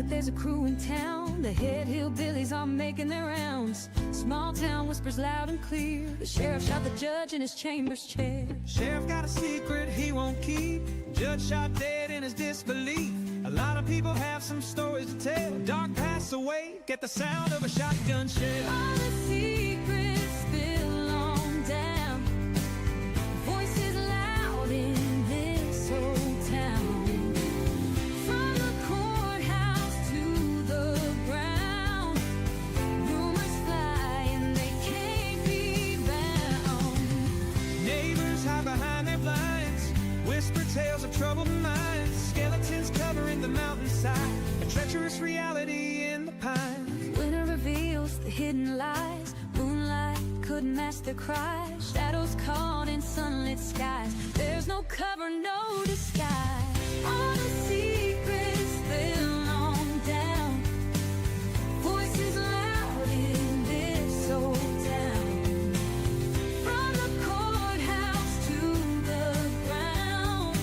that there's a crew in town. The head hillbillies are making their rounds. Small town whispers loud and clear. The sheriff shot the judge in his chambers chair. Sheriff got a secret he won't keep. Judge shot dead in his disbelief. A lot of people have some stories to tell. Dark pass away, get the sound of a shotgun shell. All the secrets spill on down. Voices loud in this old town. From the courthouse to the ground, rumors fly and they can't be bound. Neighbors hide behind their blinds, whisper tales of troubled minds. Skeletons covering the mountainside, a treacherous reality in the pines. Winter reveals the hidden lies. Moonlight couldn't mask their cries. Shadows caught in sunlit skies. There's no cover, no disguise. All the secrets spill on down. Voices loud in this old town. From the courthouse to the ground,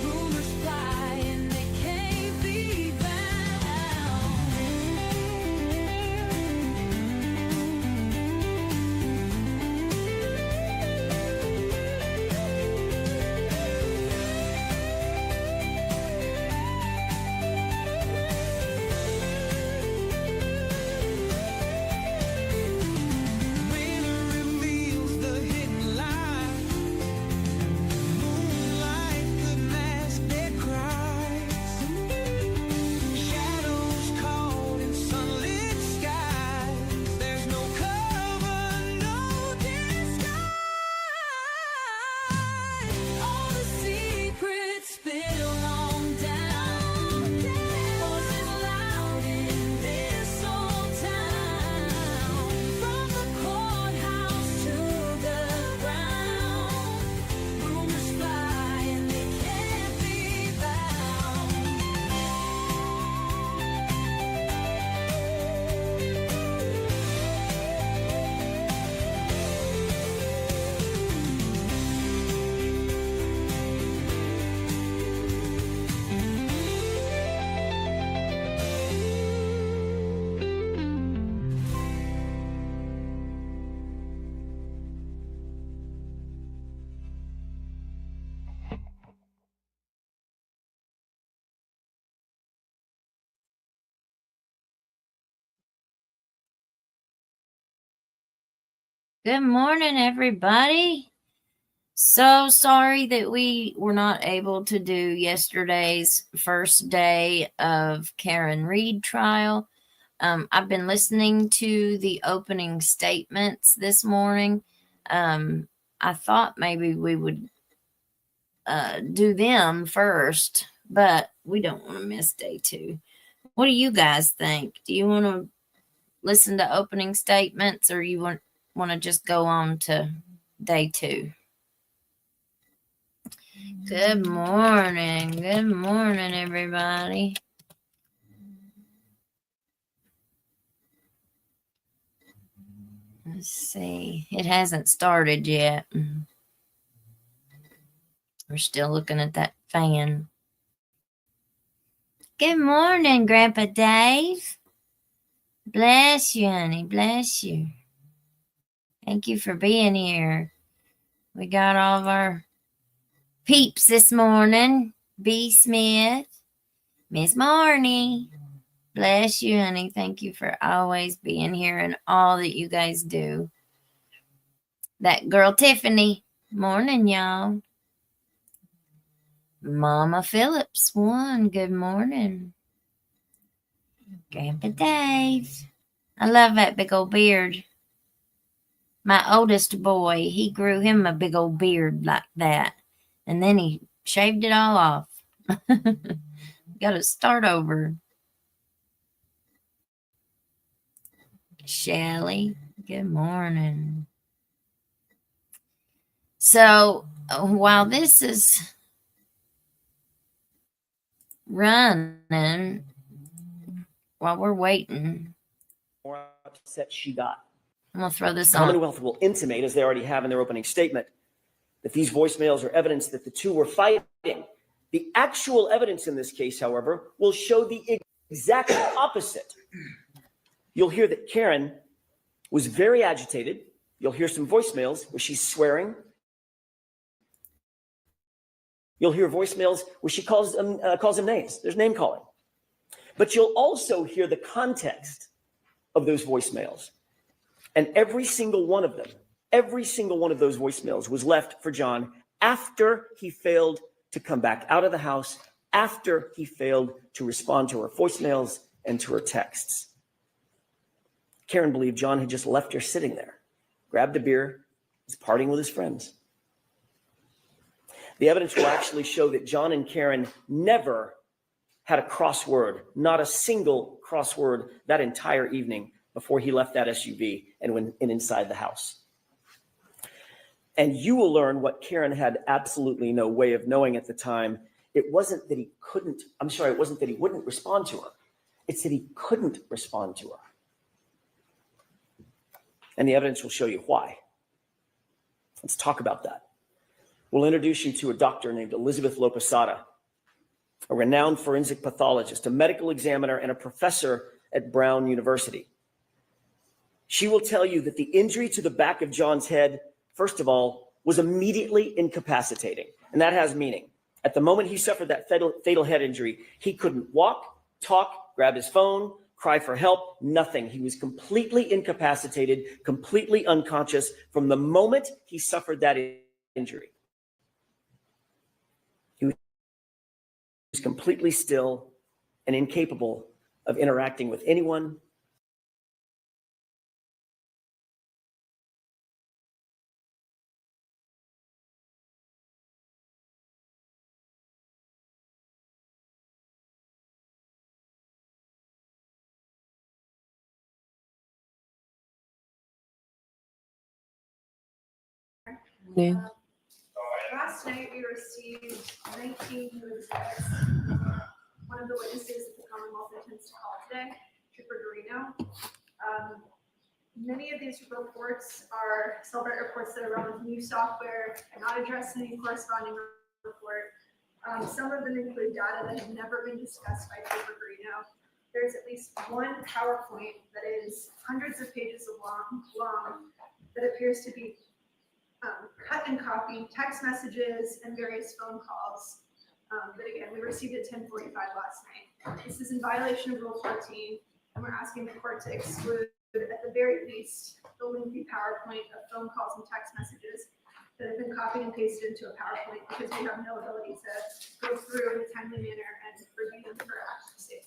rumors fly and they can't be Winter reveals the hidden lie. Moonlight could mask their cries. Shadows caught in sunlit skies. There's no cover, no disguise. all the secrets spill on down. Voices loud in this old town. From the courthouse to the ground, rumors fly and they can't be bound. Good morning, everybody. So sorry that we were not able to do yesterday's first day of Karen Reed trial. I've been listening to the opening statements this morning. I thought maybe we would do them first, but we don't want to miss day 2. What do you guys think? Do you want to listen to opening statements, or you want to just go on to day 2? Good morning. Good morning, everybody. Let's see. It hasn't started yet. We're still looking at that fan. Good morning, Grandpa Dave. Bless you, honey. Bless you. Thank you for being here. We got all of our peeps this morning. B. Smith, Miss Marnie. Bless you, honey. Thank you for always being here and all that you guys do. That girl Tiffany. Morning, y'all. Mama Phillips 1. Good morning. Grandpa Dave. I love that big old beard. My oldest boy, he grew him a big old beard like that. And then he shaved it all off. Got to start over. Shelly, good morning. So while this is running, while we're waiting, more upset she got. I'm going to throw this The on. Commonwealth will intimate, as they already have in their opening statement, that these voicemails are evidence that the two were fighting. The actual evidence in this case, however, will show the exactly opposite. You'll hear that Karen was very agitated. You'll hear some voicemails where she's swearing. You'll hear voicemails where she calls them names. There's name calling. But you'll also hear the context of those voicemails. And every single one of them, every single one of those voicemails was left for John after he failed to come back out of the house, after he failed to respond to her voicemails and to her texts. Karen believed John had just left her sitting there, grabbed a beer, was partying with his friends. The evidence will actually show that John and Karen never had a crossword, not a single crossword that entire evening before he left that SUV and went inside the house. And you will learn what Karen had absolutely no way of knowing at the time. It wasn't that he wouldn't respond to her. It's that he couldn't respond to her. And the evidence will show you why. Let's talk about that. We'll introduce you to a doctor named Elizabeth Lopesada, a renowned forensic pathologist, a medical examiner, and a professor at Brown University. She will tell you that the injury to the back of John's head, first of all, was immediately incapacitating. And that has meaning. At the moment he suffered that fatal head injury, he couldn't walk, talk, grab his phone, cry for help, nothing. He was completely incapacitated, completely unconscious from the moment he suffered that injury. He was completely still and incapable of interacting with anyone. Last night we received 19 new exhibits. One of the witnesses that the Commonwealth intends to call today, Trooper Gorino. Many of these reports are celebrate reports that are run with new software and not addressed in any corresponding report. Some of them include data that have never been discussed by Trooper Gorino. There's at least one PowerPoint that is hundreds of pages long that appears to be cut and copied text messages and various phone calls. But again, we received at 10:45 last night. This is in violation of Rule 14, and we're asking the court to exclude, at the very least, the lengthy PowerPoint of phone calls and text messages that have been copied and pasted into a PowerPoint because we have no ability to go through in a timely manner and review them for accuracy.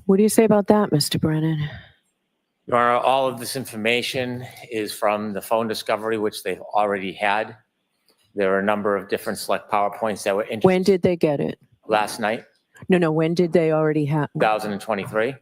What do you say about that, Mr. Brennan? Your Honor, all of this information is from the phone discovery, which they've already had. There are a number of different select PowerPoints that were introduced. When did they get it? Last night, No, when did they already have? 2023.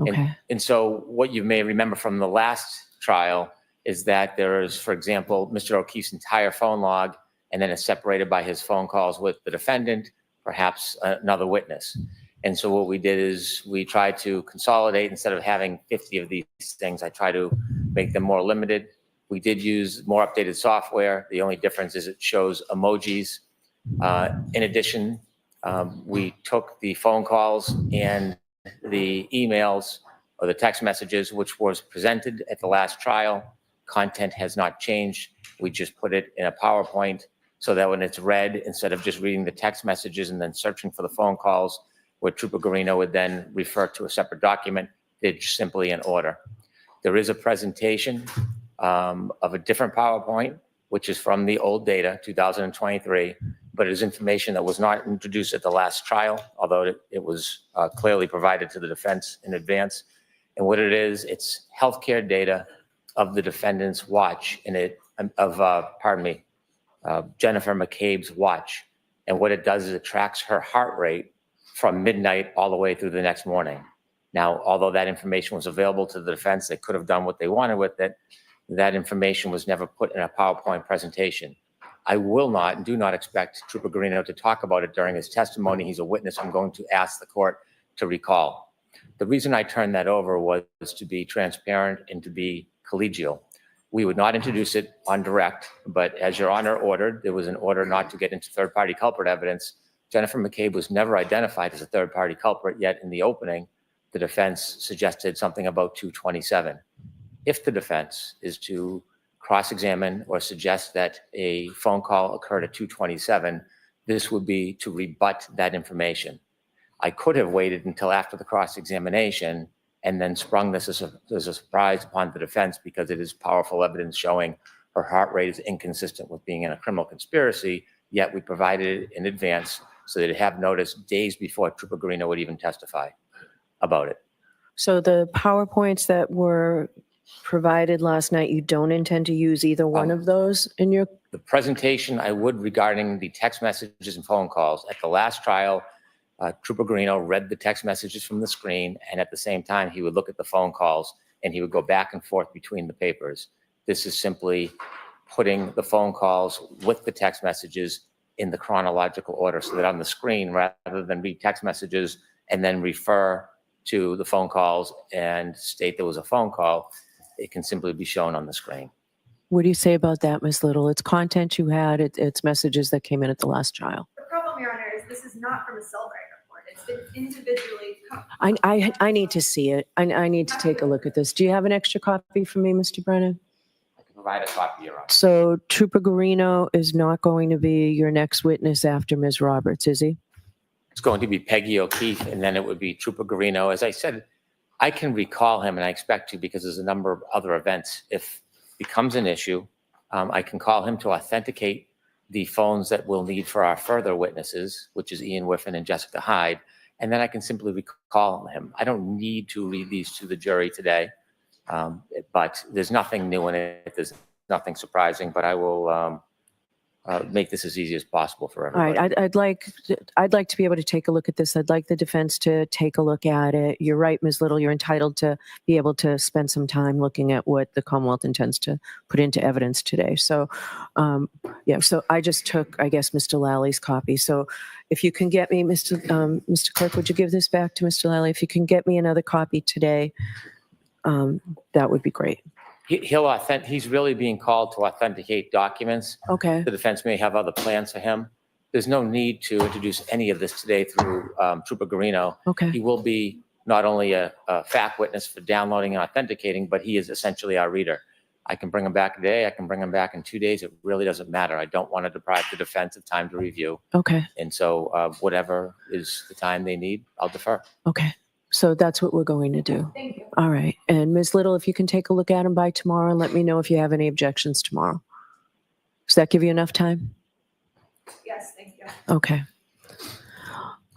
Okay. And so what you may remember from the last trial is that there is, for example, Mr. O'Keefe's entire phone log, and then it's separated by his phone calls with the defendant, perhaps another witness. And so what we did is we tried to consolidate. Instead of having 50 of these things, I try to make them more limited. We did use more updated software. The only difference is it shows emojis. In addition, we took the phone calls and the emails or the text messages, which was presented at the last trial. Content has not changed. We just put it in a PowerPoint so that when it's read, instead of just reading the text messages and then searching for the phone calls, where Trooper Gorino would then refer to a separate document, they're simply in order. There is a presentation of a different PowerPoint, which is from the old data, 2023, but it is information that was not introduced at the last trial, although it was clearly provided to the defense in advance. And what it is, it's healthcare data of the defendant's watch, and Jennifer McCabe's watch. And what it does is it tracks her heart rate from midnight all the way through the next morning. Now, although that information was available to the defense, they could have done what they wanted with it. That information was never put in a PowerPoint presentation. I will not and do not expect Trooper Gorino to talk about it during his testimony. He's a witness I'm going to ask the court to recall. The reason I turned that over was to be transparent and to be collegial. We would not introduce it on direct, but as Your Honor ordered, there was an order not to get into third-party culprit evidence. Jennifer McCabe was never identified as a third-party culprit, yet in the opening, the defense suggested something about 227. If the defense is to cross-examine or suggest that a phone call occurred at 227, this would be to rebut that information. I could have waited until after the cross-examination and then sprung this as a surprise upon the defense because it is powerful evidence showing her heart rate is inconsistent with being in a criminal conspiracy, yet we provided it in advance so that it have notice days before Trooper Gorino would even testify about it. So the PowerPoints that were provided last night, you don't intend to use either one of those in your? The presentation I would regarding the text messages and phone calls. At the last trial, Trooper Gorino read the text messages from the screen, and at the same time, he would look at the phone calls and he would go back and forth between the papers. This is simply putting the phone calls with the text messages in the chronological order so that on the screen, rather than read text messages and then refer to the phone calls and state there was a phone call, it can simply be shown on the screen. What do you say about that, Ms. Little? It's content you had, it's messages that came in at the last trial. The problem, Your Honor, is this is not from a Cellbrite report. It's been individually. I need to see it. I need to take a look at this. Do you have an extra copy for me, Mr. Brennan? I can provide a copy, Your Honor. So Trooper Gorino is not going to be your next witness after Ms. Roberts, is he? It's going to be Peggy O'Keefe, and then it would be Trooper Gorino. As I said, I can recall him, and I expect to because there's a number of other events. If it becomes an issue, I can call him to authenticate the phones that we'll need for our further witnesses, which is Ian Whiffen and Jessica Hyde, and then I can simply recall him. I don't need to read these to the jury today, but there's nothing new in it. There's nothing surprising, but I will make this as easy as possible for All everybody. right, I'd like to be able to take a look at this. I'd like the defense to take a look at it. You're right, Ms. Little, you're entitled to be able to spend some time looking at what the Commonwealth intends to put into evidence today. So, yeah, so I just took, I guess, Mr. Lally's copy. So if you can get me, Mr. Clerk, would you give this back to Mr. Lally? If you can get me another copy today, that would be great. He's really being called to authenticate documents. Okay, The defense may have other plans for him. There's no need to introduce any of this today through Trooper Gorino. okay. He will be not only a fact witness for downloading and authenticating, but he is essentially our reader. I can bring him back today. I can bring him back in 2 days. It really doesn't matter. I don't want to deprive the defense of time to review. Okay, And so whatever is the time they need, I'll defer. okay. So that's what we're going to do. Thank you. All right. And Ms. Little, if you can take a look at them by tomorrow and let me know if you have any objections tomorrow. Does that give you enough time? Yes, thank you. Okay.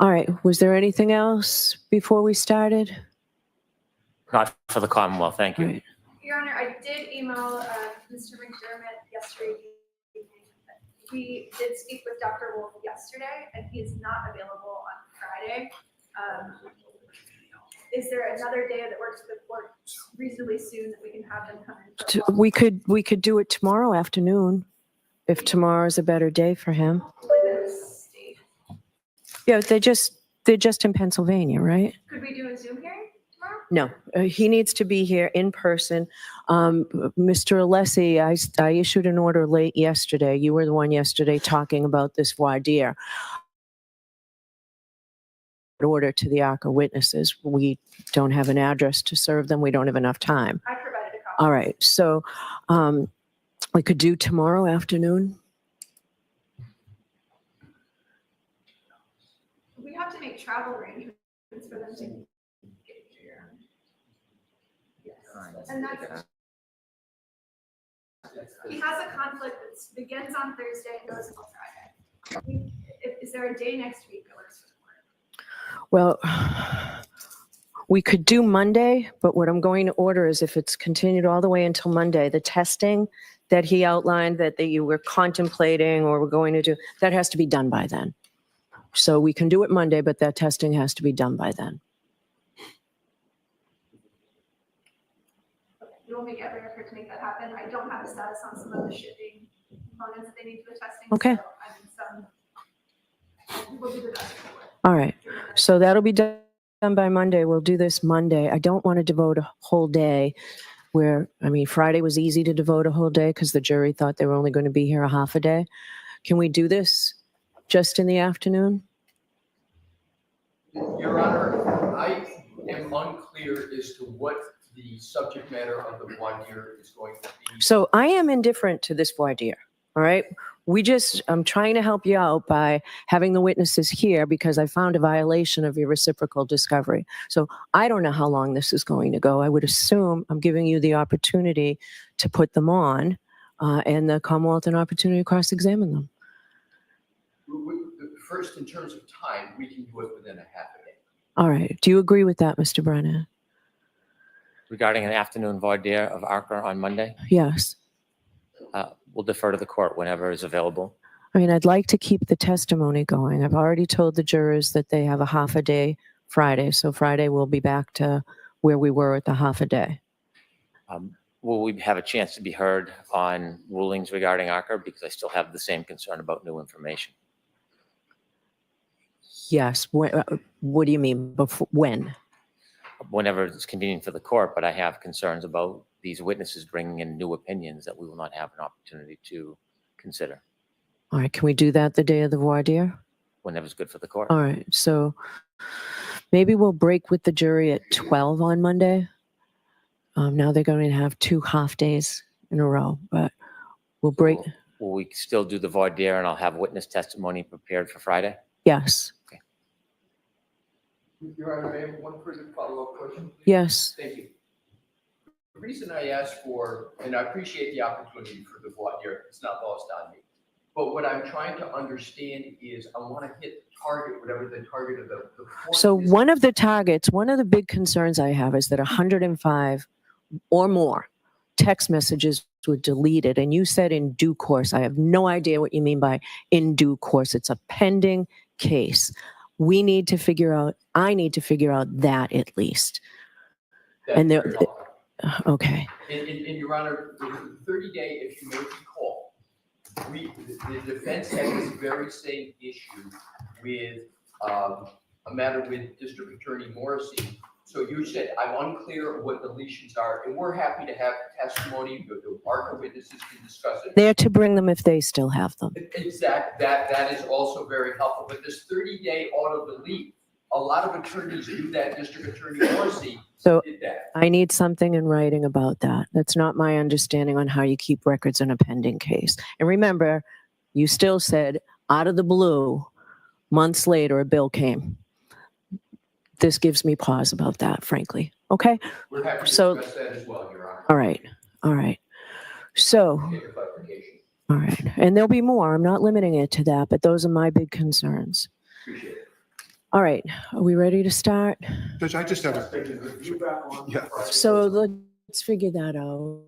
All right. Was there anything else before we started? Not for the Commonwealth. Thank you. Right. Your Honor, I did email Mr. McDermott yesterday evening. We did speak with Dr. Wolf yesterday, and he is not available on Friday. Is there another day that works for the court reasonably soon that we can have them come in? for a call? We could do it tomorrow afternoon if tomorrow is a better day for him. State. Yeah, they're just in Pennsylvania, right? Could we do a Zoom hearing tomorrow? No, he needs to be here in person. Mr. Alessi, I issued an order late yesterday. You were the one yesterday talking about this voir dire. Order to the ARCA witnesses. We don't have an address to serve them. We don't have enough time. I provided a copy. All right, so we could do tomorrow afternoon. We have to make travel arrangements for them to get here. Yes. And that's. He has a conflict that begins on Thursday and goes until Friday. Is there a day next week that works for the court? Well, we could do Monday, but what I'm going to order is if it's continued all the way until Monday, the testing that he outlined that you were contemplating or were going to do, that has to be done by then. So we can do it Monday, but that testing has to be done by then. Okay, we will make every effort to make that happen. I don't have a status on some of the shipping components that they need for the testing. Okay. So I mean, we'll do the best for it. All right. So that'll be done by Monday. We'll do this Monday. I don't want to devote a whole day where, I mean, Friday was easy to devote a whole day because the jury thought they were only going to be here a half a day. Can we do this just in the afternoon? Your Honor, I am unclear as to what the subject matter of the voir dire is going to be. So I am indifferent to this voir dire. All right. I'm trying to help you out by having the witnesses here because I found a violation of your reciprocal discovery. So I don't know how long this is going to go. I would assume I'm giving you the opportunity to put them on and the Commonwealth an opportunity to cross-examine them. First, in terms of time, we can do it within a half a day. All right. Do you agree with that, Mr. Brennan? Regarding an afternoon voir dire of Archer on Monday, Yes. we'll defer to the court whenever is available. I mean, I'd like to keep the testimony going. I've already told the jurors that they have a half a day Friday. So Friday we'll be back to where we were at the half a day. Will we have a chance to be heard on rulings regarding Archer? Because I still have the same concern about new information. Yes. What do you mean? Before, when? Whenever it's convenient for the court, but I have concerns about these witnesses bringing in new opinions that we will not have an opportunity to consider. All right. Can we do that the day of the voir dire? Whenever it's good for the court. All right. So maybe we'll break with the jury at 12 on Monday. Now they're going to have 2 half days in a row, but we'll break. Will we still do the voir dire and I'll have witness testimony prepared for Friday? Yes. Your Honor, may I have one further follow-up question, please? Yes. Thank you. The reason I asked for, and I appreciate the opportunity for the voir dire, it's not lost on me. But what I'm trying to understand is I want to hit the target, whatever the target of the court So is. one of the big concerns I have is that 105 or more text messages were deleted. And you said in due course. I have no idea what you mean by in due course. It's a pending case. I need to figure out that at least. That's and there- very helpful. Okay. In Your Honor, the 30-day, if you may recall, the defense had this very same issue with a matter with District Attorney Morrissey. So you said, I'm unclear what deletions are, and we're happy to have testimony. The Archer witnesses can discuss it. They're to bring them if they still have them. Exactly. That is also very helpful. But this 30-day auto delete, a lot of attorneys do that. District Attorney Morrissey So did that. I need something in writing about that. That's not my understanding on how you keep records in a pending case. And remember, you still said out of the blue, months later, a bill came. This gives me pause about that, frankly. Okay. We're happy to So- discuss that as well, Your Honor. All right. All right. So, Get your clarification. all right. And there'll be more. I'm not limiting it to that, but those are my big concerns. Appreciate it. All right. Are we ready to start? Judge, I just have a, yeah. So let's figure that out.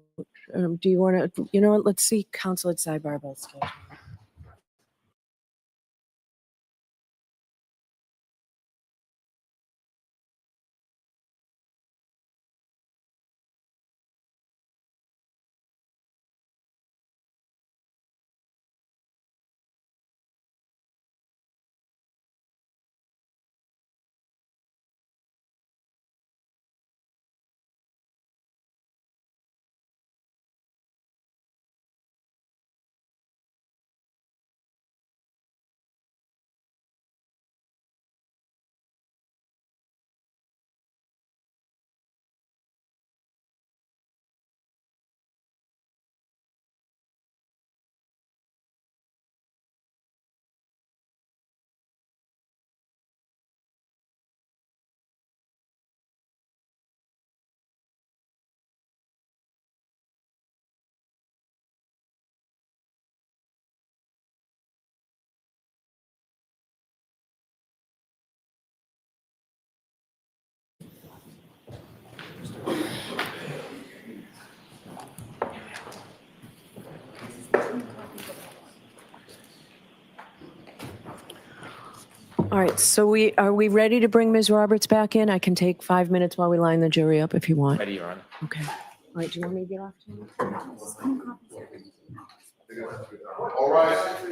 Do you want to, you know what? Let's see counsel at sidebar about schedule. All right, so are we ready to bring Ms. Roberts back in? I can take 5 minutes while we line the jury up if you want. Ready, Your Honor. Okay. All right, do you want me to get off? All right.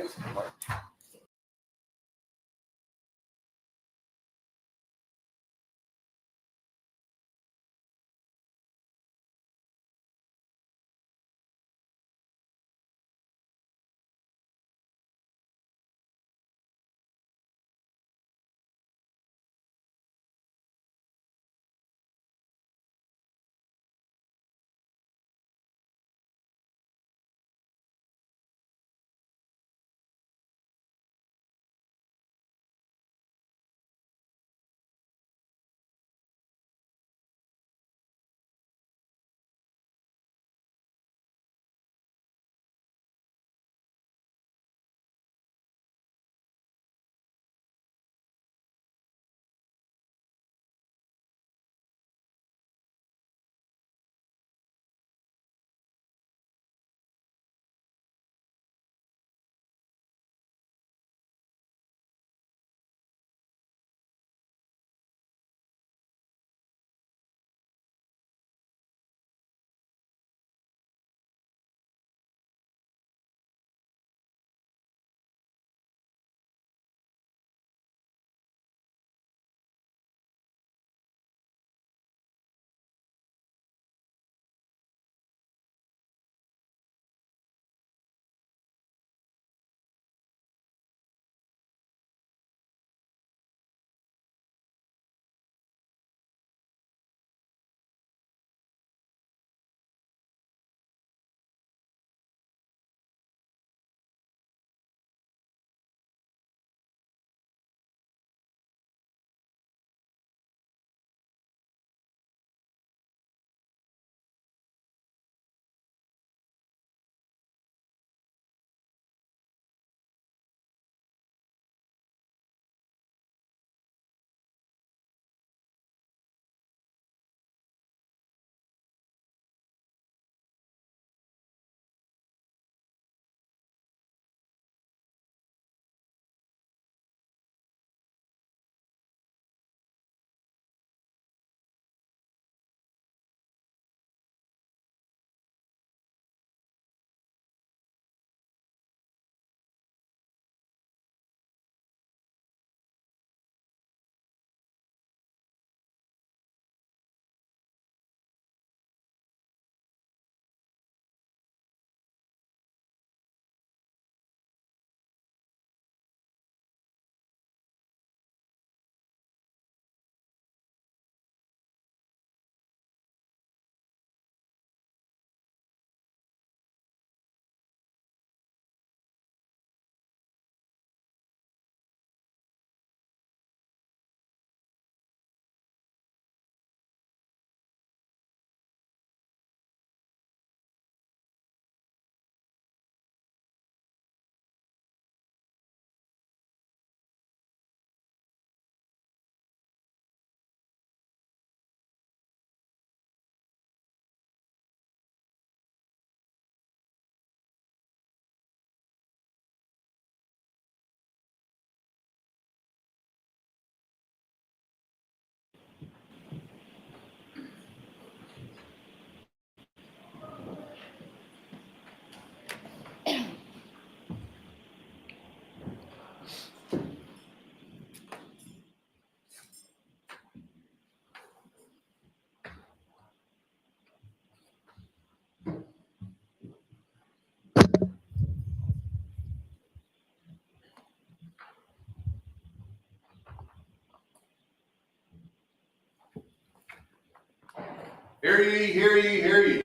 Hear ye, hear ye, hear ye.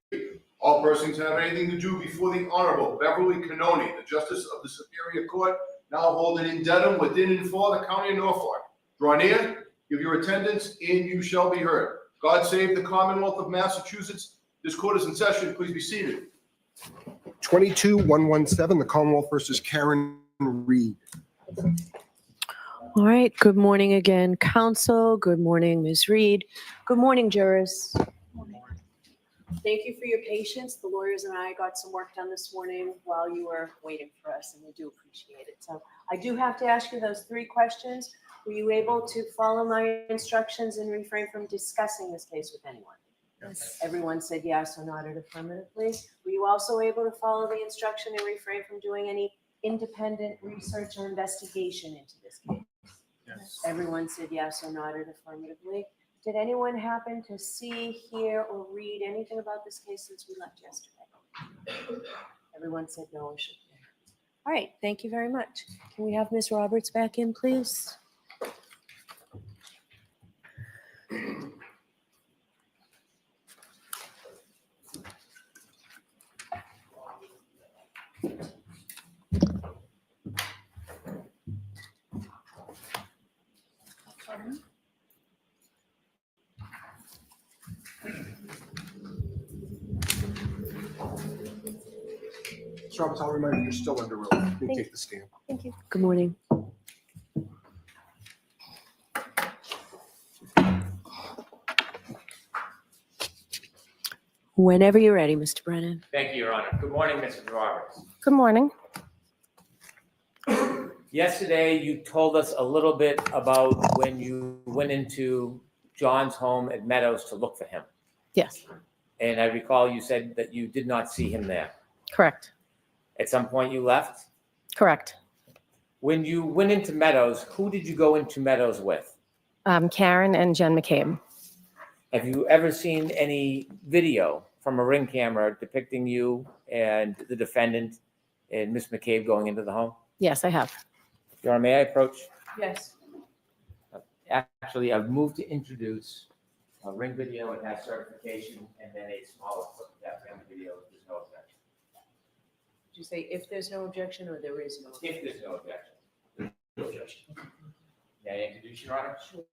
All persons who have anything to do before the Honorable Beverly Cannoni, the Justice of the Superior Court, now holding in Dedham within and for the County of Norfolk. Draw near, give your attendance, and you shall be heard. God save the Commonwealth of Massachusetts. This court is in session. Please be seated. 22-117, the Commonwealth versus Karen Reed. All right. Good morning again, counsel. Good morning, Ms. Reed. Good morning, jurors. Thank you for your patience. The lawyers and I got some work done this morning while you were waiting for us, and we do appreciate it. So I do have to ask you those 3 questions. Were you able to follow my instructions and refrain from discussing this case with anyone? Yes. Everyone said yes or nodded affirmatively. Were you also able to follow the instruction and refrain from doing any independent research or investigation into this case? Yes. Everyone said yes or nodded affirmatively. Did anyone happen to see, hear, or read anything about this case since we left yesterday? Everyone said no or shook their hands. All right, thank you very much. Can we have Ms. Roberts back in, please? Mr. Roberts, I'll remind you, you're still under oath. You can take the stand. Thank you. Good morning. Whenever you're ready, Mr. Brennan. Thank you, Your Honor. Good morning, Mrs. Roberts. Good morning. Yesterday, you told us a little bit about when you went into John's home at Meadows to look for him. Yes, And I recall you said that you did not see him there. correct, At some point you left. correct. When you went into Meadows, who did you go into Meadows with? Karen and Jen McCabe. Have you ever seen any video from a ring camera depicting you and the defendant and Miss McCabe going into the home? Yes, I have. Your Honor, may I approach? Yes. Actually, I've moved to introduce a ring video. It has certification, and then a smaller clip that ring video. There's no objection. Did you say if there's no objection or there is no? If there's no objection. There's no objection. May I introduce Your Honor? Sure.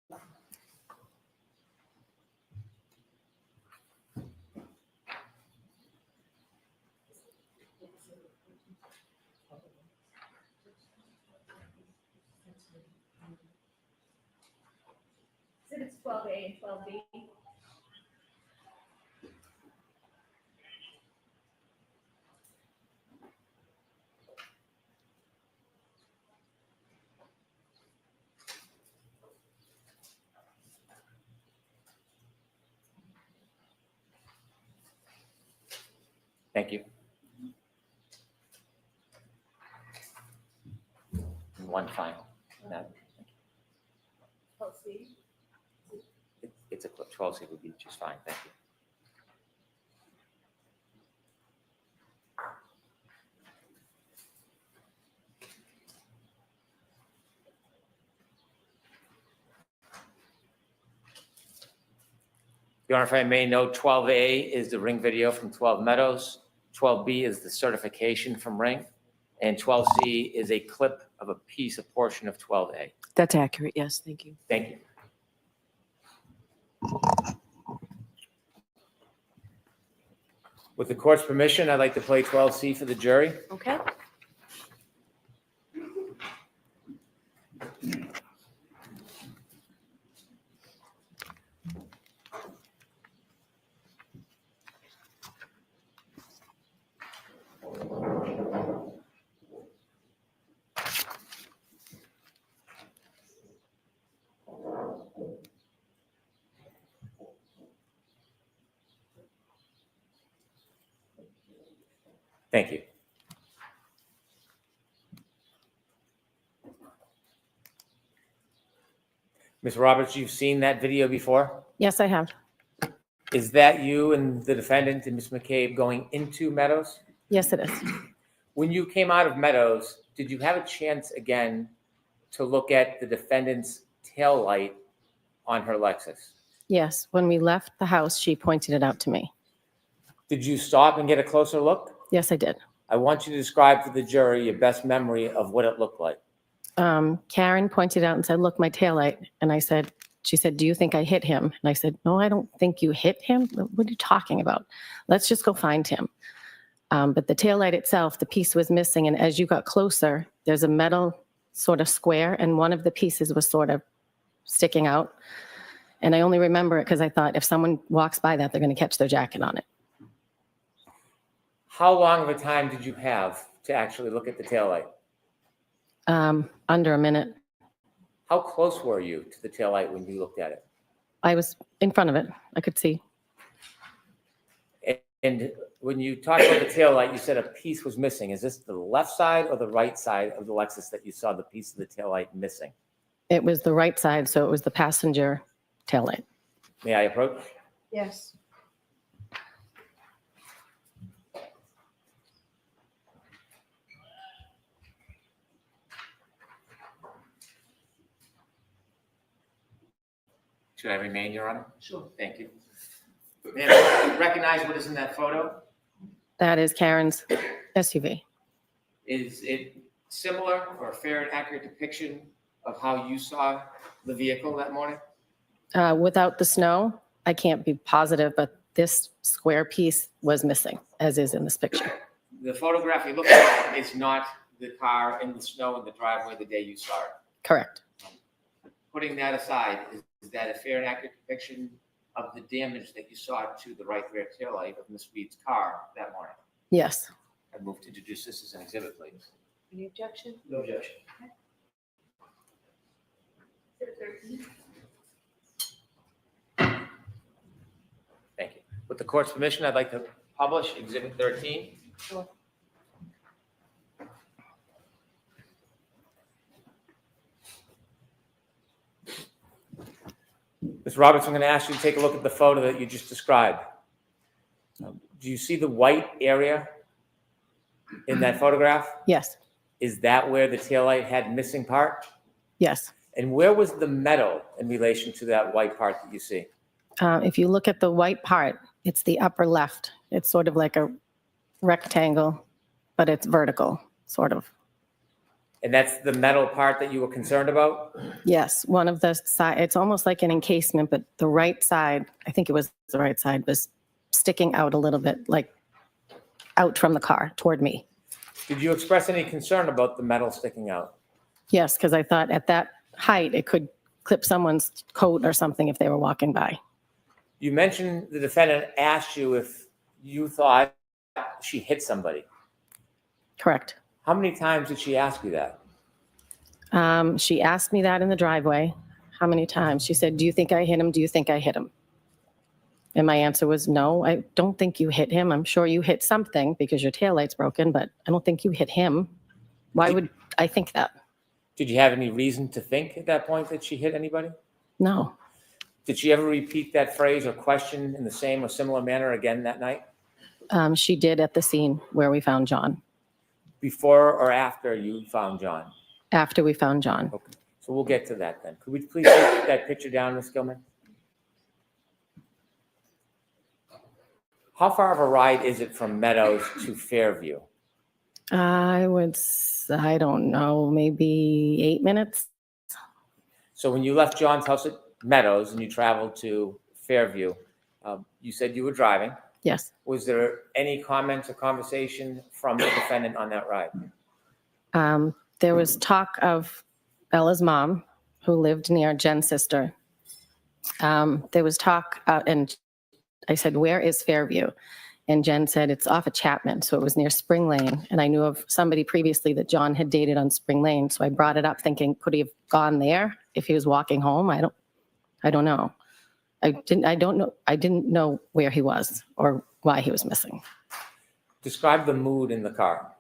Exhibits 12A and 12B. Thank you. And one final. That- It's a clip. 12C would be just fine. Thank you. Your Honor, if I may note, 12A is the ring video from 12 Meadows. 12B is the certification from Ring. And 12C is a clip of a piece, a portion of 12A. That's accurate. Yes, thank you. Thank you. With the court's permission, I'd like to play 12C for the jury. Okay. Thank you. Ms. Roberts, you've seen that video before? Yes, I have. Is that you and the defendant and Ms. McCabe going into Meadows? Yes, it is. When you came out of Meadows, did you have a chance again to look at the defendant's tail light on her Lexus? Yes, when we left the house, she pointed it out to me. Did you stop and get a closer look? Yes, I did. I want you to describe to the jury your best memory of what it looked like. Karen pointed out and said, look, my taillight. And she said, do you think I hit him? And I said, no, I don't think you hit him. What are you talking about? Let's just go find him. But the taillight itself, the piece was missing. And as you got closer, there's a metal sort of square, and one of the pieces was sort of sticking out. And I only remember it because I thought if someone walks by that, they're going to catch their jacket on it. How long of a time did you have to actually look at the taillight? Under a minute. How close were you to the taillight when you looked at it? I was in front of it. I could see. And when you talked about the taillight, you said a piece was missing. Is this the left side or the right side of the Lexus that you saw the piece of the taillight missing? It was the right side, so it was the passenger taillight. May I approach? Yes. Should I remain, Your Honor? Sure. Thank you. May I recognize what is in that photo? That is Karen's SUV. Is it similar or a fair and accurate depiction of how you saw the vehicle that morning? Without the snow, I can't be positive, but this square piece was missing, as is in this picture. The photograph you look at is not the car in the snow in the driveway the day you saw it. Correct. Putting that aside, is that a fair and accurate depiction of the damage that you saw to the right rear taillight of Ms. Reed's car that morning? Yes. I move to introduce this as an exhibit, please. Any objection? No objection. Exhibit 13. Thank you. With the court's permission, I'd like to publish Exhibit 13. Sure. Ms. Roberts, I'm going to ask you to take a look at the photo that you just described. Do you see the white area in that photograph? Yes. Is that where the taillight had missing part? Yes. And where was the metal in relation to that white part that you see? If you look at the white part, it's the upper left. It's sort of like a rectangle, but it's vertical, sort of. And that's the metal part that you were concerned about? Yes, one of the side, it's almost like an encasement, but the right side, I think it was the right side, was sticking out a little bit, like out from the car toward me. Did you express any concern about the metal sticking out? Yes, because I thought at that height, it could clip someone's coat or something if they were walking by. You mentioned the defendant asked you if you thought she hit somebody. Correct. How many times did she ask you that? She asked me that in the driveway. How many times? She said, do you think I hit him? Do you think I hit him? And my answer was, no, I don't think you hit him. I'm sure you hit something because your taillight's broken, but I don't think you hit him. Why would I think that? Did you have any reason to think at that point that she hit anybody? No. Did she ever repeat that phrase or question in the same or similar manner again that night? She did at the scene where we found John. Before or after you found John? After we found John. Okay, so we'll get to that then. Could we please take that picture down, Ms. Gilman? How far of a ride is it from Meadows to Fairview? I don't know, maybe 8 minutes. So when you left John's house at Meadows and you traveled to Fairview, you said you were driving. Yes. Was there any comments or conversation from the defendant on that ride? There was talk of Bella's mom, who lived near Jen's sister. There was talk, and I said, where is Fairview? And Jen said, it's off of Chapman, so it was near Spring Lane. And I knew of somebody previously that John had dated on Spring Lane, so I brought it up thinking, could he have gone there if he was walking home? I don't know. I didn't know where he was or why he was missing. Describe the mood in the car.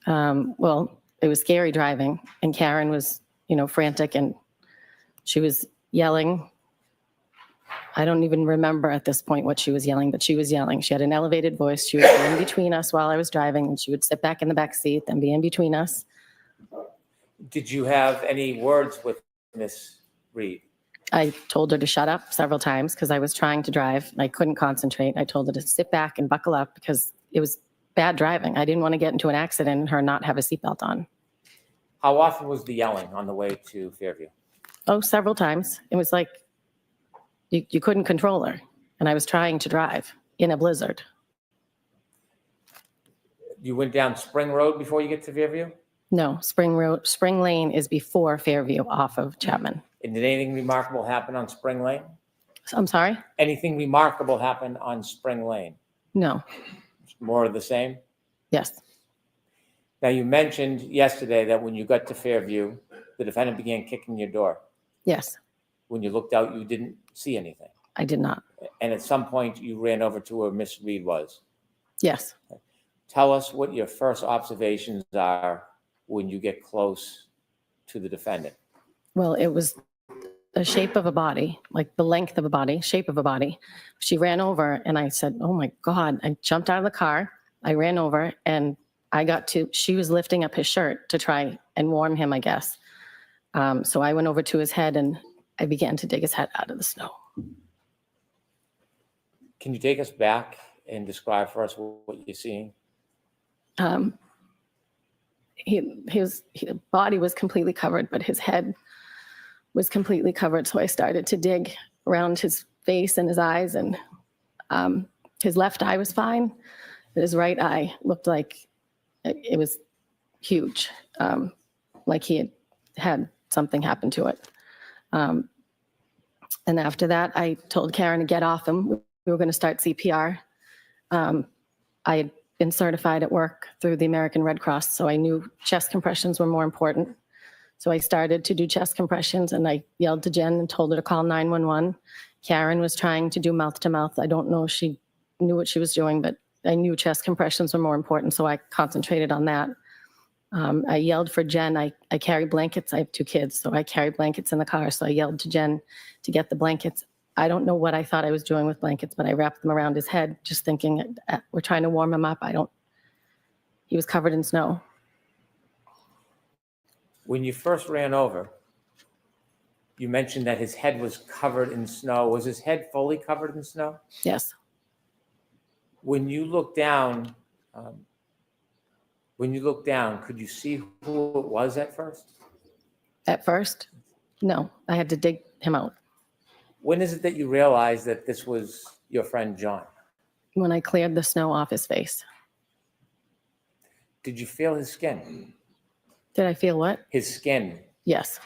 Well, it was scary driving, and Karen was, frantic, and she was yelling. I don't even remember at this point what she was yelling, but she was yelling. She had an elevated voice. She would be in between us while I was driving, and she would sit back in the back seat and be in between us. Did you have any words with Miss Reed? I told her to shut up several times because I was trying to drive. I couldn't concentrate. I told her to sit back and buckle up because it was bad driving. I didn't want to get into an accident and her not have a seatbelt on. How often was the yelling on the way to Fairview? Oh, several times. It was like you couldn't control her. And I was trying to drive in a blizzard. You went down Spring Road before you get to Fairview? No, Spring Lane is before Fairview off of Chapman. And did anything remarkable happen on Spring Lane? I'm sorry? Anything remarkable happen on Spring Lane? No. More of the same? Yes. Now, you mentioned yesterday that when you got to Fairview, the defendant began kicking your door. Yes. When you looked out, you didn't see anything. I did not. And at some point, you ran over to where Miss Reed was. Yes. Tell us what your first observations are when you get close to the defendant. Well, it was the shape of a body, like the length of a body, shape of a body. She ran over and I said, oh my God. I jumped out of the car. I ran over and she was lifting up his shirt to try and warm him, I guess. So I went over to his head and I began to dig his head out of the snow. Can you take us back and describe for us what you're seeing? His body was completely covered, but his head was completely covered. So I started to dig around his face and his eyes, and his left eye was fine, but his right eye looked like it was huge, like he had something happen to it. And after that, I told Karen to get off him. We were going to start CPR. I had been certified at work through the American Red Cross, so I knew chest compressions were more important. So I started to do chest compressions, and I yelled to Jen and told her to call 911. Karen was trying to do mouth to mouth. I don't know if she knew what she was doing, but I knew chest compressions were more important, so I concentrated on that. I yelled for Jen. I carry blankets. I have 2 kids, so I carry blankets in the car. So I yelled to Jen to get the blankets. I don't know what I thought I was doing with blankets, but I wrapped them around his head, just thinking we're trying to warm him up. He was covered in snow. When you first ran over, you mentioned that his head was covered in snow. Was his head fully covered in snow? Yes. When you look down, could you see who it was at first? At first, no. I had to dig him out. When is it that you realized that this was your friend John? When I cleared the snow off his face. Did you feel his skin? Did I feel what? His skin. Yes.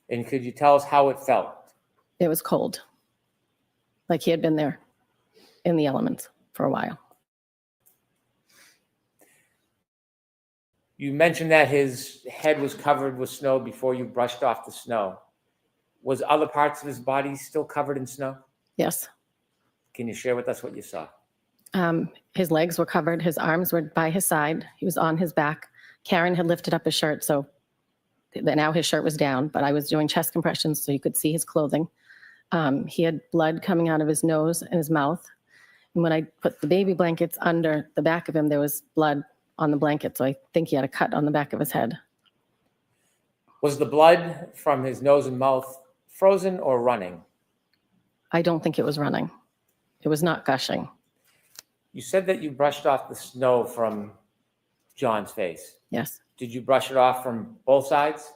And could you tell us how it felt? It was cold. Like he had been there in the elements for a while. You mentioned that his head was covered with snow before you brushed off the snow. Was other parts of his body still covered in snow? Yes. Can you share with us what you saw? His legs were covered. His arms were by his side. He was on his back. Karen had lifted up his shirt, so now his shirt was down, but I was doing chest compressions so you could see his clothing. He had blood coming out of his nose and his mouth. And when I put the baby blankets under the back of him, there was blood on the blanket, so I think he had a cut on the back of his head. Was the blood from his nose and mouth frozen or running? I don't think it was running. It was not gushing. You said that you brushed off the snow from John's face. Yes. Did you brush it off from both sides?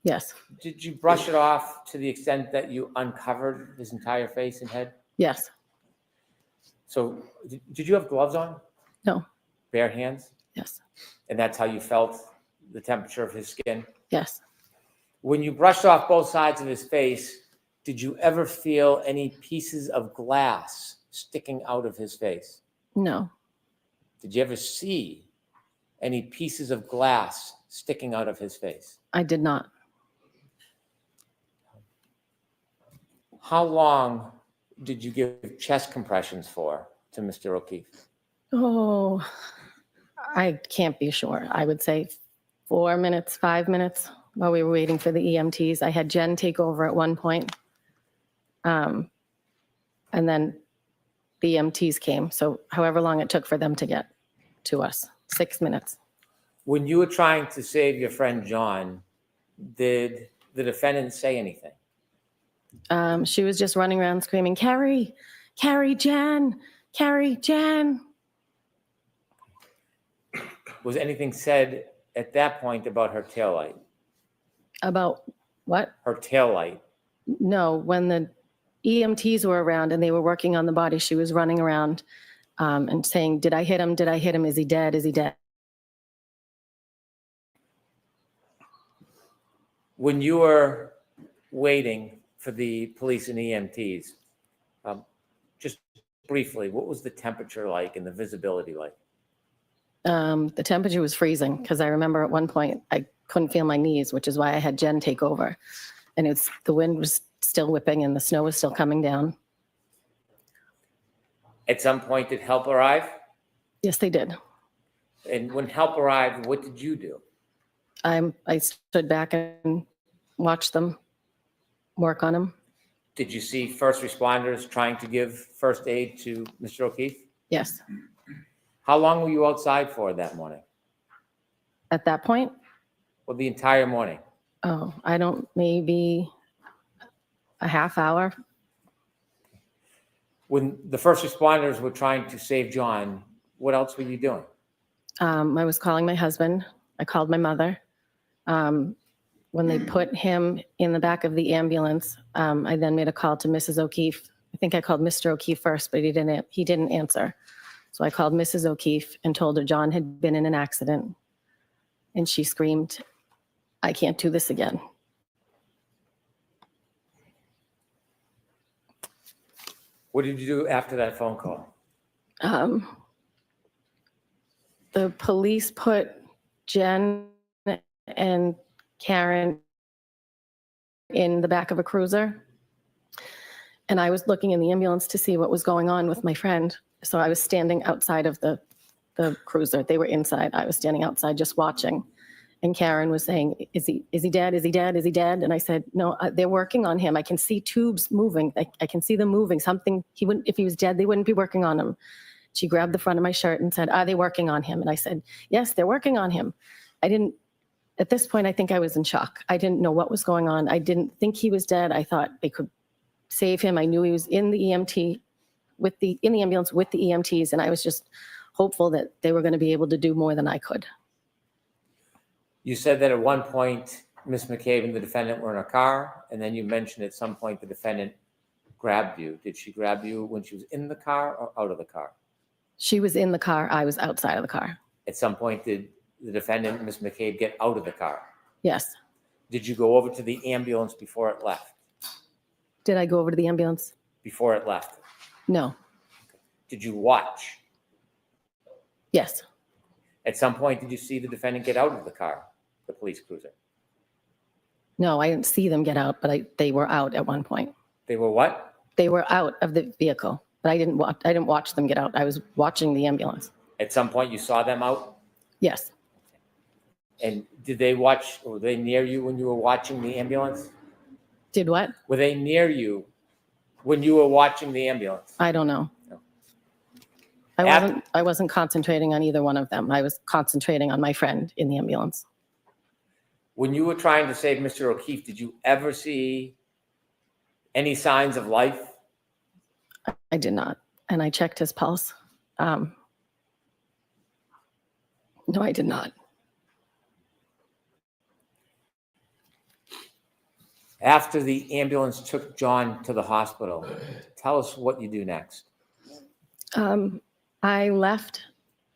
Yes. Did you brush it off to the extent that you uncovered his entire face and head? Yes. So did you have gloves on? No. Bare hands? Yes. And that's how you felt the temperature of his skin? Yes. When you brushed off both sides of his face, did you ever feel any pieces of glass sticking out of his face? No. Did you ever see any pieces of glass sticking out of his face? I did not. How long did you give chest compressions for to Mr. O'Keefe? Oh, I can't be sure. I would say 4 minutes, 5 minutes while we were waiting for the EMTs. I had Jen take over at one point. And then the EMTs came. So however long it took for them to get to us, 6 minutes. When you were trying to save your friend John, did the defendant say anything? She was just running around screaming, Kerry, Kerry, Jen, Kerry, Jen. Was anything said at that point about her taillight? About what? Her taillight. No, when the EMTs were around and they were working on the body, she was running around and saying, did I hit him? Did I hit him? Is he dead? Is he dead? When you were waiting for the police and EMTs, just briefly, what was the temperature like and the visibility like? The temperature was freezing because I remember at one point I couldn't feel my knees, which is why I had Jen take over. And the wind was still whipping and the snow was still coming down. At some point, did help arrive? Yes, they did. And when help arrived, what did you do? I stood back and watched them work on him. Did you see first responders trying to give first aid to Mr. O'Keefe? Yes. How long were you outside for that morning? At that point? Well, the entire morning. Oh, maybe a half hour. When the first responders were trying to save John, what else were you doing? I was calling my husband. I called my mother. When they put him in the back of the ambulance, I then made a call to Mrs. O'Keefe. I think I called Mr. O'Keefe first, but he didn't answer. So I called Mrs. O'Keefe and told her John had been in an accident. And she screamed, I can't do this again. What did you do after that phone call? The police put Jen and Karen in the back of a cruiser. And I was looking in the ambulance to see what was going on with my friend. So I was standing outside of the cruiser. They were inside. I was standing outside just watching. And Karen was saying, is he dead? Is he dead? Is he dead? And I said, no, they're working on him. I can see tubes moving. I can see them moving. If he was dead, they wouldn't be working on him. She grabbed the front of my shirt and said, are they working on him? And I said, yes, they're working on him. At this point, I think I was in shock. I didn't know what was going on. I didn't think he was dead. I thought they could save him. I knew he was in the ambulance with the EMTs. And I was just hopeful that they were going to be able to do more than I could. You said that at one point, Ms. McCabe and the defendant were in a car, and then you mentioned at some point the defendant grabbed you. Did she grab you when she was in the car or out of the car? She was in the car. I was outside of the car. At some point, did the defendant, Ms. McCabe, get out of the car? Yes. Did you go over to the ambulance before it left? Did I go over to the ambulance? Before it left? No. Did you watch? Yes. At some point, did you see the defendant get out of the car, the police cruiser? No, I didn't see them get out, but they were out at one point. They were what? They were out of the vehicle, but I didn't watch them get out. I was watching the ambulance. At some point, you saw them out? Yes. And did they watch, or were they near you when you were watching the ambulance? Did what? Were they near you when you were watching the ambulance? I don't know. No. I wasn't concentrating on either one of them. I was concentrating on my friend in the ambulance. When you were trying to save Mr. O'Keefe, did you ever see any signs of life? I did not. And I checked his pulse. No, I did not. After the ambulance took John to the hospital, tell us what you do next. I left.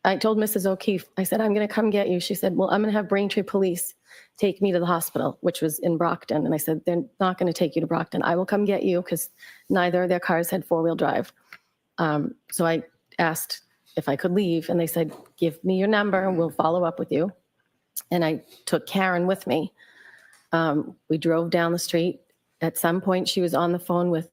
I told Mrs. O'Keefe, I said, I'm going to come get you. She said, well, I'm going to have Braintree Police take me to the hospital, which was in Brockton. And I said, they're not going to take you to Brockton. I will come get you because neither of their cars had four-wheel drive. So I asked if I could leave, and they said, give me your number and we'll follow up with you. And I took Karen with me. We drove down the street. At some point, she was on the phone with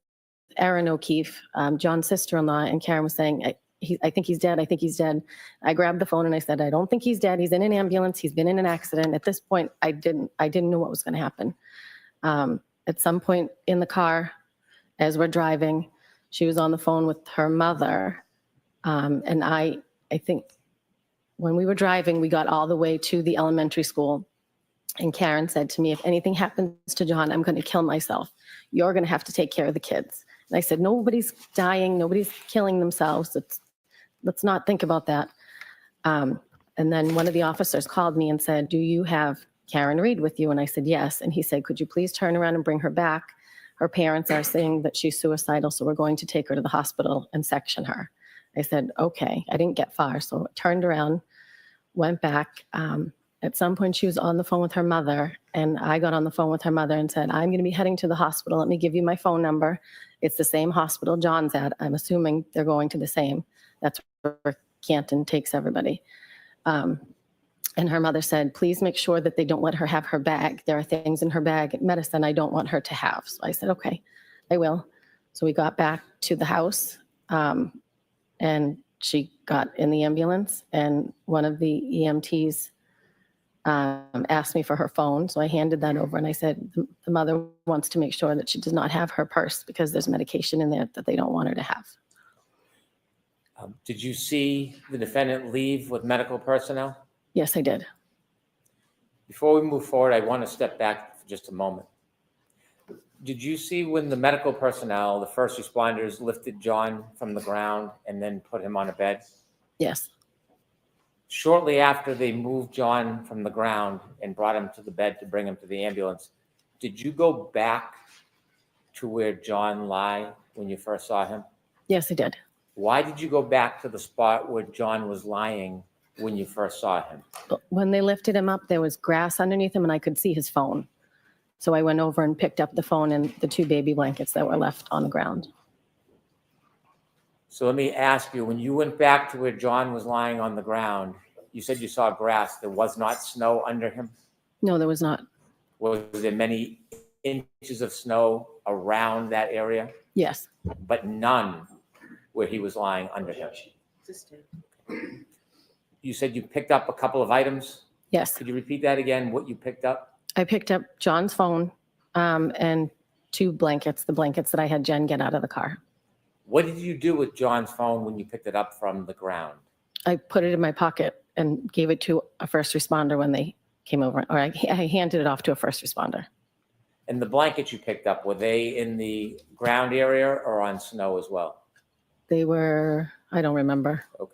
Erin O'Keefe, John's sister-in-law, and Karen was saying, I think he's dead. I think he's dead. I grabbed the phone and I said, I don't think he's dead. He's in an ambulance. He's been in an accident. At this point, I didn't know what was going to happen. At some point in the car, as we're driving, she was on the phone with her mother. And I think when we were driving, we got all the way to the elementary school. And Karen said to me, if anything happens to John, I'm going to kill myself. You're going to have to take care of the kids. And I said, nobody's dying. Nobody's killing themselves. Let's not think about that. And then one of the officers called me and said, do you have Karen Reed with you? And I said, yes. And he said, could you please turn around and bring her back? Her parents are saying that she's suicidal, so we're going to take her to the hospital and section her. I said, okay. I didn't get far, so I turned around, went back. At some point, she was on the phone with her mother, and I got on the phone with her mother and said, I'm going to be heading to the hospital. Let me give you my phone number. It's the same hospital John's at. I'm assuming they're going to the same. That's where Canton takes everybody. And her mother said, please make sure that they don't let her have her bag. There are things in her bag, medicine I don't want her to have. So I said, okay, I will. So we got back to the house, and she got in the ambulance, and one of the EMTs asked me for her phone. So I handed that over, and I said, the mother wants to make sure that she does not have her purse because there's medication in there that they don't want her to have. Did you see the defendant leave with medical personnel? Yes, I did. Before we move forward, I want to step back for just a moment. Did you see when the medical personnel, the first responders, lifted John from the ground and then put him on a bed? Yes. Shortly after they moved John from the ground and brought him to the bed to bring him to the ambulance, did you go back to where John lay when you first saw him? Yes, I did. Why did you go back to the spot where John was lying when you first saw him? When they lifted him up, there was grass underneath him, and I could see his phone. So I went over and picked up the phone and the 2 baby blankets that were left on the ground. So let me ask you, when you went back to where John was lying on the ground, you said you saw grass. There was not snow under him? No, there was not. Was there many inches of snow around that area? Yes. But none where he was lying under him? You said you picked up a couple of items. Yes. Could you repeat that again, what you picked up? I picked up John's phone and 2 blankets, the blankets that I had Jen get out of the car. What did you do with John's phone when you picked it up from the ground? I put it in my pocket and gave it to a first responder when they came over, or I handed it off to a first responder. And the blankets you picked up, were they in the ground area or on snow as well? They were, I don't remember. Okay.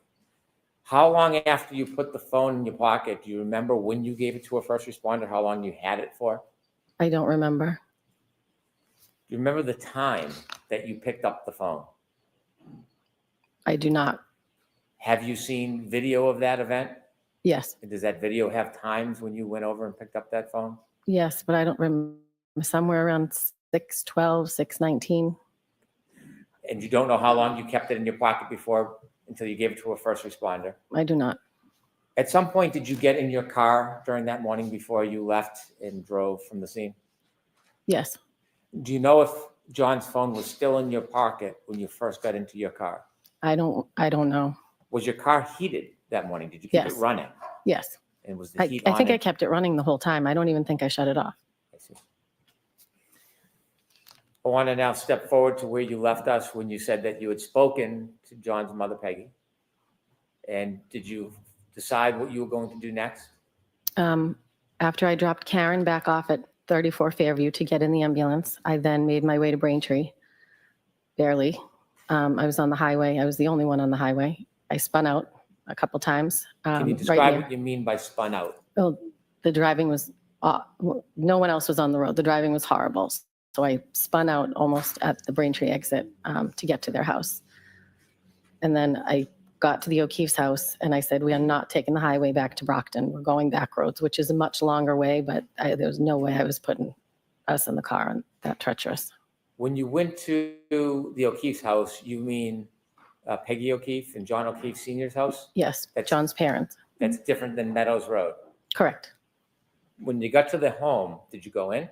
How long after you put the phone in your pocket, do you remember when you gave it to a first responder, how long you had it for? I don't remember. Do you remember the time that you picked up the phone? I do not. Have you seen video of that event? Yes. Does that video have times when you went over and picked up that phone? Yes, but I don't remember. Somewhere around 6:12, 6:19. And you don't know how long you kept it in your pocket before until you gave it to a first responder? I do not. At some point, did you get in your car during that morning before you left and drove from the scene? Yes. Do you know if John's phone was still in your pocket when you first got into your car? I don't know. Was your car heated that morning? Did you keep Yes. it running? Yes. And was the heat I on think it? I kept it running the whole time. I don't even think I shut it off. I see. I want to now step forward to where you left us when you said that you had spoken to John's mother, Peggy. And did you decide what you were going to do next? After I dropped Karen back off at 34 Fairview to get in the ambulance, I then made my way to Braintree. Barely. I was on the highway. I was the only one on the highway. I spun out a couple times. Can you describe what you mean by spun out? Well, the driving was, no one else was on the road. The driving was horrible. So I spun out almost at the Braintree exit to get to their house. And then I got to the O'Keefe's house and I said, we are not taking the highway back to Brockton. We're going back roads, which is a much longer way, but there was no way I was putting us in the car and that treacherous. When you went to the O'Keefe's house, you mean Peggy O'Keefe and John O'Keefe Sr.'s house? Yes, That's- John's parents. That's different than Meadows Road. Correct. When you got to the home, did you go in?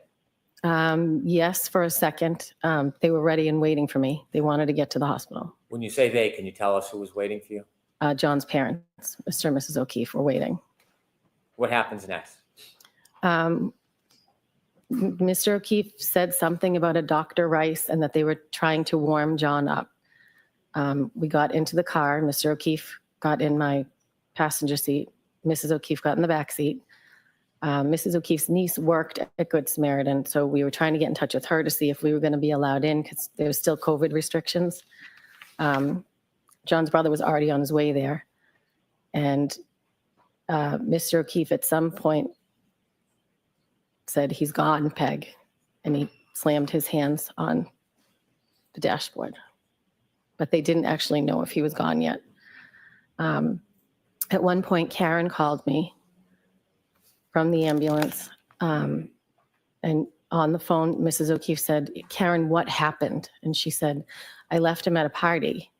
Yes, for a second. They were ready and waiting for me. They wanted to get to the hospital. When you say they, can you tell us who was waiting for you? John's parents, Mr. and Mrs. O'Keefe, were waiting. What happens next? Mr. O'Keefe said something about a Dr. Rice and that they were trying to warm John up. We got into the car. Mr. O'Keefe got in my passenger seat. Mrs. O'Keefe got in the back seat. Mrs. O'Keefe's niece worked at Good Samaritan, so we were trying to get in touch with her to see if we were going to be allowed in because there was still COVID restrictions. John's brother was already on his way there. And Mr. O'Keefe at some point said, "He's gone, Peg." And he slammed his hands on the dashboard. But they didn't actually know if he was gone yet. At one point, Karen called me from the ambulance. And on the phone, Mrs. O'Keefe said, "Karen, what happened?" And she said, "I left him at a party."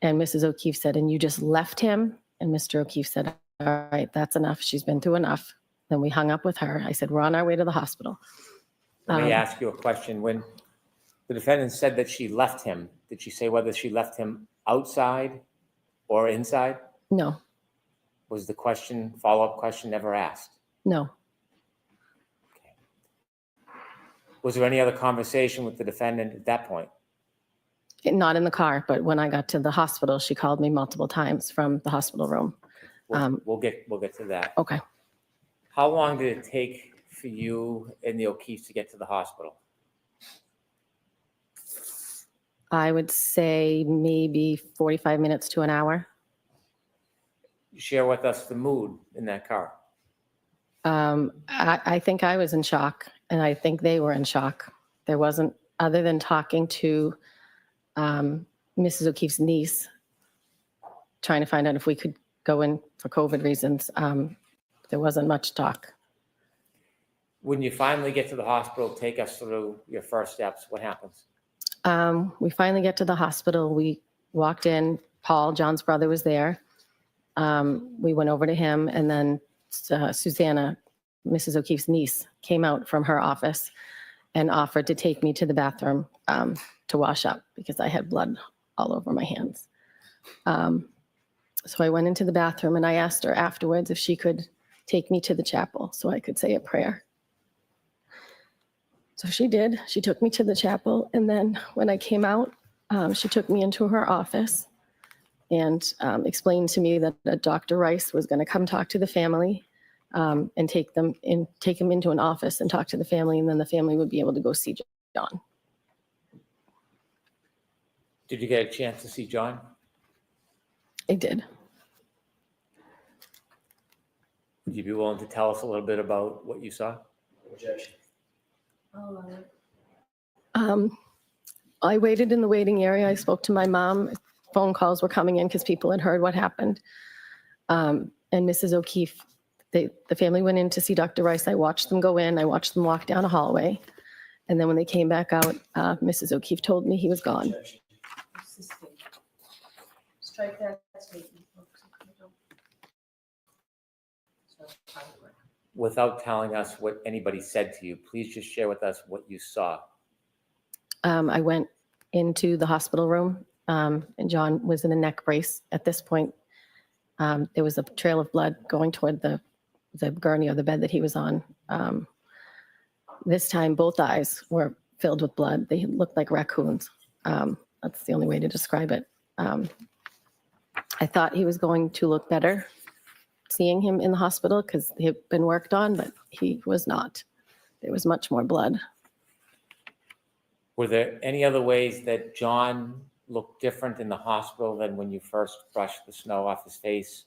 And Mrs. O'Keefe said, "And you just left him?" And Mr. O'Keefe said, "All right, that's enough. She's been through enough." Then we hung up with her. I said, "We're on our way to the hospital." Let me ask you a question. When the defendant said that she left him, did she say whether she left him outside or inside? No, Was the question, follow-up question, never asked? no. Was there any other conversation with the defendant at that point? Not in the car, but when I got to the hospital, she called me multiple times from the hospital room. We'll get to that. Okay. How long did it take for you and the O'Keefes to get to the hospital? I would say maybe 45 minutes to an hour. Share with us the mood in that car. I think I was in shock, and I think they were in shock. There wasn't, other than talking to Mrs. O'Keefe's niece, trying to find out if we could go in for COVID reasons, there wasn't much talk. When you finally get to the hospital, take us through your first steps. What happens? We finally get to the hospital. We walked in. Paul, John's brother, was there. We went over to him, and then Susanna, Mrs. O'Keefe's niece, came out from her office and offered to take me to the bathroom to wash up because I had blood all over my hands. So I went into the bathroom, and I asked her afterwards if she could take me to the chapel so I could say a prayer. So she did. She took me to the chapel, and then when I came out, she took me into her office and explained to me that Dr. Rice was going to come talk to the family and take him into an office and talk to the family, and then the family would be able to go see John. Did you get a chance to see John? I did. Would you be willing to tell us a little bit about what you saw? Objection. I waited in the waiting area. I spoke to my mom. Phone calls were coming in because people had heard what happened. And Mrs. O'Keefe, the family went in to see Dr. Rice. I watched them go in. I watched them walk down a hallway. And then when they came back out, Mrs. O'Keefe told me he was gone. Objection. Strike that statement. Without telling us what anybody said to you, please just share with us what you saw. I went into the hospital room, and John was in a neck brace. At this point, there was a trail of blood going toward the gurney or the bed that he was on. This time, both eyes were filled with blood. They looked like raccoons. That's the only way to describe it. I thought he was going to look better seeing him in the hospital because he had been worked on, but he was not. There was much more blood. Were there any other ways that John looked different in the hospital than when you first brushed the snow off his face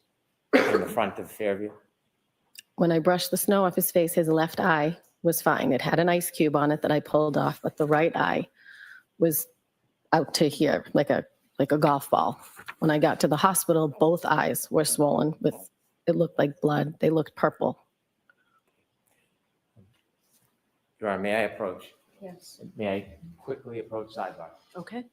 in the front of Fairview? When I brushed the snow off his face, his left eye was fine. It had an ice cube on it that I pulled off, but the right eye was out to here, like a golf ball. When I got to the hospital, both eyes were swollen with, it looked like blood. They looked purple. Your Honor, may I approach? Yes. May I quickly approach sidebar? Okay.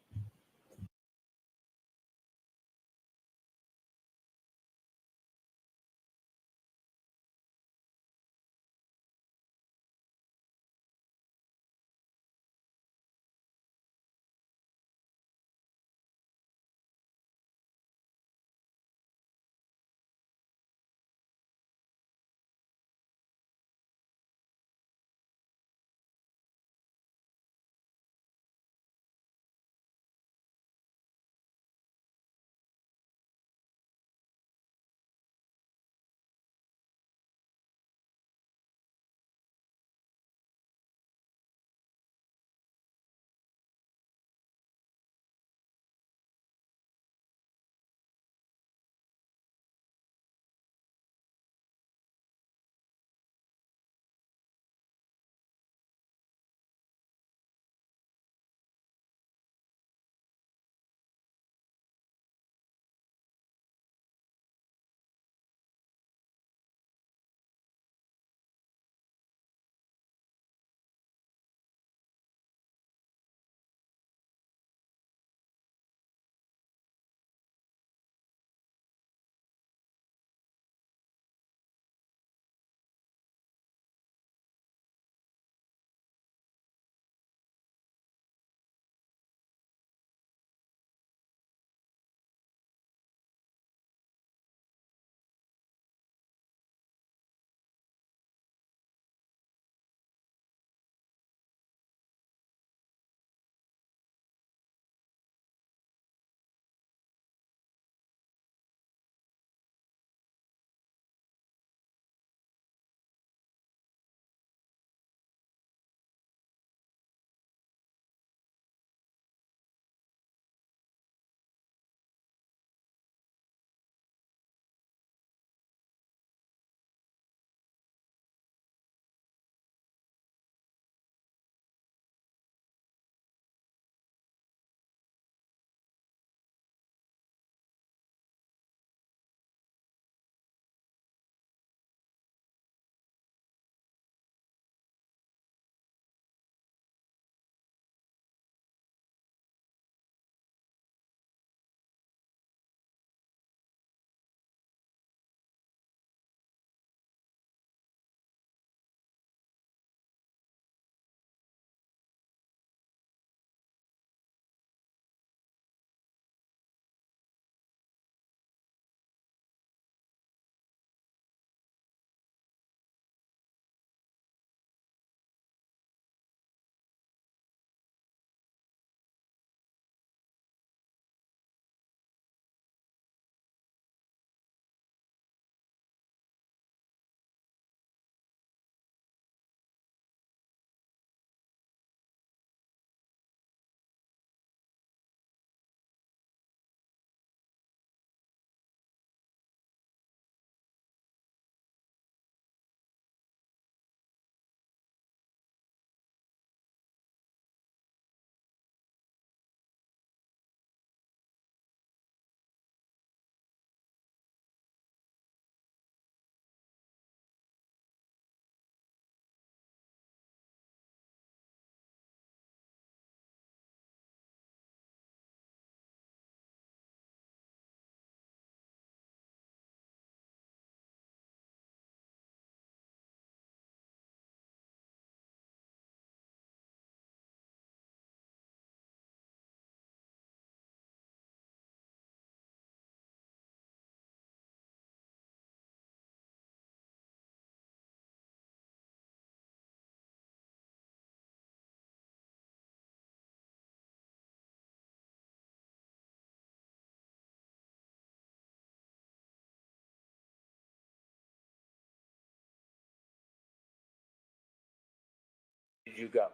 did you go?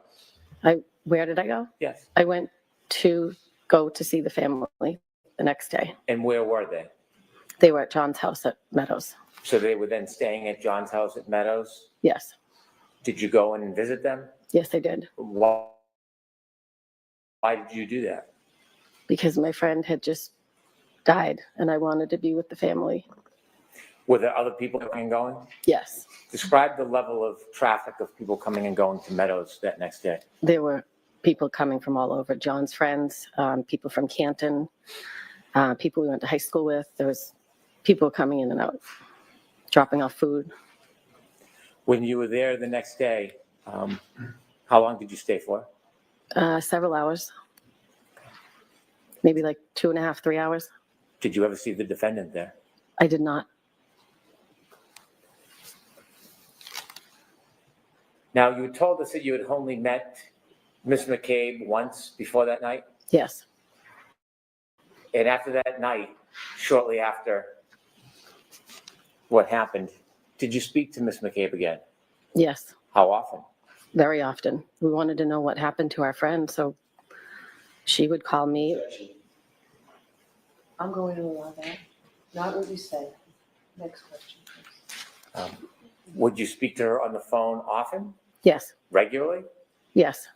Where did I go? Yes. I went to go to see the family the next day. And where were they? They were at John's house at Meadows. So they were then staying at John's house at Meadows? Yes. Did you go in and visit them? Yes, I did. Why did you do that? Because my friend had just died and I wanted to be with the family. Were there other people coming and going? Yes. Describe the level of traffic of people coming and going to Meadows that next day. There were people coming from all over. John's friends, people from Canton, people we went to high school with. There was people coming in and out, dropping off food. When you were there the next day, how long did you stay for? Several hours. Maybe like 2.5, 3 hours. Did you ever see the defendant there? I did not. Now, you told us that you had only met Miss McCabe once before that night. Yes. And after that night, shortly after what happened, did you speak to Miss McCabe again? Yes. How often? Very often. We wanted to know what happened to our friend, so she would call me. I'm going to allow that. Not what you say. Next question, please. Would you speak to her on the phone often, Yes. regularly? Yes.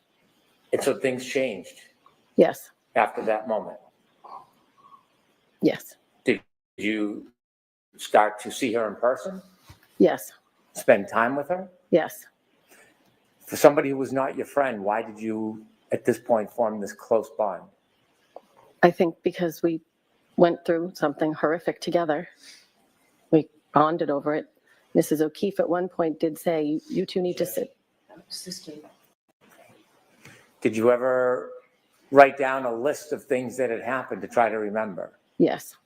And so things changed Yes. after that moment. Yes. Did you start to see her in person, Yes. spend time with her? Yes. For somebody who was not your friend, why did you, at this point, form this close bond? I think because we went through something horrific together. We bonded over it. Mrs. O'Keefe at one point did say, you two need to sit. Sister. Did you ever write down a list of things that had happened to try to remember? Yes.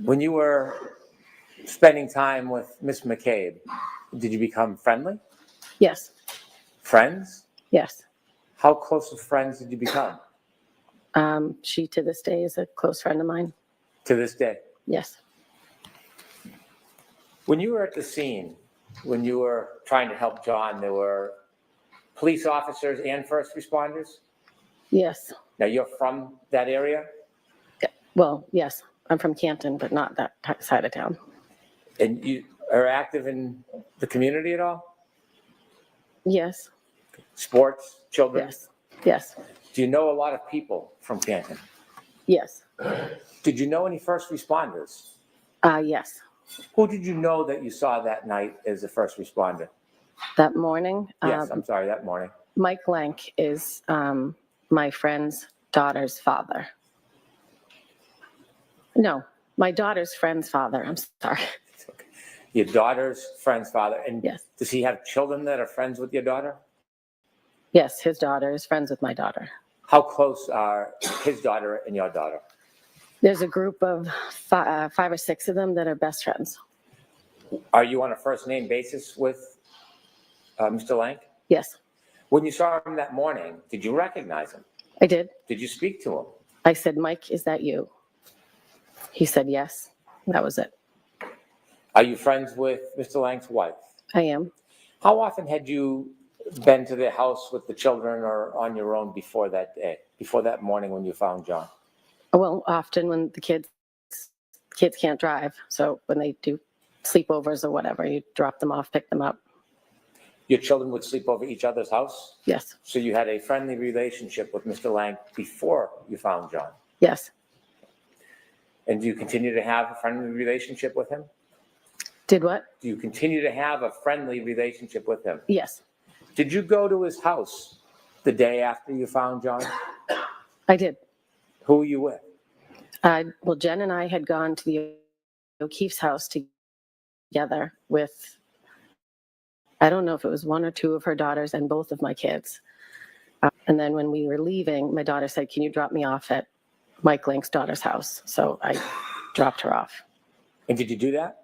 When you were spending time with Miss McCabe, did you become friendly? Yes. Friends? Yes. How close of friends did you become She to this day is a close friend of mine. to this day? Yes. When you were at the scene, when you were trying to help John, there were police officers and first responders? Yes. Now, you're from that area, Well, yes. I'm from Canton, but not that side of town. and you are active in the community at all? Yes. Sports, children? Yes. Yes. Do you know a lot of people from Canton? Yes. Did you know any first responders? Yes. Who did you know that you saw that night as a first responder? That morning, Yes, I'm sorry, that morning. Mike Lank is my friend's daughter's father. No, my daughter's friend's father. I'm sorry. Your daughter's friend's father. And Yes. does he have children that are friends with your daughter? Yes, his daughter is friends with my daughter. How close are his daughter and your daughter? There's a group of 5 or 6 of them that are best friends. Are you on a first name basis with Mr. Lank? Yes, When you saw him that morning, did you recognize him? I did. Did you speak to him? I said, Mike, is that you? He said, yes. That was it. Are you friends with Mr. Lank's wife? I am. How often had you been to their house with the children or on your own before that day, before that morning when you found John? Well, often when the kids can't drive. So when they do sleepovers or whatever, you drop them off, pick them up. Your children would sleep over each other's house? Yes. So you had a friendly relationship with Mr. Lank before you found John? Yes. And do you continue to have a friendly relationship with him? Did what? Do you continue to have a friendly relationship with him? Yes, Did you go to his house the day after you found John? I did. Who were you with? Well, Jen and I had gone to the O'Keefe's house together with, I don't know if it was 1 or 2 of her daughters and both of my kids. And then when we were leaving, my daughter said, can you drop me off at Mike Lank's daughter's house? So I dropped her off. And did you do that?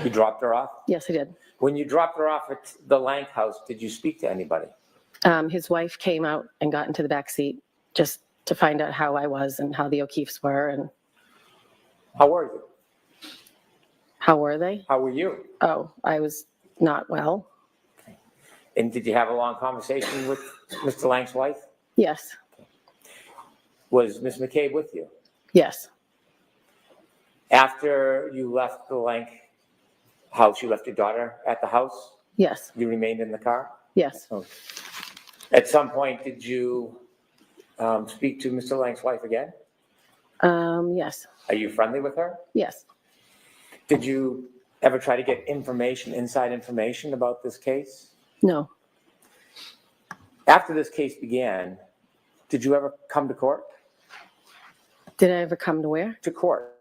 You dropped her off? Yes, I did. When you dropped her off at the Lank house, did you speak to anybody? His wife came out and got into the back seat just to find out how I was and how the O'Keefes were and How were you? how were they? How were you? Oh, I was not well. And did you have a long conversation with Mr. Lang's wife? Yes, Was Ms. McCabe with you? yes, After you left the Lang house, you left your daughter at the house? yes, You remained in the car? yes. At some point, did you speak to Mr. Lang's wife again? Yes, Are you friendly with her? yes. Did you ever try to get inside information about this case? No, After this case began, did you ever come to court? did I ever come to where? To court.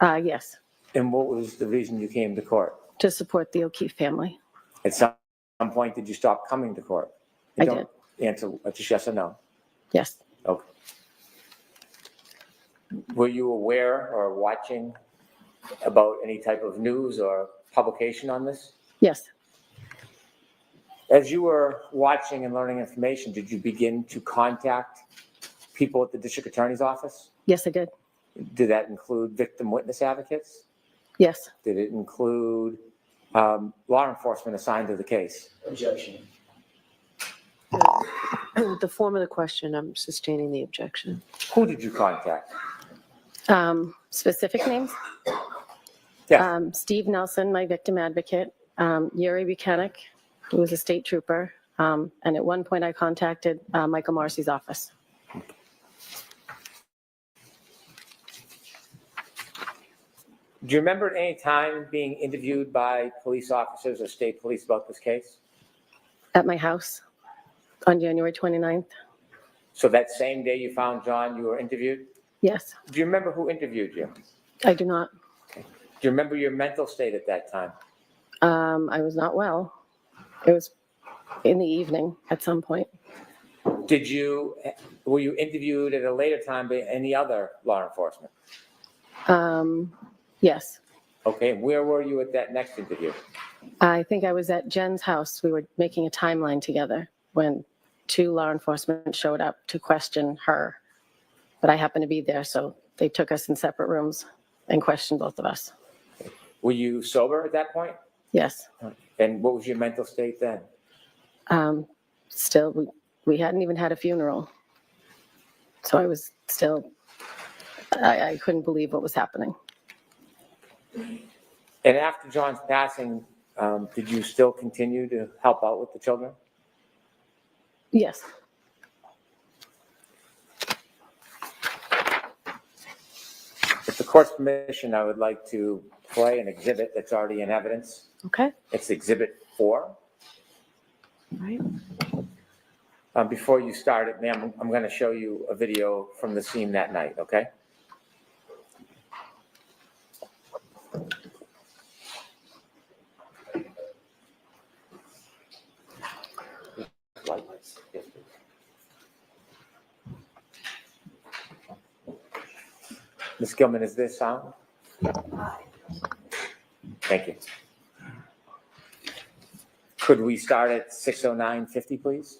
Yes, And what was the reason you came to court? to support the O'Keefe family. At some point, did you stop coming to court? I Don't answer just yes or no. Yes, Okay. Were you aware or watching about any type of news or publication on this? yes, As you were watching and learning information, did you begin to contact people at the district attorney's office? yes, I did. Did that include victim witness advocates? Yes, Did it include law enforcement assigned to the case? Objection. The form of the question, I'm sustaining the objection. Who did you contact? specific names? Yeah. Steve Nelson, my victim advocate, Yuri Buchanan, who was a state trooper, and at one point I contacted Michael Marcy's office. Do you remember at any time being interviewed by police officers or state police about this case? At my house on January 29th. So that same day you found John, you were interviewed? Yes, Do you remember who interviewed you? I do not. Do you remember your mental state at that time? I was not well. It was in the evening at some point. Were you interviewed at a later time by any other law enforcement? Yes, Okay, where were you at that next interview? I think I was at Jen's house. We were making a timeline together when 2 law enforcement showed up to question her. But I happened to be there, so they took us in separate rooms and questioned both of us. Were you sober at that point? Yes. And what was your mental state then? Still, we hadn't even had a funeral. So I was still, I couldn't believe what was happening. And after John's passing, did you still continue to help out with the children? Yes. With the court's permission, I would like to play an exhibit that's already in evidence. Okay. It's Exhibit 4. All right. Before you start it, ma'am, I'm going to show you a video from the scene that night, okay? Ms. Gilman, is this sound? Thank you. Could we start at 6:09:50, please?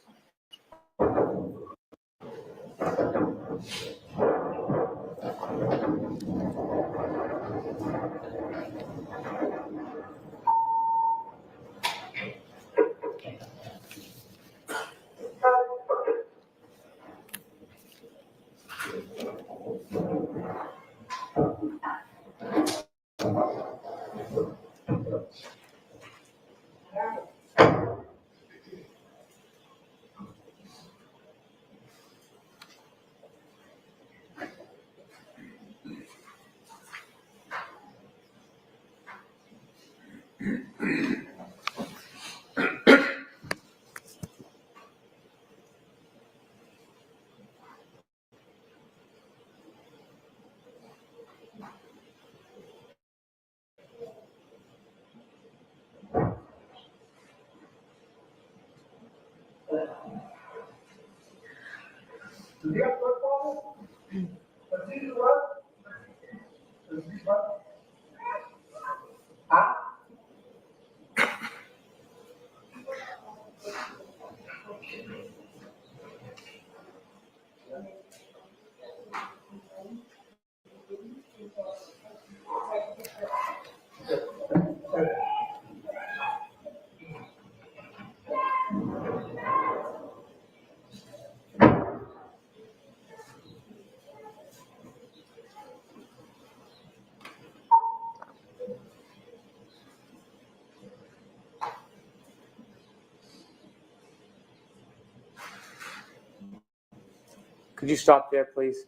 Could you stop there, please?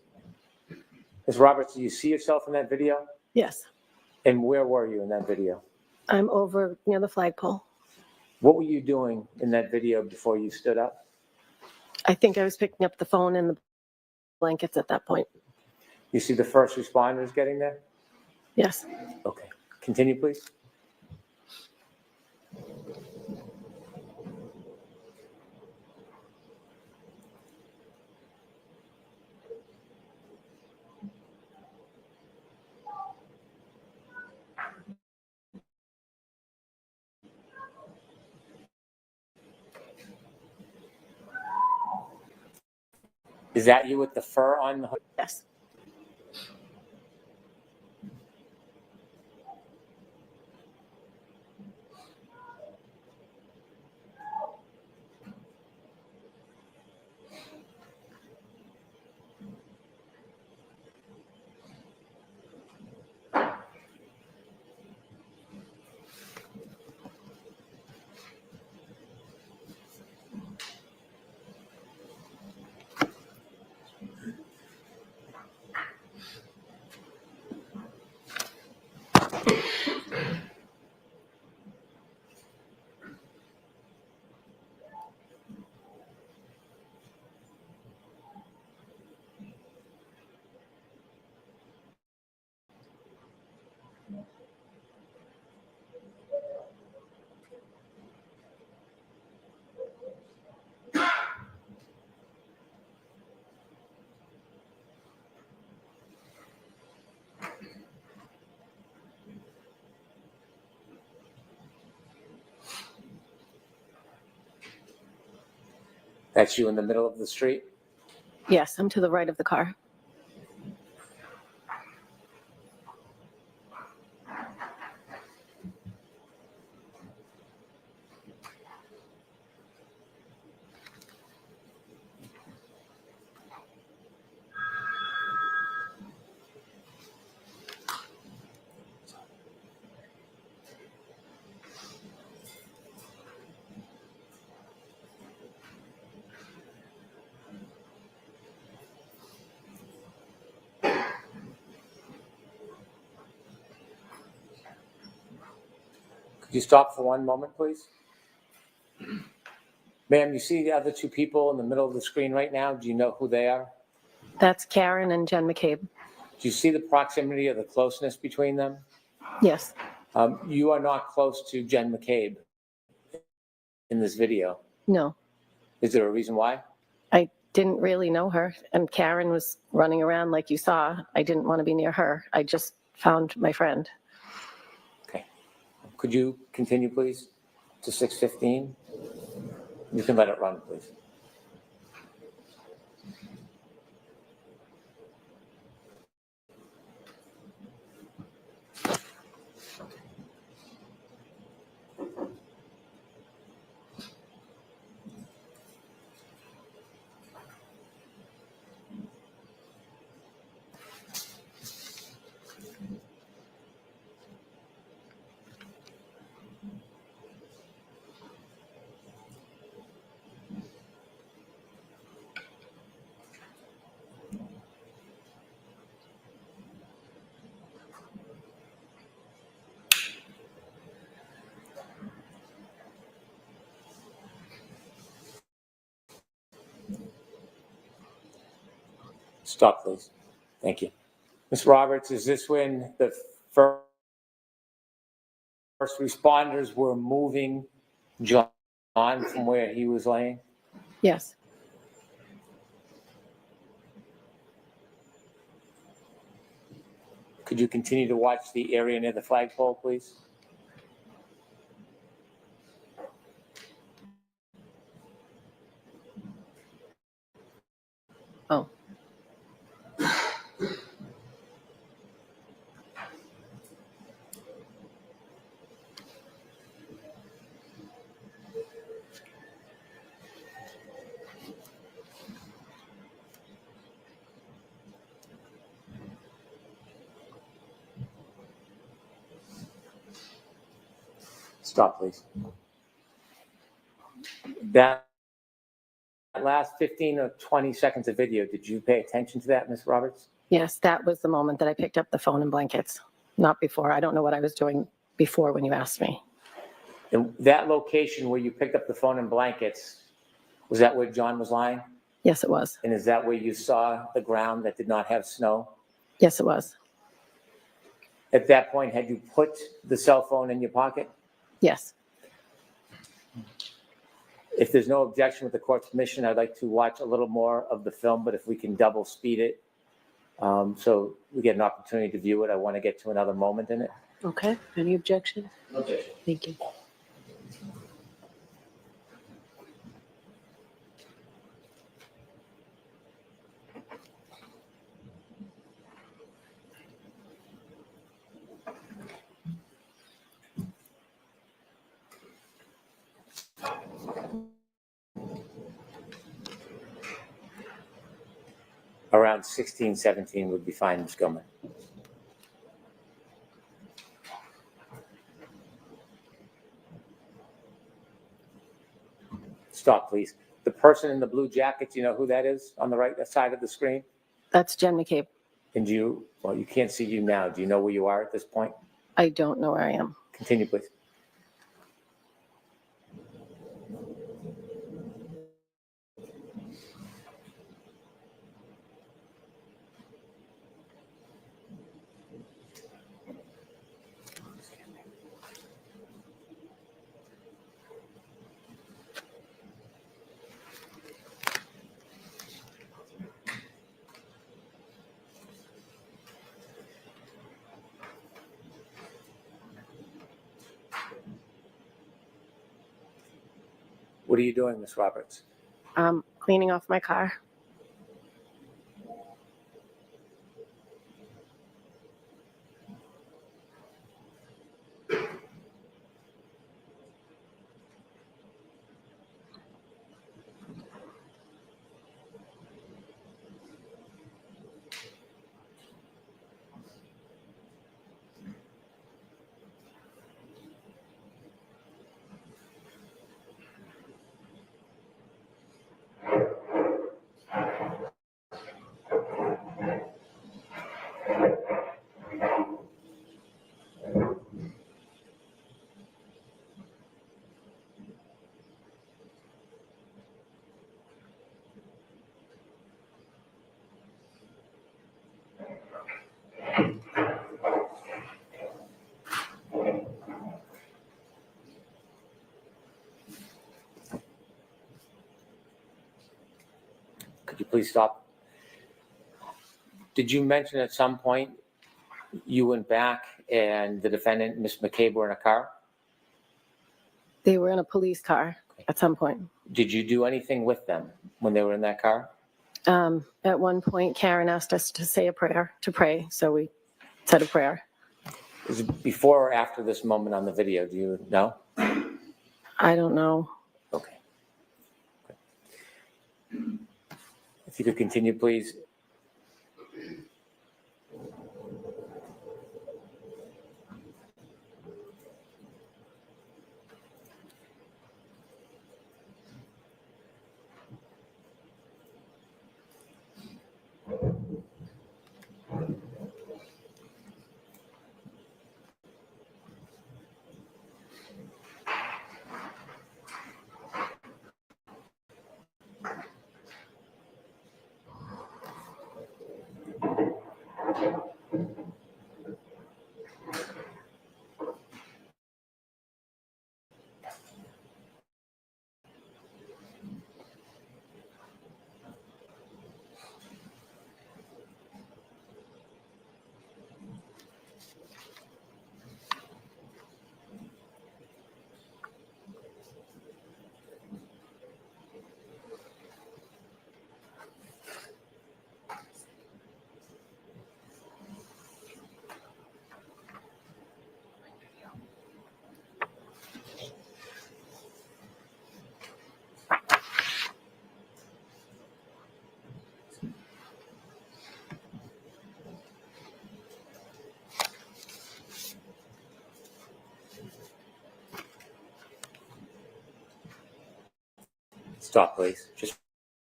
Ms. Roberts, do you see yourself in that video? Yes, And where were you in that video? I'm over near the flagpole. What were you doing in that video before you stood up? I think I was picking up the phone and the blankets at that point. You see the first responders getting there? Yes. Okay. Continue, please. Is that you with the fur on the hood? Yes. That's you in the middle of the street? Yes, I'm to the right of the car. Could you stop for one moment, please? Ma'am, you see the other two people in the middle of the screen right now? Do you know who they are? That's Karen and Jen McCabe. Do you see the proximity or the closeness between them? Yes. You are not close to Jen McCabe in this video. No, Is there a reason why? I didn't really know her. And Karen was running around like you saw. I didn't want to be near her. I just found my friend. Okay. Could you continue, please, to 6:15? You can let it run, please. Stop, please. Thank you. Ms. Roberts, is this when the first responders were moving John from where he was laying? Yes. Could you continue to watch the area near the flagpole, please? Oh. Stop, please. That last 15 or 20 seconds of video, did you pay attention to that, Ms. Roberts? Yes, that was the moment that I picked up the phone and blankets, not before. I don't know what I was doing before when you asked me. And that location where you picked up the phone and blankets, was that where John was lying? Yes, it was. And is that where you saw the ground that did not have snow? Yes, it was. At that point, had you put the cell phone in your pocket? Yes. If there's no objection with the court's permission, I'd like to watch a little more of the film, but if we can double speed it, so we get an opportunity to view it. I want to get to another moment in it. Okay, any objection? No objection. Thank you. Around 16, 17 would be fine, Ms. Gilman. Stop, please. The person in the blue jacket, do you know who that is on the right side of the screen? That's Jen McCabe. And you can't see you now. Do you know where you are at this point? I don't know where I am. Continue, please. What are you doing, Ms. Roberts? Cleaning off my car. Could you please stop? Did you mention at some point you went back and the defendant, Ms. McCabe, were in a car? They were in a police car at some point. Did you do anything with them when they were in that car? At one point, Karen asked us to say a prayer, to pray, so we said a prayer. Is it before or after this moment on the video? Do you know? I don't know. Okay. If you could continue, please. Stop, please. Just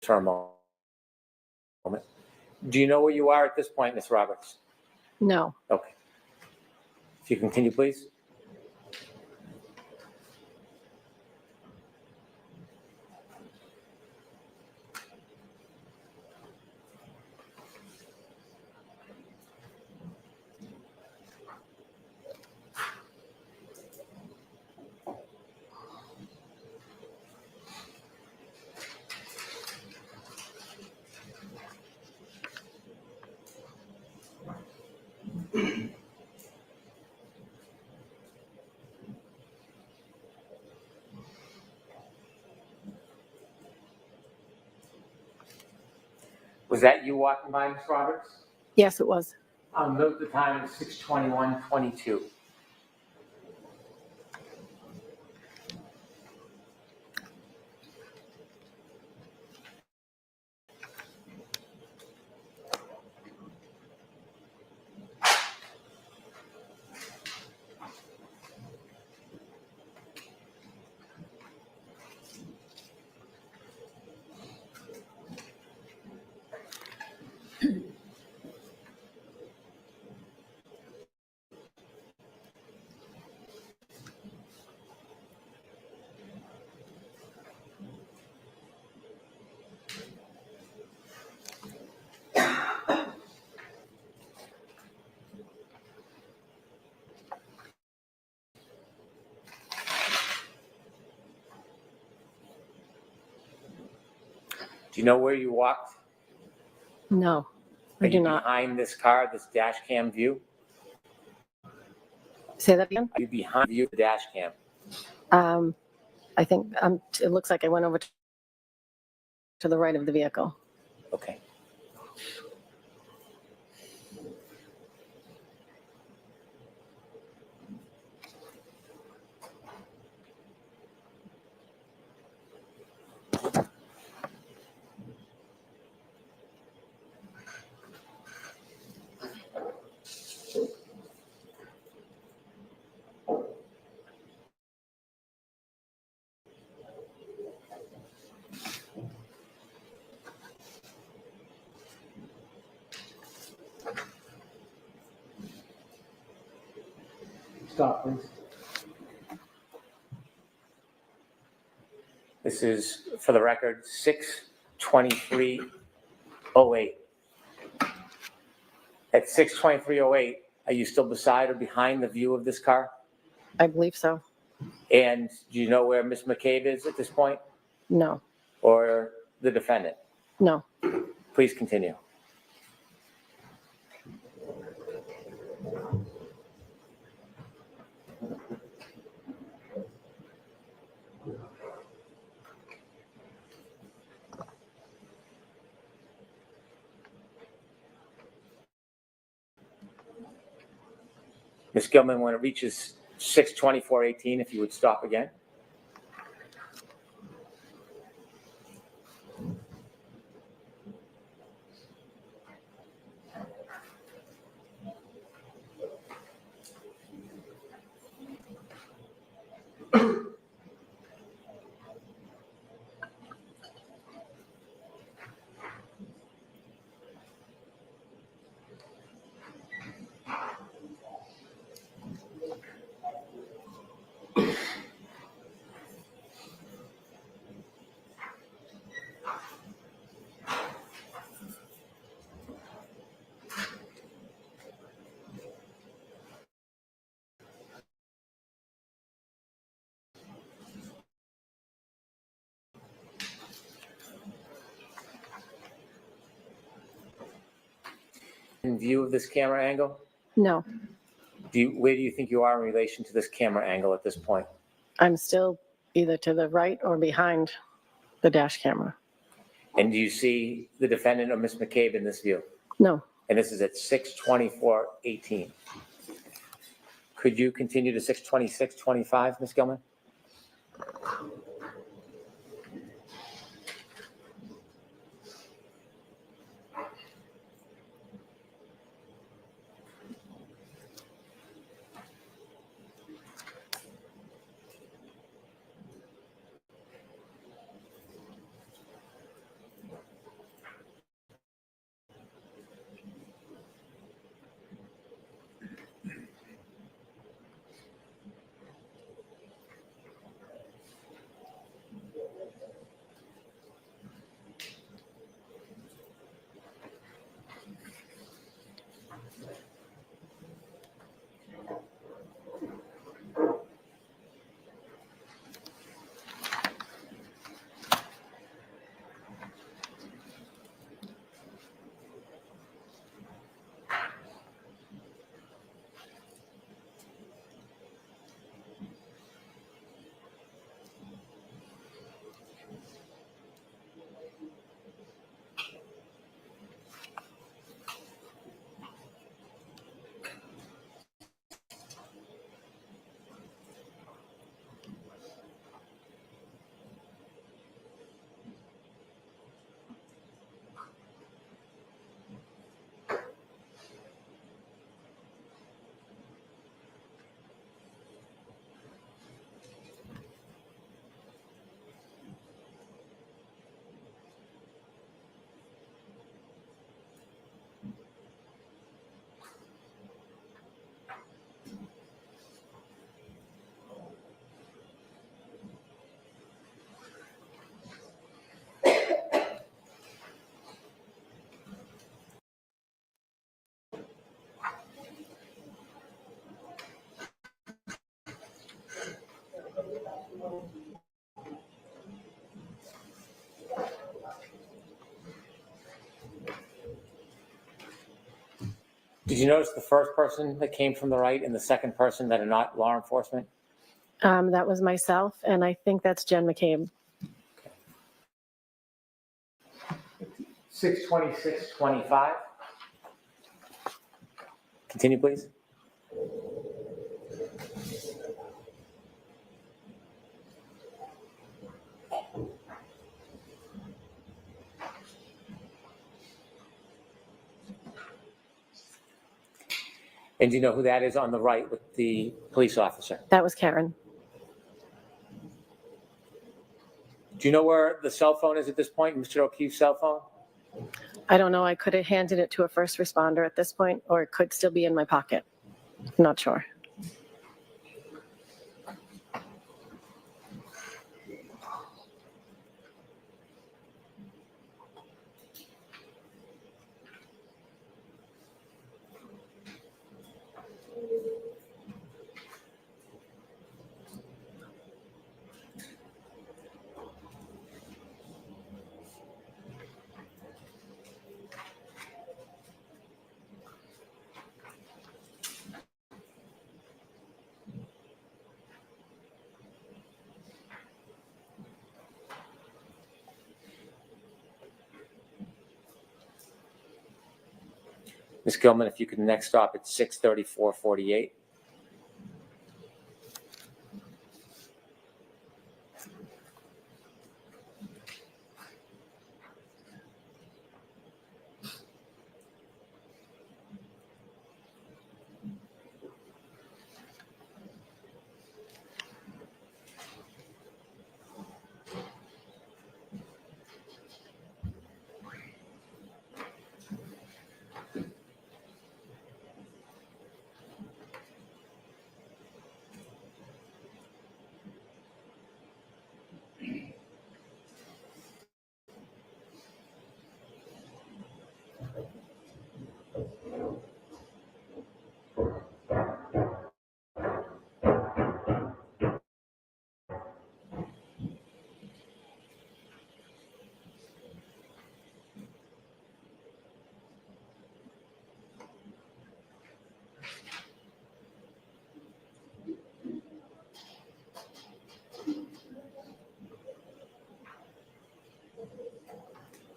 for a moment. Do you know where you are at this point, Ms. Roberts? No. Okay. If you continue, please. Was that you walking by, Ms. Roberts? Yes, it was. I'll note the time is 6:21:22. Do you know where you walked? No, Are I do you not. behind this car, this dash cam view? Say that again? Are you behind view of the dash cam? I think it looks like I went over to the right of the vehicle. Okay. Stop, please. This is, for the record, 6:23:08. At 6:23:08, are you still beside or behind the view of this car? I believe so. And do you know where Ms. McCabe is at this point, No, or the defendant? no. Please continue. Ms. Gilman, when it reaches 6:24:18, if you would stop again. In view of this camera angle, No, where do you think you are in relation to this camera angle at this point? I'm still either to the right or behind the dash camera. And do you see the defendant or Ms. McCabe in this view? No, And this is at 6:24:18. Could you continue to 6:26:25, Ms. Gilman? Did you notice the first person that came from the right and the second person that are not law enforcement? That was myself, and I think that's Jen McCabe. 62625. Continue, please. And do you know who that is on the right with the police officer? That was Karen. Do you know where the cell phone is at this point, Mr. O'Keefe's cell phone? I don't know. I could have handed it to a first responder at this point, or it could still be in my pocket. I'm not sure. Ms. Gilman, if you could next stop at 63448.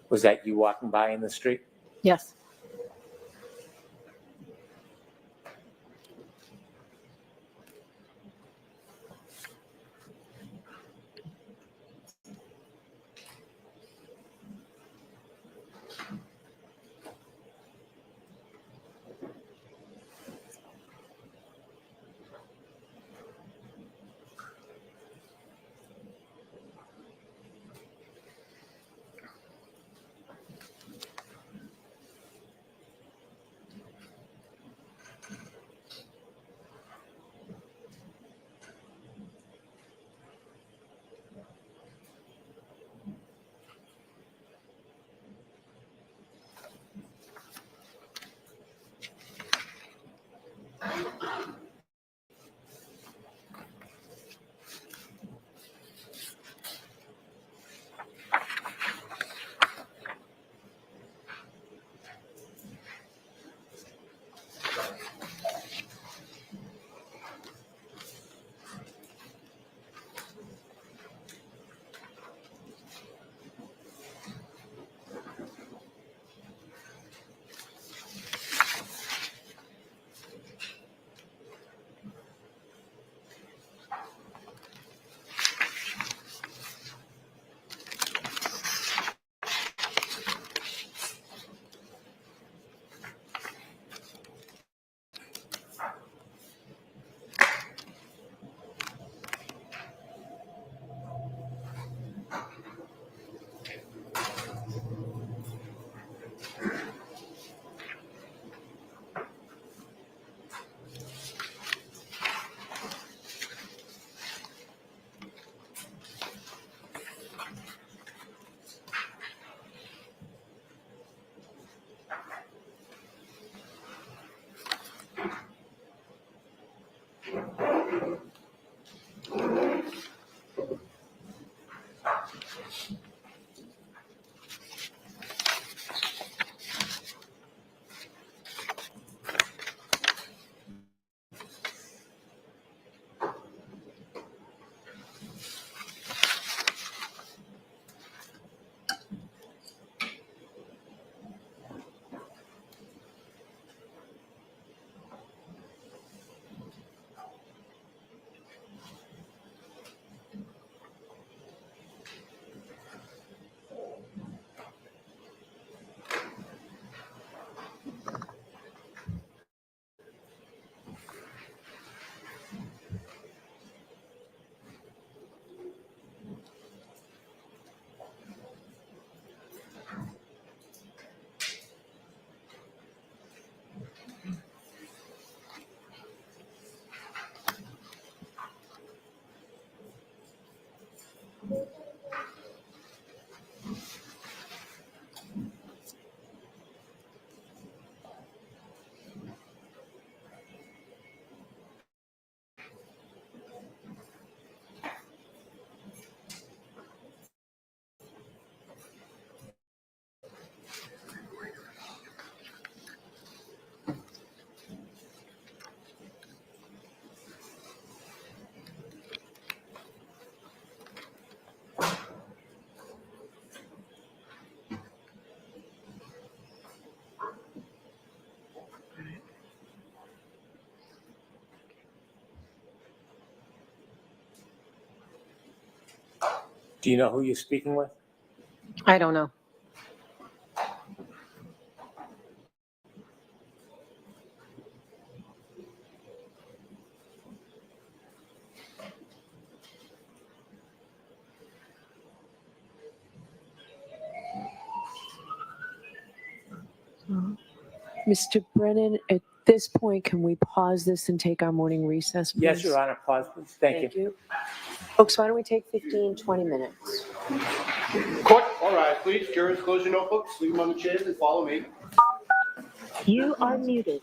Was that you walking by in the street? Yes. Do you know who you're speaking with? I don't know. Mr. Brennan, at this point, can we pause this and take our morning recess, please? Yes, Your Honor. Pause, please. Thank you. Folks, why don't we take 15, 20 minutes? Court, all right, please. Jurors, close your notebooks, leave them on the chairs, and follow me. You are muted.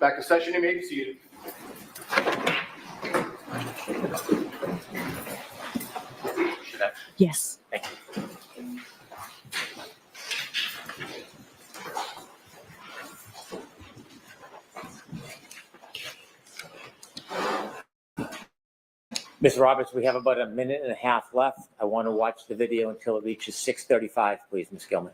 back in session. You may be seated. Yes. Thank you. Ms. Roberts, we have about a minute and a half left. I want to watch the video until it reaches 6:35, please, Ms. Gilman.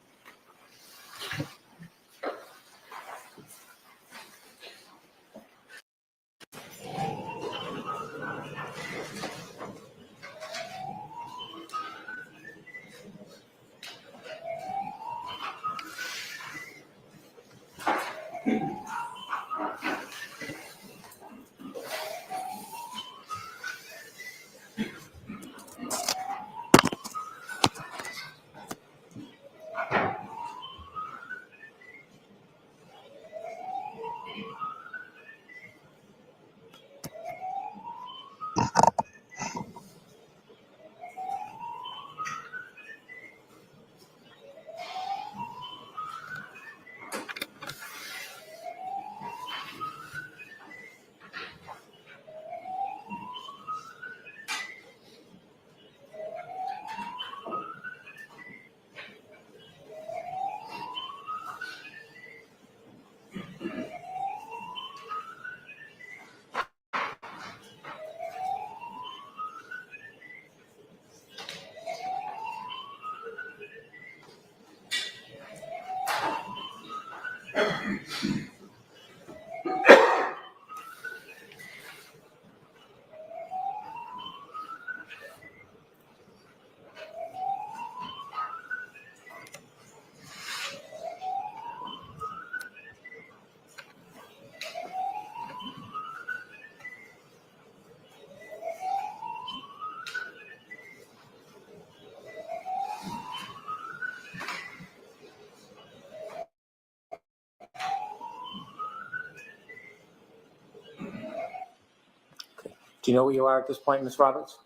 Do you know where you are at this point, Ms. Roberts?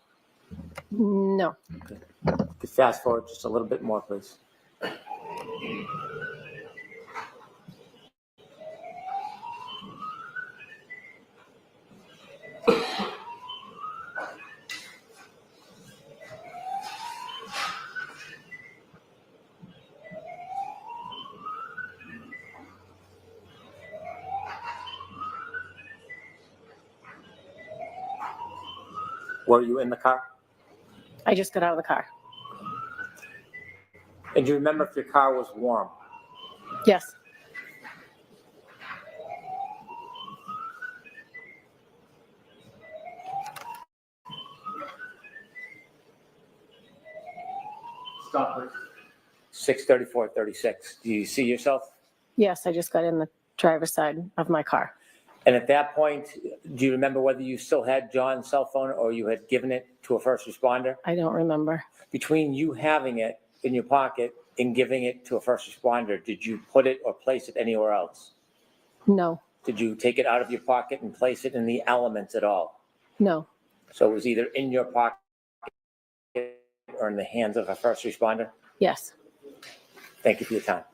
No. Could fast forward just a little bit more, please. Were you in the car? I just got out of the car. And do you remember if your car was warm? Yes. Stop, please. 6:34:36. Do you see yourself? Yes, I just got in the driver's side of my car. And at that point, do you remember whether you still had John's cell phone or you had given it to a first responder? I don't remember. Between you having it in your pocket and giving it to a first responder, did you put it or place it anywhere else? No. Did you take it out of your pocket and place it in the elements at all? No. So it was either in your pocket or in the hands of a first responder? Yes. Thank you for your time.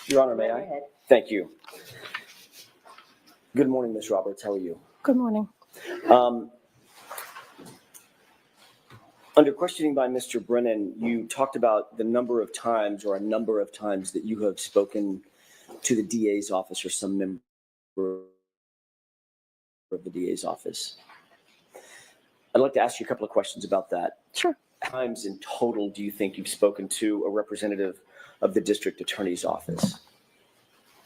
Your Honor, may I? Thank you. Good morning, Ms. Roberts. How are you? Good morning. Under questioning by Mr. Brennan, you talked about the number of times or a number of times that you have spoken to the DA's office or some member of the DA's office. I'd like to ask you a couple of questions about that. Sure. How many times in total do you think you've spoken to a representative of the district attorney's office?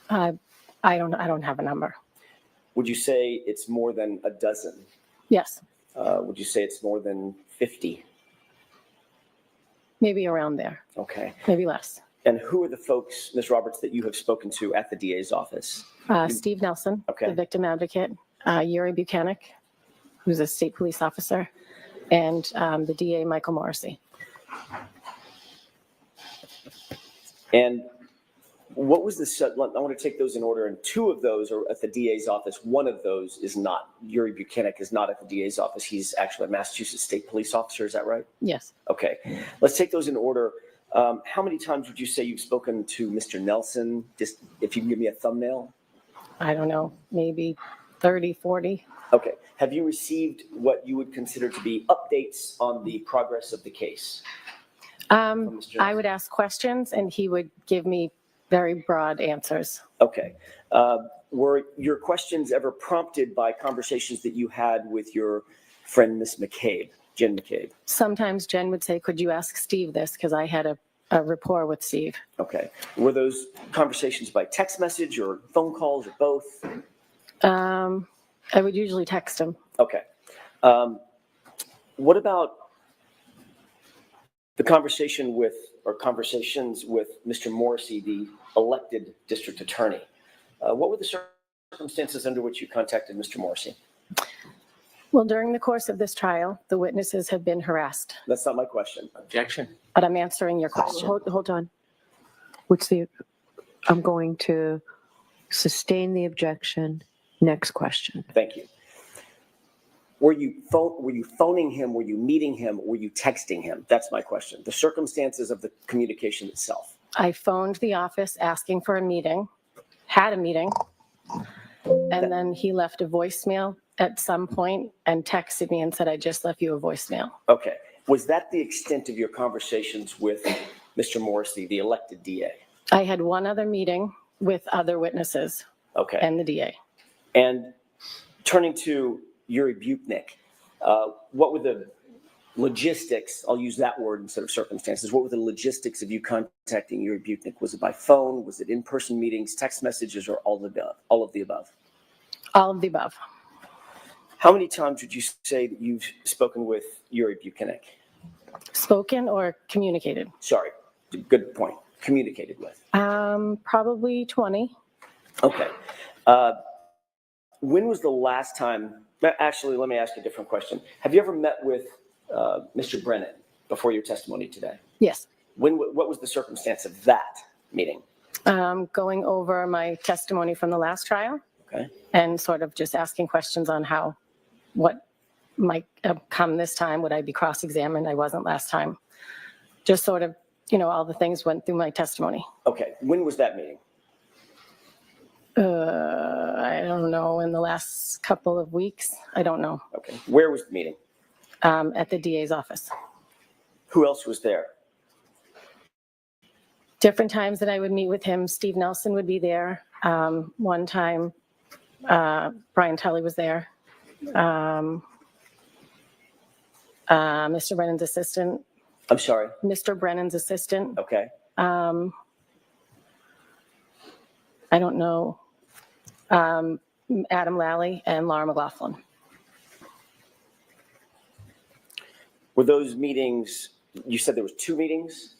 I don't have a number. Would you say it's more than a dozen? Yes. Would you say it's more than 50? Maybe around there, Okay. maybe less. And who are the folks, Ms. Roberts, that you have spoken to at the DA's office? Steve Nelson, Okay. the victim advocate, Yuri Buchanan, who's a state police officer, and the DA, Michael Morrissey. And what was the, I want to take those in order, and two of those are at the DA's office. One of those is not. Yuri Buchanan is not at the DA's office. He's actually a Massachusetts state police officer. Is that right? Yes. Okay. Let's take those in order. How many times would you say you've spoken to Mr. Nelson? Just if you can give me a thumbnail. I don't know, maybe 30, 40. Okay. Have you received what you would consider to be updates on the progress of the case? from Mr. I would ask questions and he would give me very broad answers. Okay. Were your questions ever prompted by conversations that you had with your friend, Miss McCabe, Jen McCabe? Sometimes Jen would say, could you ask Steve this? Because I had a rapport with Steve. Okay. Were those conversations by text message or phone calls or both? I would usually text him. Okay. What about the conversation with, or conversations with Mr. Morrissey, the elected district attorney? What were the circumstances under which you contacted Mr. Morrissey? Well, during the course of this trial, the witnesses have been harassed, That's not my question. Objection. but I'm answering your question. Hold on. I'm going to sustain the objection. Next question. Thank you. Were you phoning him? Were you meeting him? Were you texting him? That's my question. The circumstances of the communication itself. I phoned the office asking for a meeting, had a meeting, and then he left a voicemail at some point and texted me and said, I just left you a voicemail. Okay. Was that the extent of your conversations with Mr. Morrissey, the elected DA? I had one other meeting with other witnesses Okay. and the DA. And turning to Yuri Buchanan, what were the logistics? I'll use that word instead of circumstances. What were the logistics of you contacting Yuri Buchanan? Was it by phone? Was it in-person meetings, text messages, or all of the above? All of the above. How many times would you say that you've spoken with Yuri Buchanan? Spoken or communicated? Sorry, good point. Communicated with. Probably 20. Okay. When was the last time? Actually, let me ask you a different question. Have you ever met with Mr. Brennan before your testimony today? Yes. What was the circumstance of that meeting? Going over my testimony from the last trial. Okay. And sort of just asking questions on what might come this time. Would I be cross-examined? I wasn't last time. Just sort of, all the things went through my testimony. Okay. When was that meeting? I don't know, in the last couple of weeks. I don't know. Okay. Where was the meeting? At the DA's office. Who else was there? Different times that I would meet with him, Steve Nelson would be there. One time, Brian Tully was there. Mr. Brennan's assistant. I'm sorry. Mr. Brennan's assistant. Okay. I don't know. Adam Lally and Laura McLaughlin. Were those meetings, you said there was 2 meetings?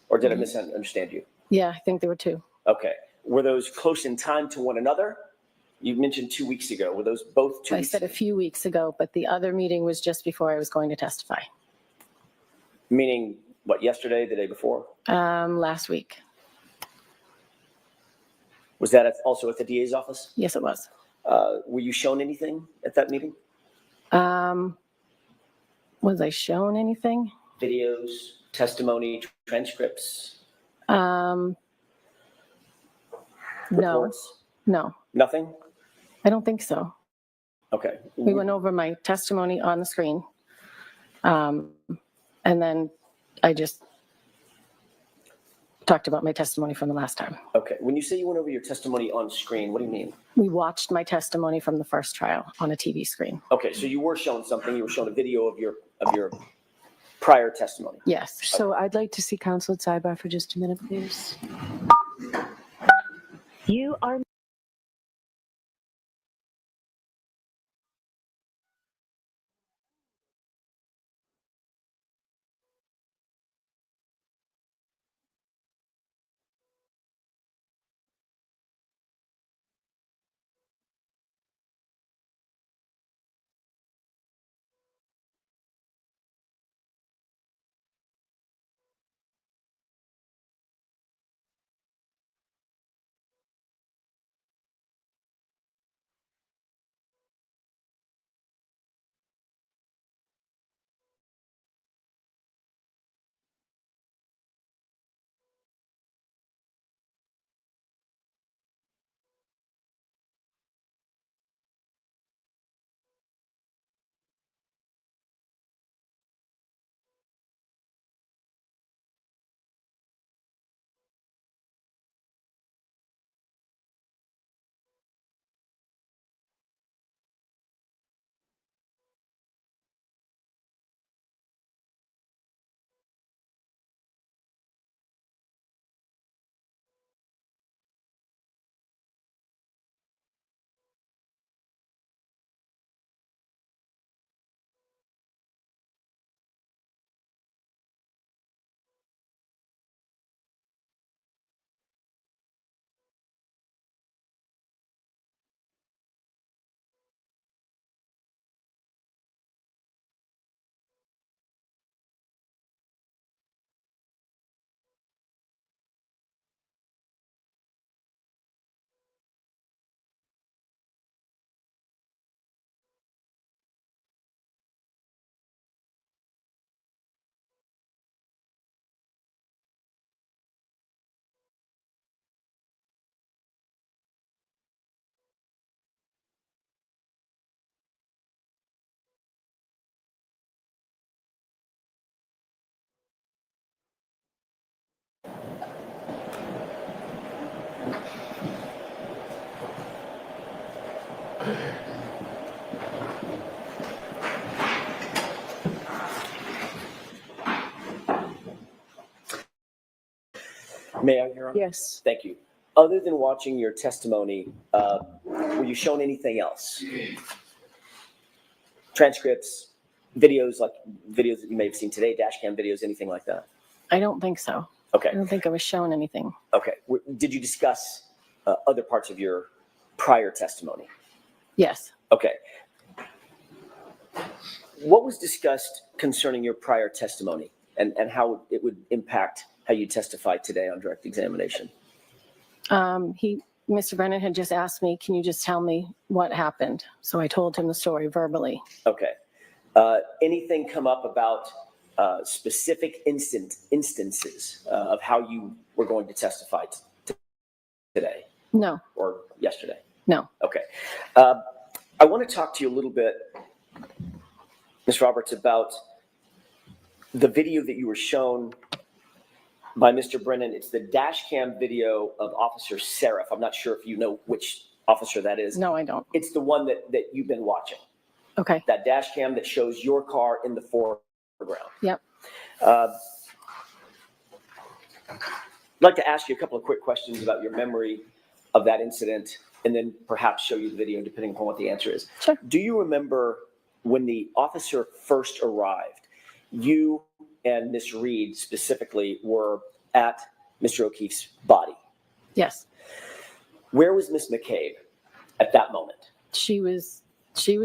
Or did I misunderstand you? Yeah, I think there were 2. Okay. Were those close in time to one another? You mentioned 2 weeks ago. Were those both 2 I weeks said a few weeks ago, but the other meeting was just before I was going to testify. Meaning, what, yesterday, the day before? Last week. Was that also at the DA's office? Yes, it was. Were you shown anything at that meeting? Was I shown anything? Videos, testimony, transcripts, No, reports? no, Nothing? I don't think so. Okay. We went over my testimony on the screen. And then I just talked about my testimony from the last time. Okay. When you say you went over your testimony on screen, what do you mean? We watched my testimony from the first trial on a TV screen. Okay. So you were shown something. You were shown a video of your prior testimony. Yes. So I'd like to see counsel at sidebar for just a minute, please. You are May I, Your Honor? Yes. Thank you. Other than watching your testimony, were you shown anything else? Transcripts, videos, like videos that you may have seen today, dash cam videos, anything like that? I don't think so. Okay. I don't think I was shown anything. Okay. Did you discuss other parts of your prior testimony? Yes. Okay. What was discussed concerning your prior testimony and how it would impact how you testified today on direct examination? Mr. Brennan had just asked me, can you just tell me what happened? So I told him the story verbally. Okay. Anything come up about specific instances of how you were going to testify today No, or yesterday? no. Okay. I want to talk to you a little bit, Ms. Roberts, about the video that you were shown by Mr. Brennan. It's the dash cam video of Officer Seraph. I'm not sure if you know which officer that is. No, I don't. It's the one that you've been watching. Okay. That dash cam that shows your car in the foreground. Yep. I'd like to ask you a couple of quick questions about your memory of that incident, and then perhaps show you the video depending upon what the answer is. Sure. Do you remember when the officer first arrived, you and Miss Reed specifically were at Mr. O'Keefe's body? Yes. Where was Miss McCabe at that moment? She was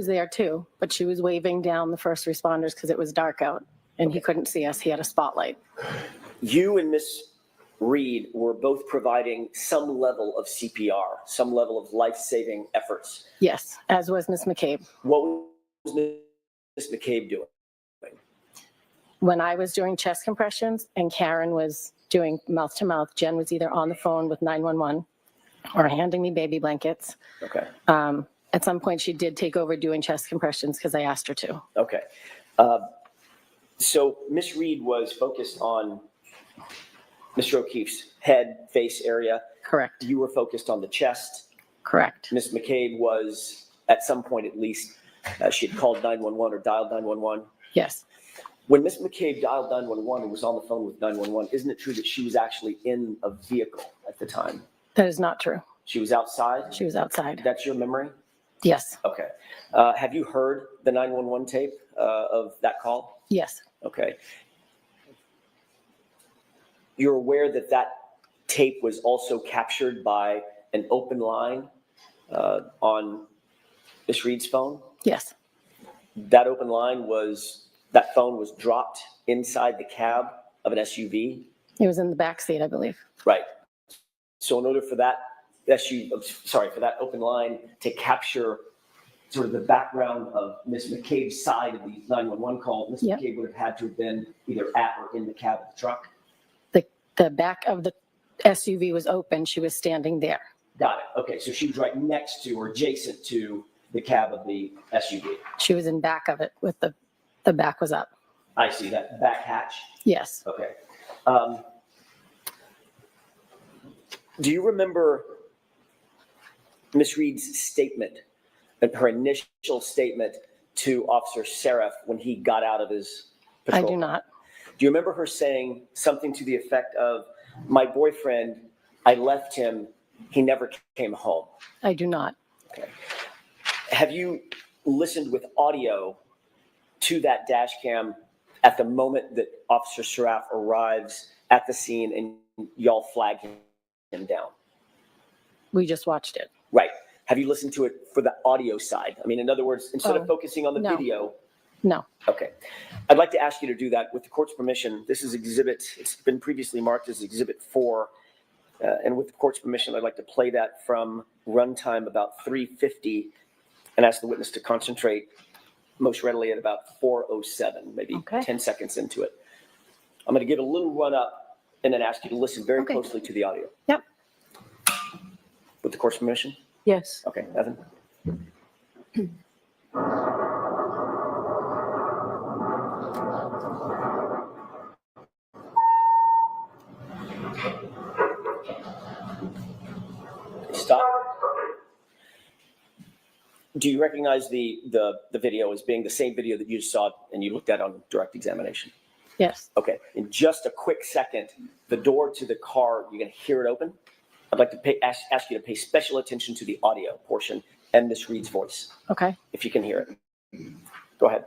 there too, but she was waving down the first responders because it was dark out and he couldn't see us. He had a spotlight. You and Miss Reed were both providing some level of CPR, some level of life-saving efforts. Yes, as was Miss McCabe. What was Miss McCabe doing? When I was doing chest compressions and Karen was doing mouth to mouth, Jen was either on the phone with 911 or handing me baby blankets. Okay. At some point, she did take over doing chest compressions because I asked her to. Okay. So Miss Reed was focused on Mr. O'Keefe's head, face area. Correct. You were focused on the chest. Correct. Miss McCabe was, at some point at least, she had called 911 or dialed 911. Yes. When Miss McCabe dialed 911 and was on the phone with 911, isn't it true that she was actually in a vehicle at the time? That is not true. She was outside? She was outside. That's your memory? Yes. Okay. Have you heard the 911 tape of that call? Yes. Okay. You're aware that that tape was also captured by an open line on Miss Reed's phone? Yes. That open line that phone was dropped inside the cab of an SUV? It was in the back seat, I believe. Right. So in order for that for that open line to capture sort of the background of Miss McCabe's side of the 911 call, Miss Yep. McCabe would have had to have been either at or in the cab of the truck? The back of the SUV was open. She was standing there. Got it. Okay, so she was right next to or adjacent to the cab of the SUV. She was in back of it with the back was up. I see that back hatch. Yes. Okay. Do you remember Miss Reed's statement, her initial statement to Officer Seraph when he got out of his patrol? I do not. Do you remember her saying something to the effect of, "My boyfriend, I left him, he never came home"? I do not. Okay. Have you listened with audio to that dash cam at the moment that Officer Seraph arrives at the scene and y'all flag him down? We just watched it. Right. Have you listened to it for the audio side? I mean, in other words, instead of focusing on the no. video. No. Okay. I'd like to ask you to do that with the court's permission. This is it's been previously marked as Exhibit 4. And with the court's permission, I'd like to play that from runtime about 3:50 and ask the witness to concentrate most readily at about 4:07, maybe Okay. 10 seconds into it. I'm going to give a little run up and then ask you to listen very Okay. closely to the audio. Yep. With the court's permission? Yes. Okay, Evan. Stop. Do you recognize the video as being the same video that you saw and you looked at on direct examination? Yes. Okay. In just a quick second, the door to the car, you're going to hear it open. I'd like to ask you to pay special attention to the audio portion and Miss Reed's voice, Okay. if you can hear it. Go ahead.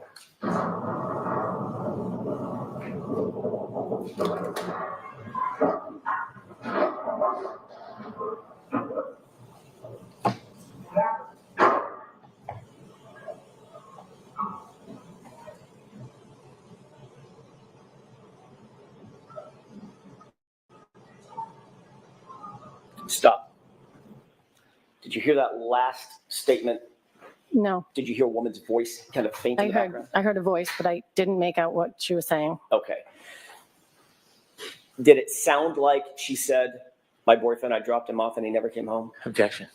Stop. Did you hear that last statement? No, Did you hear a woman's voice kind of faint in the background? I heard a voice, but I didn't make out what she was saying. Okay. Did it sound like she said, my boyfriend, I dropped him off and he never came home? Objection.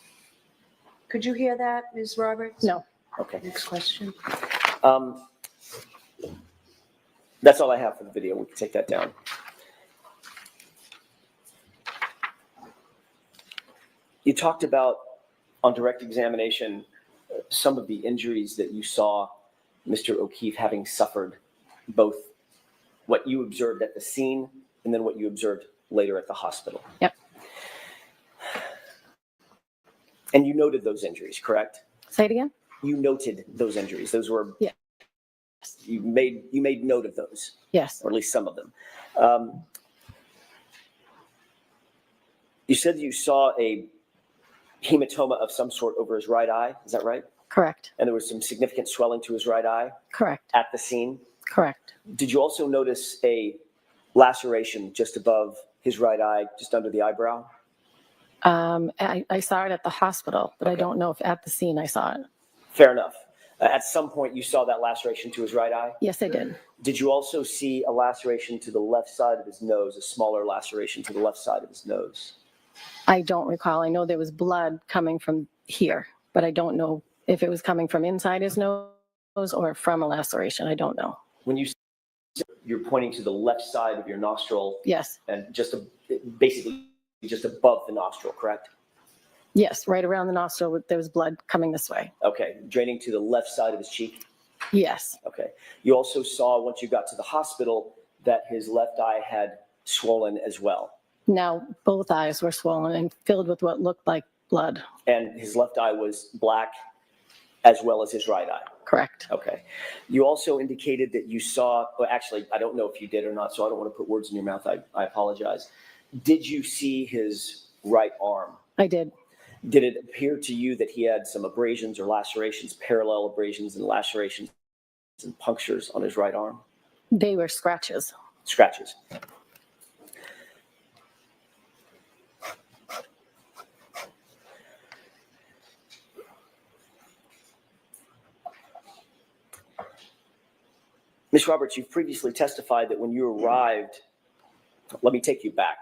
Could you hear that, Ms. Roberts? No. Okay. Next question. That's all I have for the video. We can take that down. You talked about, on direct examination, some of the injuries that you saw Mr. O'Keefe having suffered, both what you observed at the scene and then what you observed later at the hospital. Yep. And you noted those injuries, correct? Say it again? You noted those injuries. Those were, Yeah. you made note of those, Yes. or at least some of them. You said you saw a hematoma of some sort over his right eye. Is that right? Correct. And there was some significant swelling to his right eye Correct. at the scene. Correct. Did you also notice a laceration just above his right eye, just under the eyebrow? I saw it at the hospital, but I Okay. don't know if at the scene I saw it. Fair enough. At some point, you saw that laceration to his right eye. Yes, I did. Did you also see a laceration to the left side of his nose, a smaller laceration to the left side of his nose? I don't recall. I know there was blood coming from here, but I don't know if it was coming from inside his nose or from a laceration. I don't know. When you're pointing to the left side of your nostril Yes. and basically just above the nostril, correct? Yes, right around the nostril, there was blood coming this way. Okay, draining to the left side of his cheek. Yes. Okay. You also saw, once you got to the hospital, that his left eye had swollen as well. Now, both eyes were swollen and filled with what looked like blood. And his left eye was black as well as his right eye. Correct. Okay. You also indicated that you saw, well, actually, I don't know if you did or not, so I don't want to put words in your mouth. I apologize. Did you see his right arm? I did. Did it appear to you that he had some abrasions or lacerations, parallel abrasions and lacerations and punctures on his right arm? They were scratches. Scratches. Ms. Roberts, you've previously testified that when you arrived, let me take you back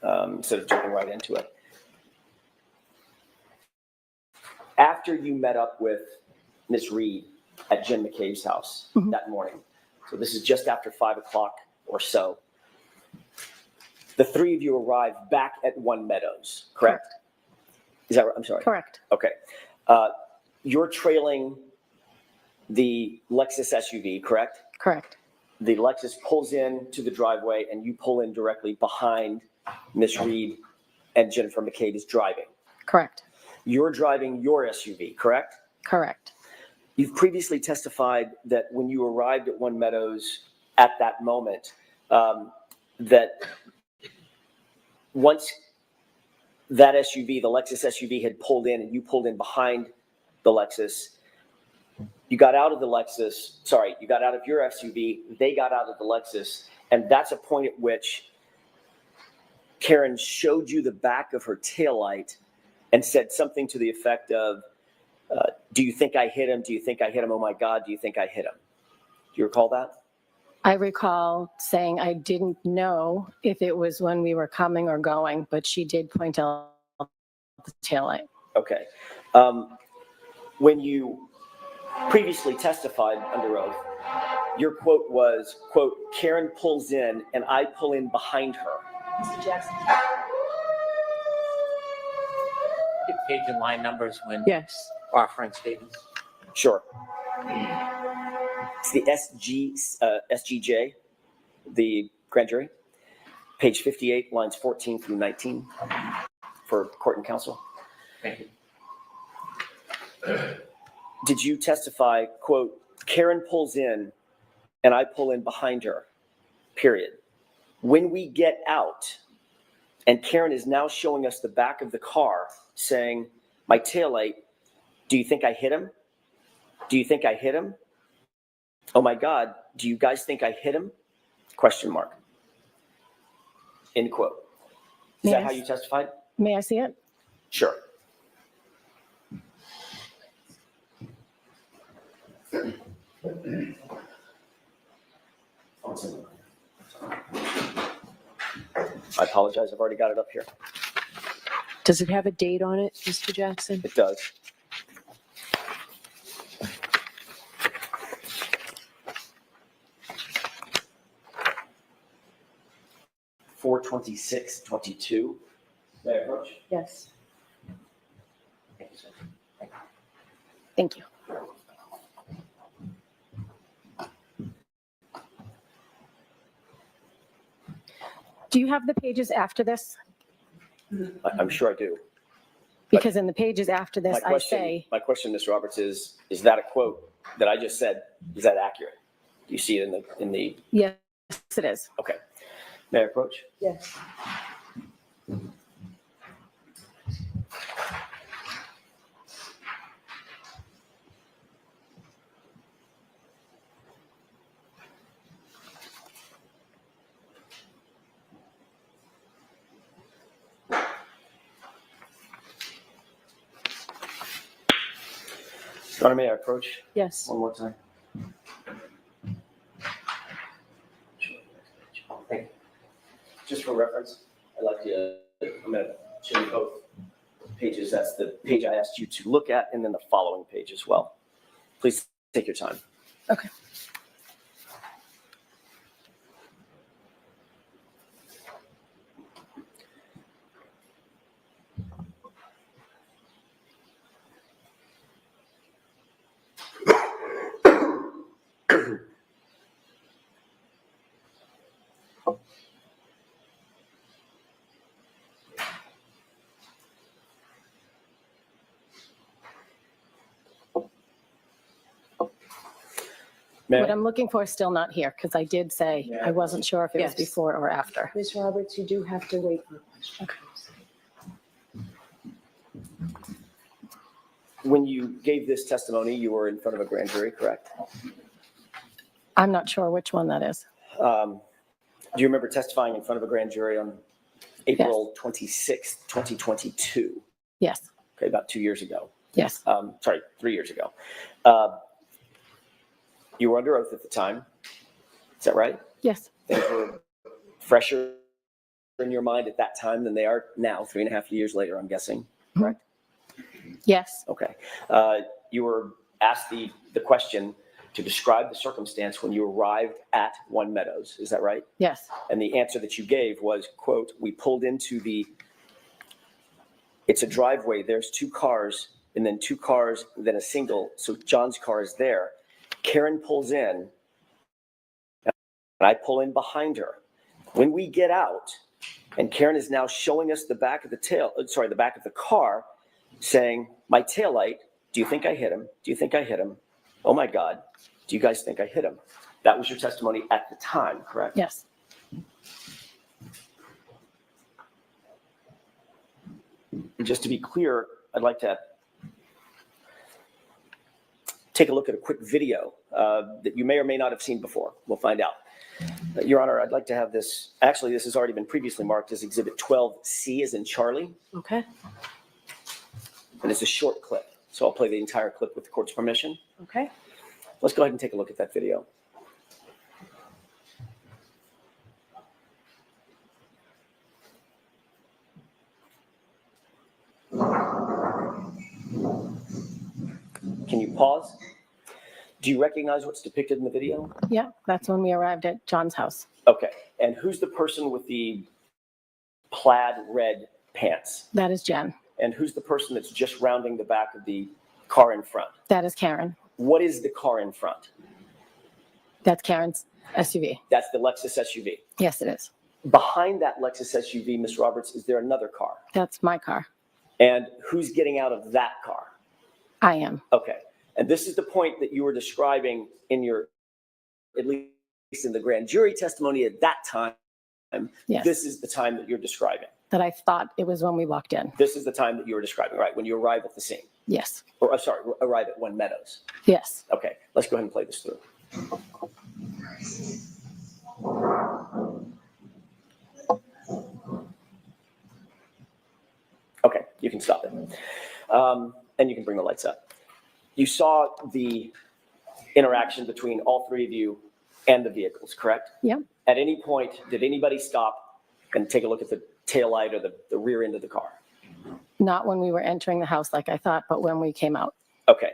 instead of jumping right into it. After you met up with Ms. Reed at Jen McCabe's house that morning, so this is just after 5 o'clock or so, the three of you arrived back at One Meadows, correct? Is that right? I'm sorry. Correct. Okay. You're trailing the Lexus SUV, correct? Correct. The Lexus pulls in to the driveway and you pull in directly behind Miss Reed and Jennifer McCabe is driving. Correct. You're driving your SUV, correct? Correct. You've previously testified that when you arrived at One Meadows at that moment, that once that SUV, the Lexus SUV, had pulled in and you pulled in behind the Lexus, you got out of the Lexus, sorry, you got out of your SUV, they got out of the Lexus, and that's a point at which Karen showed you the back of her taillight and said something to the effect of, do you think I hit him? Do you think I hit him? Oh my God, do you think I hit him? Do you recall that? I recall saying I didn't know if it was when we were coming or going, but she did point out the taillight. Okay. When you previously testified under oath, your quote was, quote, Karen pulls in and I pull in behind her. Mr. Jackson. page and line numbers when Yes. offering statements? Sure. It's the SGJ, the grand jury, page 58, lines 14 through 19 for court and counsel. Thank you. Did you testify, quote, Karen pulls in and I pull in behind her, period. When we get out, and Karen is now showing us the back of the car saying, my taillight, do you think I hit him? Do you think I hit him? Oh my God, do you guys think I hit him? Question mark. End quote. Is that how you testified? May I see it? Sure. I apologize, I've already got it up here. Does it have a date on it, Mr. Jackson? It does. (4/26/22). May I approach? Yes. Thank you, sir. Thank you. Do you have the pages after this? I'm sure I do. Because in the pages after this, I say, My question, Ms. Roberts, is that a quote that I just said? Is that accurate? Do you see it in the? yes, it is. Okay. May I approach? Yes. Your Honor, may I approach Yes. one more time? Thank you. Just for reference, I'd like to, I'm going to show you both pages. That's the page I asked you to look at, and then the following page as well. Please take your time. Okay. May What I? I'm looking for is still not here, because I did say I wasn't sure if it was Yes. before or after. Ms. Roberts, you do have to wait for a question. When you gave this testimony, you were in front of a grand jury, correct? I'm not sure which one that is. Do you remember testifying in front of a grand jury on April 26th, 2022? Yes, Okay, about 2 years ago. yes, Sorry, 3 years ago. You were under oath at the time. Is that right? yes, Things were fresher in your mind at that time than they are now, 3.5 years later, I'm guessing, correct? yes, Okay. You were asked the question to describe the circumstance when you arrived at One Meadows. Is that right? yes, And the answer that you gave was, quote, we pulled into it's a driveway. There's 2 cars and then 2 cars, then a single. So John's car is there. Karen pulls in and I pull in behind her. When we get out, and Karen is now showing us the back of the back of the car saying, my taillight, do you think I hit him? Do you think I hit him? Oh my God, do you guys think I hit him? That was your testimony at the time, correct? yes. And just to be clear, I'd like to take a look at a quick video that you may or may not have seen before. We'll find out. Your Honor, I'd like to have this. Actually, this has already been previously marked as Exhibit 12C as in Charlie, Okay. and it's a short clip. So I'll play the entire clip with the court's permission. Okay. Let's go ahead and take a look at that video. Can you pause? Do you recognize what's depicted in the video? Yeah, that's when we arrived at John's house. Okay. And who's the person with the plaid red pants? That is Jen. And who's the person that's just rounding the back of the car in front? That is Karen. What is the car in front? That's Karen's SUV. That's the Lexus SUV. Yes, it is. Behind that Lexus SUV, Ms. Roberts, is there another car? That's my car. And who's getting out of that car? I am. Okay. And this is the point that you were describing in your, at least in the grand jury testimony at that time. Yes. This is the time that you're describing. That I thought it was when we walked in. This is the time that you were describing, right? When you arrive at the scene. Yes. Or, sorry, arrive at One Meadows. Yes. Okay. Let's go ahead and play this through. Okay, you can stop it. And you can bring the lights up. You saw the interaction between all three of you and the vehicles, correct? Yeah. At any point, did anybody stop and take a look at the taillight or the rear end of the car? Not when we were entering the house like I thought, but when we came out. Okay.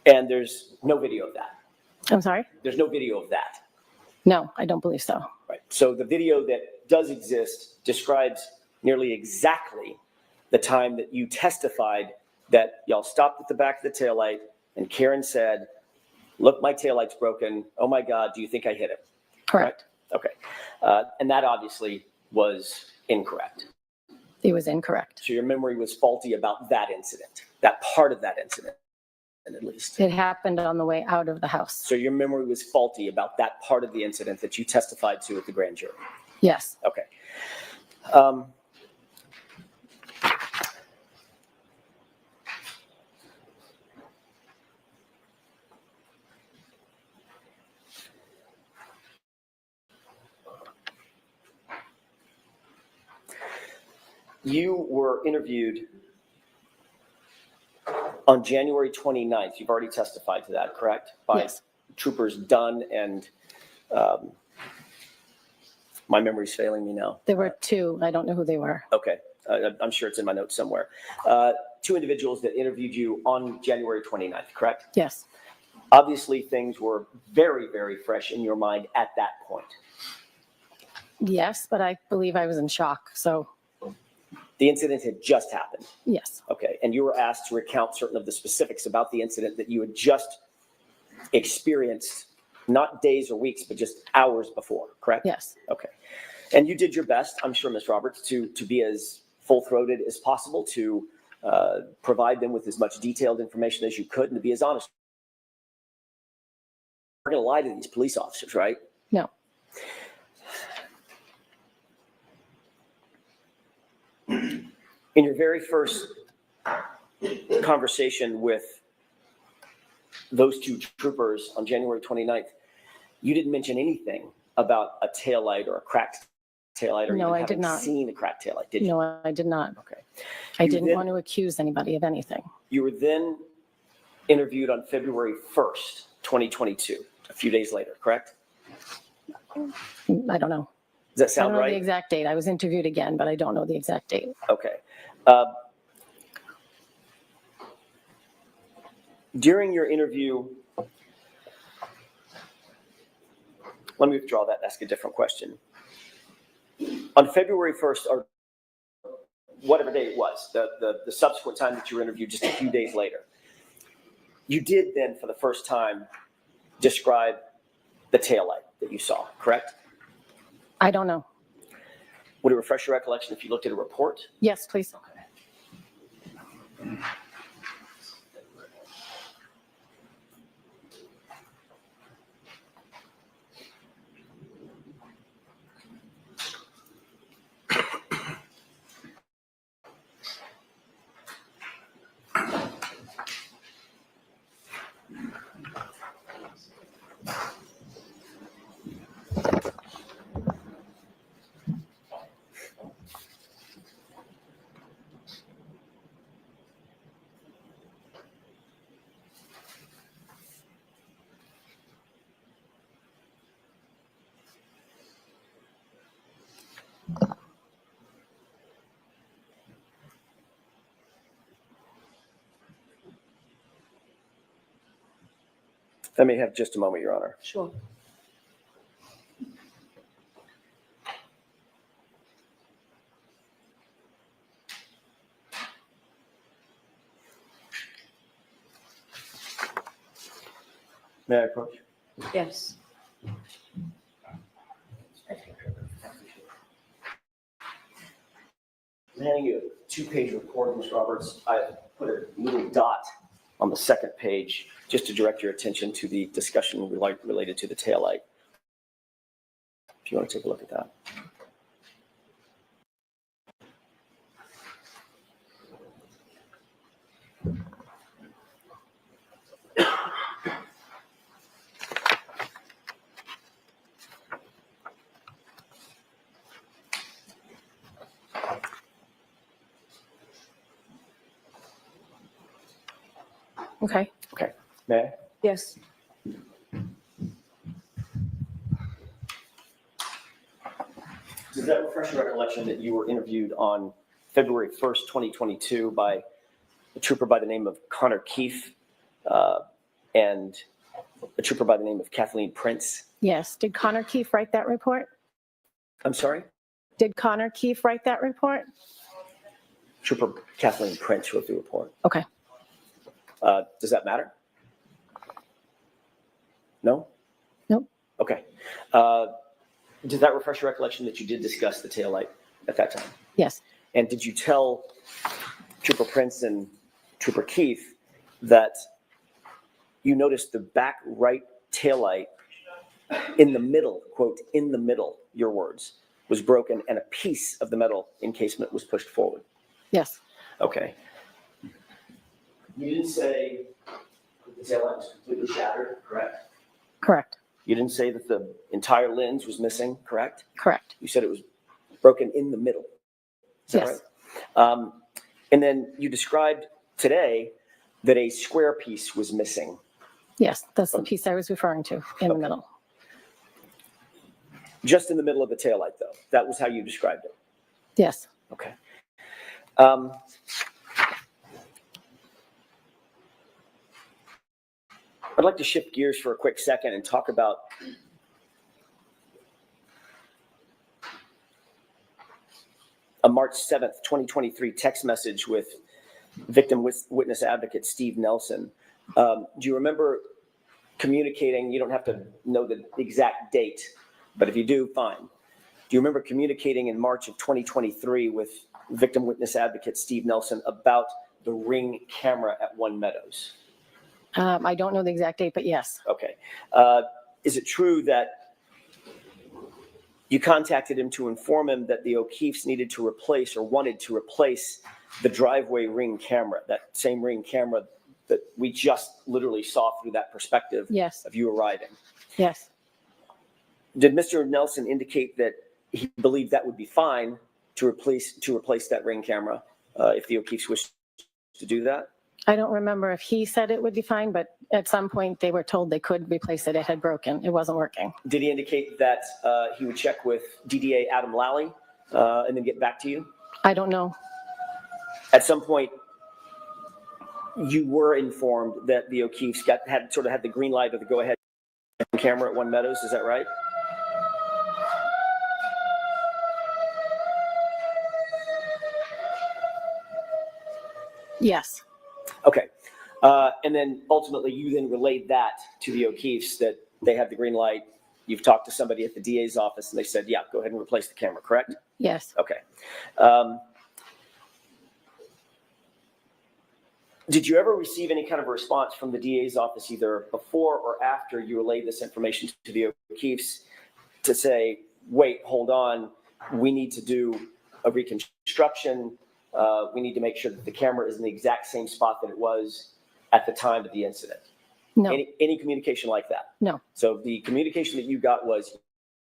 And there's no video of that? I'm sorry? There's no video of that? No, I don't believe so. Right. So the video that does exist describes nearly exactly the time that you testified that y'all stopped at the back of the taillight and Karen said, look, my taillight's broken. Oh my God, do you think I hit him? Correct. Okay. And that obviously was incorrect. It was incorrect. So your memory was faulty about that incident, that part of that incident, at least. It happened on the way out of the house. So your memory was faulty about that part of the incident that you testified to at the grand jury. Yes. Okay. You were interviewed on January 29th. You've already testified to that, correct? By Yes. Troopers Dunn and my memory's failing me now. There were two. I don't know who they were. Okay. I'm sure it's in my notes somewhere. Two individuals that interviewed you on January 29th, correct? Yes. Obviously, things were very, very fresh in your mind at that point. Yes, but I believe I was in shock. So, The incident had just happened. yes. Okay. And you were asked to recount certain of the specifics about the incident that you had just experienced, not days or weeks, but just hours before, correct? Yes. Okay. And you did your best, I'm sure, Ms. Roberts, to be as full-throated as possible, to provide them with as much detailed information as you could, and to be as honest. We're going to lie to these police officers, right? No. In your very first conversation with those two troopers on January 29th, you didn't mention anything about a taillight or a cracked taillight, or No, even I did having not. seen a cracked taillight, did you? No, I did not. Okay. I You didn't then- want to accuse anybody of anything. You were then interviewed on February 1st, 2022, a few days later, correct? I don't know. Does that I sound don't know the right? exact date. I was interviewed again, but I don't know the exact date. Okay. During your interview, let me withdraw that and ask a different question. On February 1st, or whatever day it was, the subsequent time that you were interviewed just a few days later, you did then for the first time describe the taillight that you saw, correct? I don't know. Would it refresh your recollection if you looked at a report? Yes, please. I may have just a moment, Your Honor. Sure. May I approach? Yes. I'm handing you a 2-page report, Ms. Roberts. I put a little dot on the second page just to direct your attention to the discussion related to the taillight. If you want to take a look at that. Okay. Okay. May I? Yes. Does that refresh your recollection that you were interviewed on February 1st, 2022 by a trooper by the name of Connor Keefe and a trooper by the name of Kathleen Prince? Yes. Did Connor Keefe write that report? I'm sorry? Did Connor Keefe write that report? Trooper Kathleen Prince wrote the report. Okay. Does that matter? No? Nope. Okay. Does that refresh your recollection that you did discuss the taillight at that time? Yes. And did you tell Trooper Prince and Trooper Keefe that you noticed the back right taillight in the middle, quote, in the middle, your words, was broken and a piece of the metal encasement was pushed forward? Yes. Okay. You didn't say that the taillight was completely shattered, correct? Correct. You didn't say that the entire lens was missing, correct? Correct. You said it was broken in the middle. Is that Yes. right? And then you described today that a square piece was missing. Yes. That's the piece I was referring to in the middle. Just in the middle of the taillight, though. That was how you described it. Yes. Okay. I'd like to shift gears for a quick second and talk about a March 7th, 2023 text message with victim witness advocate Steve Nelson. Do you remember communicating? You don't have to know the exact date, but if you do, fine. Do you remember communicating in March of 2023 with victim witness advocate Steve Nelson about the Ring camera at One Meadows? I don't know the exact date, but yes. Okay. Is it true that you contacted him to inform him that the O'Keefes needed to replace or wanted to replace the driveway Ring camera, that same Ring camera that we just literally saw through that perspective Yes. of you arriving? Yes. Did Mr. Nelson indicate that he believed that would be fine to replace that Ring camera if the O'Keefes wished to do that? I don't remember if he said it would be fine, but at some point they were told they could replace it. It had broken. It wasn't working. Did he indicate that he would check with DDA Adam Lally and then get back to you? I don't know. At some point, you were informed that the O'Keefes had the green light or the go-ahead camera at One Meadows. Is that right? Yes. Okay. And then ultimately, you then relayed that to the O'Keefes that they had the green light. You've talked to somebody at the DA's office, and they said, yeah, go ahead and replace the camera, correct? Yes. Okay. Did you ever receive any kind of response from the DA's office, either before or after you relayed this information to the O'Keefes, to say, wait, hold on, we need to do a reconstruction. We need to make sure that the camera is in the exact same spot that it was at the time of the incident? No. Any communication like that? No. So the communication that you got was,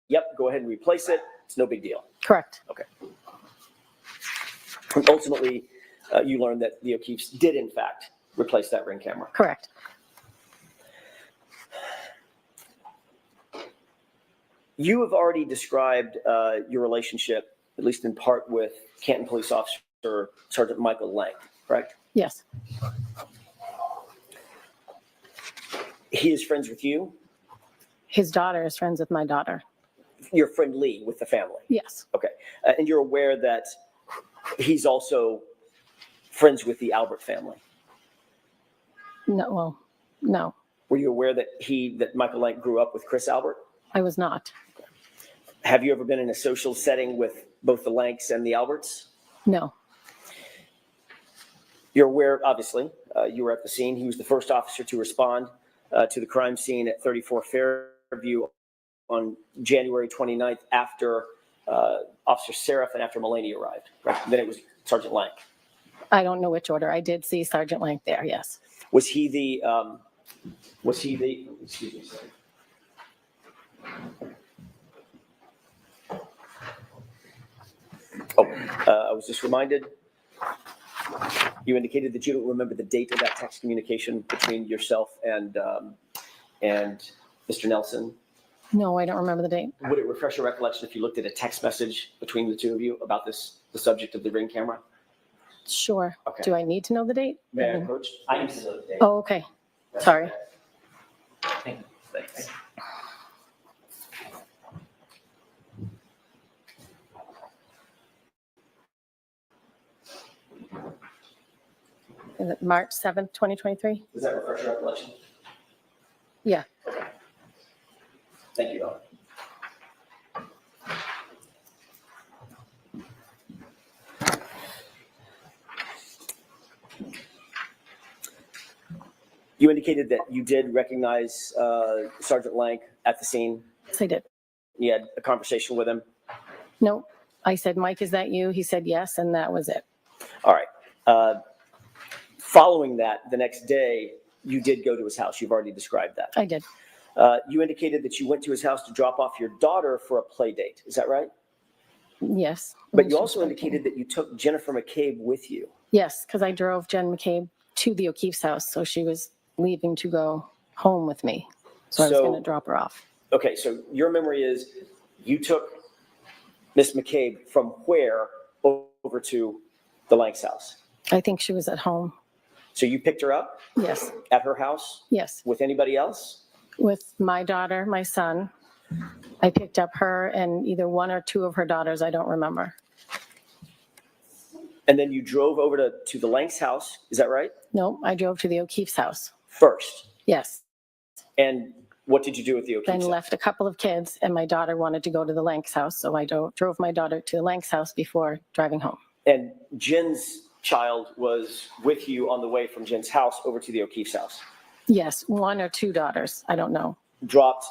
yep, go ahead and replace it. It's no big deal. Correct. Okay. And ultimately, you learned that the O'Keefes did, in fact, replace that Ring camera. Correct. You have already described your relationship, at least in part, with Canton Police Officer Sergeant Michael Lang, correct? Yes. He is friends with you? His daughter is friends with my daughter. You're friendly with the family? Yes. Okay. And you're aware that he's also friends with the Albert family? No. Well, no. Were you aware that Michael Lank grew up with Chris Albert? I was not. Have you ever been in a social setting with both the Lanks and the Alberts? No. You're aware, obviously, you were at the scene. He was the first officer to respond to the crime scene at 34 Fairview on January 29th after Officer Seraph and after Mulaney arrived. Right? Then it was Sergeant Lank. I don't know which order. I did see Sergeant Lank there, yes. Was he the, excuse me, sorry. Oh, I was just reminded, you indicated that you don't remember the date of that text communication between yourself and Mr. Nelson. No, I don't remember the date. Would it refresh your recollection if you looked at a text message between the two of you about the subject of the Ring camera? Sure. Okay. Do I need to know the date? May I approach? I need to know the date. Oh, okay. Sorry. Thank you. Thanks. Is it March 7th, 2023? Does that refresh your recollection? Yeah. Thank you, Ellen. You indicated that you did recognize Sergeant Lank at the scene. Yes, I did. You had a conversation with him. No, I said, Mike, is that you? He said yes, and that was it. All right. Following that, the next day, you did go to his house. You've already described that. I did. You indicated that you went to his house to drop off your daughter for a play date. Is that right? Yes. But you also indicated that you took Jennifer McCabe with you. Yes, because I drove Jen McCabe to the O'Keefe's house, so she was leaving to go home with me. So I was going to drop her off. Okay, so your memory is you took Miss McCabe from where over to the Lanks house? I think she was at home. So you picked her up Yes. at her house Yes. with anybody else? With my daughter, my son. I picked up her and either one or two of her daughters. I don't remember. And then you drove over to the Lanks house. Is that right? No, I drove to the O'Keefe's house. First. Yes. And what did you do with the Then O'Keefe's? left a couple of kids, and my daughter wanted to go to the Lanks house, so I drove my daughter to the Lanks house before driving home. And Jen's child was with you on the way from Jen's house over to the O'Keefe's house. Yes, one or two daughters. I don't know. Dropped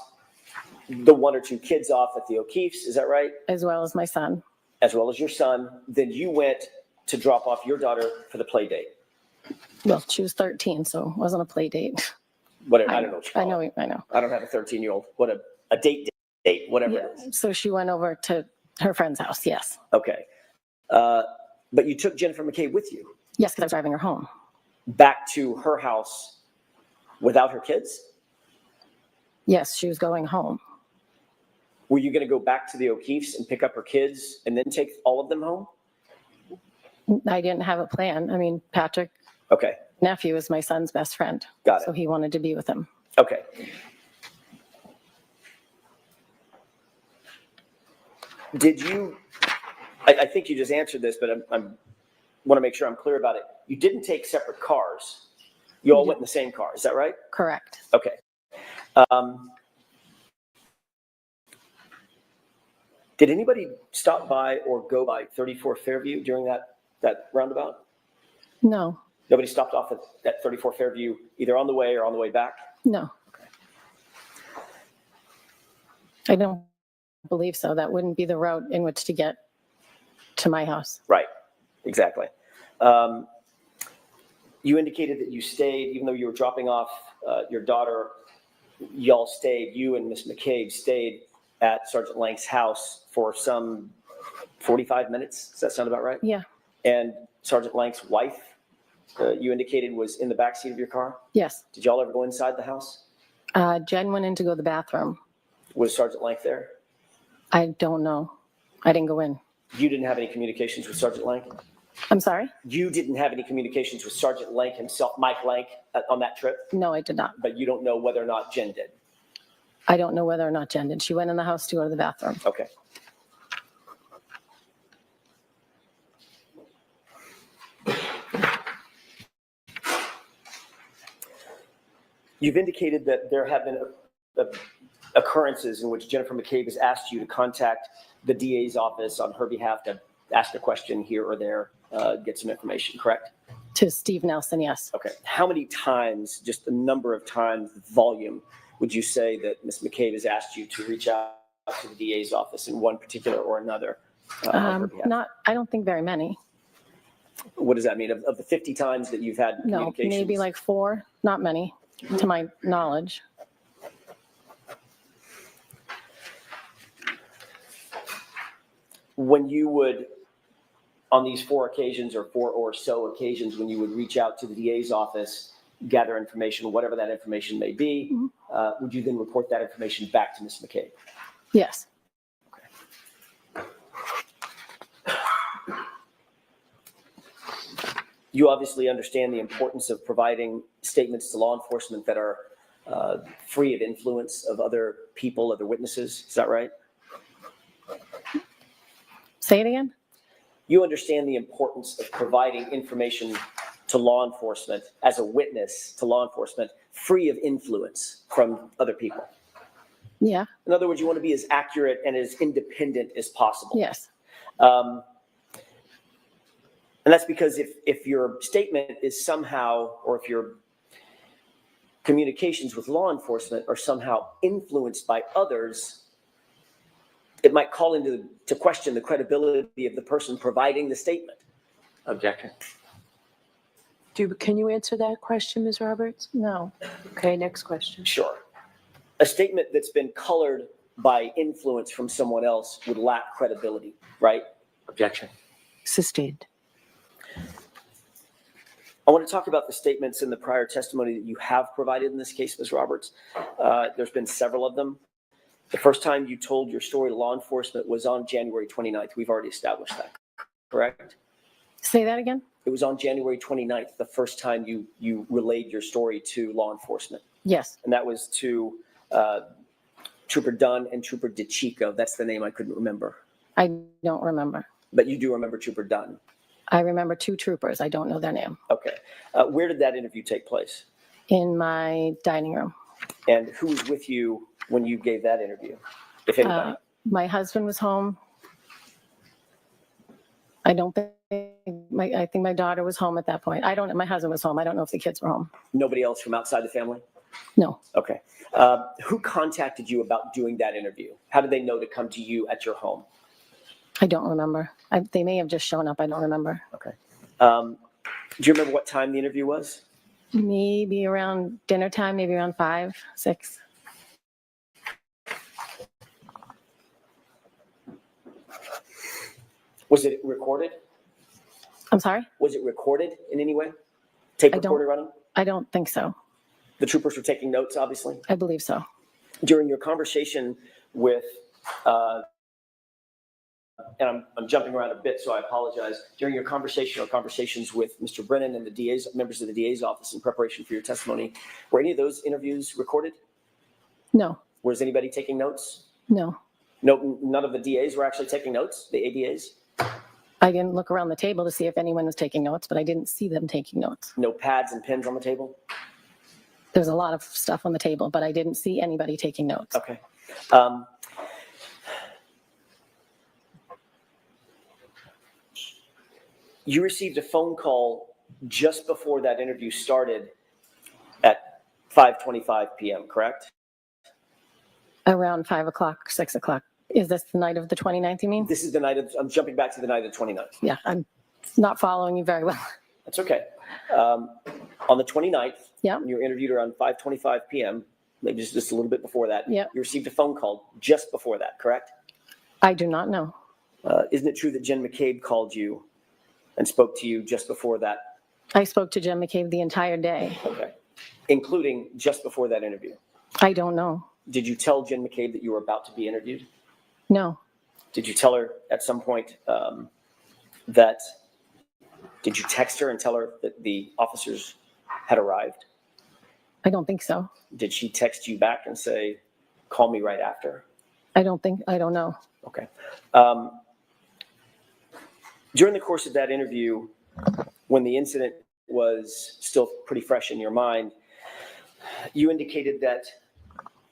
the one or two kids off at the O'Keefe's. Is that right? As well as my son. As well as your son. Then you went to drop off your daughter for the play date. Well, she was 13, so it wasn't a play date. Whatever, I don't know what you call it. I know. I don't have a 13-year-old. What a date, whatever it is. So she went over to her friend's house, yes. Okay. But you took Jennifer McCabe with you Yes, because I was driving her home. back to her house without her kids? Yes, she was going home. Were you going to go back to the O'Keefe's and pick up her kids and then take all of them home? I didn't have a plan. I mean, Patrick, Okay. nephew, is my son's best friend. Got it. So he wanted to be with him. Okay. Did you, I think you just answered this, but I want to make sure I'm clear about it. You didn't take separate cars. You all went in the same car. Is that right? Correct. Okay. Did anybody stop by or go by 34 Fairview during that roundabout? No, Nobody stopped off at 34 Fairview either on the way or on the way back? no. I don't believe so. That wouldn't be the route in which to get to my house. Right, exactly. You indicated that you stayed, even though you were dropping off your daughter, y'all stayed, you and Miss McCabe stayed at Sergeant Lank's house for some 45 minutes. Does that sound about right? Yeah. And Sergeant Lank's wife, you indicated, was in the backseat of your car? Yes. Did y'all ever go inside the house? Jen went in to go to the bathroom. Was Sergeant Lank there? I don't know. I didn't go in. You didn't have any communications with Sergeant Lank? I'm sorry? You didn't have any communications with Sergeant Lank himself, Mike Lank, on that trip? No, I did not. But you don't know whether or not Jen did? I don't know whether or not Jen did. She went in the house to go to the bathroom. Okay. You've indicated that there have been occurrences in which Jennifer McCabe has asked you to contact the DA's office on her behalf to ask a question here or there, get some information, correct? To Steve Nelson, yes. Okay. How many times, just the number of times, volume, would you say that Ms. McCabe has asked you to reach out to the DA's office in one particular or another? On her behalf? I don't think very many. What does that mean? Of the 50 times that you've had No, communications? maybe like 4, not many, to my knowledge. When you would, on these 4 occasions or 4 or so occasions, when you would reach out to the DA's office, gather information, whatever that information may be, would you then report that information back to Ms. McCabe? Yes. You obviously understand the importance of providing statements to law enforcement that are free of influence of other people, other witnesses. Is that right? Say it again? You understand the importance of providing information to law enforcement as a witness to law enforcement free of influence from other people. Yeah. In other words, you want to be as accurate and as independent as possible. Yes. And that's because if your statement is somehow, or if your communications with law enforcement are somehow influenced by others, it might call into question the credibility of the person providing the statement. Objection. Can you answer that question, Ms. Roberts? No. Okay, next question. Sure. A statement that's been colored by influence from someone else would lack credibility, right? Objection. Sustained. I want to talk about the statements in the prior testimony that you have provided in this case, Ms. Roberts. There's been several of them. The first time you told your story to law enforcement was on January 29th. We've already established that, correct? Say that again? It was on January 29th, the first time you relayed your story to law enforcement. Yes. And that was to Trooper Dunn and Trooper DeChico. That's the name I couldn't remember. I don't remember. But you do remember Trooper Dunn. I remember 2 troopers. I don't know their name. Okay. Where did that interview take place? In my dining room. And who was with you when you gave that interview, if anybody? My husband was home. I think my daughter was home at that point. My husband was home. I don't know if the kids were home. Nobody else from outside the family? No. Okay. Who contacted you about doing that interview? How did they know to come to you at your home? I don't remember. They may have just shown up. I don't remember. Okay. Do you remember what time the interview was? Maybe around dinner time, maybe around 5, 6. Was it recorded? I'm sorry? Was it recorded in any way? Tape I don't- recorder running? I don't think so. The troopers were taking notes, obviously. I believe so. During your conversation with, and I'm jumping around a bit, so I apologize. During your conversation or conversations with Mr. Brennan and the members of the DA's office in preparation for your testimony, were any of those interviews recorded? No. Was anybody taking notes? No. No, none of the DAs were actually taking notes, the ADAs? I didn't look around the table to see if anyone was taking notes, but I didn't see them taking notes. No pads and pens on the table? There's a lot of stuff on the table, but I didn't see anybody taking notes. Okay. You received a phone call just before that interview started at 5:25 p.m., correct? Around 5 o'clock, 6 o'clock. Is this the night of the 29th, you mean? This is the night of, I'm jumping back to the night of the 29th. Yeah, I'm not following you very well. That's okay. On the 29th, Yeah. you were interviewed around 5:25 p.m., maybe just a little bit before that. Yeah. You received a phone call just before that, correct? I do not know. Isn't it true that Jen McCabe called you and spoke to you just before that? I spoke to Jen McCabe the entire day. Okay. Including just before that interview? I don't know. Did you tell Jen McCabe that you were about to be interviewed? No. Did you tell her at some point did you text her and tell her that the officers had arrived? I don't think so. Did she text you back and say, call me right after? I don't know. Okay. During the course of that interview, when the incident was still pretty fresh in your mind, You indicated that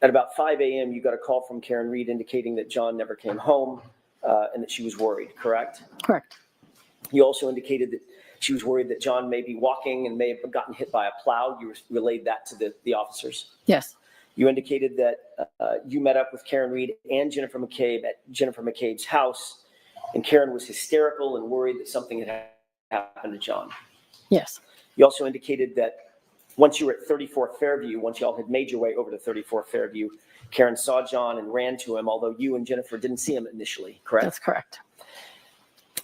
at about 5 a.m. you got a call from Karen Reed indicating that John never came home and that she was worried, correct? Correct. You also indicated that she was worried that John may be walking and may have gotten hit by a plow. You relayed that to the officers. Yes. You indicated that you met up with Karen Reed and Jennifer McCabe at Jennifer McCabe's house, and Karen was hysterical and worried that something had happened to John. Yes. You also indicated that once you were at 34 Fairview, once y'all had made your way over to 34 Fairview, Karen saw John and ran to him, although you and Jennifer didn't see him initially, correct? That's correct.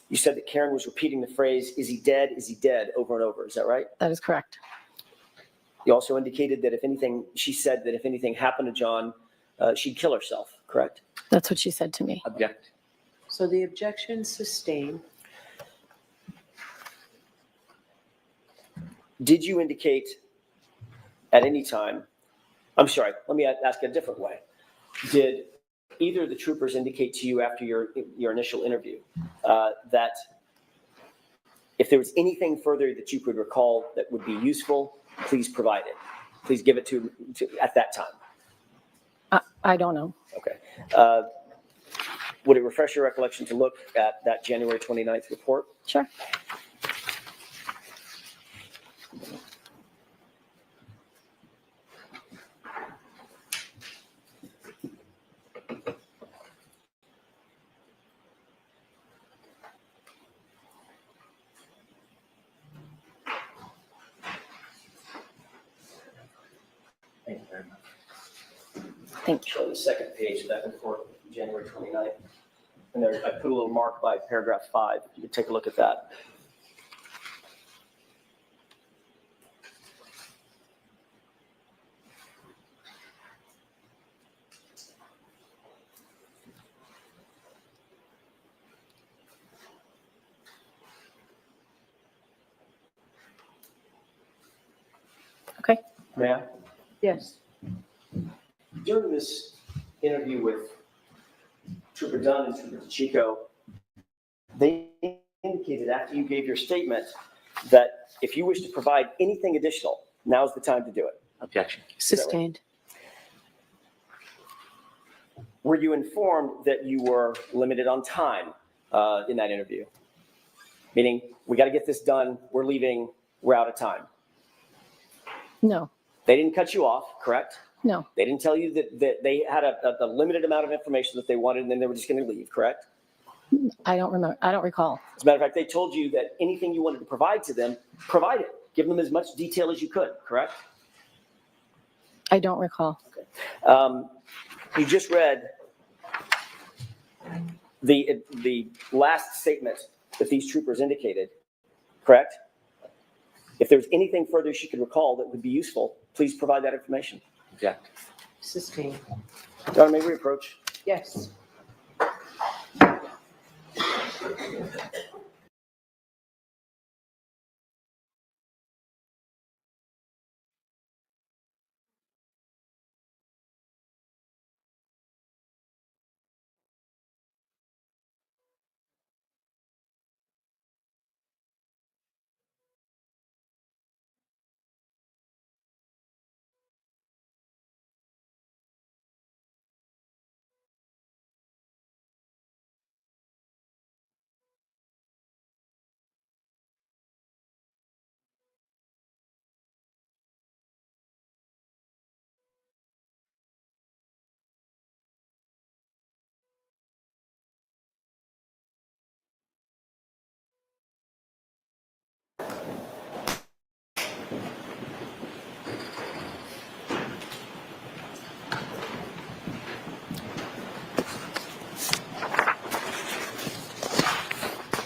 You said that Karen was repeating the phrase, "Is he dead? Is he dead?" over and over. Is that right? That is correct. You also indicated that she said that if anything happened to John, she'd kill herself, correct? That's what she said to me. Object. So the objection sustained. Did you indicate at any time, I'm sorry, let me ask it a different way. Did either of the troopers indicate to you after your initial interview that if there was anything further that you could recall that would be useful, please provide it? Please give it to at that time. I don't know. Okay. Would it refresh your recollection to look at that January 29th report? Sure. Thank you very much. Thank you. Show the second page of that report, January 29th. And there, I put a little mark by paragraph 5. You can take a look at that. Okay. May I? Yes. During this interview with Trooper Dunn and Trooper DeChico, they indicated after you gave your statement that if you wish to provide anything additional, now's the time to do it. Objection. Sustained. Were you informed that you were limited on time in that interview? Meaning, we got to get this done, we're leaving, we're out of time. No. They didn't cut you off, correct? No. They didn't tell you that they had a limited amount of information that they wanted and then they were just going to leave, correct? I don't remember. I don't recall. As a matter of fact, they told you that anything you wanted to provide to them, provide it. Give them as much detail as you could, correct? I don't recall. You just read the last statement that these troopers indicated, correct? If there's anything further she could recall that would be useful, please provide that information. Object. Sustained. Your Honor, may we approach? Yes.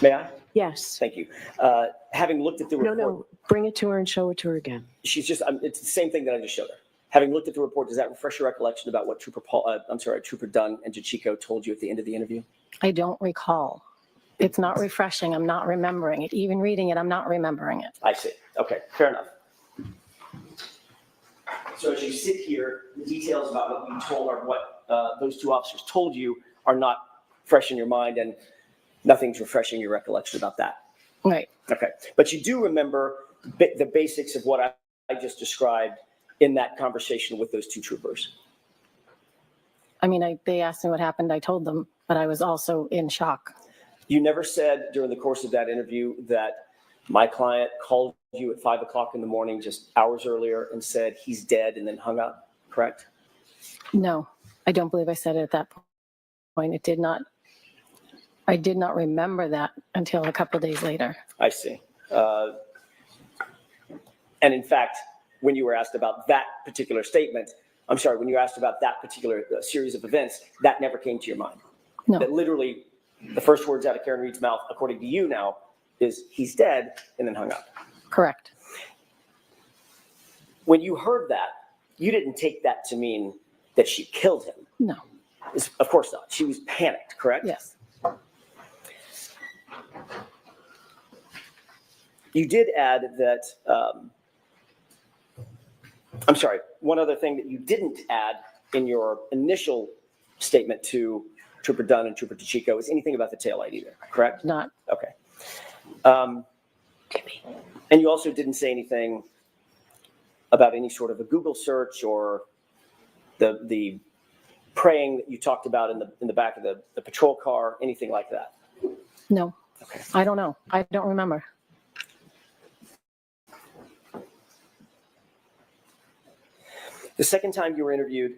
May I? Yes. Thank you. Having looked at the No, report, no. Bring it to her and show it to her again. she's just, it's the same thing that I just showed her. Having looked at the report, does that refresh your recollection about what Trooper Dunn and DeChico told you at the end of the interview? I don't recall. It's not refreshing. I'm not remembering it. Even reading it, I'm not remembering it. I see. Okay, fair enough. So as you sit here, the details about what you told or what those two officers told you are not fresh in your mind, and nothing's refreshing your recollection about that. Right. Okay, but you do remember the basics of what I just described in that conversation with those two troopers? I mean, they asked me what happened. I told them, but I was also in shock. You never said during the course of that interview that my client called you at 5 o'clock in the morning, just hours earlier, and said he's dead and then hung up, correct? No, I don't believe I said it at that point. I did not remember that until a couple of days later. I see. And in fact, when you were asked about that particular statement, I'm sorry, when you were asked about that particular series of events, that never came to your mind. No. That literally the first words out of Karen Reed's mouth, according to you now, is he's dead and then hung up. Correct. When you heard that, you didn't take that to mean that she killed him. No. Of course not. She was panicked, correct? Yes. You did add that, I'm sorry, one other thing that you didn't add in your initial statement to Trooper Dunn and Trooper DeChico is anything about the taillight either, correct? Not. Okay. And you also didn't say anything about any sort of a Google search or the praying that you talked about in the back of the patrol car, anything like that? No. Okay. I don't know. I don't remember. The second time you were interviewed,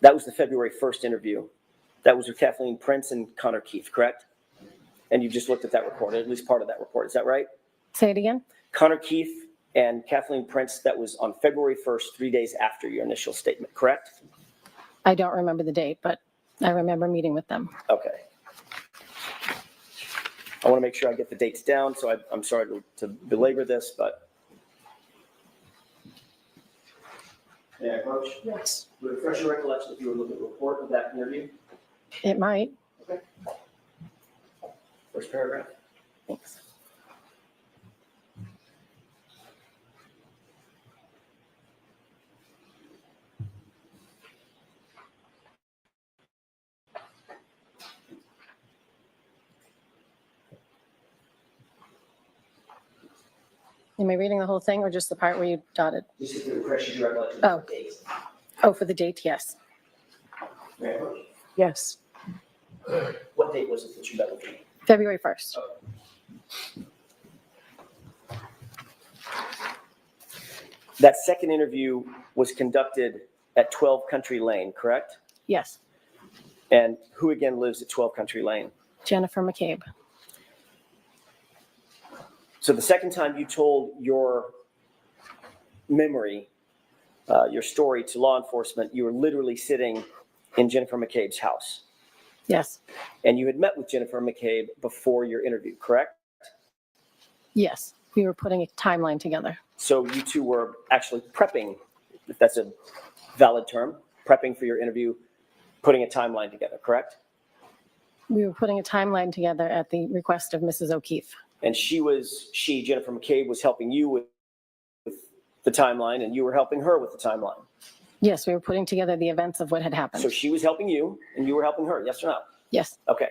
that was the February 1st interview. That was with Kathleen Prince and Connor Keith, correct? And you just looked at that report, at least part of that report. Is that right? Say it again. Connor Keith and Kathleen Prince, that was on February 1st, 3 days after your initial statement, correct? I don't remember the date, but I remember meeting with them. Okay. I want to make sure I get the dates down, so I'm sorry to belabor this, but. May I approach? Yes. Would it refresh your recollection if you were looking at the report of that interview? It might. Okay. First paragraph. Thanks. Am I reading the whole thing or just the part where you dotted? Just if it refreshes your recollection Oh. of the dates. Oh, for the date, yes. May I approach? Yes. What date was it that you met with me? February 1st. That second interview was conducted at 12 Country Lane, correct? Yes. And who again lives at 12 Country Lane? Jennifer McCabe. So the second time you told your memory, your story to law enforcement, you were literally sitting in Jennifer McCabe's house. Yes. And you had met with Jennifer McCabe before your interview, correct? Yes. We were putting a timeline together. So you two were actually prepping, if that's a valid term, prepping for your interview, putting a timeline together, correct? We were putting a timeline together at the request of Mrs. O'Keefe. And Jennifer McCabe, was helping you with the timeline, and you were helping her with the timeline. Yes, we were putting together the events of what had happened. So she was helping you, and you were helping her, yes or no? Yes. Okay.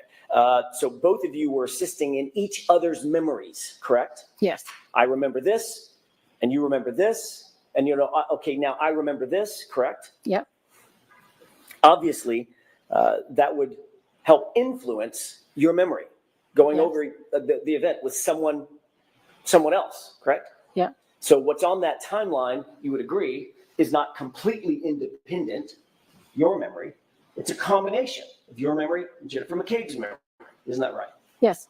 So both of you were assisting in each other's memories, correct? Yes. I remember this, and you remember this, and okay, now I remember this, correct? Yep. Obviously, that would help influence your memory, going Yes. over the event with someone else, correct? Yep. So what's on that timeline, you would agree, is not completely independent, your memory. It's a combination of your memory and Jennifer McCabe's memory. Isn't that right? Yes.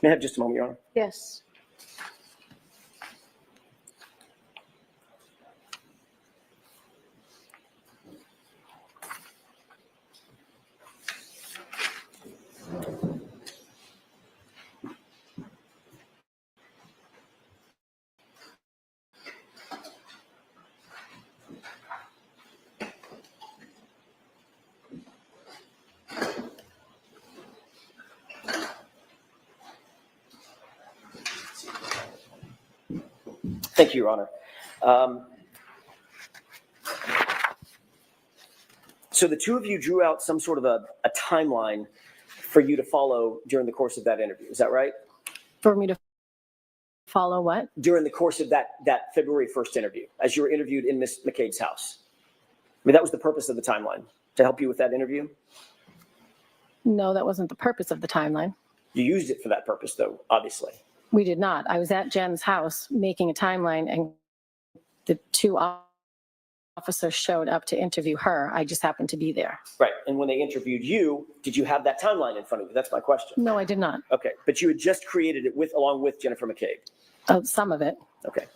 May I have just a moment, Your Honor? Yes. Thank you, Your Honor. So the two of you drew out some sort of a timeline for you to follow during the course of that interview. Is that right? For me to follow what? During the course of that February 1st interview, as you were interviewed in Miss McCabe's house. I mean, that was the purpose of the timeline, to help you with that interview? No, that wasn't the purpose of the timeline. You used it for that purpose, though, obviously. We did not. I was at Jen's house making a timeline, and the two officers showed up to interview her. I just happened to be there. Right. And when they interviewed you, did you have that timeline in front of you? That's my question. No, I did not. Okay. But you had just created it along with Jennifer McCabe. Some of it. Okay.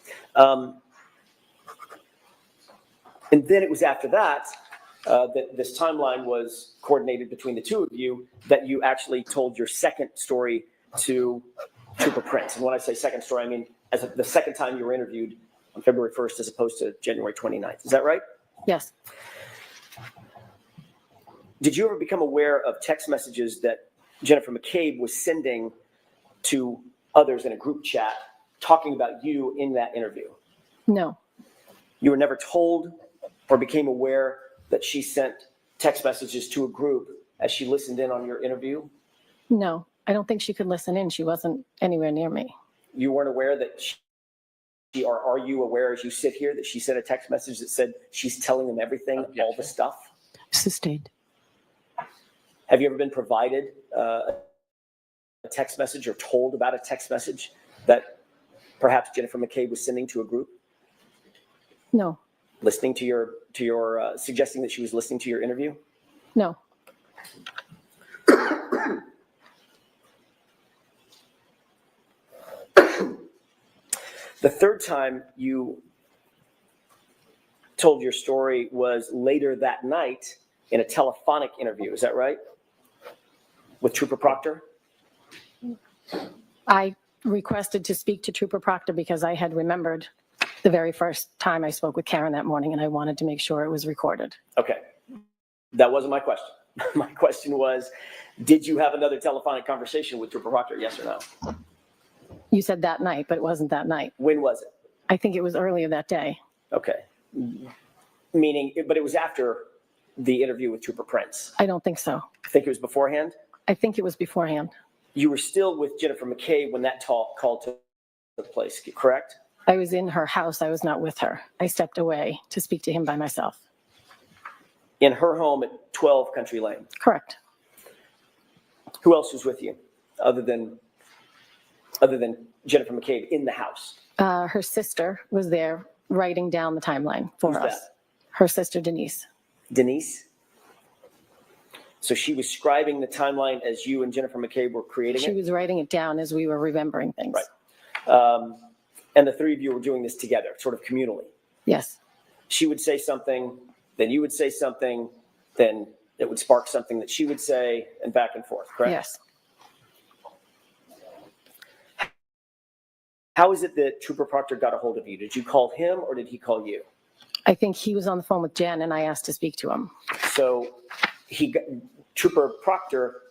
And then it was after that that this timeline was coordinated between the two of you, that you actually told your second story to Trooper Prince. And when I say second story, I mean the second time you were interviewed on February 1st as opposed to January 29th. Is that right? Yes. Did you ever become aware of text messages that Jennifer McCabe was sending to others in a group chat talking about you in that interview? No. You were never told or became aware that she sent text messages to a group as she listened in on your interview? No, I don't think she could listen in. She wasn't anywhere near me. You weren't aware that or are you aware as you sit here that she sent a text message that said she's telling them everything, all the stuff? Sustained. Have you ever been provided a text message or told about a text message that perhaps Jennifer McCabe was sending to a group? No. Listening to your suggesting that she was listening to your interview? No. The third time you told your story was later that night in a telephonic interview. Is that right? With Trooper Proctor? I requested to speak to Trooper Proctor because I had remembered the very first time I spoke with Karen that morning, and I wanted to make sure it was recorded. Okay. That wasn't my question. My question was, did you have another telephonic conversation with Trooper Proctor? Yes or no? You said that night, but it wasn't that night. When was it? I think it was earlier that day. Okay. Meaning, but it was after the interview with Trooper Prince. I don't think so. I think it was beforehand? I think it was beforehand. You were still with Jennifer McCabe when that call took place, correct? I was in her house. I was not with her. I stepped away to speak to him by myself. In her home at 12 Country Lane? Correct. Who else was with you other than Jennifer McCabe in the house? Her sister was there writing down the timeline for Who's us. that? Her sister, Denise. Denise? So she was scribing the timeline as you and Jennifer McCabe were creating She it? was writing it down as we were remembering things. Right. And the three of you were doing this together, sort of communally. Yes. She would say something, then you would say something, then it would spark something that she would say, and back and forth, correct? Yes. How is it that Trooper Proctor got a hold of you? Did you call him or did he call you? I think he was on the phone with Jen, and I asked to speak to him. So Trooper Proctor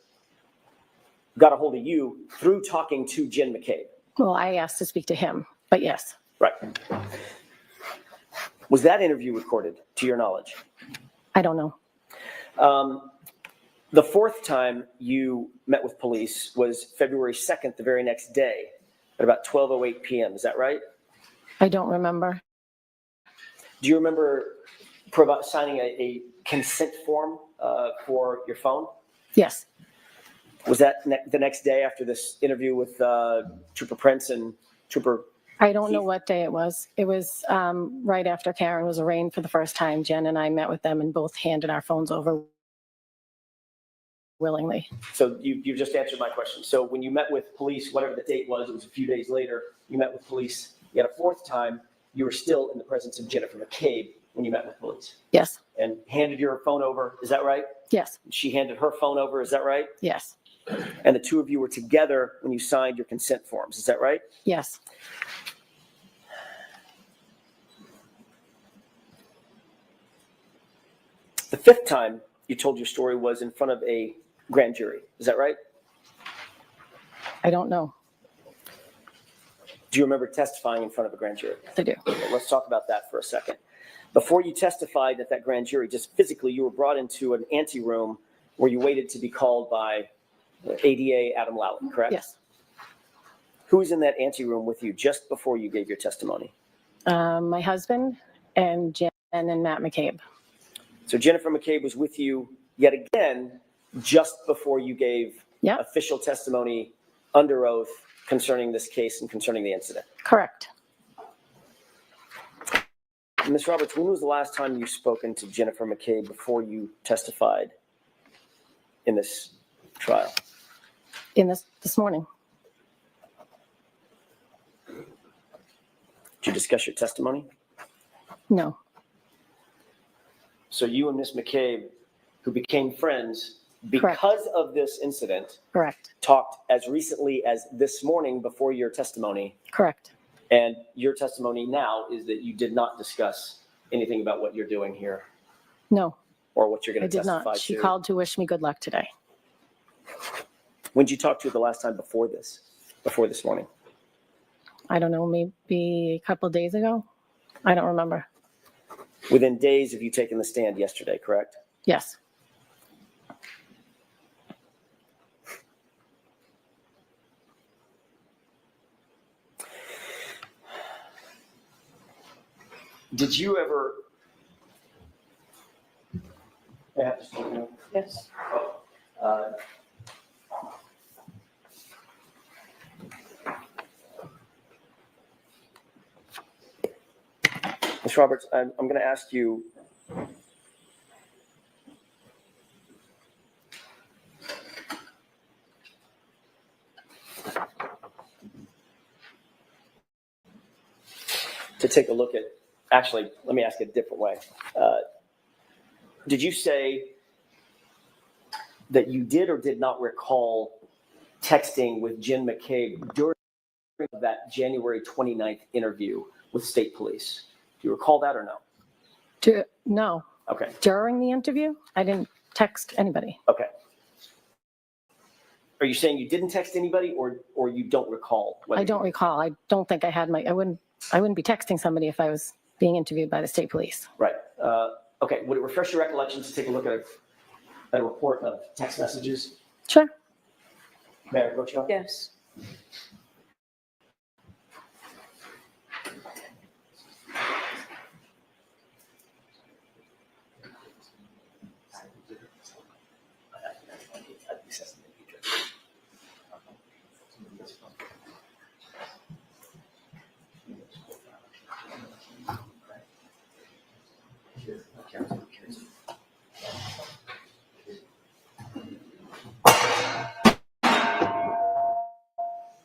got a hold of you through talking to Jen McCabe. Well, I asked to speak to him, but yes. Right. Was that interview recorded, to your knowledge? I don't know. The fourth time you met with police was February 2nd, the very next day, at about 12:08 p.m. Is that right? I don't remember. Do you remember signing a consent form for your phone? Yes. Was that the next day after this interview with Trooper Prince and Trooper? I don't know what day it was. It was right after Karen was arraigned for the first time. Jen and I met with them and both handed our phones over willingly. So you just answered my question. So when you met with police, whatever the date was, it was a few days later, you met with police yet a fourth time, you were still in the presence of Jennifer McCabe when you met with police Yes. and handed your phone over. Is that right? Yes. She handed her phone over. Is that right? Yes. And the two of you were together when you signed your consent forms. Is that right? Yes. The fifth time you told your story was in front of a grand jury. Is that right? I don't know. Do you remember testifying in front of a grand jury? I do. Well, let's talk about that for a second. Before you testified at that grand jury, just physically, you were brought into an anteroom where you waited to be called by ADA Adam Lowley, correct? Yes. Who was in that anteroom with you just before you gave your testimony? My husband and Jen and Matt McCabe. So Jennifer McCabe was with you yet again just before you gave Yep. official testimony under oath concerning this case and concerning the incident. Correct. Ms. Roberts, when was the last time you spoken to Jennifer McCabe before you testified in this trial? In this morning. Did you discuss your testimony? No. So you and Ms. McCabe, who became friends Correct. because of this incident, Correct. talked as recently as this morning before your testimony. Correct. And your testimony now is that you did not discuss anything about what you're doing here No, or what you're I going to did testify not. She to. called to wish me good luck today. When did you talk to her the last time before this morning? I don't know, maybe a couple days ago. I don't remember. Within days of you taking the stand yesterday, correct? Yes. Did you ever? Yes. Ms. Roberts, I'm going to ask you. To take a look at, actually, let me ask it a different way. Did you say that you did or did not recall texting with Jen McCabe during that January 29th interview with state police? Do you recall that or no? No. Okay. During the interview, I didn't text anybody. Okay. Are you saying you didn't text anybody or you don't recall? I don't recall. I don't think I had I wouldn't be texting somebody if I was being interviewed by the state police. Right. Okay. Would it refresh your recollection to take a look at a report of text messages? Sure. Mayor Rocha? Yes.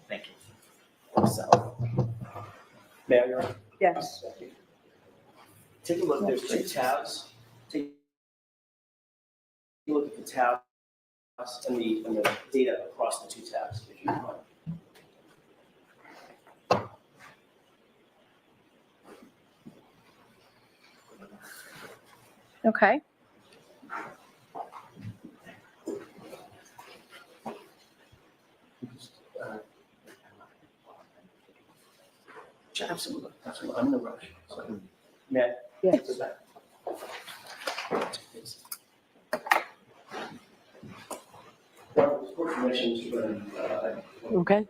Thank you. So, Mayor, you're on. Yes. Take a look. There's two tabs. Take a look at the tabs and the data across the two tabs, if you don't mind. Okay. Absolutely. I'm in a rush. So, Matt, Yes. take this back. Well, of course, permissions, Okay.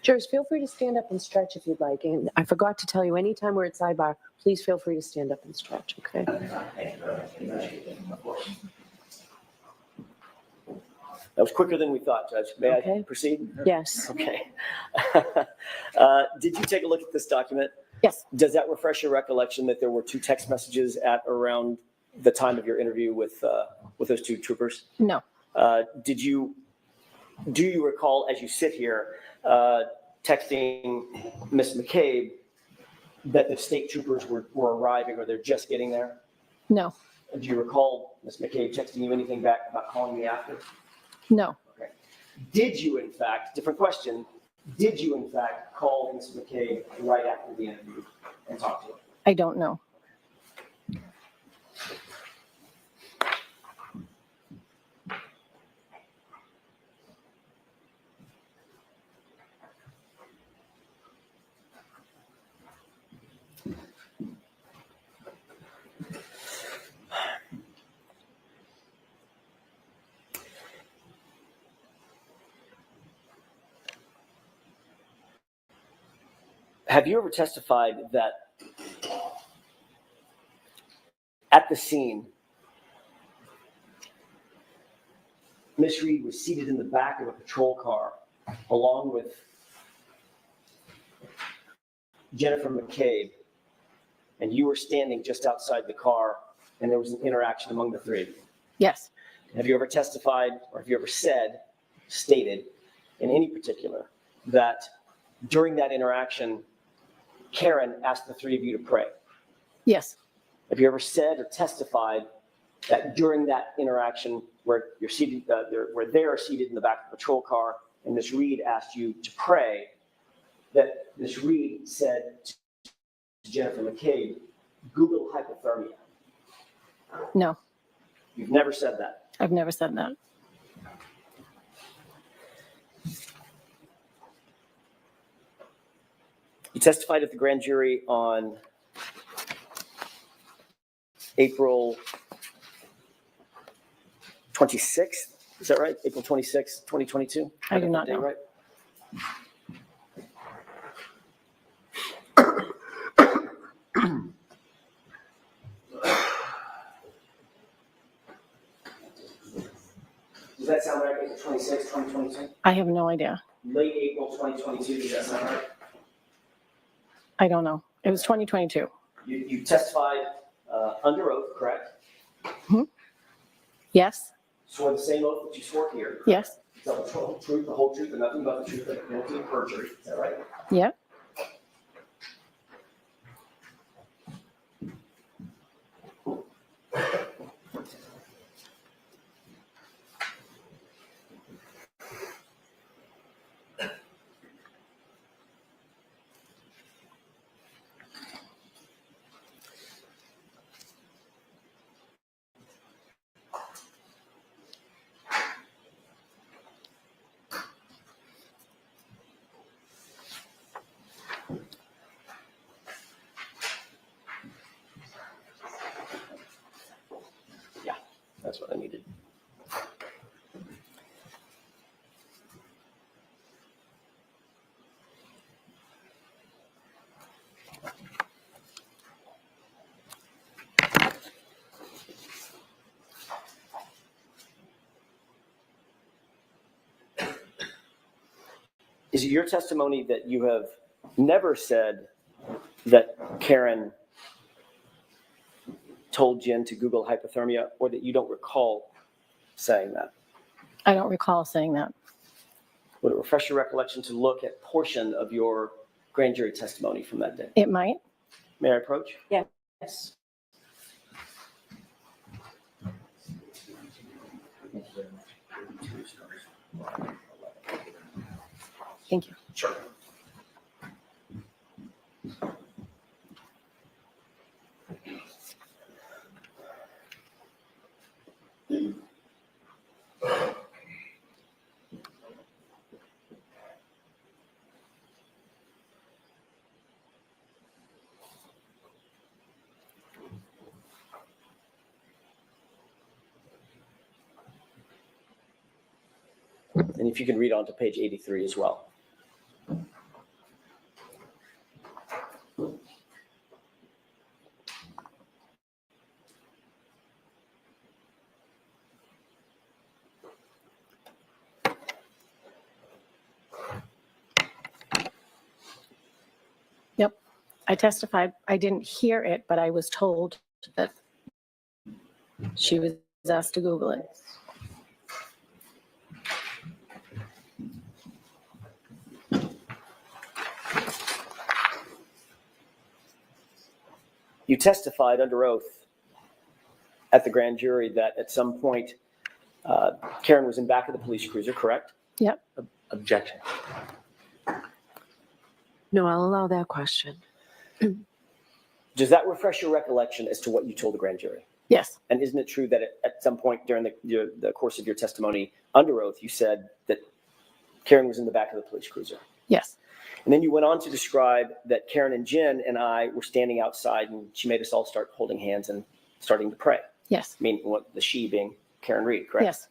Jurors, feel free to stand up and stretch if you'd like. And I forgot to tell you, anytime we're at sidebar, please feel free to stand up and stretch, okay? That was quicker than we thought, Judge. May I Okay. proceed? Yes. Okay. Did you take a look at this document? Yes. Does that refresh your recollection that there were two text messages at around the time of your interview with those two troopers? No. Do you recall, as you sit here, texting Ms. McCabe that the state troopers were arriving or they're just getting there? No. Do you recall Ms. McCabe texting you anything back about calling me after? No. Okay. Did you, in fact, different question, did you, in fact, call Ms. McCabe right after the interview and talk to her? I don't know. Have you ever testified that at the scene, Miss Reed was seated in the back of a patrol car along with Jennifer McCabe, and you were standing just outside the car, and there was an interaction among the three of you? Yes. Have you ever testified, or have you ever stated in any particular, that during that interaction, Karen asked the three of you to pray? Yes. Have you ever said or testified that during that interaction where you're seated, where they are seated in the back of the patrol car and Ms. Reed asked you to pray, that Ms. Reed said to Jennifer McCabe, Google hypothermia? No, You've never said that. I've never said that. You testified at the grand jury on April 26th. Is that right? April 26th, 2022? I do not know. Right? Does that sound right? April 26th, 2022? I have no idea. Late April 2022, does that sound right? I don't know. It was 2022. You testified under oath, correct? Yes. Swore the same oath that you swore here. Yes. Tell the truth, the whole truth, and nothing but the truth, like guilty of perjury. Is that right? Yeah. That's what I needed. Is it your testimony that you have never said that Karen told Jen to Google hypothermia, or that you don't recall saying that? I don't recall saying that. Would it refresh your recollection to look at portion of your grand jury testimony from that day? It might. May I approach? Yes. Thank you. Sure. And if you can read on to page 83 as well. Yep. I testified. I didn't hear it, but I was told that she was asked to Google it. You testified under oath at the grand jury that at some point Karen was in back of the police cruiser, correct? Yep. Objection. No, I'll allow that question. Does that refresh your recollection as to what you told the grand jury? Yes. And isn't it true that at some point during the course of your testimony under oath, you said that Karen was in the back of the police cruiser? Yes. And then you went on to describe that Karen and Jen and I were standing outside, and she made us all start holding hands and starting to pray. Yes. I mean, what the she being Karen Reed, correct? Yes.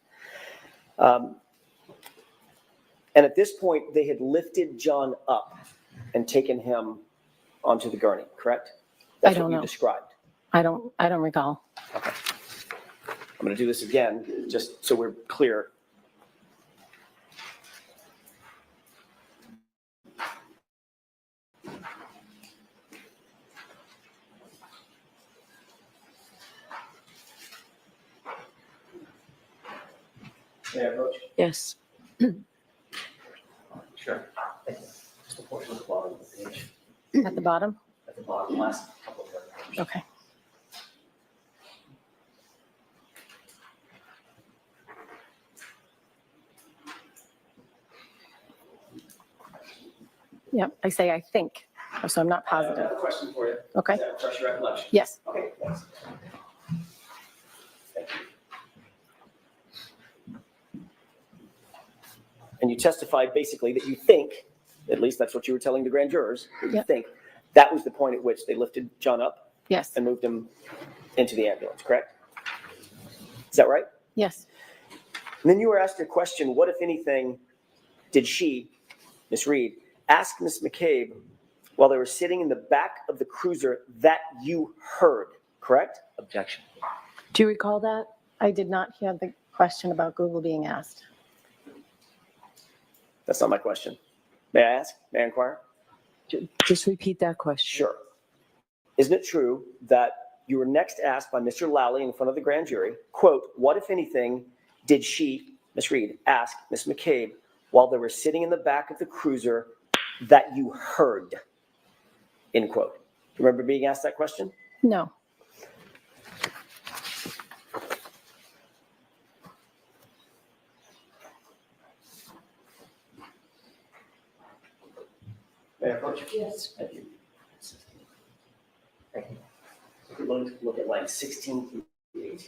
And at this point, they had lifted John up and taken him onto the gurney, correct? I That's don't what you know. described. I don't recall. Okay. I'm going to do this again, just so we're clear. May I approach? Yes. Sure. Just a portion of the bottom of the page, At the bottom? at the bottom, last couple of paragraphs. Okay. Yep, I say I think, so I'm not I have positive. a question for you. Okay. Does that refresh your recollection? Yes, Okay, thanks. Thank you. And you testified basically that you think, at least that's what you were telling the grand jurors, that you Yep. think that was the point at which they lifted John up yes, and moved him into the ambulance, correct? Is that right? yes, And then you were asked a question, what, if anything, did she, Miss Reed, ask Miss McCabe while they were sitting in the back of the cruiser that you heard, correct? Objection. Do you recall that? I did not hear the question about Google being asked. That's not my question. May I ask? May I inquire? Just repeat that question. Sure. Isn't it true that you were next asked by Mr. Lally in front of the grand jury, quote, what, if anything, did she, Miss Reed, ask Miss McCabe while they were sitting in the back of the cruiser that you heard, end quote. Remember being asked that question? No, May I approach? Yes. Thank you. Thank you. We're going to look at lines 16 through 18.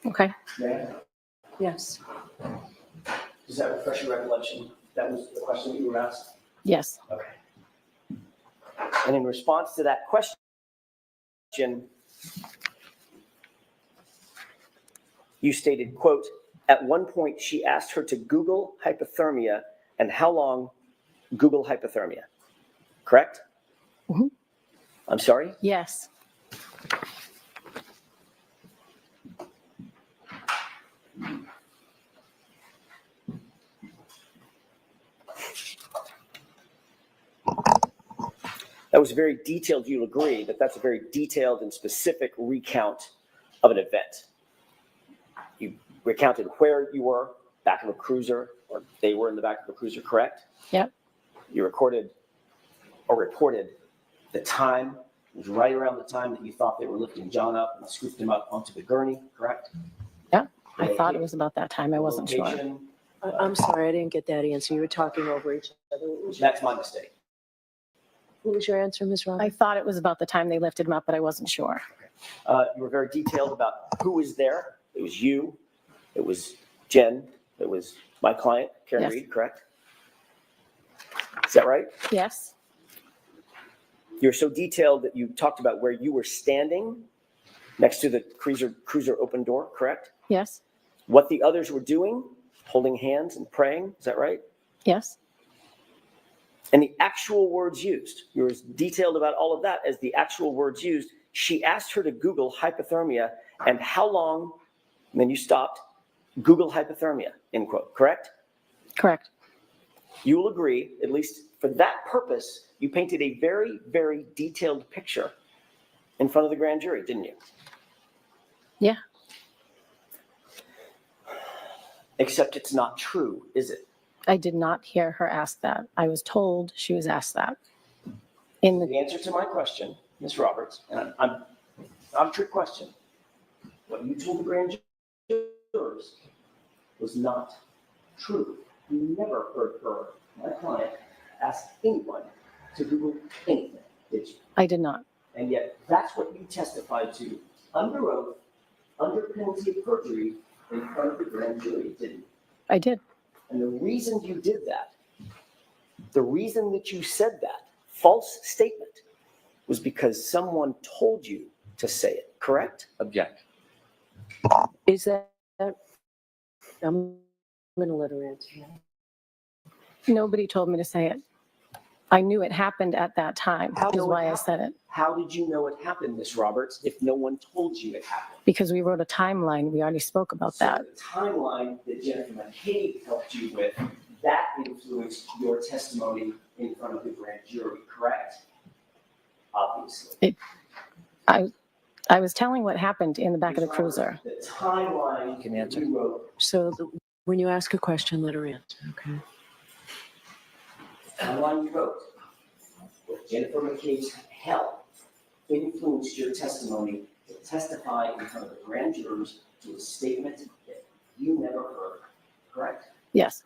okay, May I? Yes. Does that refresh your recollection? That was the question that you were asked? yes, Okay. And in response to that question, you stated, quote, at one point she asked her to Google hypothermia and how long Google hypothermia, correct? Mhm. I'm sorry? yes, That was very detailed. You'll agree that that's a very detailed and specific recount of an event. You recounted where you were, back of a cruiser, or they were in the back of a cruiser, correct? yep, You recorded or reported the time. It was right around the time that you thought they were lifting John up and scooped him up onto the gurney, correct? yep. I thought it was about that time. I wasn't sure. Location, I'm sorry, I didn't get that answer. You were talking over each other. That's my mistake. What was your answer, Ms. I Roberts? thought it was about the time they lifted him up, but I wasn't sure. You were very detailed about who was there. It was you. It was Jen. It was my client, Karen Yes. Reed, correct? Is that right? Yes, You're so detailed that you talked about where you were standing next to the cruiser open door, correct? yes, What the others were doing, holding hands and praying, is that right? yes, And the actual words used, you're as detailed about all of that as the actual words used. She asked her to Google hypothermia and how long, and then you stopped, Google hypothermia, end quote, correct? correct. You will agree, at least for that purpose, you painted a very, very detailed picture in front of the grand jury, didn't you? Yeah, Except it's not true, is it? I did not hear her ask that. I was told she was asked that. In the, The answer to my question, Ms. Roberts, and I'm not a trick question. What you told the grand jurors was not true. You never heard her, my client, ask anyone to Google anything, did you? I did not. And yet that's what you testified to under oath, under penalty of perjury in front of the grand jury, didn't you? I did. And the reason you did that, the reason that you said that false statement was because someone told you to say it, correct? Object. Is that, I'm going to let her answer that. Nobody told me to say it. I knew it happened at that time, How is do it why I happen? said it. How did you know it happened, Ms. Roberts, if no one told you it happened? Because we wrote a timeline. We already spoke about So that. the timeline that Jennifer McCabe helped you with, that influenced your testimony in front of the grand jury, correct? Obviously. I was telling what happened in the back of the Ms. Roberts, cruiser. The timeline Can that answer. you wrote, So when you ask a question, let her answer, okay? the timeline you wrote, with Jennifer McCabe's help, influenced your testimony to testify in front of the grand jurors to a statement that you never heard, correct? Yes.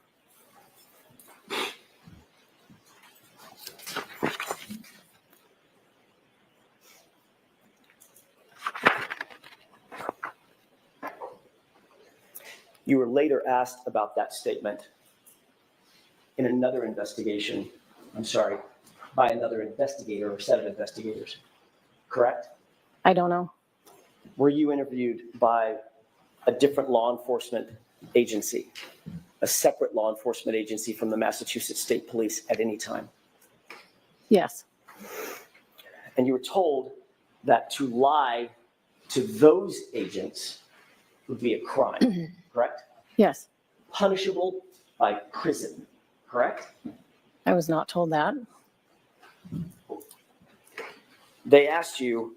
You were later asked about that statement in another investigation, by another investigator or set of investigators, correct? I don't know. Were you interviewed by a different law enforcement agency, a separate law enforcement agency from the Massachusetts State Police at any time? Yes. And you were told that to lie to those agents would be a crime, correct? Yes. Punishable by prison, correct? I was not told that. They asked you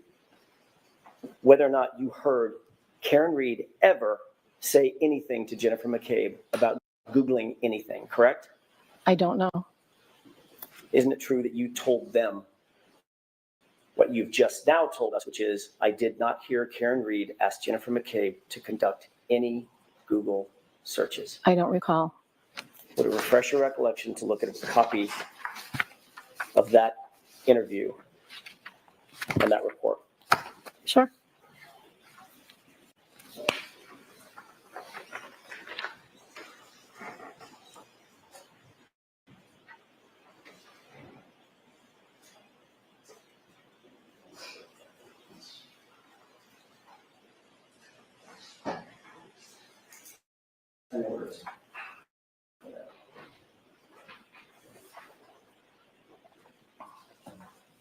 whether or not you heard Karen Reed ever say anything to Jennifer McCabe about Googling anything, correct? I don't know. Isn't it true that you told them what you've just now told us, which is, I did not hear Karen Reed ask Jennifer McCabe to conduct any Google searches? I don't recall. Would it refresh your recollection to look at a copy of that interview and that report? Sure. In words.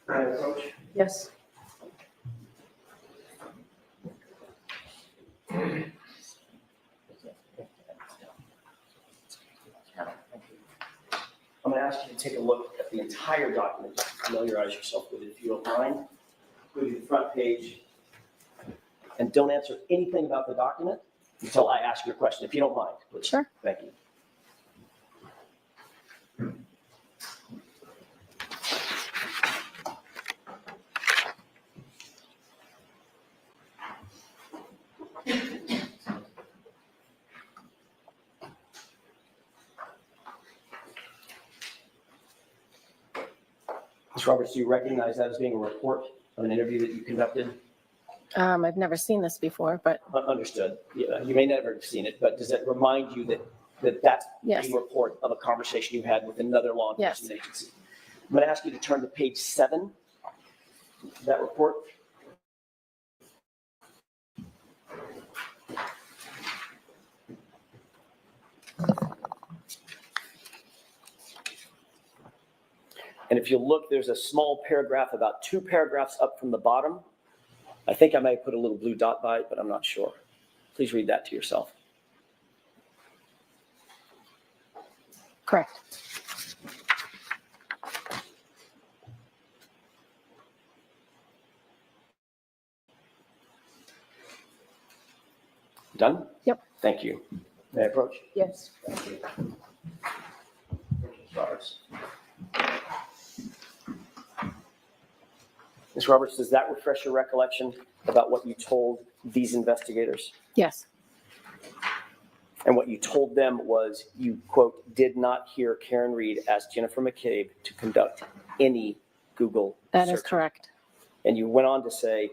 Can I approach? Yes. I'm going to ask you to take a look at the entire document, just to familiarize yourself with it, if you don't mind. Including the front page. And don't answer anything about the document until I ask you a question, if you don't mind, please. Sure. Thank you. Ms. Roberts, do you recognize that as being a report of an interview that you conducted? I've never seen this before, but Understood. Yeah, you may never have seen it, but does it remind you that that's Yes. a report of a conversation you had with another law Yes. enforcement agency? I'm going to ask you to turn to page 7 of that report. And if you look, there's a small paragraph, about 2 paragraphs up from the bottom. I think I may put a little blue dot by it, but I'm not sure. Please read that to yourself. correct. Done? Yep. Thank you. May I approach? Yes. Thank you. Ms. Roberts. Ms. Roberts, does that refresh your recollection about what you told these investigators? Yes. And what you told them was you, quote, did not hear Karen Reed ask Jennifer McCabe to conduct any Google That search. is correct. And you went on to say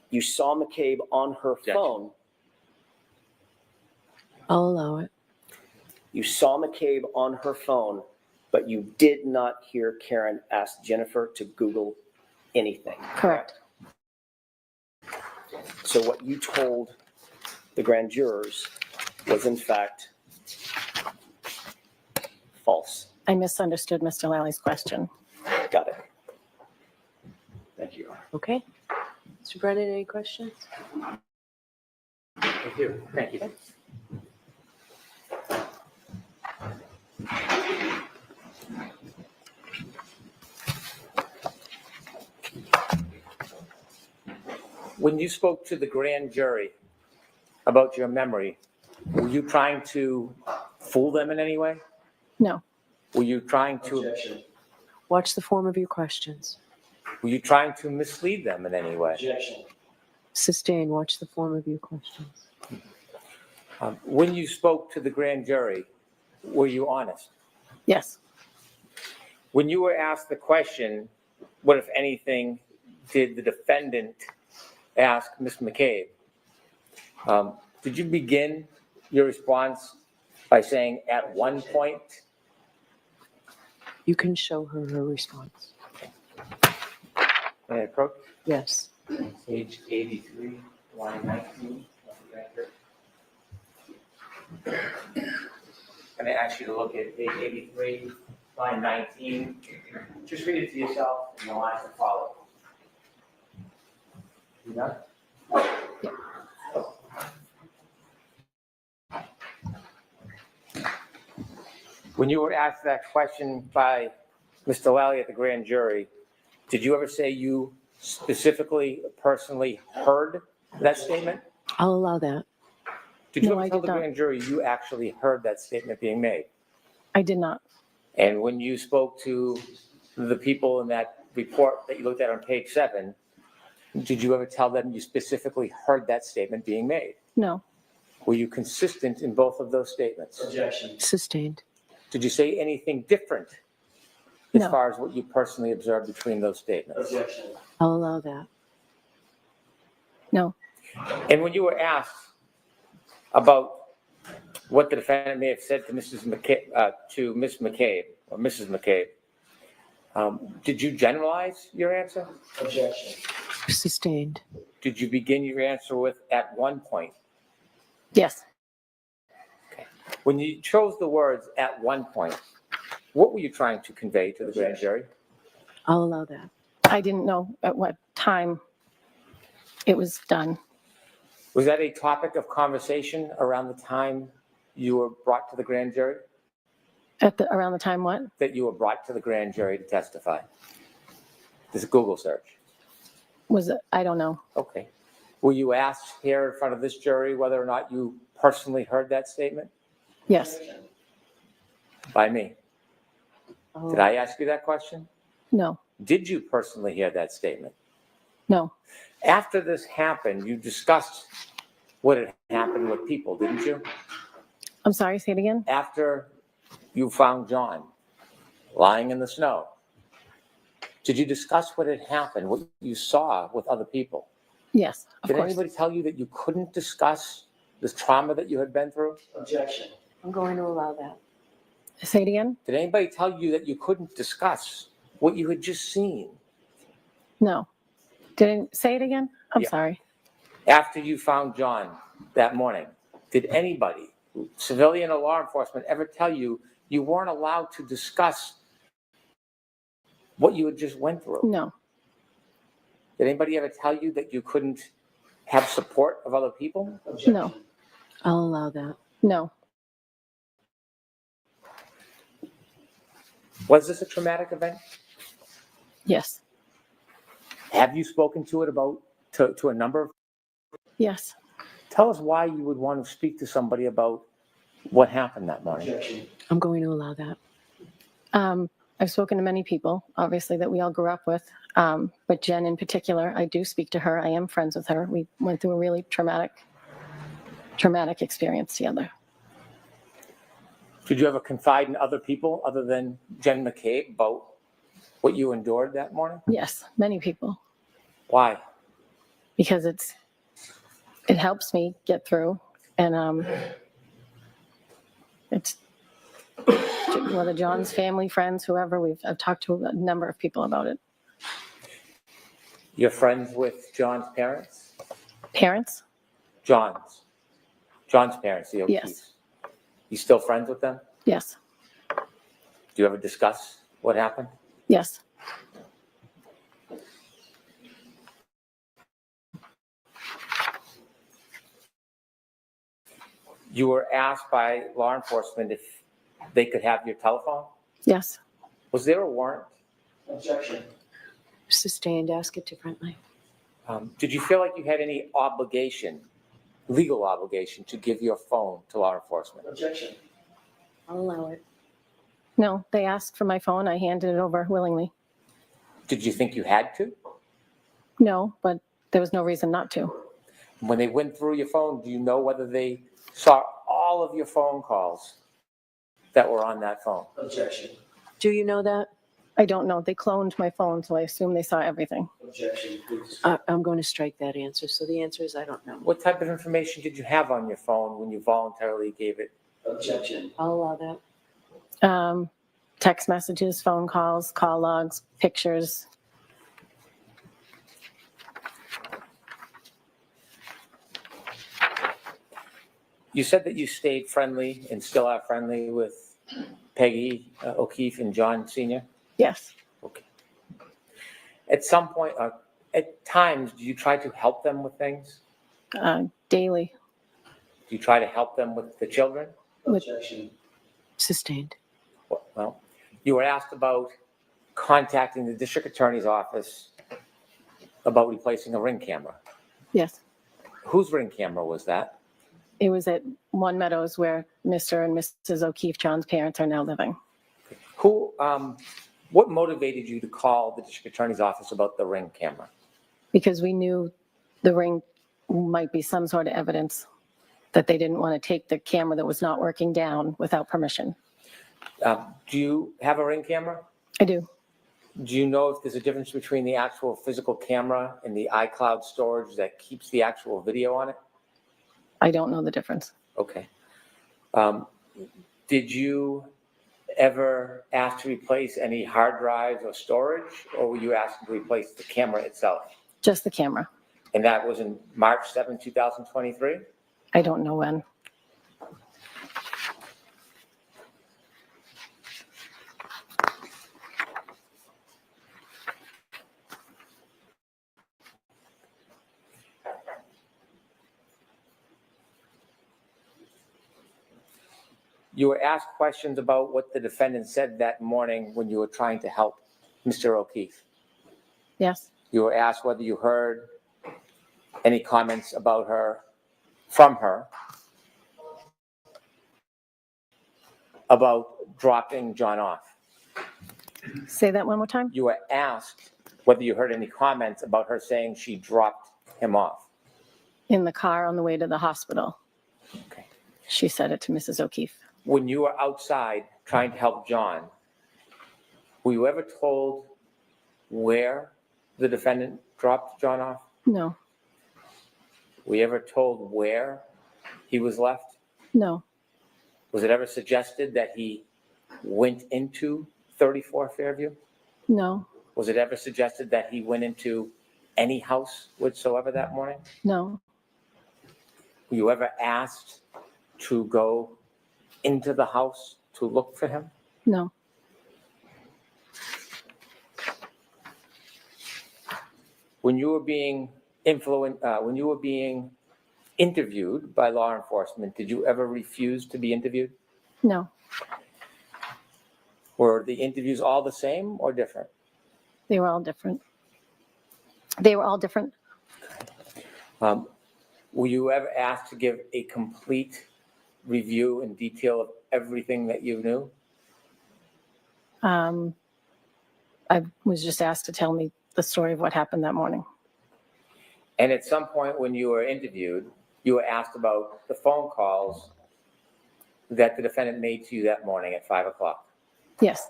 you saw McCabe on her phone. I'll allow it. You saw McCabe on her phone, but you did not hear Karen ask Jennifer to Google anything. Correct. So what you told the grand jurors was in fact false. I misunderstood Mr. Lally's question. Got it. Thank you. Okay. Mr. Brennan, any questions? Thank you. Thank you. When you spoke to the grand jury about your memory, were you trying to fool them in any way? No, Were you trying to, Watch the form of your questions. were you trying to mislead them in any way? Sustain, watch the form of your questions. When you spoke to the grand jury, were you honest? yes, When you were asked the question, what, if anything, did the defendant ask Ms. McCabe? Did you begin your response by saying at one point? You can show her her response. May I approach? Yes. Page 83, line 19. I'm going to ask you to look at page 83, line 19. Just read it to yourself and the lines that follow. You done? When you were asked that question by Mr. Lally at the grand jury, did you ever say you specifically, personally heard that statement? I'll allow that. Did you No, ever I tell did the not. grand jury you actually heard that statement being made? I did not. And when you spoke to the people in that report that you looked at on page 7, did you ever tell them you specifically heard that statement being made? No, Were you consistent in both of those statements? Sustained. Did you say anything different as No. far as what you personally observed between those statements? I'll allow that. no, And when you were asked about what the defendant may have said to Ms. McCabe or Mrs. McCabe, did you generalize your answer? Sustained. Did you begin your answer with at one point? yes. When you chose the words at one point, what were you trying to convey to the grand jury? I'll allow that. I didn't know at what time it was done. Was that a topic of conversation around the time you were brought to the grand jury? Around the time what? That you were brought to the grand jury to testify? This is Google search. Was it? I don't know. Okay. Were you asked here in front of this jury whether or not you personally heard that statement Yes, by me? Oh, Did I ask you that question? no, Did you personally hear that statement? no, After this happened, you discussed what had happened with people, didn't you? I'm sorry, say it again. After you found John lying in the snow, did you discuss what had happened, what you saw with other people? Yes, of Did course. anybody tell you that you couldn't discuss the trauma that you had been through? I'm going to allow that. Say it again. Did anybody tell you that you couldn't discuss what you had just seen? No. Didn't say it again. I'm Yeah. sorry. After you found John that morning, did anybody, civilian or law enforcement, ever tell you you weren't allowed to discuss what you had just went through? No, Did anybody ever tell you that you couldn't have support of other people? no, I'll allow that. no, Was this a traumatic event? yes, Have you spoken to it to a number of? yes. Tell us why you would want to speak to somebody about what happened that morning. I'm going to allow that. I've spoken to many people, obviously, that we all grew up with. But Jen in particular, I do speak to her. I am friends with her. We went through a really traumatic experience together. Did you ever confide in other people other than Jen McCabe about what you endured that morning? Yes, many people, Why? because it helps me get through. And it's whether John's family, friends, whoever, I've talked to a number of people about it. You're friends with John's parents? Parents? John's parents, the O'Keefes. Yes. You still friends with them? Yes. Do you ever discuss what happened? Yes. You were asked by law enforcement if they could have your telephone? Yes. Was there a warrant? Objection. Sustained. Ask it differently. Did you feel like you had any obligation, legal obligation, to give your phone to law enforcement? Objection. I'll allow it. No, they asked for my phone. I handed it over willingly. Did you think you had to? No, but there was no reason not to. When they went through your phone, do you know whether they saw all of your phone calls that were on that phone? Objection. Do you know that? I don't know. They cloned my phone, so I assume they saw everything. Objection, please. I'm going to strike that answer. So the answer is I don't know. What type of information did you have on your phone when you voluntarily gave it? Objection. I'll allow that. Text messages, phone calls, call logs, pictures. You said that you stayed friendly and still are friendly with Peggy O'Keefe and John Sr.? Yes. Okay. At some point, at times, do you try to help them with things? Daily. Do you try to help them with the children? Objection. Sustained. Well, you were asked about contacting the district attorney's office about replacing a Ring camera. Yes. Whose Ring camera was that? It was at One Meadows where Mr. and Mrs. O'Keefe, John's parents, are now living. What motivated you to call the district attorney's office about the Ring camera? Because we knew the Ring might be some sort of evidence that they didn't want to take the camera that was not working down without permission. Do you have a Ring camera? I do. Do you know if there's a difference between the actual physical camera and the iCloud storage that keeps the actual video on it? I don't know the difference. Okay. Did you ever ask to replace any hard drives or storage, or were you asked to replace the camera itself? Just the camera. And that was in March 7, 2023? I don't know when. You were asked questions about what the defendant said that morning when you were trying to help Mr. O'Keefe. Yes. You were asked whether you heard any comments about her, from her, about dropping John off. Say that one more time. You were asked whether you heard any comments about her saying she dropped him off. In the car on the way to the hospital. Okay. She said it to Mrs. O'Keefe. When you were outside trying to help John, were you ever told where the defendant dropped John off? No. Were you ever told where he was left? No. Was it ever suggested that he went into 34 Fairview? No. Was it ever suggested that he went into any house whatsoever that morning? No. Were you ever asked to go into the house to look for him? No. When you were being interviewed by law enforcement, did you ever refuse to be interviewed? No. Were the interviews all the same or different? They were all different. They were all different. Were you ever asked to give a complete review and detail of everything that you knew? I was just asked to tell me the story of what happened that morning. And at some point when you were interviewed, you were asked about the phone calls that the defendant made to you that morning at 5 o'clock. Yes.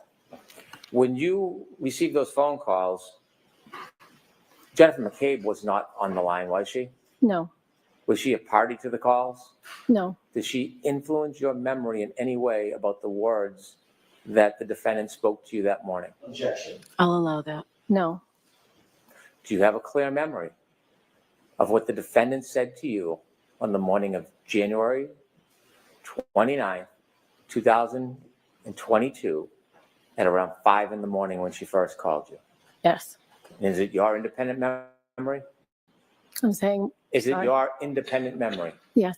When you received those phone calls, Jennifer McCabe was not on the line, was she? No. Was she a party to the calls? No. Did she influence your memory in any way about the words that the defendant spoke to you that morning? Objection. I'll allow that. No. Do you have a clear memory of what the defendant said to you on the morning of January 29th, 2022, at around 5 in the morning when she first called you? Yes. Is it your independent memory? I'm saying, Is it Sorry? your independent memory? yes.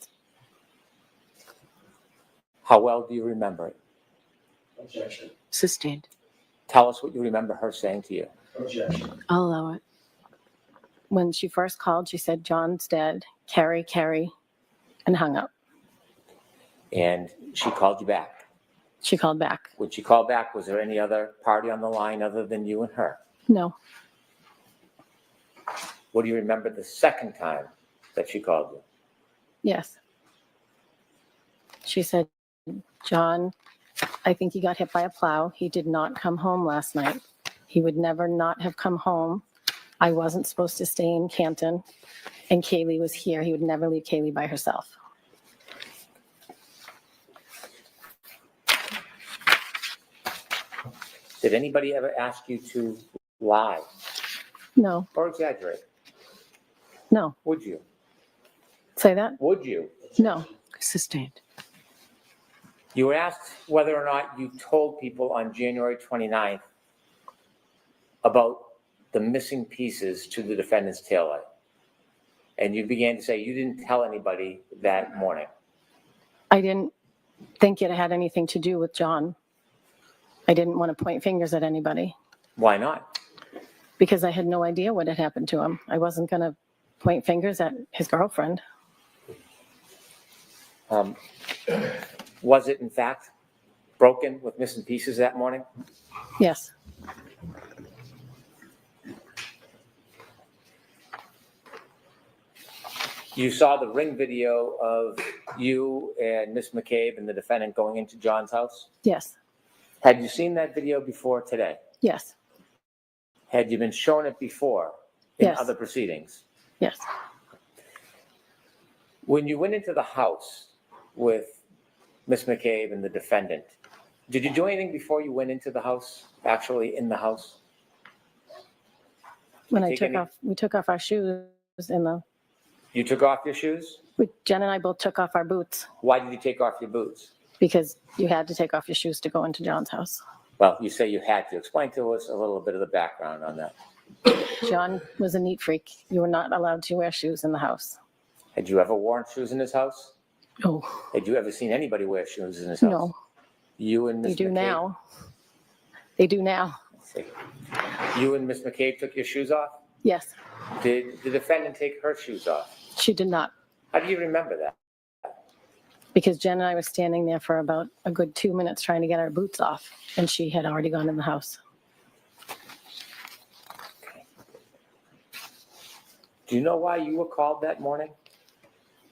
How well do you remember it? Objection. Sustained. Tell us what you remember her saying to you. Objection. I'll allow it. When she first called, she said, John's dead, Kerry, and hung up. And she called you back. She called back. When she called back, was there any other party on the line other than you and her? No. What do you remember the second time that she called you? Yes. She said, John, I think he got hit by a plow. He did not come home last night. He would never not have come home. I wasn't supposed to stay in Canton, and Kaylee was here. He would never leave Kaylee by herself. Did anybody ever ask you to lie No, or exaggerate? no. Would you? Say that? Would you? No, Sustained. You were asked whether or not you told people on January 29th about the missing pieces to the defendant's taillight. And you began to say you didn't tell anybody that morning. I didn't think it had anything to do with John. I didn't want to point fingers at anybody Why not? because I had no idea what had happened to him. I wasn't going to point fingers at his girlfriend. Was it in fact broken with missing pieces that morning? Yes, You saw the ring video of you and Miss McCabe and the defendant going into John's house? yes, Had you seen that video before today? yes, Had you been shown it before in Yes. other proceedings? yes. When you went into the house with Miss McCabe and the defendant, did you do anything before you went into the house, actually in the house? When I Take took any- off, we took off our shoes You took off your shoes? Jen and I both took off our boots Why did you take off your boots? because you had to take off your shoes to go into John's house. Well, you say you had to. Explain to us a little bit of the background on that. John was a neat freak. You were not allowed to wear shoes in the house. Had you ever worn shoes in his house? No, Had you ever seen anybody wear shoes in his house? no, You and they Miss do McCabe? now. They do now. Let's see. You and Miss McCabe took your shoes off? Yes, Did the defendant take her shoes off? she did not How do you remember that? because Jen and I were standing there for about a good 2 minutes trying to get our boots off and she had already gone in the house. Do you know why you were called that morning?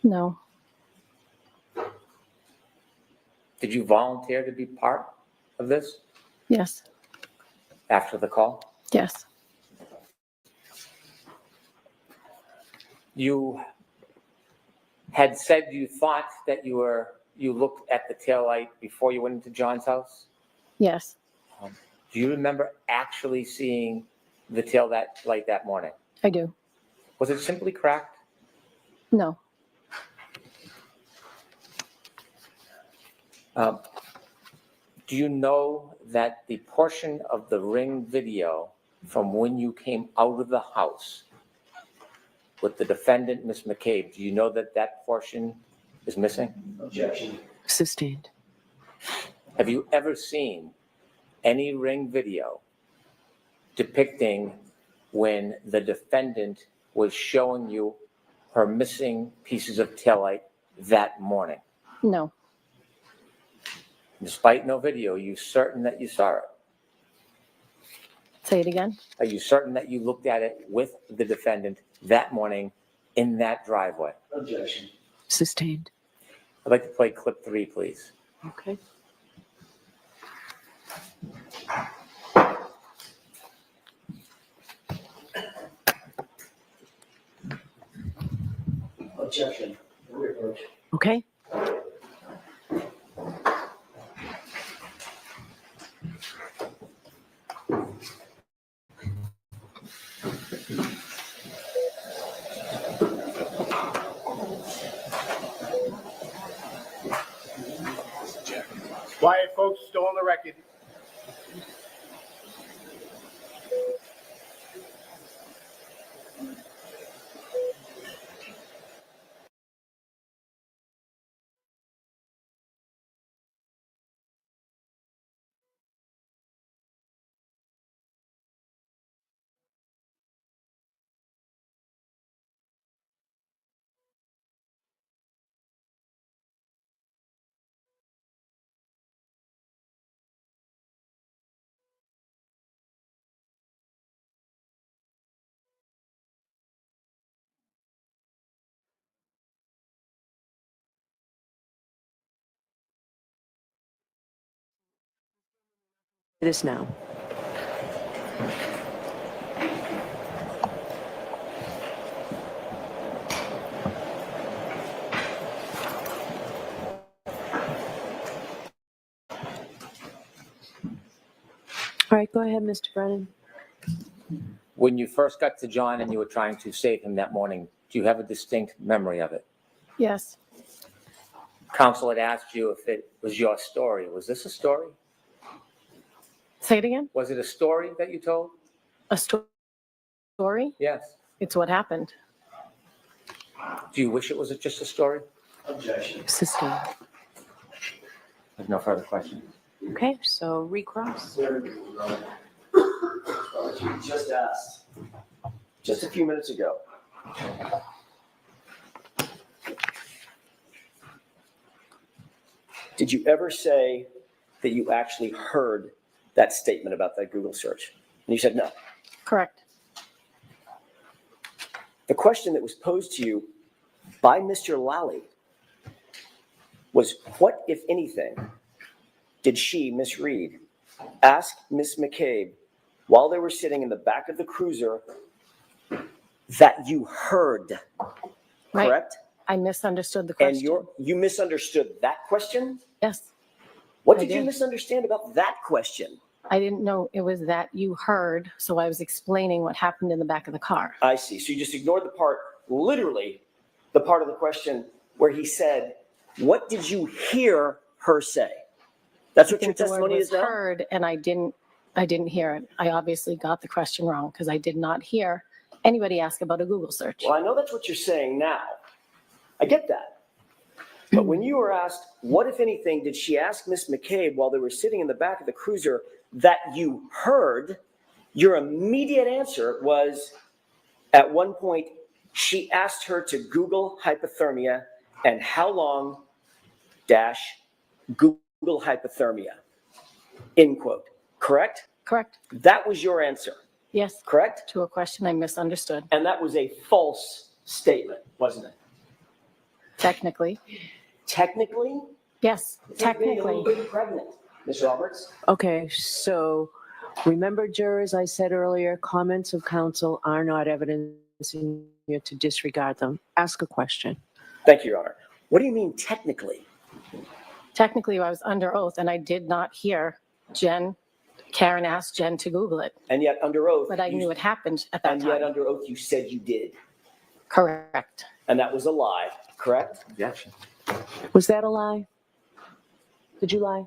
No, Did you volunteer to be part of this yes, after the call? yes, You had said you thought that you looked at the taillight before you went into John's house. yes, Do you remember actually seeing the tail light that morning? I do. Was it simply cracked? No, Do you know that the portion of the ring video from when you came out of the house with the defendant, Miss McCabe, do you know that that portion is missing? Objection. Sustained. Have you ever seen any ring video depicting when the defendant was showing you her missing pieces of taillight that morning? no, Despite no video, are you certain that you saw it? say it again. Are you certain that you looked at it with the defendant that morning in that driveway? Objection. Sustained. I'd like to play clip 3, please. Okay. Objection. Okay. record. This now. All right, go ahead, Mr. Brennan. When you first got to John and you were trying to save him that morning, do you have a distinct memory of it? Yes, Counsel had asked you if it was your story. Was this a story? say it again. Was it a story that you told? A story? Yes. It's what happened. Do you wish it was just a story? Objection. Sister. I have no further questions. Okay, so recross. You just asked, just a few minutes ago. Did you ever say that you actually heard that statement about that Google search? And you said no. Correct. The question that was posed to you by Mr. Lally was, what, if anything, did she, Miss Reed, ask Miss McCabe while they were sitting in the back of the cruiser that you heard? Right. Correct? I misunderstood the And question. you misunderstood that question? Yes, What I did you did. misunderstand about that question? I didn't know it was that you heard, so I was explaining what happened in the back of the car. I see. So you just ignored the part, literally, the part of the question where he said, what did you hear her say? That's I what your think the word testimony was is now? heard, and I didn't hear it. I obviously got the question wrong because I did not hear anybody ask about a Google search. Well, I know that's what you're saying now. I get that. But when you were asked, what, if anything, did she ask Miss McCabe while they were sitting in the back of the cruiser that you heard, your immediate answer was, at one point, she asked her to Google hypothermia and how long dash Google hypothermia, end quote. Correct? Correct. That was your answer, Yes, correct? to a question I misunderstood. And that was a false statement, wasn't it? Technically. Technically? Yes, It's like being a technically. little bit pregnant, Ms. Roberts. Okay, so remember, jurors, I said earlier, comments of counsel are not evidencing you to disregard them. Ask a question. Thank you, Your Honor. What do you mean technically? Technically, I was under oath and I did not hear Karen asked Jen to Google it, And yet under oath, but I knew it happened at that and yet time. under oath you said you did. Correct. And that was a lie, correct? Objection. Was that a lie? Did you lie?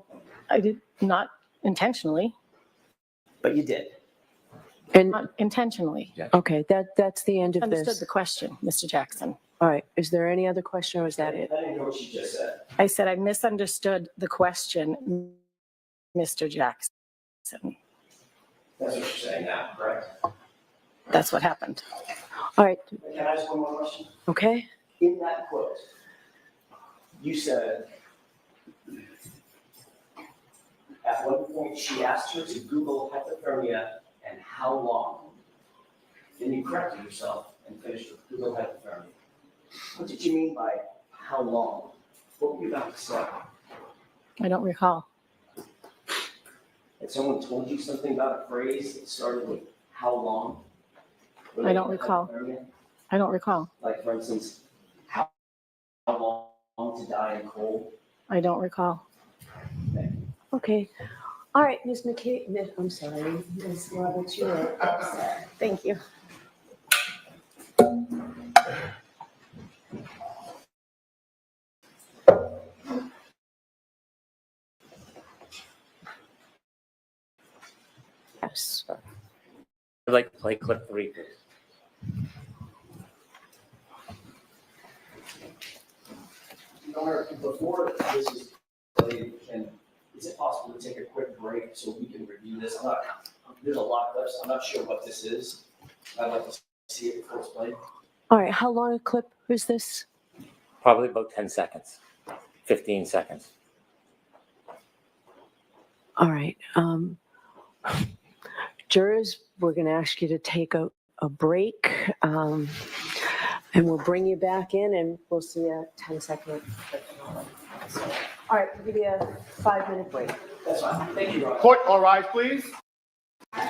I did not intentionally, But you did. And, not intentionally. okay, that's the end of Understood this. the question, Mr. Jackson. All right, is there any other question or is that it? I didn't hear what you just said. I said I misunderstood the question, Mr. Jackson. That's what you're saying now, correct? That's what happened. All right, Can I ask one more question? okay. In that quote, you said, at one point she asked her to Google hypothermia and how long. Then you corrected yourself and finished with Google hypothermia. What did you mean by how long? What were you about to say? I don't recall. Had someone told you something about a phrase that started with how long? I don't recall. Hypothermia? I don't recall. Like, for instance, how long to die in cold? I don't recall. Okay. All right, Ms. McKay, I'm sorry, Ms. Roberts, you're upset. Thank you. Yes. I'd like to play clip 3, please. Your Honor, before this is played, is it possible to take a quick break so we can review this? There's a lot of clips. I'm not sure what this is. I'd like to see it before it's played. All right. How long a clip is this? Probably about 10 seconds, 15 seconds. All right. Jurors, we're going to ask you to take a break, and we'll bring you back in, and we'll see a 10-second. All right, we'll give you a 5-minute break. That's fine. Thank you, Your Honor. Court, all rise, please.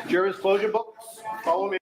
Jurors, close your books. Follow me.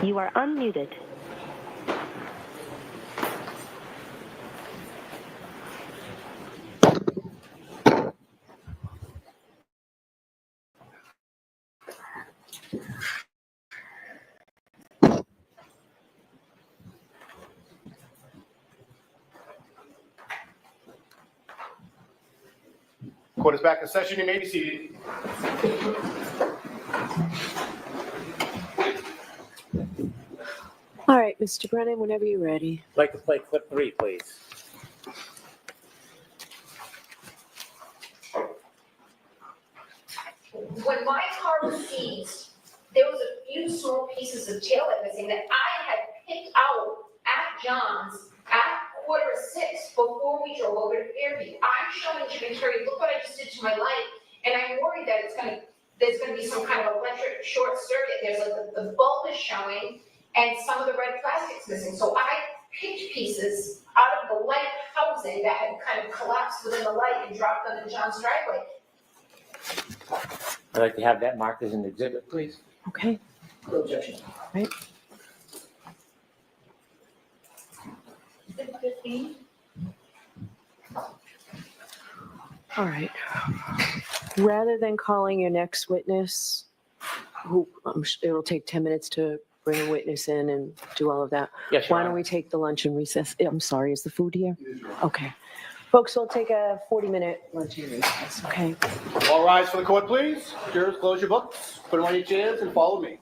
You are unmuted. Court is back in session. You may be seated. All right, Mr. Brennan, whenever you're ready. I'd like to play clip 3, please. When my car was seized, there was a few small pieces of taillight missing that I had picked out at John's at 5:45 before we drove over to Fairview. I'm showing Jim and Kerry, look what I just did to my light, and I'm worried that there's gonna be some kind of electric short circuit. There's like the bulb is showing and some of the red plastic's missing. So I picked pieces out of the light housing that had kind of collapsed within the light and dropped them in John's driveway. I'd like to have that marked as an exhibit, please. Okay. No objection. Right. All right. Rather than calling your next witness, who it'll take 10 minutes to bring a witness in and do all of that. Yes, Your Why Honor. don't we take the lunch and recess? I'm sorry, is the food here? Okay. Folks, we'll take a 40-minute lunch and recess, okay? All rise for the court, please. Jurors, close your books, put them on your chairs, and follow me.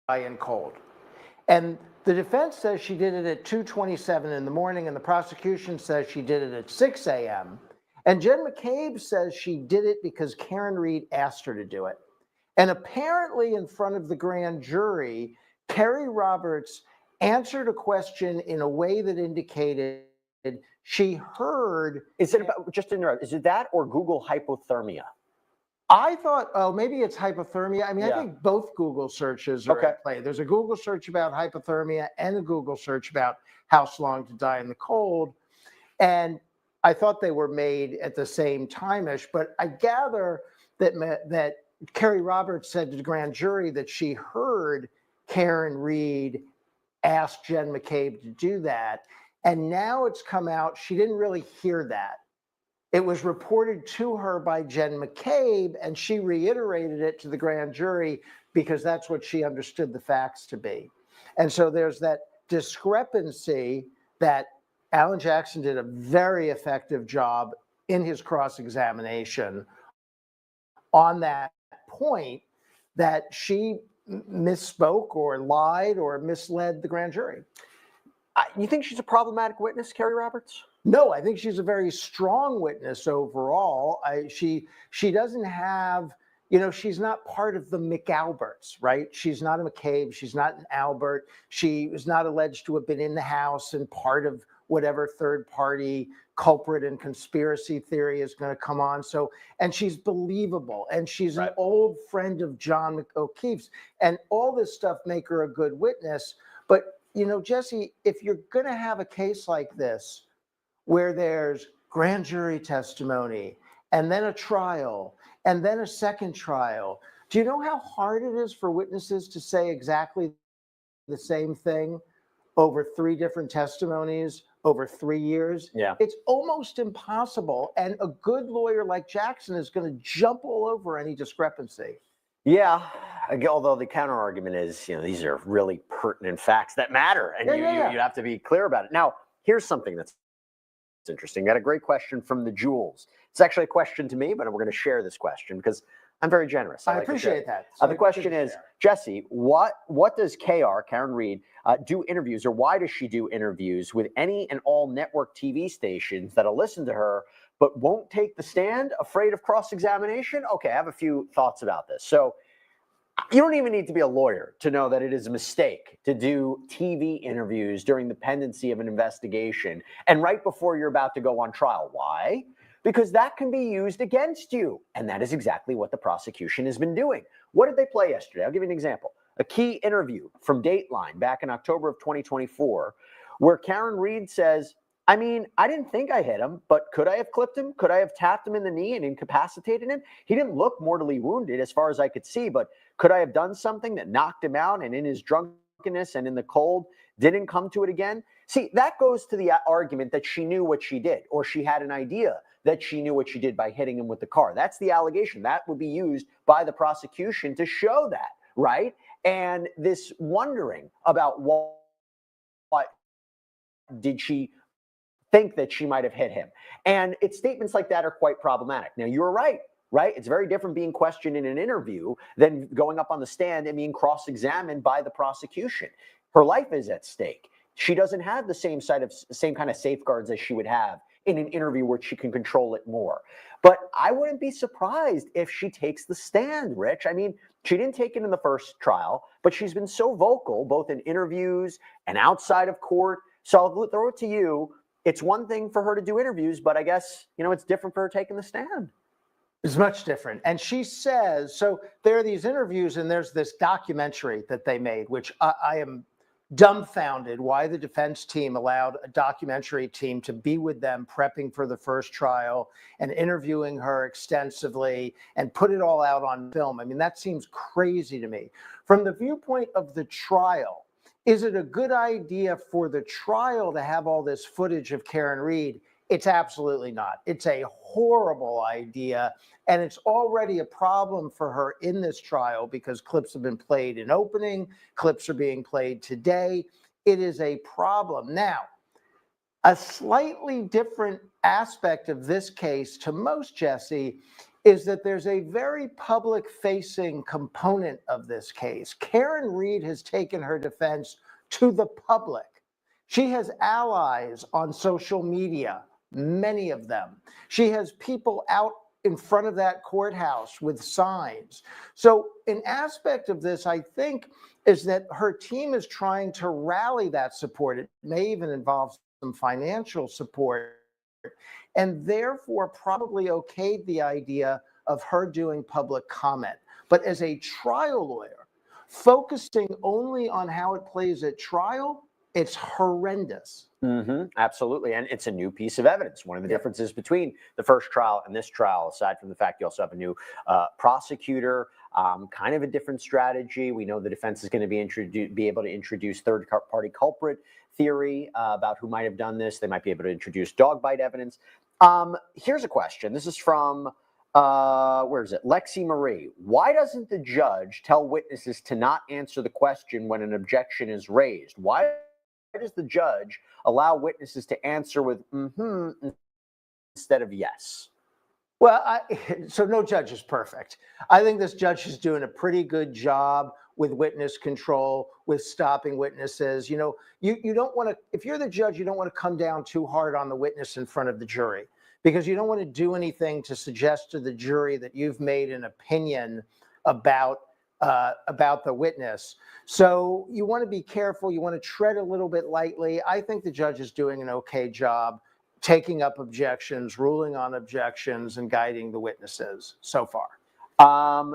in cold. And the defense says she did it at 2:27 in the morning, and the prosecution says she did it at 6 a.m. And Jen McCabe says she did it because Karen Reed asked her to do it. And apparently in front of the grand jury, Kerry Roberts answered a question in a way that indicated she heard. Is it about, just to interrupt, is it that or Google hypothermia? I thought, oh, maybe it's hypothermia. I mean, Yeah. I think both Google searches are at play. There's a Google search about hypothermia and a Google search about how long to die in the cold. And I thought they were made at the same time-ish, but I gather that Kerry Roberts said to the grand jury that she heard Karen Reed ask Jen McCabe to do that. And now it's come out, she didn't really hear that. It was reported to her by Jen McCabe, and she reiterated it to the grand jury because that's what she understood the facts to be. And so there's that discrepancy that Alan Jackson did a very effective job in his cross-examination on that point, that she misspoke or lied or misled the grand jury. You think she's a problematic witness, Kerry Roberts? No, I think she's a very strong witness overall. She doesn't have, she's not part of the McAlberts, right? She's not a McCabe. She's not an Albert. She is not alleged to have been in the house and part of whatever third party culprit and conspiracy theory is going to come on. So, and she's believable, and she's an old friend of John O'Keefe's, and all this stuff make her a good witness. But, Jesse, if you're going to have a case like this, where there's grand jury testimony and then a trial and then a second trial, do you know how hard it is for witnesses to say exactly the same thing over 3 different testimonies over 3 years? Yeah. It's almost impossible. And a good lawyer like Jackson is going to jump all over any discrepancy. Yeah, although the counter argument is, these are really pertinent facts that matter, and you have to be clear about it. Now, here's something that's interesting. Got a great question from the Jules. It's actually a question to me, but we're going to share this question because I'm very generous. I appreciate that. The question is, Jesse, what does Karen Reed, do interviews, or why does she do interviews with any and all network TV stations that'll listen to her but won't take the stand, afraid of cross-examination? Okay, I have a few thoughts about this. So you don't even need to be a lawyer to know that it is a mistake to do TV interviews during the pendency of an investigation and right before you're about to go on trial. Why? Because that can be used against you. And that is exactly what the prosecution has been doing. What did they play yesterday? I'll give you an example. A key interview from Dateline back in October of 2024, where Karen Reed says, I didn't think I hit him, but could I have clipped him? Could I have tapped him in the knee and incapacitated him? He didn't look mortally wounded as far as I could see, but could I have done something that knocked him out and in his drunkenness and in the cold didn't come to it again? See, that goes to the argument that she knew what she did, or she had an idea that she knew what she did by hitting him with the car. That's the allegation. That would be used by the prosecution to show that, right? And this wondering about what did she think that she might have hit him. And it's statements like that are quite problematic. Now, you're right? It's very different being questioned in an interview than going up on the stand and being cross-examined by the prosecution. Her life is at stake. She doesn't have the same kind of safeguards as she would have in an interview where she can control it more. But I wouldn't be surprised if she takes the stand, Rich. She didn't take it in the first trial, but she's been so vocal, both in interviews and outside of court. So I'll throw it to you. It's one thing for her to do interviews, but I guess, it's different for her taking the stand. It's much different. And she says, so there are these interviews and there's this documentary that they made, which I am dumbfounded why the defense team allowed a documentary team to be with them prepping for the first trial and interviewing her extensively and put it all out on film. That seems crazy to me. From the viewpoint of the trial, is it a good idea for the trial to have all this footage of Karen Reed? It's absolutely not. It's a horrible idea. And it's already a problem for her in this trial because clips have been played in opening, clips are being played today. It is a problem. Now, a slightly different aspect of this case to most, Jesse, is that there's a very public-facing component of this case. Karen Reed has taken her defense to the public. She has allies on social media, many of them. She has people out in front of that courthouse with signs. So an aspect of this, I think, is that her team is trying to rally that support. It may even involve some financial support, and therefore probably okayed the idea of her doing public comment. But as a trial lawyer, focusing only on how it plays at trial, it's horrendous. Absolutely. And it's a new piece of evidence. One of the differences between the first trial and this trial, aside from the fact you also have a new prosecutor, kind of a different strategy. We know the defense is going to be able to introduce third-party culprit theory about who might have done this. They might be able to introduce dog bite evidence. Here's a question. This is from, where is it? Lexi Marie. Why doesn't the judge tell witnesses to not answer the question when an objection is raised? Why does the judge allow witnesses to answer with instead of yes? Well, so no judge is perfect. I think this judge is doing a pretty good job with witness control, with stopping witnesses. You know, you don't want to, if you're the judge, you don't want to come down too hard on the witness in front of the jury, because you don't want to do anything to suggest to the jury that you've made an opinion about the witness. So you want to be careful. You want to tread a little bit lightly. I think the judge is doing an okay job taking up objections, ruling on objections, and guiding the witnesses so far.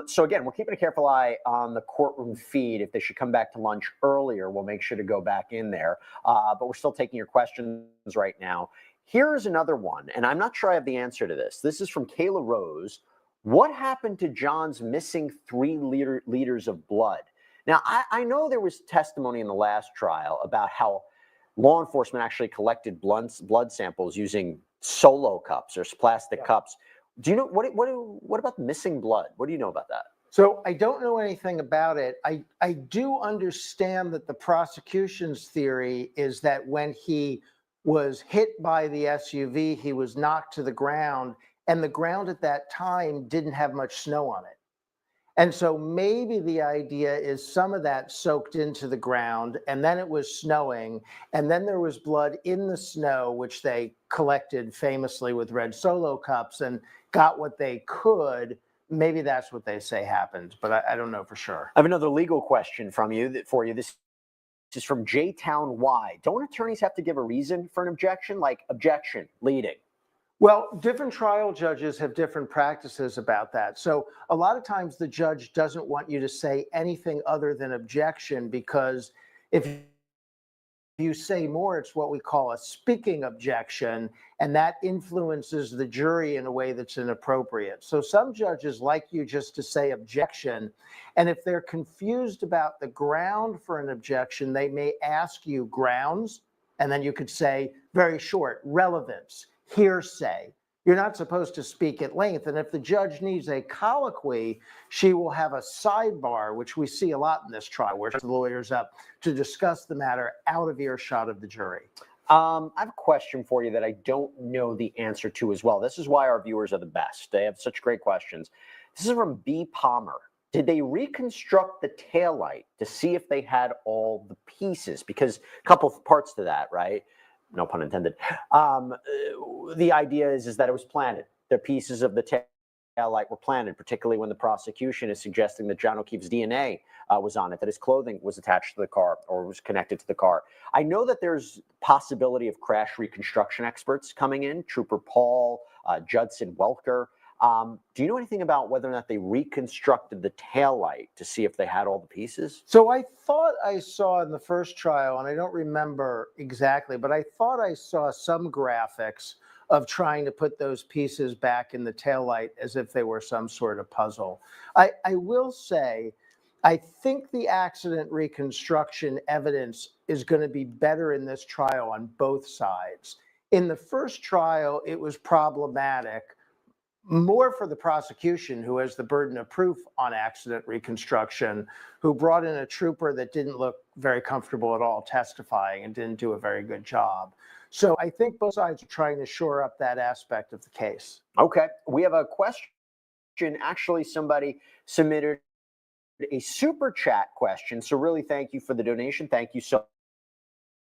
So again, we're keeping a careful eye on the courtroom feed. If they should come back to lunch earlier, we'll make sure to go back in there. But we're still taking your questions right now. Here's another one, and I'm not sure I have the answer to this. This is from Kayla Rose. What happened to John's missing 3 liters of blood? Now, I know there was testimony in the last trial about how law enforcement actually collected blood samples using solo cups or plastic cups. Do you know what about missing blood? What do you know about that? So I don't know anything about it. I do understand that the prosecution's theory is that when he was hit by the SUV, he was knocked to the ground, and the ground at that time didn't have much snow on it. And so maybe the idea is some of that soaked into the ground, and then it was snowing, and then there was blood in the snow, which they collected famously with red Solo cups and got what they could. Maybe that's what they say happened, but I don't know for sure. I have another legal question for you. This is from J-Town Y. Don't attorneys have to give a reason for an objection, like objection, leading? Well, different trial judges have different practices about that. So a lot of times the judge doesn't want you to say anything other than objection, because if you say more, it's what we call a speaking objection, and that influences the jury in a way that's inappropriate. So some judges like you just to say objection, and if they're confused about the ground for an objection, they may ask you grounds, and then you could say very short, relevance, hearsay. You're not supposed to speak at length. And if the judge needs a colloquy, she will have a sidebar, which we see a lot in this trial, where the lawyer's up to discuss the matter out of earshot of the jury. I have a question for you that I don't know the answer to as well. This is why our viewers are the best. They have such great questions. This is from B. Palmer. Did they reconstruct the taillight to see if they had all the pieces? Because a couple of parts to that, right? No pun intended. The idea is that it was planted. The pieces of the taillight were planted, particularly when the prosecution is suggesting that John O'Keefe's DNA was on it, that his clothing was attached to the car or was connected to the car. I know that there's possibility of crash reconstruction experts coming in, Trooper Paul, Judson Welker. Do you know anything about whether or not they reconstructed the taillight to see if they had all the pieces? So I thought I saw in the first trial, and I don't remember exactly, but I thought I saw some graphics of trying to put those pieces back in the taillight as if they were some sort of puzzle. I will say, I think the accident reconstruction evidence is going to be better in this trial on both sides. In the first trial, it was problematic, more for the prosecution, who has the burden of proof on accident reconstruction, who brought in a trooper that didn't look very comfortable at all testifying and didn't do a very good job. So I think both sides are trying to shore up that aspect of the case. Okay. We have a question Actually, somebody submitted a super chat question. So really thank you for the donation. Thank you so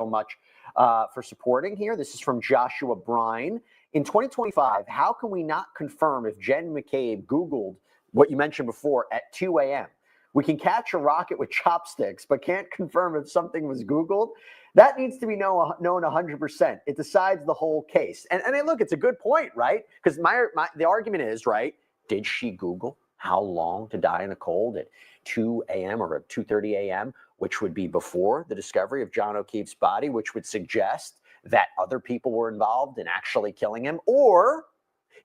much for supporting here. This is from Joshua Brine. In 2025, how can we not confirm if Jen McCabe Googled what you mentioned before at 2 a.m.? We can catch a rocket with chopsticks, but can't confirm if something was Googled. That needs to be known 100%. It decides the whole case. And look, it's a good point, right? Because the argument is, right, did she Google how long to die in the cold at 2 a.m. or at 2:30 a.m., which would be before the discovery of John O'Keefe's body, which would suggest that other people were involved in actually killing him? Or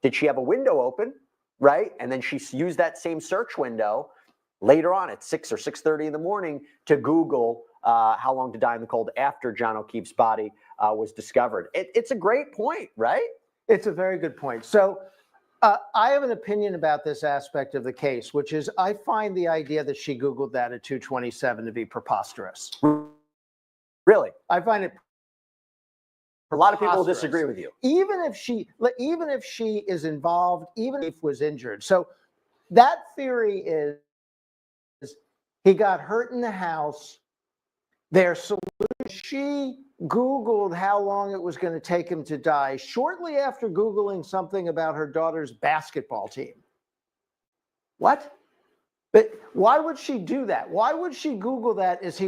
did she have a window open, right? And then she used that same search window later on at 6 or 6:30 in the morning to Google how long to die in the cold after John O'Keefe's body was discovered. It's a great point, right? It's a very good point. So I have an opinion about this aspect of the case, which is I find the idea that she Googled that at 2:27 to be preposterous. Really? I find it a lot of people will disagree with you. Even if she is involved, even if was injured. So that theory is he got hurt in the house. Their solution, she Googled how long it was going to take him to die shortly after Googling something about her daughter's basketball team. What? But why would she do that? Why would she Google that as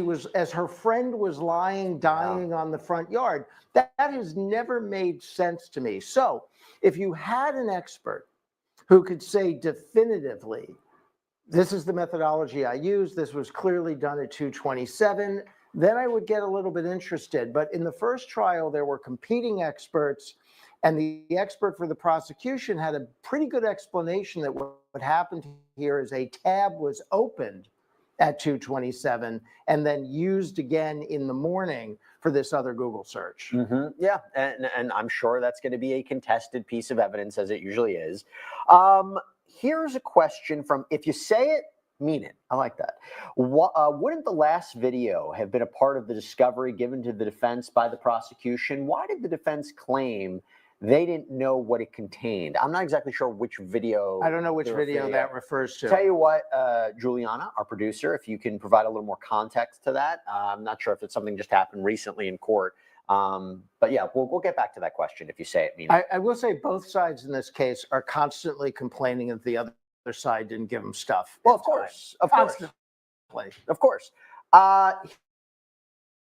her friend was lying, dying on the front yard? That has never made sense to me. So if you had an expert who could say definitively, this is the methodology I use, this was clearly done at 2:27, then I would get a little bit interested. But in the first trial, there were competing experts, and the expert for the prosecution had a pretty good explanation that what happened here is a tab was opened at 2:27 and then used again in the morning for this other Google search. Yeah, and I'm sure that's going to be a contested piece of evidence, as it usually is. Here's a question from, if you say it, mean it. I like that. Wouldn't the last video have been a part of the discovery given to the defense by the prosecution? Why did the defense claim they didn't know what it contained? I'm not exactly sure which video. I don't know which video that refers to. Tell you what, Juliana, our producer, if you can provide a little more context to that. I'm not sure if it's something just happened recently in court. But yeah, we'll get back to that question if you say it. Mean it. I will say both sides in this case are constantly complaining that the other side didn't give them stuff. Well, of course.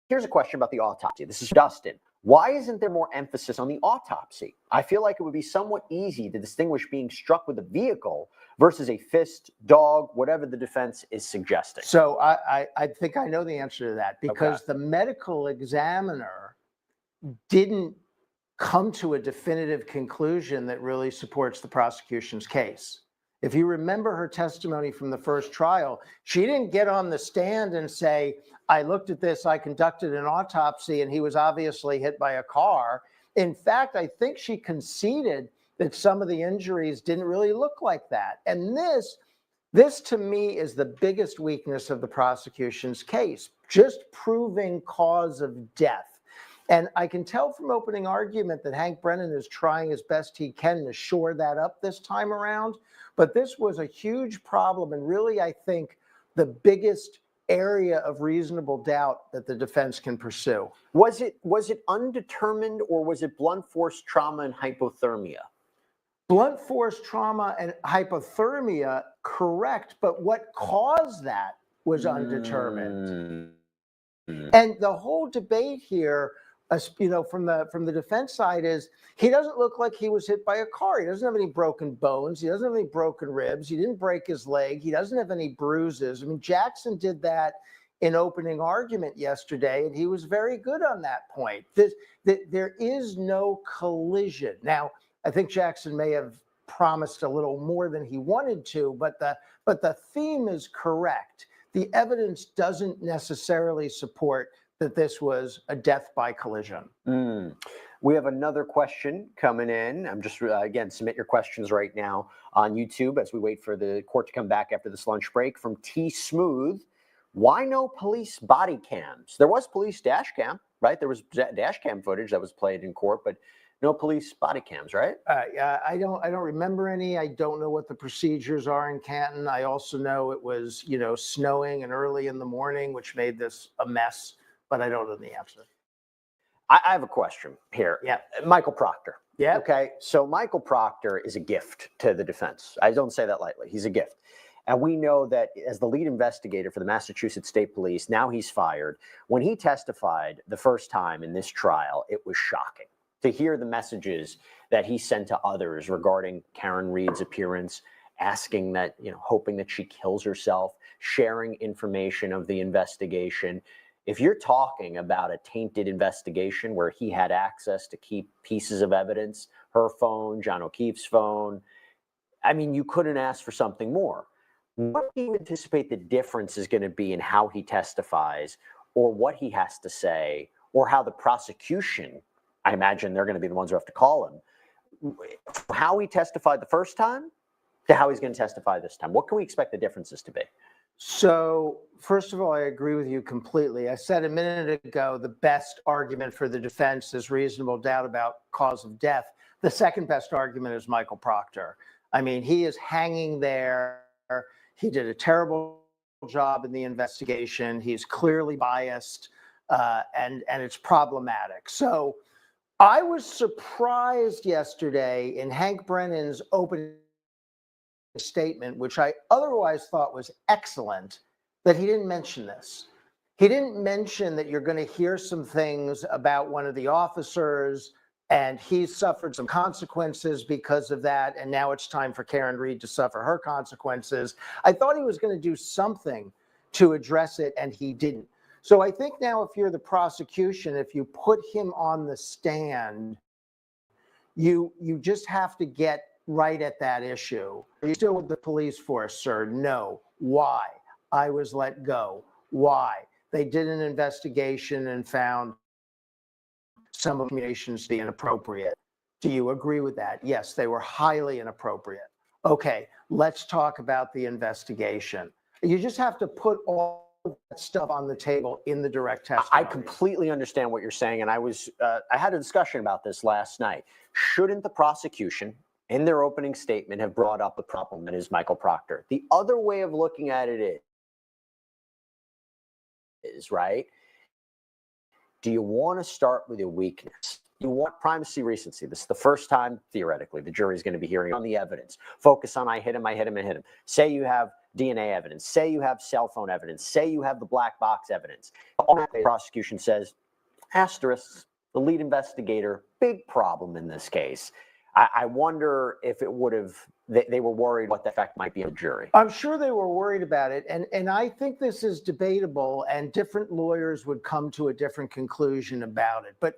Here's a question about the autopsy. This is Dustin. Why isn't there more emphasis on the autopsy? I feel like it would be somewhat easy to distinguish being struck with a vehicle versus a fist, dog, whatever the defense is suggesting. So I think I know the answer to that, because the medical examiner didn't come to a definitive conclusion that really supports the prosecution's case. If you remember her testimony from the first trial, she didn't get on the stand and say, I looked at this, I conducted an autopsy, and he was obviously hit by a car. In fact, I think she conceded that some of the injuries didn't really look like that. And this to me is the biggest weakness of the prosecution's case, just proving cause of death. And I can tell from opening argument that Hank Brennan is trying as best he can to shore that up this time around. But this was a huge problem, and really, I think, the biggest area of reasonable doubt that the defense can pursue. Was it undetermined, or was it blunt force trauma and hypothermia? Blunt force trauma and hypothermia, correct, but what caused that was undetermined. And the whole debate here, from the defense side, is he doesn't look like he was hit by a car. He doesn't have any broken bones. He doesn't have any broken ribs. He didn't break his leg. He doesn't have any bruises. I mean, Jackson did that in opening argument yesterday, and he was very good on that point. There is no collision. Now, I think Jackson may have promised a little more than he wanted to, but the theme is correct. The evidence doesn't necessarily support that this was a death by collision. We have another question coming in. I'm just, again, submit your questions right now on YouTube as we wait for the court to come back after this lunch break. From T Smooth, why no police body cams? There was police dash cam. right? There was dash cam footage that was played in court, but no police body cams, right? I don't remember any. I don't know what the procedures are in Canton. I also know it was, snowing and early in the morning, which made this a mess, but I don't know the answer. I have a question here. Yeah. Michael Proctor. Yeah. Okay. So Michael Proctor is a gift to the defense. I don't say that lightly. He's a gift. And we know that as the lead investigator for the Massachusetts State Police, now he's fired. When he testified the first time in this trial, it was shocking to hear the messages that he sent to others regarding Karen Reed's appearance, asking that, hoping that she kills herself, sharing information of the investigation. If you're talking about a tainted investigation where he had access to key pieces of evidence, her phone, John O'Keefe's phone, I mean, you couldn't ask for something more. What do you anticipate the difference is going to be in how he testifies or what he has to say or how the prosecution, I imagine they're going to be the ones who have to call him, how he testified the first time to how he's going to testify this time? What can we expect the differences to be? So, first of all, I agree with you completely. I said a minute ago, the best argument for the defense is reasonable doubt about cause of death. The second best argument is Michael Proctor. I mean, he is hanging there. He did a terrible job in the investigation. He's clearly biased, and it's problematic. So I was surprised yesterday in Hank Brennan's opening statement, which I otherwise thought was excellent, that he didn't mention this. He didn't mention that you're going to hear some things about one of the officers and he's suffered some consequences because of that. And now it's time for Karen Reed to suffer her consequences. I thought he was going to do something to address it, and he didn't. So I think now if you're the prosecution, if you put him on the stand, you just have to get right at that issue. Are you still with the police force, sir? No. Why? I was let go. Why? They did an investigation and found some of the communications to be inappropriate. Do you agree with that? Yes, they were highly inappropriate. Okay, let's talk about the investigation. You just have to put all that stuff on the table in the direct testimony. I completely understand what you're saying, and I had a discussion about this last night. Shouldn't the prosecution, in their opening statement, have brought up the problem that is Michael Proctor? The other way of looking at it is right. Do you want to start with a weakness? You want primacy recency. This is the first time, theoretically, the jury is going to be hearing on the evidence. Focus on I hit him, I hit him, and hit him. Say you have DNA evidence. Say you have cell phone evidence. Say you have the black box evidence. The prosecution says, asterisks, the lead investigator, big problem in this case. I wonder if it would have, they were worried what the effect might be on the jury. I'm sure they were worried about it. And I think this is debatable, and different lawyers would come to a different conclusion about it. But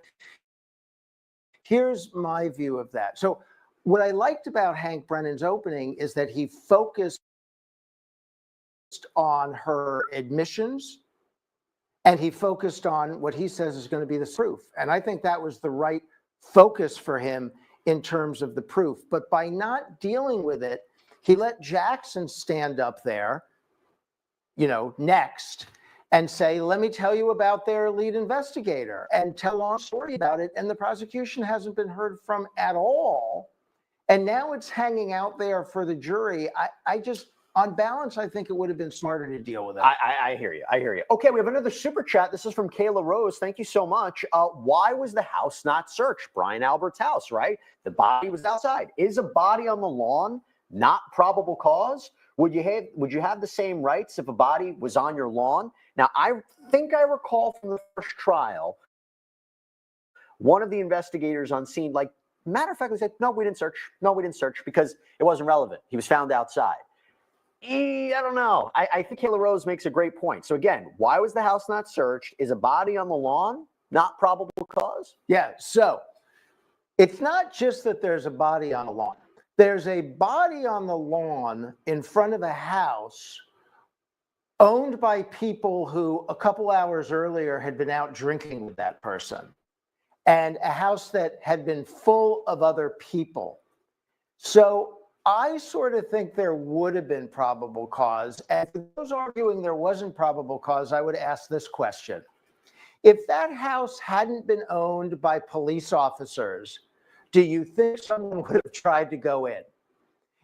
here's my view of that. So what I liked about Hank Brennan's opening is that he focused on her admissions, and he focused on what he says is going to be the proof. And I think that was the right focus for him in terms of the proof. But by not dealing with it, he let Jackson stand up there, next, and say, let me tell you about their lead investigator, and tell a long story about it. And the prosecution hasn't been heard from at all. And now it's hanging out there for the jury. I just, on balance, I think it would have been smarter to deal with it. I hear you. I hear you. Okay, we have another super chat. This is from Kayla Rose. Thank you so much. Why was the house not searched? Brian Albert's house, right? The body was outside. Is a body on the lawn not probable cause? Would you have the same rights if a body was on your lawn? Now, I think I recall from the first trial, one of the investigators on scene, matter of fact, said, no, we didn't search. No, we didn't search because it wasn't relevant. He was found outside. I don't know. I think Kayla Rose makes a great point. So again, why was the house not searched? Is a body on the lawn not probable cause? Yeah, so it's not just that there's a body on the lawn. There's a body on the lawn in front of a house owned by people who a couple hours earlier had been out drinking with that person, and a house that had been full of other people. So I sort of think there would have been probable cause. And for those arguing there wasn't probable cause, I would ask this question. If that house hadn't been owned by police officers, do you think someone would have tried to go in?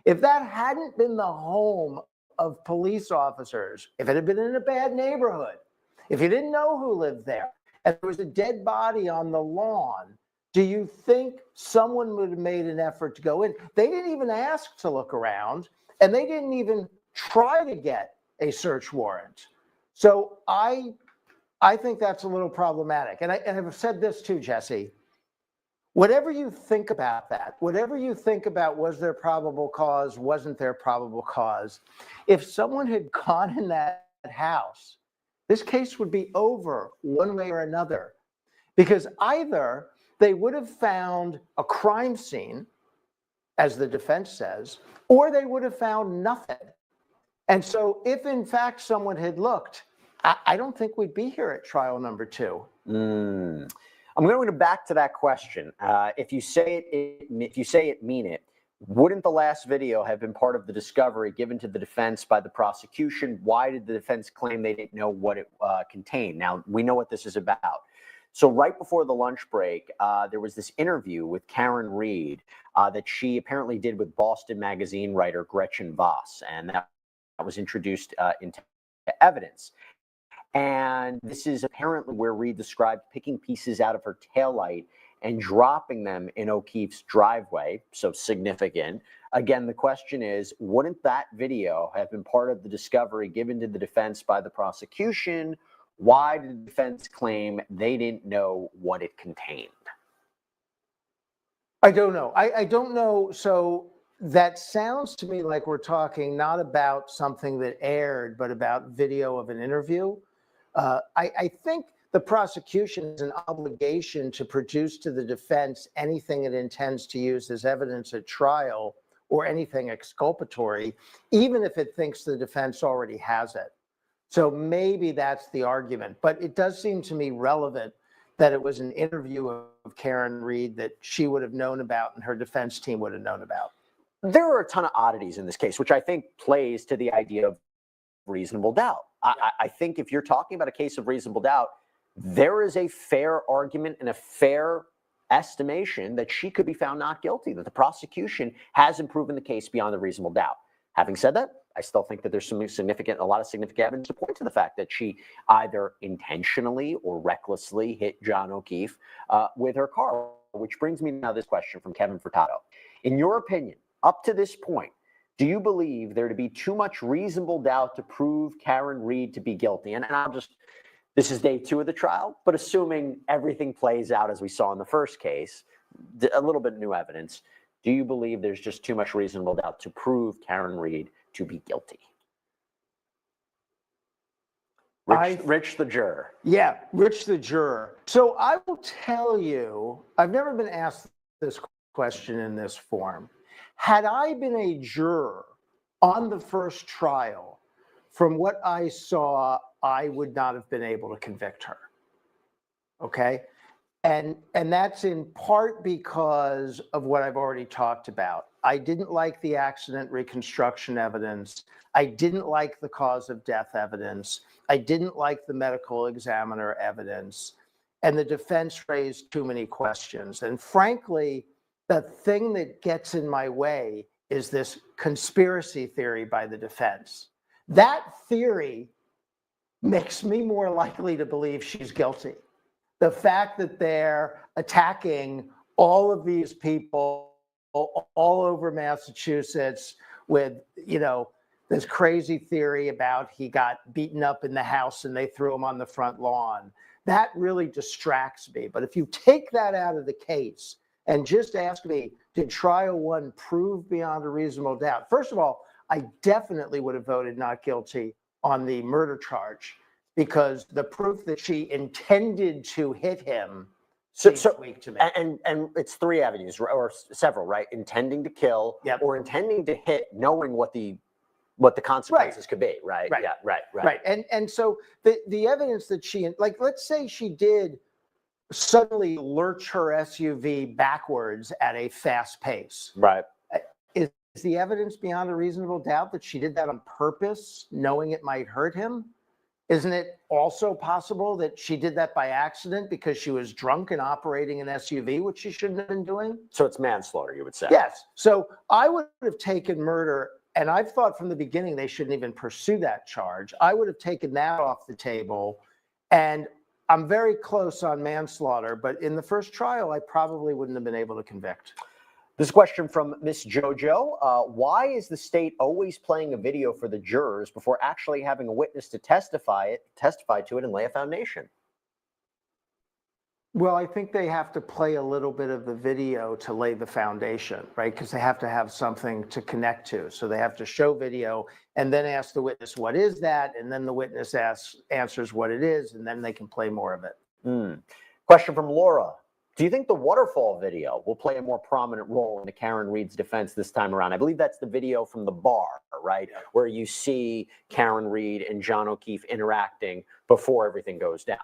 If that hadn't been the home of police officers, if it had been in a bad neighborhood, if you didn't know who lived there, and there was a dead body on the lawn, do you think someone would have made an effort to go in? They didn't even ask to look around, and they didn't even try to get a search warrant. So I think that's a little problematic. And I've said this too, Jesse. Whatever you think about that, whatever you think about was there probable cause, wasn't there probable cause, if someone had gone in that house, this case would be over one way or another. Because either they would have found a crime scene, as the defense says, or they would have found nothing. And so if in fact someone had looked, I don't think we'd be here at trial number 2. I'm going to go back to that question. If you say it, mean it. Wouldn't the last video have been part of the discovery given to the defense by the prosecution? Why did the defense claim they didn't know what it contained? Now, we know what this is about. So right before the lunch break, there was this interview with Karen Reed that she apparently did with Boston Magazine writer Gretchen Voss, and that was introduced into evidence. And this is apparently where Reed described picking pieces out of her taillight and dropping them in O'Keefe's driveway. So significant. Again, the question is, wouldn't that video have been part of the discovery given to the defense by the prosecution? Why did the defense claim they didn't know what it contained? I don't know. I don't know. So that sounds to me like we're talking not about something that aired, but about video of an interview. I think the prosecution has an obligation to produce to the defense anything it intends to use as evidence at trial or anything exculpatory, even if it thinks the defense already has it. So maybe that's the argument. But it does seem to me relevant that it was an interview of Karen Reed that she would have known about and her defense team would have known about. There are a ton of oddities in this case, which I think plays to the idea of reasonable doubt. I think if you're talking about a case of reasonable doubt, there is a fair argument and a fair estimation that she could be found not guilty, that the prosecution hasn't proven the case beyond a reasonable doubt. Having said that, I still think that there's a lot of significant evidence to point to the fact that she either intentionally or recklessly hit John O'Keefe with her car, which brings me now this question from Kevin Furtado. In your opinion, up to this point, do you believe there to be too much reasonable doubt to prove Karen Reed to be guilty? And this is day 2 of the trial, but assuming everything plays out as we saw in the first case, a little bit of new evidence, do you believe there's just too much reasonable doubt to prove Karen Reed to be guilty? Rich the juror. Yeah, Rich the juror. So I will tell you, I've never been asked this question in this form. Had I been a juror on the first trial, from what I saw, I would not have been able to convict her. Okay? And that's in part because of what I've already talked about. I didn't like the accident reconstruction evidence. I didn't like the cause of death evidence. I didn't like the medical examiner evidence. And the defense raised too many questions. And frankly, the thing that gets in my way is this conspiracy theory by the defense. That theory makes me more likely to believe she's guilty. The fact that they're attacking all of these people all over Massachusetts with, this crazy theory about he got beaten up in the house and they threw him on the front lawn, that really distracts me. But if you take that out of the case and just ask me, did trial 1 prove beyond a reasonable doubt? First of all, I definitely would have voted not guilty on the murder charge because the proof that she intended to hit him seems weak to me. And it's 3 avenues or several, right? Intending to kill, or intending to hit, knowing what the consequences could be, right? Right. Yeah, right. Right. And so the evidence that she, like, let's say she did suddenly lurch her SUV backwards at a fast pace. Right. Is the evidence beyond a reasonable doubt that she did that on purpose, knowing it might hurt him? Isn't it also possible that she did that by accident because she was drunk and operating an SUV, which she shouldn't have been doing? So it's manslaughter, you would say? Yes. So I would have taken murder, and I've thought from the beginning they shouldn't even pursue that charge. I would have taken that off the table, and I'm very close on manslaughter, but in the first trial, I probably wouldn't have been able to convict. This question from Miss JoJo. Why is the state always playing a video for the jurors before actually having a witness to testify to it and lay a foundation? Well, I think they have to play a little bit of the video to lay the foundation, right? Because they have to have something to connect to. So they have to show video and then ask the witness, what is that? And then the witness answers what it is, and then they can play more of it. Question from Laura. Do you think the waterfall video will play a more prominent role in Karen Reed's defense this time around? I believe that's the video from the bar, right? Yeah. Where you see Karen Reed and John O'Keefe interacting before everything goes down.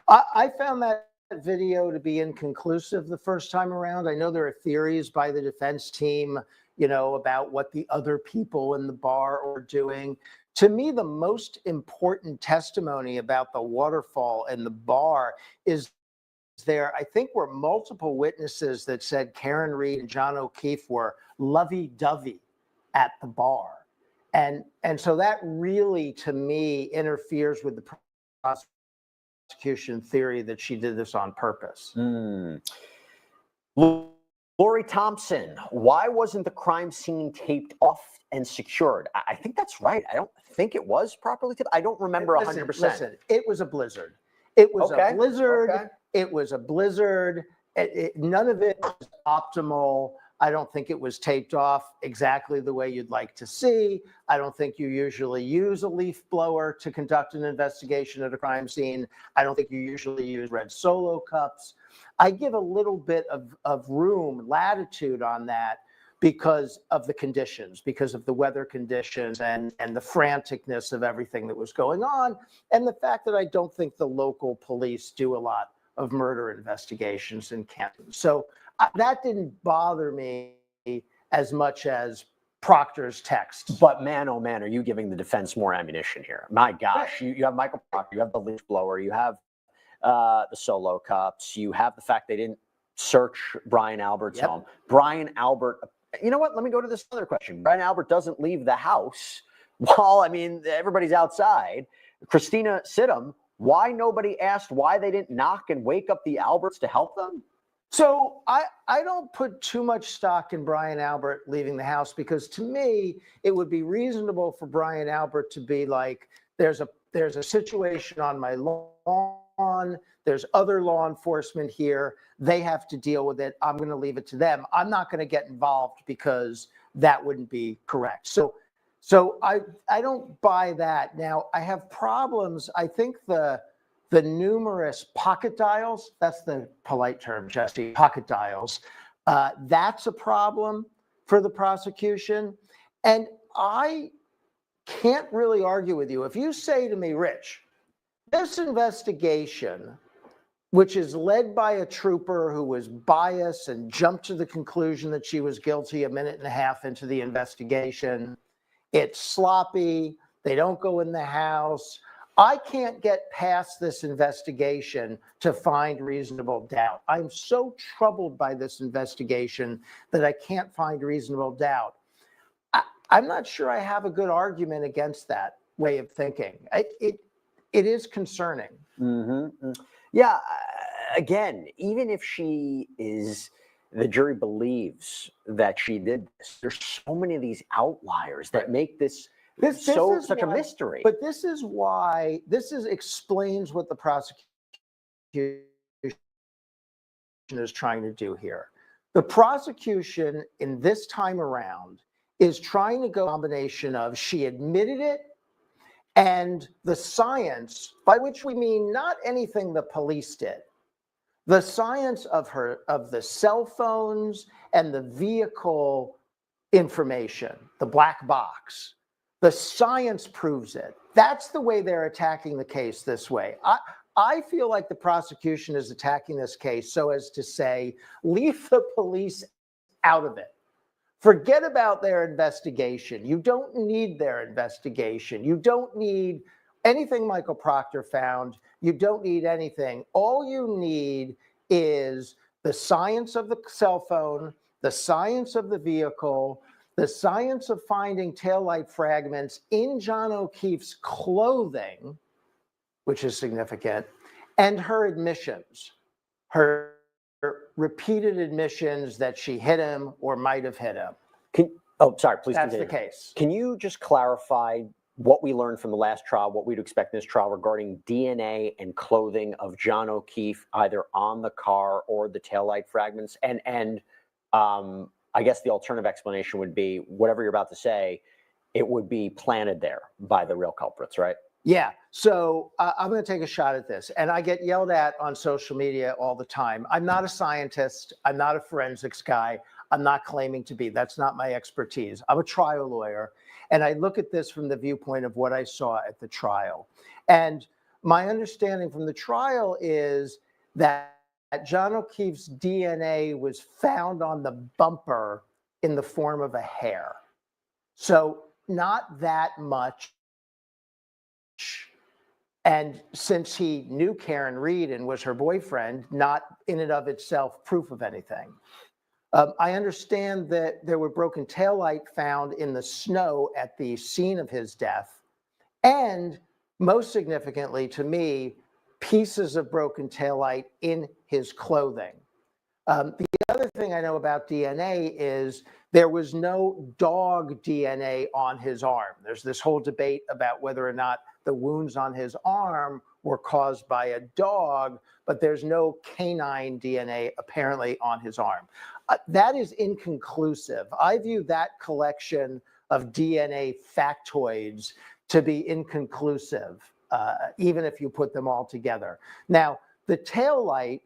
I found that video to be inconclusive the first time around. I know there are theories by the defense team, about what the other people in the bar are doing. To me, the most important testimony about the waterfall and the bar is I think were multiple witnesses that said Karen Reed and John O'Keefe were lovey-dovey at the bar. And so that really, to me, interferes with the prosecution theory that she did this on purpose. Lori Thompson, why wasn't the crime scene taped off and secured? I think that's right. I don't think it was properly taped. I don't remember 100%. Listen, it was a blizzard. It was a blizzard. Okay. It was a blizzard. None of it was optimal. I don't think it was taped off exactly the way you'd like to see. I don't think you usually use a leaf blower to conduct an investigation at a crime scene. I don't think you usually use red Solo cups. I give a little bit of room, latitude on that because of the conditions, because of the weather conditions and the franticness of everything that was going on, and the fact that I don't think the local police do a lot of murder investigations in Canton. So that didn't bother me as much as Proctor's text. But man, oh man, are you giving the defense more ammunition here? My gosh, you have Michael Proctor, you have the leaf blower, you have the Solo cups, you have the fact they didn't search Brian Albert's home. Brian Albert, you know what? Let me go to this other question. Brian Albert doesn't leave the house while, everybody's outside. Christina Sidham, why nobody asked why they didn't knock and wake up the Alberts to help them? So I don't put too much stock in Brian Albert leaving the house, because to me, it would be reasonable for Brian Albert to be like, there's a situation on my lawn, there's other law enforcement here, they have to deal with it, I'm going to leave it to them. I'm not going to get involved because that wouldn't be correct. So I don't buy that. Now, I have problems. I think the numerous pocket dials, that's the polite term, Jesse, pocket dials, that's a problem for the prosecution. And I can't really argue with you. If you say to me, Rich, this investigation, which is led by a trooper who was biased and jumped to the conclusion that she was guilty a minute and a half into the investigation, it's sloppy, they don't go in the house, I can't get past this investigation to find reasonable doubt. I'm so troubled by this investigation that I can't find reasonable doubt. I'm not sure I have a good argument against that way of thinking. It is concerning. Mm-hmm. Yeah, again, even if the jury believes that she did this, there's so many of these outliers that make this such a mystery. But this is why, explains what the prosecution is trying to do here. The prosecution in this time around is trying to go a combination of she admitted it and the science, by which we mean not anything the police did, the science of the cell phones and the vehicle information, the black box. The science proves it. That's the way they're attacking the case this way. I feel like the prosecution is attacking this case so as to say, leave the police out of it. Forget about their investigation. You don't need their investigation. You don't need anything Michael Proctor found, you don't need anything. All you need is the science of the cell phone, the science of the vehicle, the science of finding taillight fragments in John O'Keefe's clothing, which is significant, and her admissions, her repeated admissions that she hit him or might have hit him. Sorry, please That's continue. the case. Can you just clarify what we learned from the last trial, what we'd expect in this trial regarding DNA and clothing of John O'Keefe, either on the car or the taillight fragments? And I guess the alternative explanation would be whatever you're about to say, it would be planted there by the real culprits, right? Yeah. So I'm going to take a shot at this. And I get yelled at on social media all the time. I'm not a scientist. I'm not a forensics guy. I'm not claiming to be. That's not my expertise. I'm a trial lawyer. And I look at this from the viewpoint of what I saw at the trial. And my understanding from the trial is that John O'Keefe's DNA was found on the bumper in the form of a hair. So not that much. And since he knew Karen Reed and was her boyfriend, not in and of itself proof of anything. I understand that there were broken taillight found in the snow at the scene of his death. And most significantly to me, pieces of broken taillight in his clothing. The other thing I know about DNA is there was no dog DNA on his arm. There's this whole debate about whether or not the wounds on his arm were caused by a dog, but there's no canine DNA apparently on his arm. That is inconclusive. I view that collection of DNA factoids to be inconclusive, even if you put them all together. Now, the taillight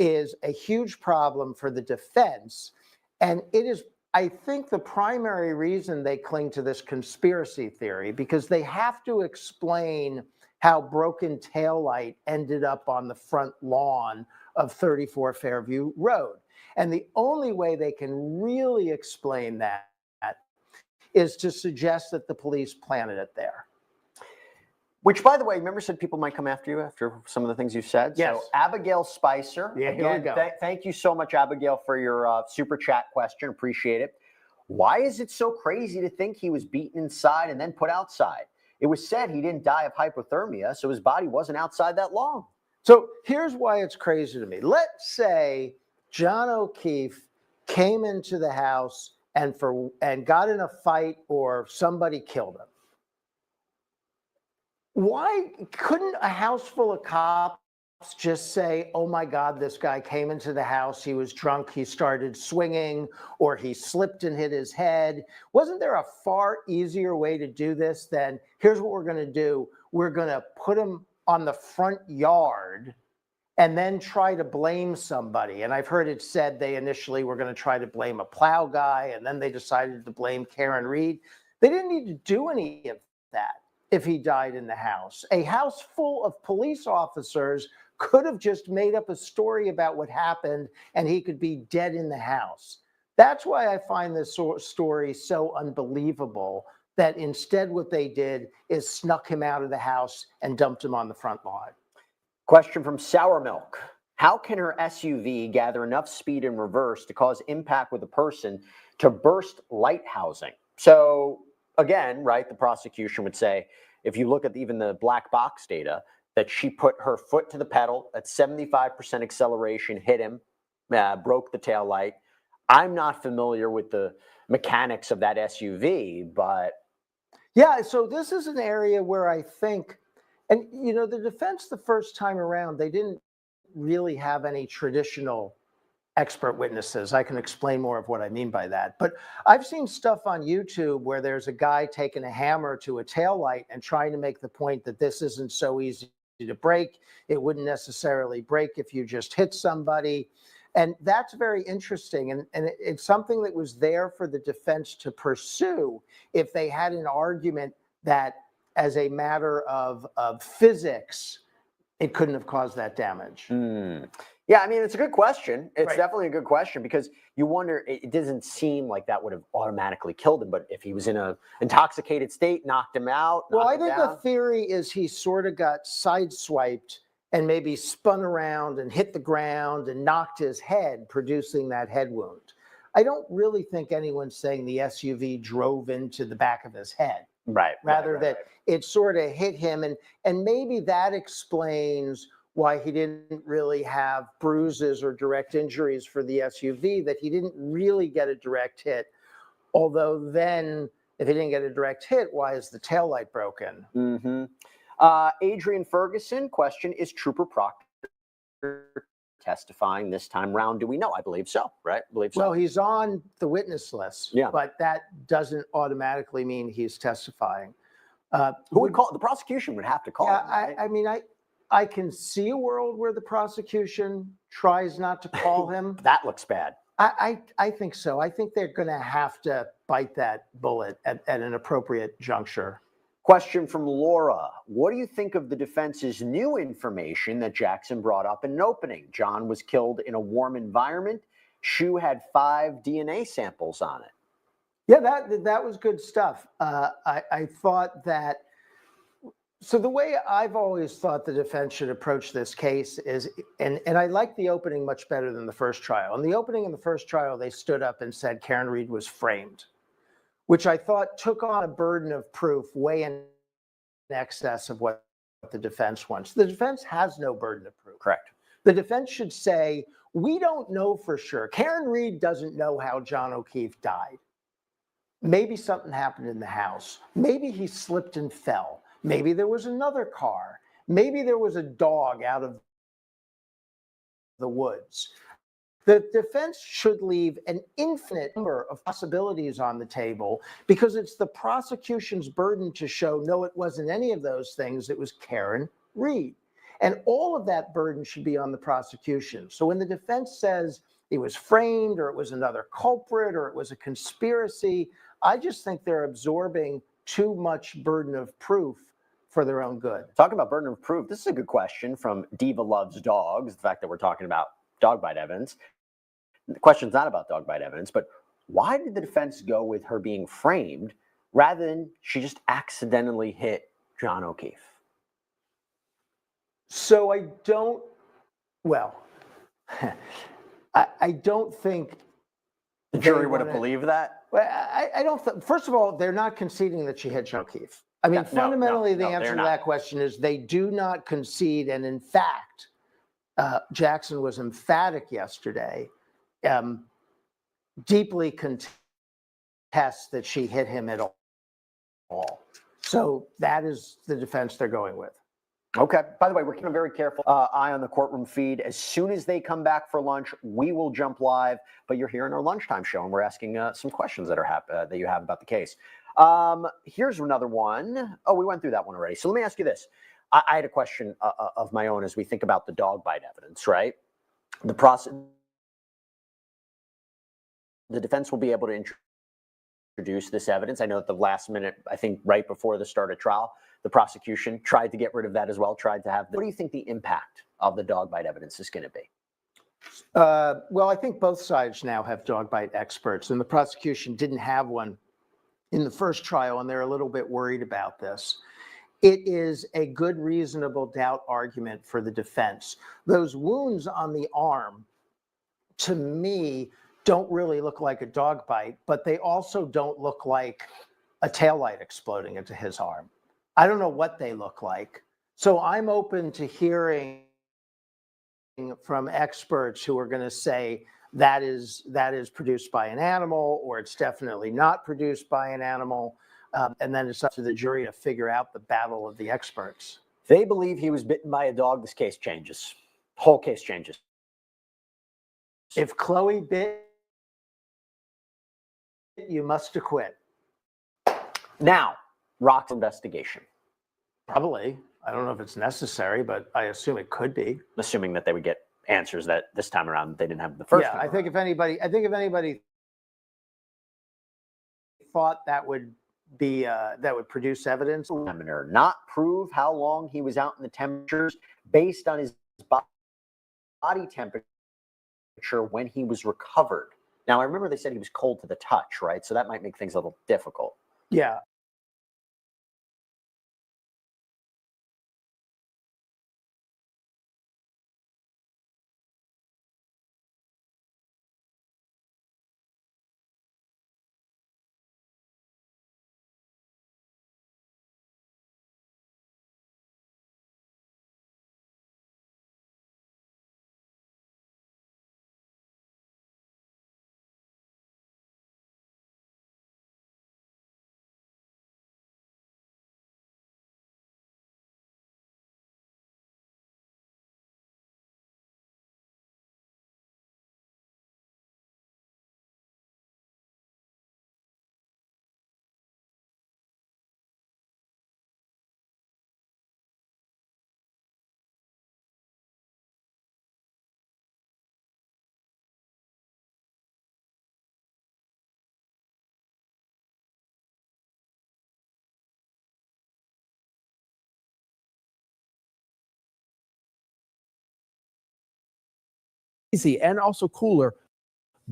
is a huge problem for the defense, and it is, I think, the primary reason they cling to this conspiracy theory, because they have to explain how broken taillight ended up on the front lawn of 34 Fairview Road. And the only way they can really explain that is to suggest that the police planted it there. Which, by the way, remember said people might come after you after some of the things you said? Yes. So Abigail Spicer. Yeah, here we go. Thank you so much, Abigail, for your super chat question. Appreciate it. Why is it so crazy to think he was beaten inside and then put outside? It was said he didn't die of hypothermia, so his body wasn't outside that long. So here's why it's crazy to me. Let's say John O'Keefe came into the house and got in a fight or somebody killed him. Why couldn't a house full of cops just say, oh my God, this guy came into the house, he was drunk, he started swinging, or he slipped and hit his head? Wasn't there a far easier way to do this than, here's what we're going to do. We're going to put him on the front yard and then try to blame somebody. And I've heard it said they initially were going to try to blame a plow guy, and then they decided to blame Karen Reed. They didn't need to do any of that if he died in the house. A house full of police officers could have just made up a story about what happened and he could be dead in the house. That's why I find this story so unbelievable, that instead what they did is snuck him out of the house and dumped him on the front lawn. Question from Sour Milk. How can her SUV gather enough speed in reverse to cause impact with a person to burst light housing? So again, right, the prosecution would say, if you look at even the black box data, that she put her foot to the pedal at 75% acceleration, hit him, broke the tail light. I'm not familiar with the mechanics of that SUV, but. Yeah, so this is an area where I think, and you know, the defense the first time around, they didn't really have any traditional expert witnesses. I can explain more of what I mean by that. But I've seen stuff on YouTube where there's a guy taking a hammer to a taillight and trying to make the point that this isn't so easy to break. It wouldn't necessarily break if you just hit somebody. And that's very interesting. And it's something that was there for the defense to pursue if they had an argument that as a matter of physics, it couldn't have caused that damage. Yeah, I mean, it's a good question. It's Right. definitely a good question because you wonder, it doesn't seem like that would have automatically killed him, but if he was in a intoxicated state, knocked him out. Well, I knocked him think the down. theory is he sort of got sideswiped and maybe spun around and hit the ground and knocked his head, producing that head wound. I don't really think anyone's saying the SUV drove into the back of his head. Right. Rather right, that it sort of hit him, and maybe that explains why he didn't really have bruises or direct injuries for the SUV, that he didn't really get a direct hit. Although then, if he didn't get a direct hit, why is the taillight broken? Mm-hmm. Adrian Ferguson, question, is Trooper Proctor testifying this time round? Do we know? I believe so, right? I believe so. Well, he's on the witness list, Yeah. but that doesn't automatically mean he's testifying. Who would call? The prosecution would have to call him, right? I mean, I can see a world where the prosecution tries not to call him. That looks bad. I think so. I think they're going to have to bite that bullet at an appropriate juncture. Question from Laura. What do you think of the defense's new information that Jackson brought up in an opening? John was killed in a warm environment. Shoe had 5 DNA samples on it. Yeah, that was good stuff. I thought that, so the way I've always thought the defense should approach this case is, and I like the opening much better than the first trial. In the opening in the first trial, they stood up and said Karen Reed was framed, which I thought took on a burden of proof way in excess of what the defense wants. The defense has no burden of proof. Correct. The defense should say, we don't know for sure. Karen Reed doesn't know how John O'Keefe died. Maybe something happened in the house. Maybe he slipped and fell. Maybe there was another car. Maybe there was a dog out of the woods. The defense should leave an infinite number of possibilities on the table because it's the prosecution's burden to show, no, it wasn't any of those things. It was Karen Reed. And all of that burden should be on the prosecution. So when the defense says he was framed or it was another culprit or it was a conspiracy, I just think they're absorbing too much burden of proof for their own good. Talking about burden of proof, this is a good question from Diva Loves Dogs, the fact that we're talking about dog bite evidence. The question's not about dog bite evidence, but why did the defense go with her being framed rather than she just accidentally hit John O'Keefe? So I don't, well, I don't think the jury would have believed that. Well, I don't. First of all, they're not conceding that she hit John O'Keefe. I mean, fundamentally, the answer to that question is they do not concede. And in fact, Jackson was emphatic yesterday, deeply contests that she hit him at all. So that is the defense they're going with. Okay. By the way, we're keeping a very careful eye on the courtroom feed. As soon as they come back for lunch, we will jump live. But you're here in our lunchtime show, and we're asking some questions that that you have about the case. Here's another one. Oh, we went through that one already. So let me ask you this. I had a question of my own as we think about the dog bite evidence, right? The defense will be able to introduce this evidence. I know at the last minute, I think right before the start of trial, the prosecution tried to get rid of that as well, tried to have. What do you think the impact of the dog bite evidence is going to be? Well, I think both sides now have dog bite experts, and the prosecution didn't have one in the first trial, and they're a little bit worried about this. It is a good, reasonable doubt argument for the defense. Those wounds on the arm, to me, don't really look like a dog bite, but they also don't look like a taillight exploding into his arm. I don't know what they look like. So I'm open to hearing from experts who are going to say that is produced by an animal, or it's definitely not produced by an animal. And then it's up to the jury to figure out the battle of the experts. They believe he was bitten by a dog. This case changes. Whole case changes. If Chloe bit, you must acquit. Now, Rock's investigation. Probably. I don't know if it's necessary, but I assume it could be. Assuming that they would get answers that this time around they didn't have the first time. I think if anybody thought that would be that would produce evidence. Not prove how long he was out in the temperatures based on his body temperature when he was recovered. Now, I remember they said he was cold to the touch, right? So that might make things a little difficult. Yeah. And also cooler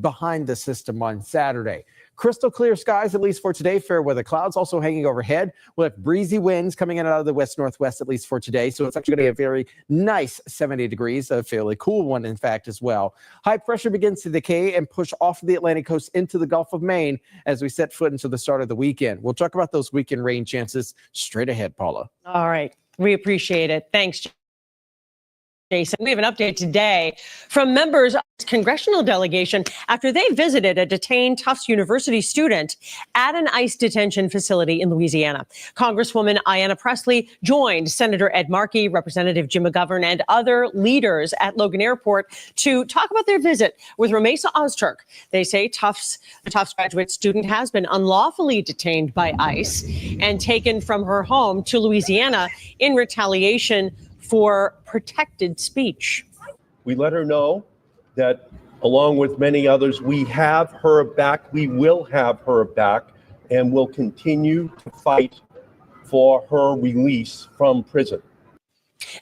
behind the system on Saturday. Crystal clear skies, at least for today. Fair weather clouds also hanging overhead. We'll have breezy winds coming in out of the west-northwest, at least for today. So it's actually going to be a very nice 70 degrees, a fairly cool one, in fact, as well. High pressure begins to decay and push off the Atlantic coast into the Gulf of Maine as we set foot into the start of the weekend. We'll talk about those weekend rain chances straight ahead, Paula. All right. We appreciate it. Thanks, Jason. We have an update today from members of the congressional delegation after they visited a detained Tufts University student at an ICE detention facility in Louisiana. Congresswoman Ayanna Pressley joined Senator Ed Markey, Representative Jim McGovern, and other leaders at Logan Airport to talk about their visit with Ramesa Ozturk. They say the Tufts graduate student has been unlawfully detained by ICE and taken from her home to Louisiana in retaliation for protected speech. We let her know that, along with many others, we have her back, we will have her back, and will continue to fight for her release from prison.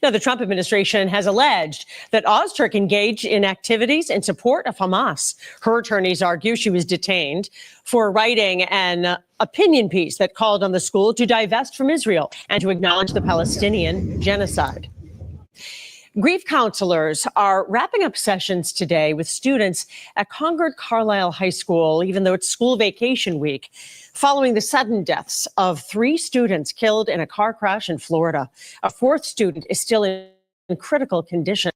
Now, the Trump administration has alleged that Ozturk engaged in activities in support of Hamas. Her attorneys argue she was detained for writing an opinion piece that called on the school to divest from Israel and to acknowledge the Palestinian genocide. Grief counselors are wrapping up sessions today with students at Concord Carlisle High School, even though it's school vacation week, following the sudden deaths of 3 students killed in a car crash in Florida. A 4th student is still in critical condition.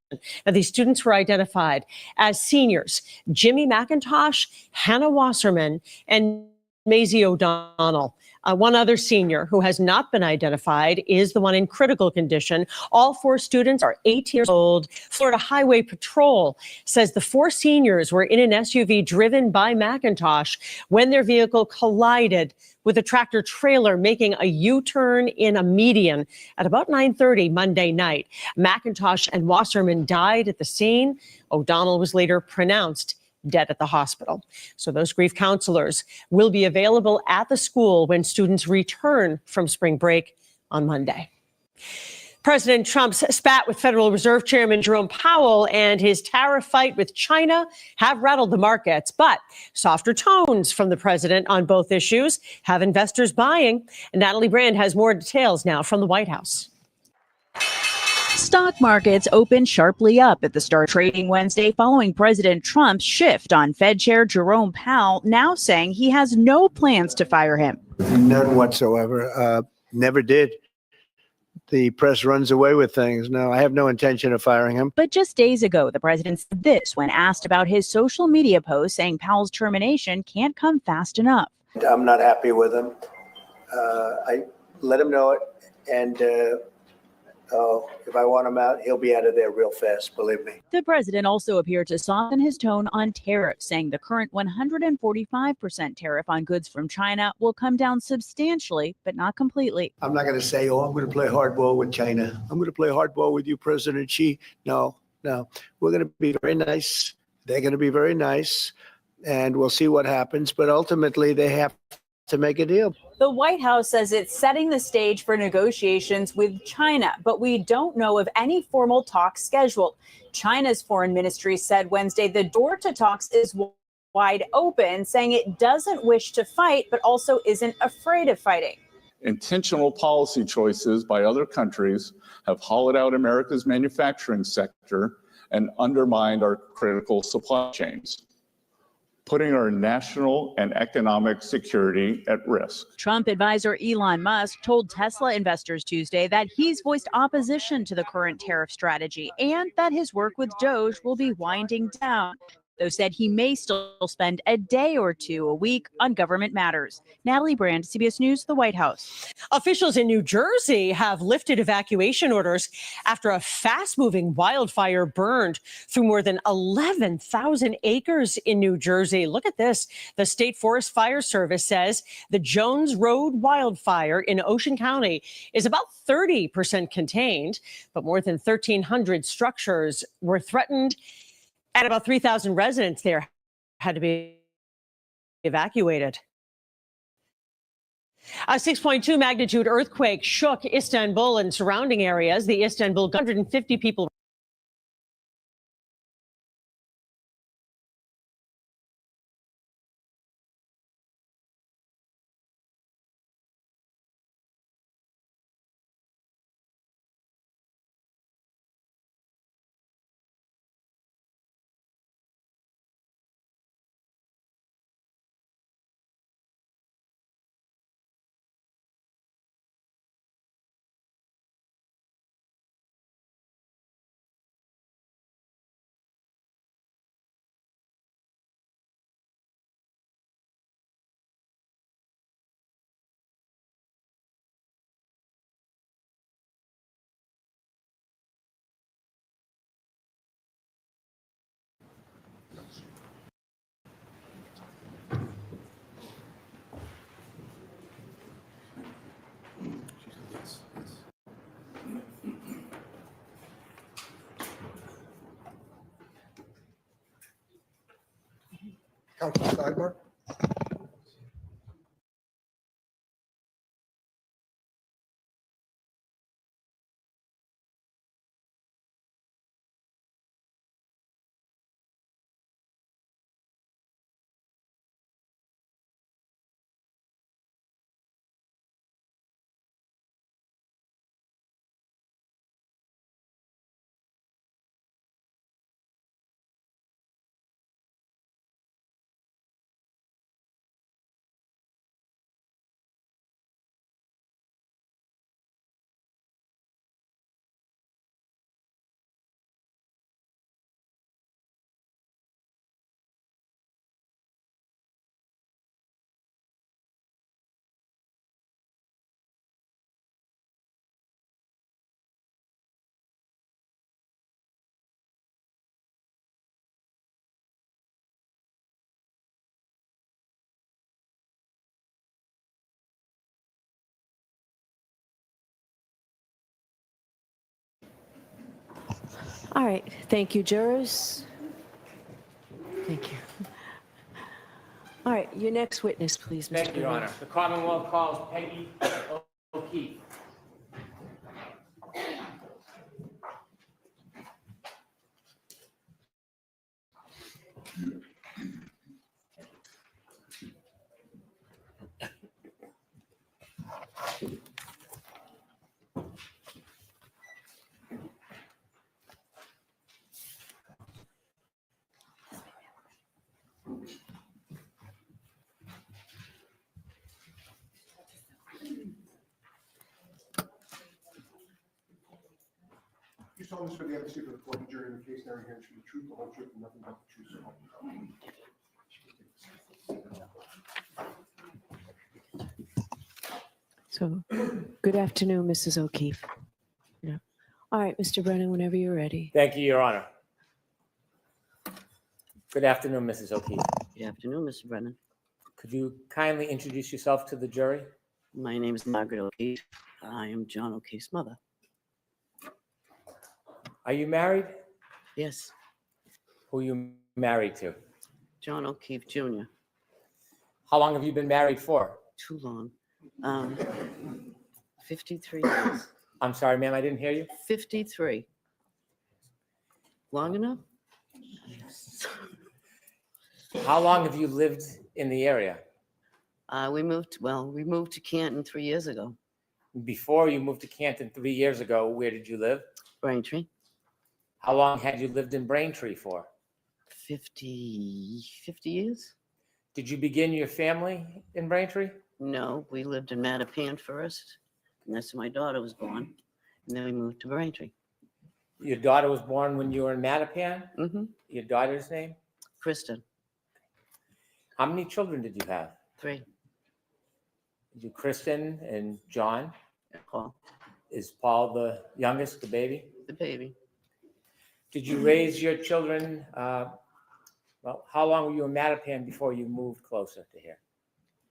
Now, these students were identified as seniors Jimmy McIntosh, Hannah Wasserman, and Maisie O'Donnell. One other senior who has not been identified is the one in critical condition. All 4 students are 18 years old. Florida Highway Patrol says the 4 seniors were in an SUV driven by McIntosh when their vehicle collided with a tractor trailer making a U-turn in a median at about 9:30 Monday night. McIntosh and Wasserman died at the scene. O'Donnell was later pronounced dead at the hospital. So those grief counselors will be available at the school when students return from spring break on Monday. President Trump's spat with Federal Reserve Chairman Jerome Powell and his tariff fight with China have rattled the markets, but softer tones from the president on both issues have investors buying. And Natalie Brand has more details now from the White House. Stock markets opened sharply up at the start of trading Wednesday following President Trump's shift on Fed Chair Jerome Powell, now saying he has no plans to fire him. None whatsoever. Never did. The press runs away with things. No, I have no intention of firing him. But just days ago, the president said this when asked about his social media post saying Powell's termination can't come fast enough. I'm not happy with him. I let him know it. And if I want him out, he'll be out of there real fast, believe me. The president also appeared to soften his tone on tariffs, saying the current 145% tariff on goods from China will come down substantially, but not completely. I'm not going to say, I'm going to play hardball with China. I'm going to play hardball with you, President Xi. No. We're going to be very nice. They're going to be very nice, and we'll see what happens. But ultimately, they have to make a deal. The White House says it's setting the stage for negotiations with China, but we don't know of any formal talks scheduled. China's foreign ministry said Wednesday the door to talks is wide open, saying it doesn't wish to fight, but also isn't afraid of fighting. Intentional policy choices by other countries have hollowed out America's manufacturing sector and undermined our critical supply chains, putting our national and economic security at risk. Trump advisor Elon Musk told Tesla investors Tuesday that he's voiced opposition to the current tariff strategy and that his work with Doge will be winding down, though said he may still spend a day or two a week on government matters. Natalie Brand, CBS News, the White House. Officials in New Jersey have lifted evacuation orders after a fast-moving wildfire burned through more than 11,000 acres in New Jersey. Look at this. The State Forest Fire Service says the Jones Road wildfire in Ocean County is about 30% contained, but more than 1,300 structures were threatened, and about 3,000 residents there had to be evacuated. A 6.2 magnitude earthquake shook Istanbul and surrounding areas. The Istanbul 150 people. Council sidebar. All right. Thank you, jurors. Thank you. All right. Your next witness, please, Mr. Thank you, Your Honor. The Commonwealth calls Peggy O'Keefe. You solemnly swear the evidence given before the jury in the case now against you, the truth, the whole truth, and nothing but the truth, so help you God. So, good afternoon, Mrs. O'Keefe. Yeah. All right, Mr. Brennan, whenever you're ready. Thank you, Your Honor. Good afternoon, Mrs. O'Keefe. Good afternoon, Mr. Brennan. Could you kindly introduce yourself to the jury? My name is Margaret O'Keefe. I am John O'Keefe's mother. Are you married? Yes. Who are you married to? John O'Keefe Jr. How long have you been married for? Too long. Um, 53 years. I'm sorry, ma'am, I didn't hear you. 53. Long enough? How long have you lived in the area? We moved to Canton 3 years ago. Before you moved to Canton 3 years ago, where did you live? Braintree. How long had you lived in Braintree for? 50 years? Did you begin your family in Braintree? No, we lived in Mattapan first, and that's where my daughter was born. And then we moved to Braintree. Your daughter was born when you were in Mattapan? Mm-hmm. Your daughter's name? Kristen. How many children did you have? 3. You, Kristen and John? Paul. Is Paul the youngest, the baby? The baby. Did you raise your children? How long were you in Mattapan before you moved closer to here?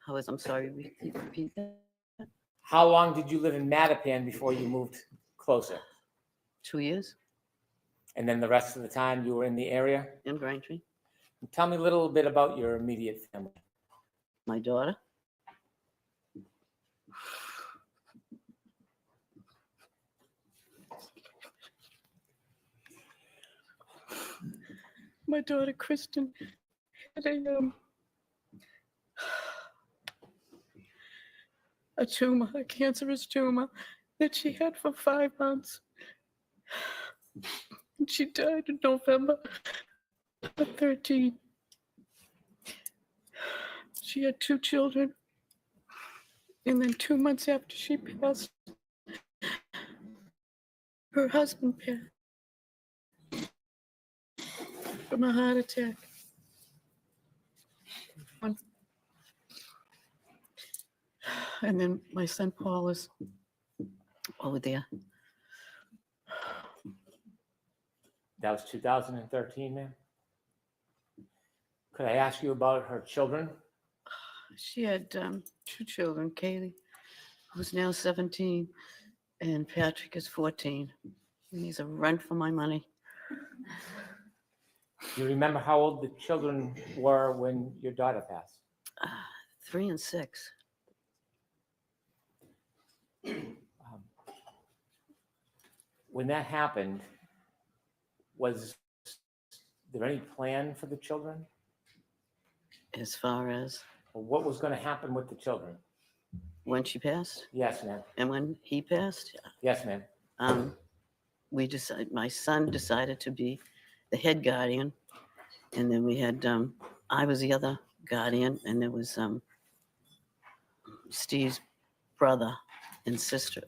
I'm sorry, repeat that? How long did you live in Mattapan before you moved closer? 2 years. And then the rest of the time you were in the area? In Braintree. Tell me a little bit about your immediate family. My daughter. My daughter Kristen had a tumor, a cancerous tumor that she had for 5 months. And she died in November of 13. She had 2 children. And then 2 months after she passed, her husband passed from a heart attack. And then my son Paul is over there. That was 2013, ma'am. Could I ask you about her children? She had 2 children, Kaylee, who's now 17, and Patrick is 14. And he's a run for my money. Do you remember how old the children were when your daughter passed? 3 and 6. When that happened, was there any plan for the children? As far as? What was going to happen with the children? When she passed? Yes, ma'am. And when he passed? Yes, ma'am. My son decided to be the head guardian. And then we had, I was the other guardian, and there was Steve's brother and sister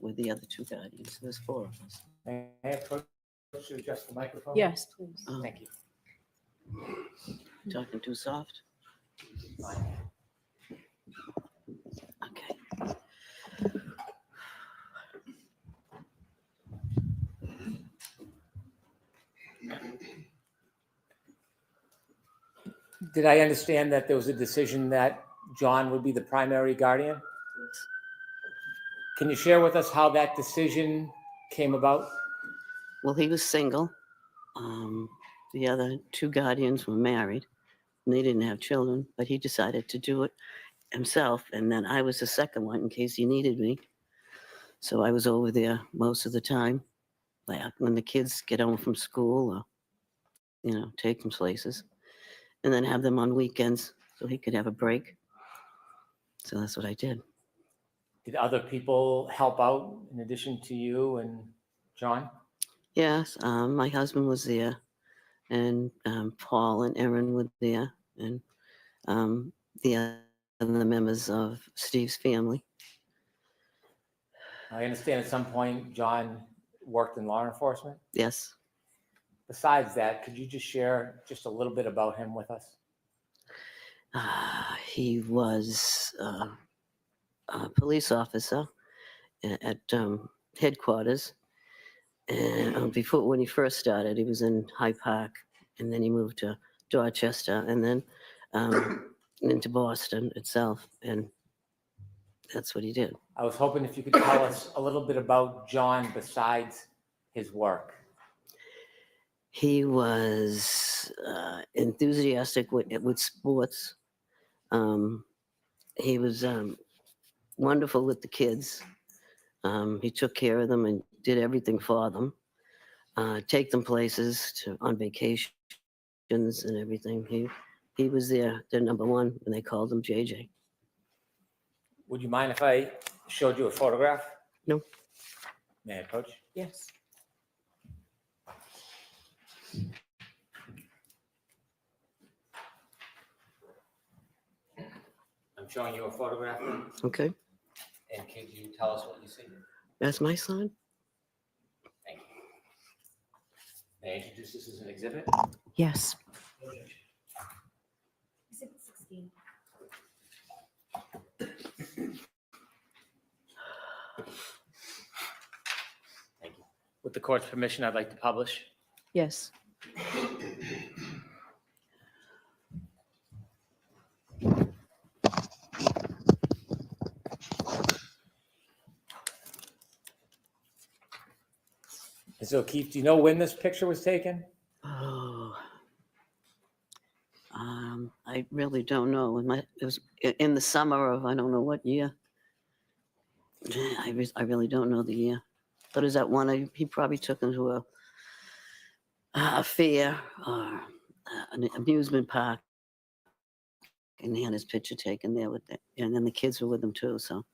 were the other 2 guardians. There's 4 of us. May I approach you to adjust the microphone? Yes, please. Thank you. Talking too soft? Okay. Did I understand that there was a decision that John would be the primary guardian? Can you share with us how that decision came about? Well, he was single. The other 2 guardians were married, and they didn't have children, but he decided to do it himself. And then I was the second one in case he needed me. So I was over there most of the time, like when the kids get home from school or, take them places, and then have them on weekends so he could have a break. So that's what I did. Did other people help out in addition to you and John? Yes, my husband was there, and Paul and Erin were there, and the other members of Steve's family. I understand at some point John worked in law enforcement. Yes. Besides that, could you just share just a little bit about him with us? He was a police officer at headquarters. And when he first started, he was in Hyde Park, and then he moved to Dorchester, and then into Boston itself, and that's what he did. I was hoping if you could tell us a little bit about John besides his work. He was enthusiastic with sports. He was wonderful with the kids. He took care of them and did everything for them. Take them places on vacations and everything. He was their number one, and they called him JJ. Would you mind if I showed you a photograph? No. May I approach? Yes. I'm showing you a photograph. Okay. And could you tell us what you see? That's my son. Thank you. May I introduce this as an exhibit? Yes. Exhibit 16. Thank you. With the court's permission, I'd like to publish. Yes. Ms. O'Keefe, do you know when this picture was taken? Oh, I really don't know. It was in the summer of I don't know what year. I really don't know the year. But is that one he probably took him to a fair or an amusement park, and he had his picture taken there with it, and then the kids were with him too. So,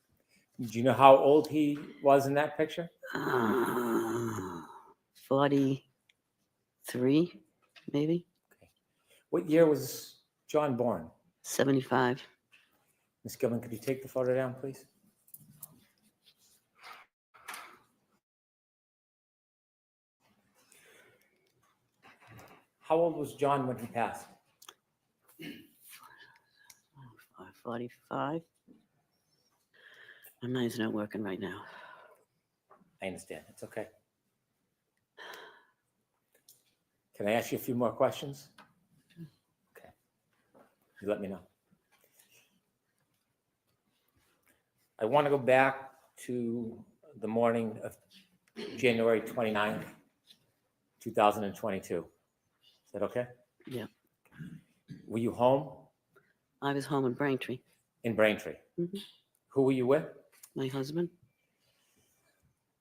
Do you know how old he was in that picture? 43, maybe. What year was John born? 75. Ms. Gilman, could you take the photo down, please? How old was John when he passed? 45. My mind's not working right now. I understand. It's okay. Can I ask you a few more questions? Okay. You let me know. I want to go back to the morning of January 29th, 2022. Is that okay? Yeah. Were you home? I was home in Braintree. In Braintree. Mhm. Who were you with? My husband.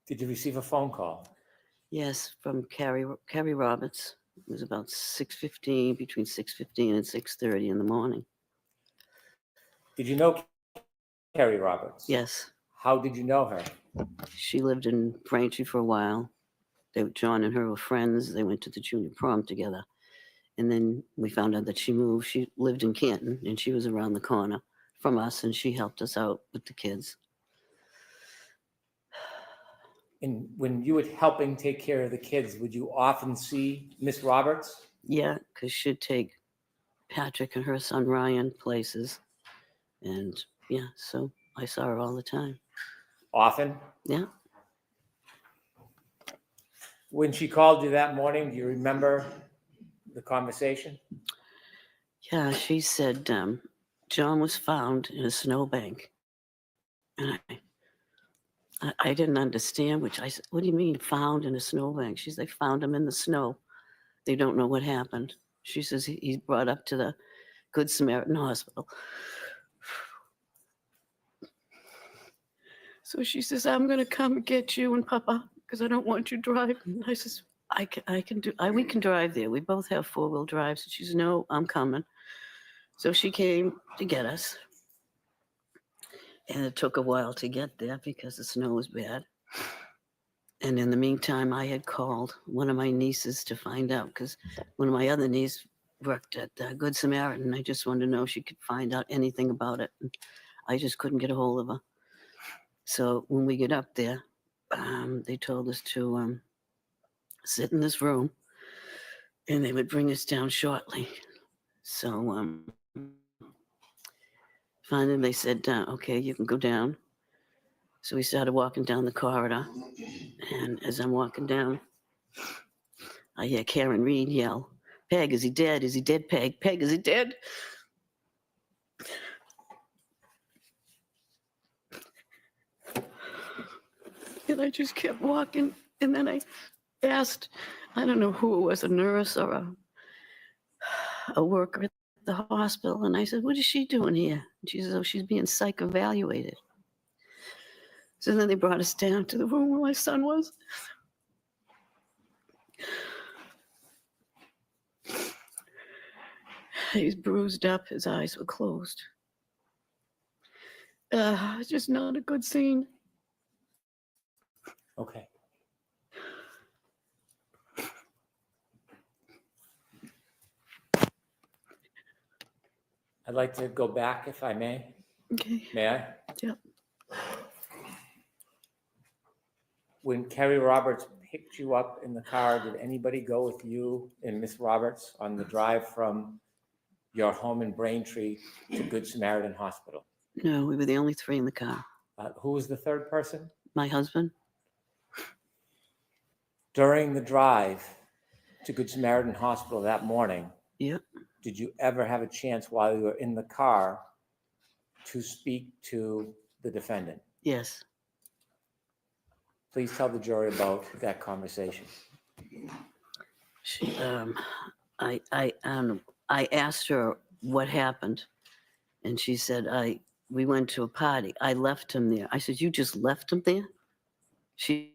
Did you receive a phone call? Yes, from Kerry Roberts. It was about 6:15, between 6:15 and 6:30 in the morning. Did you know Kerry Roberts? Yes. How did you know her? She lived in Braintree for a while. John and her were friends. They went to the junior prom together. And then we found out that she moved. She lived in Canton, and she was around the corner from us, and she helped us out with the kids. And when you were helping take care of the kids, would you often see Miss Roberts? Yeah, because she'd take Patrick and her son Ryan places. And yeah, so I saw her all the time. Often? Yeah. When she called you that morning, do you remember the conversation? Yeah, she said John was found in a snowbank. And I didn't understand, which I said, what do you mean found in a snowbank? She said, they found him in the snow. They don't know what happened. She says he's brought up to the Good Samaritan Hospital. So she says, I'm going to come get you and Papa because I don't want you driving. And I says, we can drive there. We both have four-wheel drives. And she says, no, I'm coming. So she came to get us. And it took a while to get there because the snow was bad. And in the meantime, I had called one of my nieces to find out because one of my other nieces worked at Good Samaritan. I just wanted to know if she could find out anything about it. And I just couldn't get a hold of her. So when we get up there, they told us to sit in this room and they would bring us down shortly. So finally they said, okay, you can go down. So we started walking down the corridor. And as I'm walking down, I hear Karen Reed yell, Peg, is he dead? Is he dead, Peg? Peg, is he dead? And I just kept walking. And then I asked, I don't know who it was, a nurse or a worker at the hospital. And I said, what is she doing here? And she said, oh, she's being psych evaluated. So then they brought us down to the room where my son was. He's bruised up, his eyes were closed. It's just not a good scene. Okay. I'd like to go back if I may. Okay. May I? Yep. When Kerry Roberts picked you up in the car, did anybody go with you and Miss Roberts on the drive from your home in Braintree to Good Samaritan Hospital? No, we were the only three in the car. Who was the third person? My husband. During the drive to Good Samaritan Hospital that morning, Yep. did you ever have a chance while you were in the car to speak to the defendant? Yes. Please tell the jury about that conversation. She, I asked her what happened, and she said, we went to a party. I left him there. I said, you just left him there? She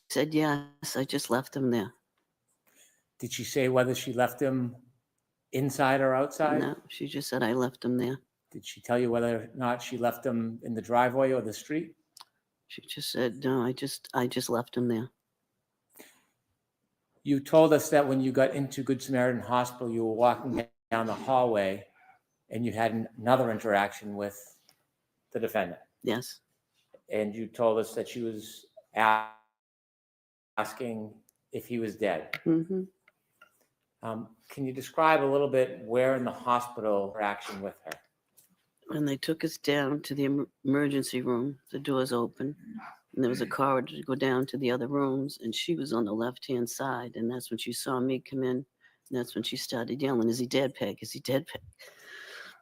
said, yes, I just left him there. Did she say whether she left him inside or outside? No, she just said, I left him there. Did she tell you whether or not she left him in the driveway or the street? She just said, no, I just left him there. You told us that when you got into Good Samaritan Hospital, you were walking down the hallway and you had another interaction with the defendant. Yes. And you told us that she was asking if he was dead. Mm-hmm. Can you describe a little bit where in the hospital interaction with her? When they took us down to the emergency room, the doors open, and there was a corridor to go down to the other rooms, and she was on the left-hand side, and that's when she saw me come in, and that's when she started yelling, is he dead, Peg? Is he dead, Peg?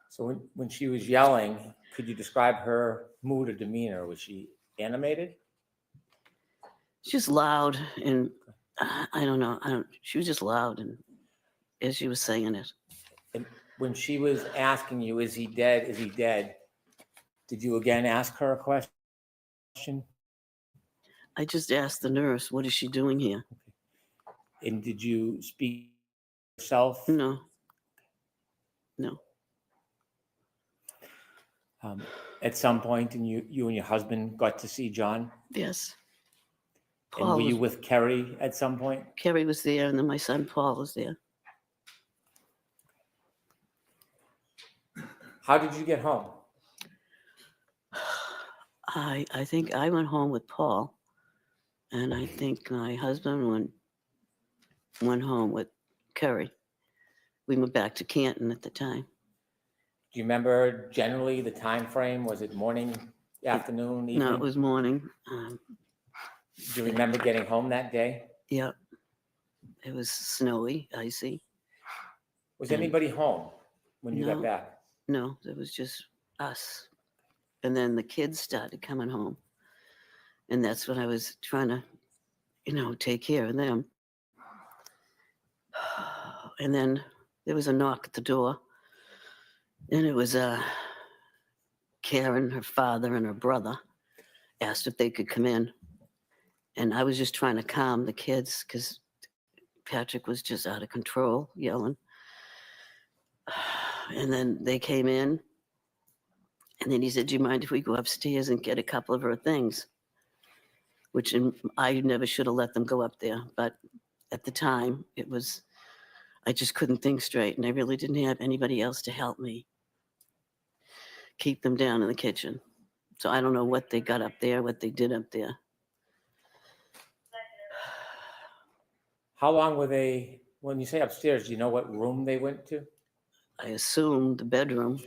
So when she was yelling, could you describe her mood or demeanor? Was she animated? She's loud, and I don't know, she was just loud, and as she was saying it. And when she was asking you, is he dead? Is he dead? Did you again ask her a question? I just asked the nurse, what is she doing here? And did you speak yourself? No. No. At some point, and you and your husband got to see John? Yes. And were you with Kerry at some point? Kerry was there, and then my son Paul was there. How did you get home? I think I went home with Paul, and I think my husband went home with Kerry. We went back to Canton at the time. Do you remember generally the time frame? Was it morning, afternoon, evening? No, it was morning. Do you remember getting home that day? Yeah. It was snowy, icy. Was anybody home when you got No. back? No, it was just us. And then the kids started coming home. And that's when I was trying to, take care of them. And then there was a knock at the door. And it was Karen, her father, and her brother asked if they could come in. And I was just trying to calm the kids because Patrick was just out of control, yelling. And then they came in. And then he said, do you mind if we go upstairs and get a couple of her things? Which I never should have let them go up there. But at the time, I just couldn't think straight. And I really didn't have anybody else to help me keep them down in the kitchen. So I don't know what they got up there, what they did up there. How long were they, when you say upstairs, do you know what room they went to? I assumed the bedroom.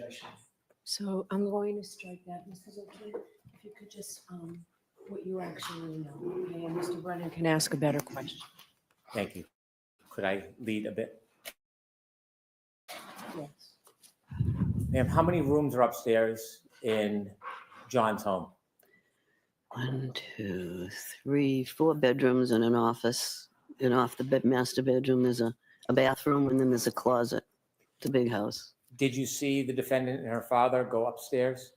So I'm going to strike that, Mrs. O'Keefe. If you could just, what you actually know, okay? And Mr. Brennan can ask a better question. Thank you. Could I lead a bit? Yes. Ma'am, how many rooms are upstairs in John's home? 1, 2, 3, 4 bedrooms and an office. And off the master bedroom, there's a bathroom, and then there's a closet. It's a big house. Did you see the defendant and her father go upstairs?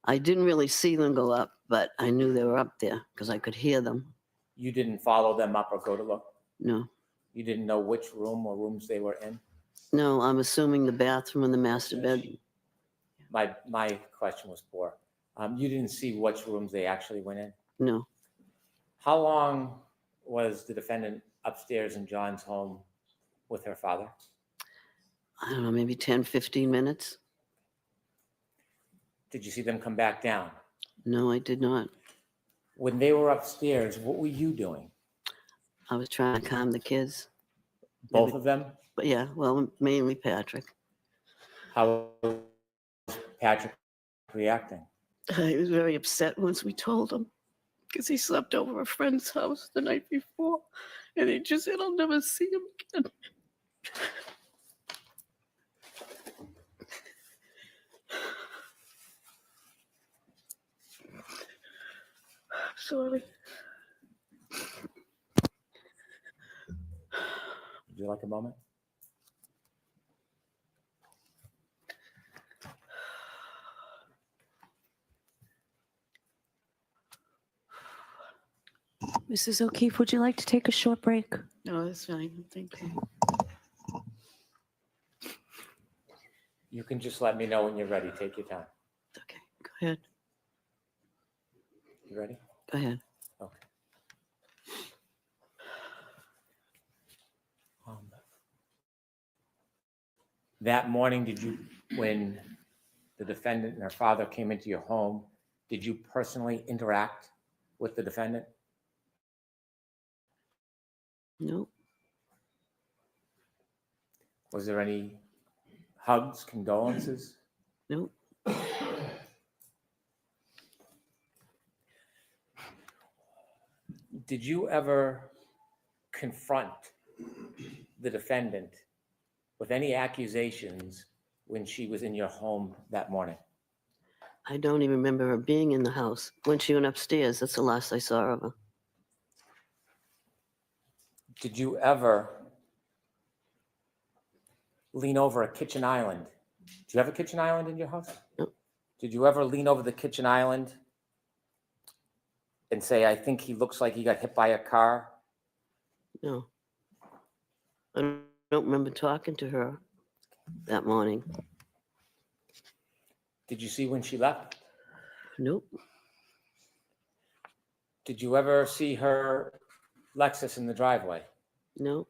I didn't really see them go up, but I knew they were up there because I could hear them. You didn't follow them up or go to look? No, You didn't know which room or rooms they were in? no, I'm assuming the bathroom and the master bedroom. My question was poor. You didn't see which rooms they actually went in? No, How long was the defendant upstairs in John's home with her father? I don't know, maybe 10, 15 minutes. Did you see them come back down? No, I did not. When they were upstairs, what were you doing? I was trying to calm the kids. Both of them? But yeah, well, mainly Patrick. How was Patrick reacting? He was very upset once we told him because he slept over a friend's house the night before and he just said, I'll never see him again. Sorry. Would you like a moment? Mrs. O'Keefe, would you like to take a short break? No, that's fine. Thank you. You can just let me know when you're ready. Take your time. Okay, go ahead. You ready? Go ahead. Okay. That morning, when the defendant and her father came into your home, did you personally interact with the defendant? No. Was there any hugs, condolences? Nope. Did you ever confront the defendant with any accusations when she was in your home that morning? I don't even remember her being in the house. When she went upstairs, that's the last I saw of her. Did you ever lean over a kitchen island? Do you have a kitchen island in your house? No. Did you ever lean over the kitchen island and say, I think he looks like he got hit by a car? No. I don't remember talking to her that morning. Did you see when she left? Nope. Did you ever see her Lexus in the driveway? No.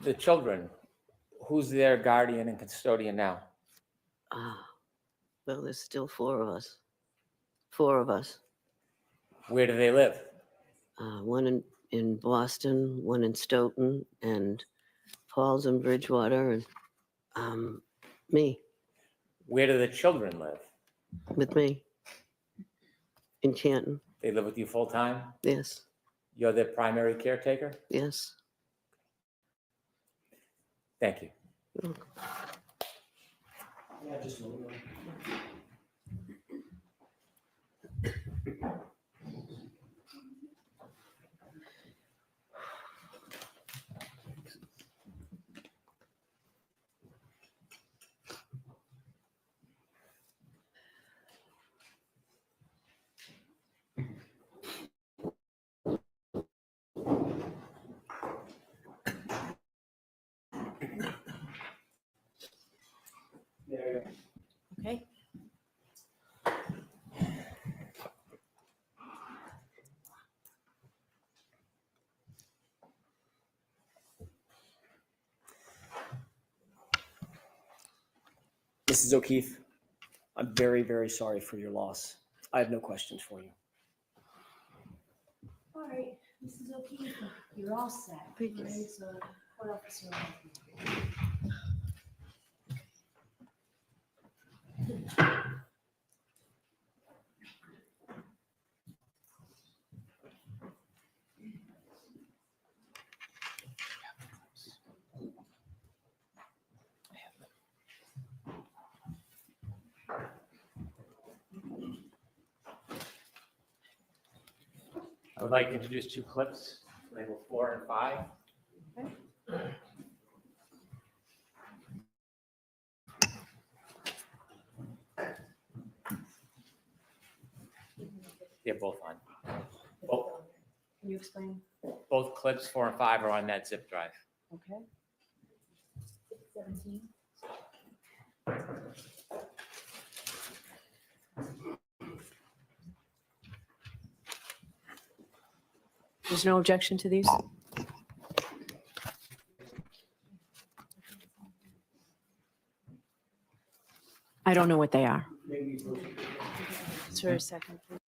The children, who's their guardian and custodian now? Well, there's still 4 of us. 4 of us. Where do they live? One in Boston, one in Stoughton, and Paul's in Bridgewater, and me. Where do the children live? With me. In Canton. They live with you full time? Yes. You're their primary caretaker? Yes. Thank you. You're welcome. Yeah, just a little. Okay. Mrs. O'Keefe, I'm very, very sorry for your loss. I have no questions for you. All right, Mrs. O'Keefe, you're all set. Thank you. Right, so court officer. I would like to introduce 2 clips, labeled 4 and 5. They're both on. Both, Can you explain? both clips 4 and 5 are on that zip drive. Okay. 17. There's no objection to these? I don't know what they are. Is there a second, please?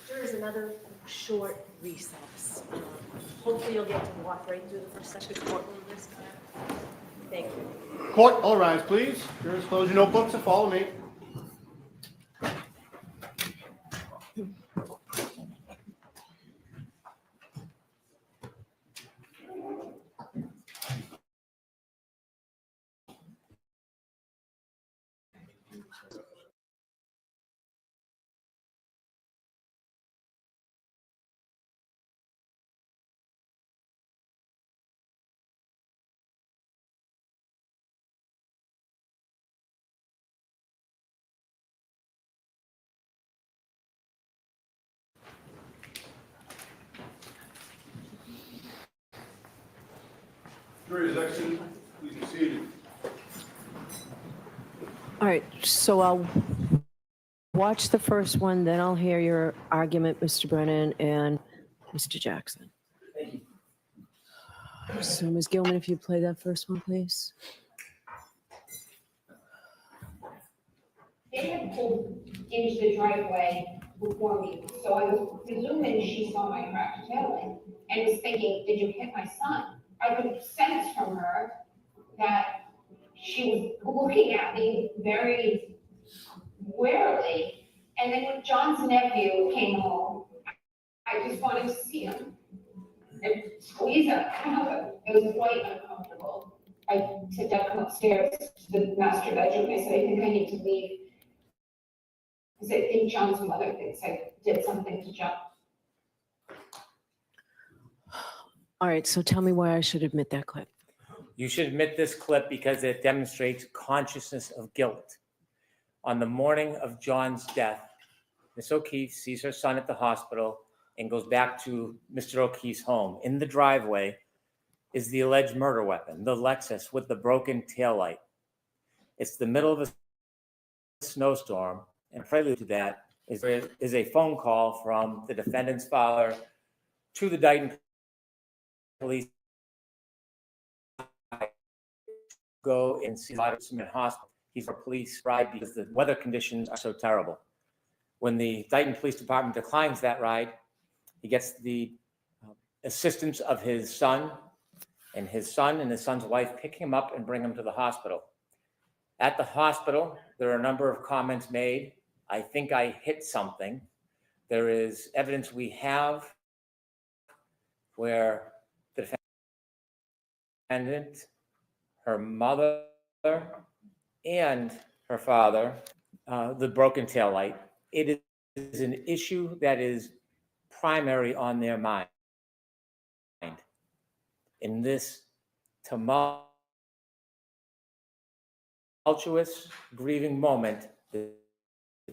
There is another short recess. Hopefully you'll get to walk right through the first session courtroom this time. Thank you. Court, all rise, please. Jurors, close your notebooks and follow me. Jury is exited. Please be seated. All right, so I'll watch the first one, then I'll hear your argument, Mr. Brennan and Mr. Jackson. So Ms. Gilman, if you play that first one, please. They had pulled into the driveway before me, so I was presuming she saw my cracked taillight and was thinking, did you hit my son? I could sense from her that she was looking at me very warily. And then when John's nephew came home, I just wanted to see him and squeeze him. I don't know, it was quite uncomfortable. I said, "Dad, come upstairs to the master bedroom." I said, "I think I need to leave." Because I think John's mother thinks I did something to John. All right, so tell me why I should admit that clip. You should admit this clip because it demonstrates consciousness of guilt. On the morning of John's death, Miss O'Keefe sees her son at the hospital and goes back to Mr. O'Keefe's home. In the driveway is the alleged murder weapon, the Lexus with the broken taillight. It's the middle of a snowstorm, and prelude to that is a phone call from the defendant's father to the Dighton police. Go and see him in hospital. He's a police ride because the weather conditions are so terrible. When the Dighton Police Department declines that ride, he gets the assistance of his son and his son's wife pick him up and bring him to the hospital. At the hospital, there are a number of comments made. I think I hit something. There is evidence we have where the defendant, her mother, and her father, the broken taillight. It is an issue that is primary on their mind. In this tumultuous, grieving moment, the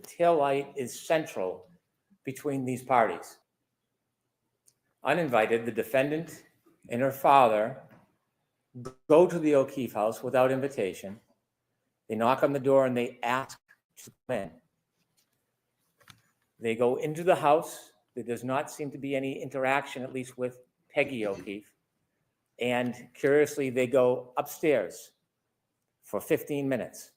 taillight is central between these parties. Uninvited, the defendant and her father go to the O'Keefe house without invitation. They knock on the door and they ask to come in. They go into the house. There does not seem to be any interaction, at least with Peggy O'Keefe. And curiously, they go upstairs for 15 minutes.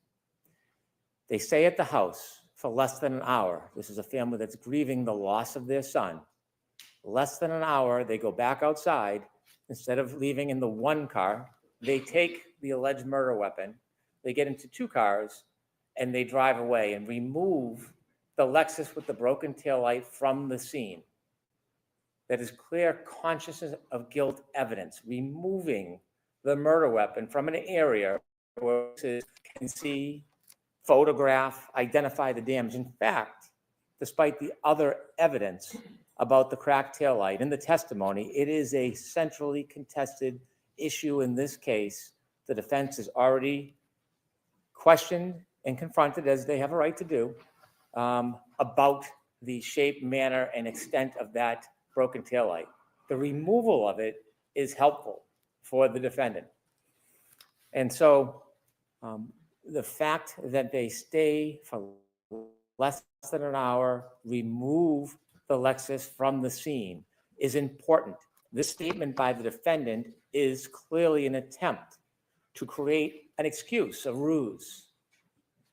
They stay at the house for less than an hour. This is a family that's grieving the loss of their son. Less than an hour, they go back outside. Instead of leaving in the one car, they take the alleged murder weapon, they get into two cars, and they drive away and remove the Lexus with the broken taillight from the scene. That is clear consciousness of guilt evidence, removing the murder weapon from an area where you can see, photograph, identify the damage. In fact, despite the other evidence about the cracked taillight in the testimony, it is a centrally contested issue in this case. The defense is already questioned and confronted, as they have a right to do, about the shape, manner, and extent of that broken taillight. The removal of it is helpful for the defendant. And so the fact that they stay for less than an hour, remove the Lexus from the scene is important. This statement by the defendant is clearly an attempt to create an excuse, a ruse,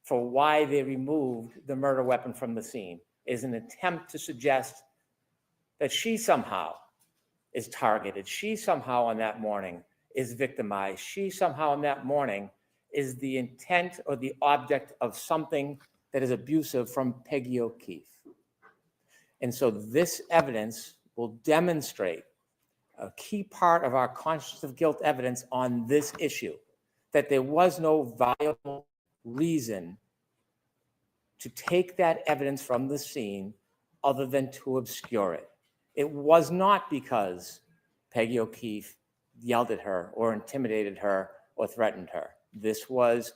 for why they removed the murder weapon from the scene. It is an attempt to suggest that she somehow is targeted. She somehow on that morning is victimized. She somehow on that morning is the intent or the object of something that is abusive from Peggy O'Keefe. And so this evidence will demonstrate a key part of our consciousness of guilt evidence on this issue, that there was no viable reason to take that evidence from the scene other than to obscure it. It was not because Peggy O'Keefe yelled at her or intimidated her or threatened her. This was,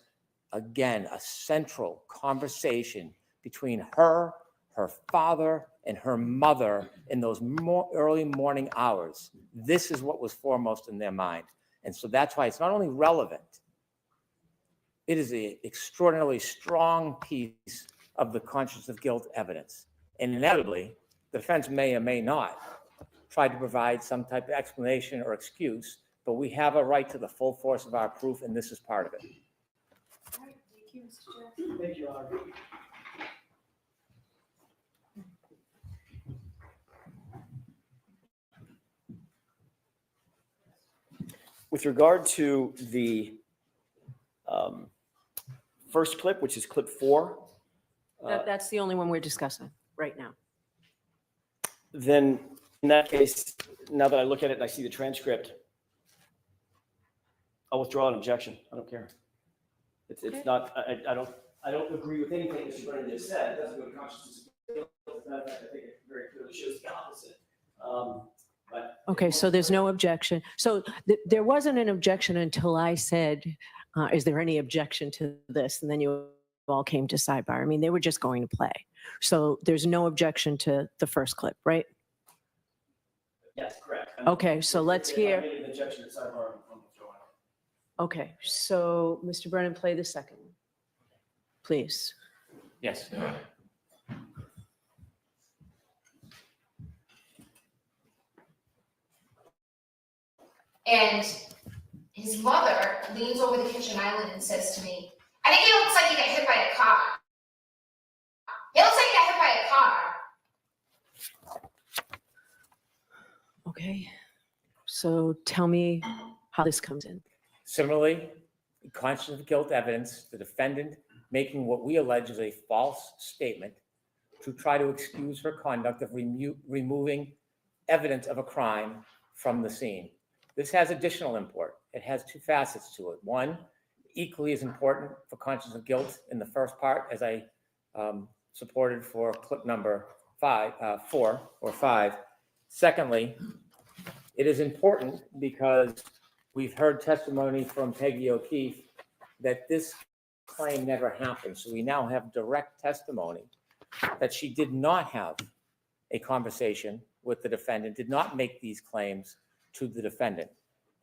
again, a central conversation between her, her father, and her mother in those early morning hours. This is what was foremost in their mind. And so that's why it's not only relevant, it is an extraordinarily strong piece of the consciousness of guilt evidence. And inevitably, the defense may or may not try to provide some type of explanation or excuse, but we have a right to the full force of our proof, and this is part of it. All right, thank you, Mr. Jackson. Thank you, Your Honor. With regard to the first clip, which is clip 4, That's the only one we're discussing right now. then in that case, now that I look at it and I see the transcript, I'll withdraw an objection. I don't care. It's not, I don't agree with anything Mr. Brennan just said. It doesn't go to consciousness of guilt. As a matter of fact, I think it very clearly shows the opposite. But Okay, so there's no objection. So there wasn't an objection until I said, is there any objection to this? And then you all came to sidebar. I mean, they were just going to play. So there's no objection to the first clip, right? yes, correct. Okay, so let's hear. I made an objection at sidebar. I'm withdrawing. Okay, so Mr. Brennan, play the second one, please. Yes. And his mother leans over the kitchen island and says to me, I think it looks like you got hit by a car. It looks like you got hit by a car. Okay, so tell me how this comes in. Similarly, consciousness of guilt evidence, the defendant making what we allege is a false statement to try to excuse her conduct of removing evidence of a crime from the scene. This has additional import. It has two facets to it. One, equally as important for consciousness of guilt in the first part, as I supported for clip number 4 or 5. Secondly, it is important because we've heard testimony from Peggy O'Keefe that this claim never happened. So we now have direct testimony that she did not have a conversation with the defendant, did not make these claims to the defendant.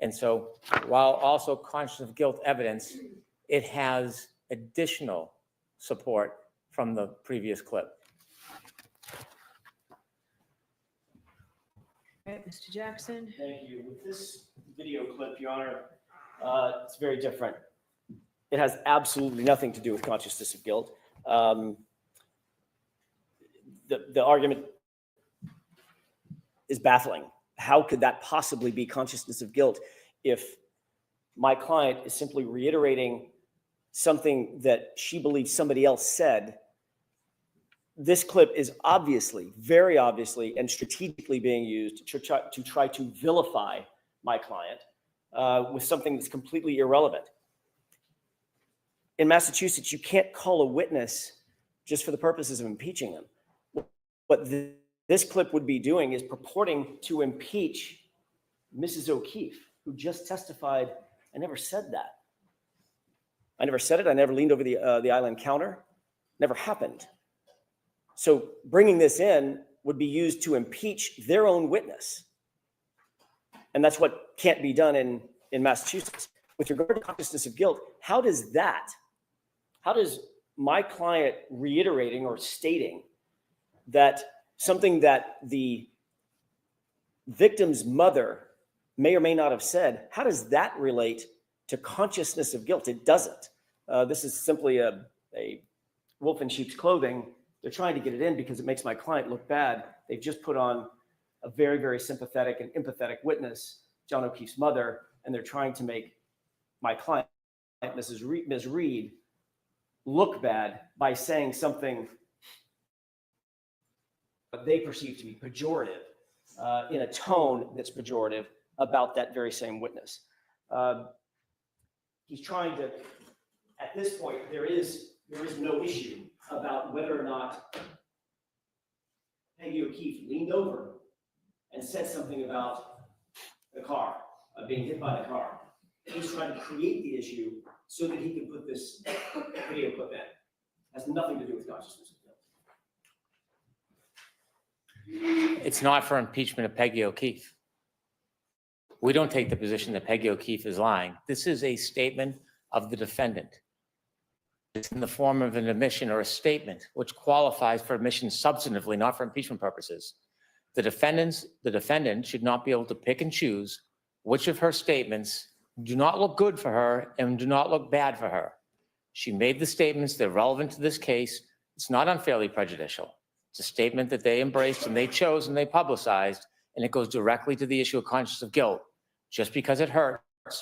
And so while also consciousness of guilt evidence, it has additional support from the previous clip. All right, Mr. Jackson. Thank you. With this video clip, Your Honor, it's very different. It has absolutely nothing to do with consciousness of guilt. The argument is baffling. How could that possibly be consciousness of guilt if my client is simply reiterating something that she believes somebody else said? This clip is obviously, very obviously, and strategically being used to try to vilify my client with something that's completely irrelevant. In Massachusetts, you can't call a witness just for the purposes of impeaching them. What this clip would be doing is purporting to impeach Mrs. O'Keefe, who just testified, I never said that. I never said it. I never leaned over the island counter. Never happened. So bringing this in would be used to impeach their own witness. And that's what can't be done in Massachusetts. With regard to consciousness of guilt, how does my client reiterating or stating that something that the victim's mother may or may not have said, how does that relate to consciousness of guilt? It doesn't. This is simply a wolf in sheep's clothing. They're trying to get it in because it makes my client look bad. They've just put on a very, very sympathetic and empathetic witness, John O'Keefe's mother, and they're trying to make my client, Ms. Reed, look bad by saying something that they perceive to be pejorative in a tone that's pejorative about that very same witness. He's trying to, at this point, there is no issue about whether or not Peggy O'Keefe leaned over and said something about the car, being hit by the car. He's trying to create the issue so that he can put this video clip in. It has nothing to do with consciousness of guilt. It's not for impeachment of Peggy O'Keefe. We don't take the position that Peggy O'Keefe is lying. This is a statement of the defendant. It's in the form of an admission or a statement, which qualifies for admission substantively, not for impeachment purposes. The defendant should not be able to pick and choose which of her statements do not look good for her and do not look bad for her. She made the statements that are relevant to this case. It's not unfairly prejudicial. It's a statement that they embraced and they chose and they publicized, and it goes directly to the issue of conscience of guilt. Just because it hurts,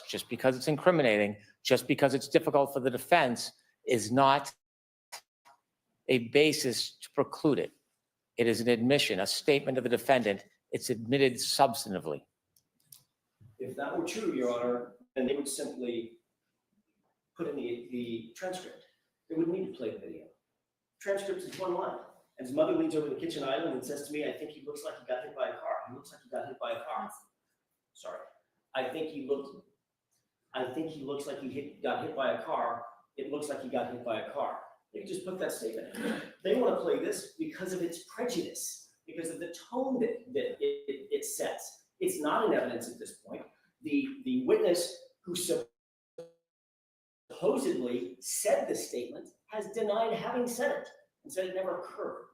just because it's incriminating, just because it's difficult for the defense is not a basis to preclude it. It is an admission, a statement of the defendant. It's admitted substantively. If that were true, Your Honor, then they would simply put in the transcript. They wouldn't need to play the video. Transcript is one line. And his mother leans over the kitchen island and says to me, I think he looks like he got hit by a car. He looks like he got hit by a car. Sorry. I think he looks like he got hit by a car. It looks like he got hit by a car. They just put that statement in. They want to play this because of its prejudice, because of the tone that it sets. It's not in evidence at this point. The witness who supposedly said the statement has denied having said it and said it never occurred.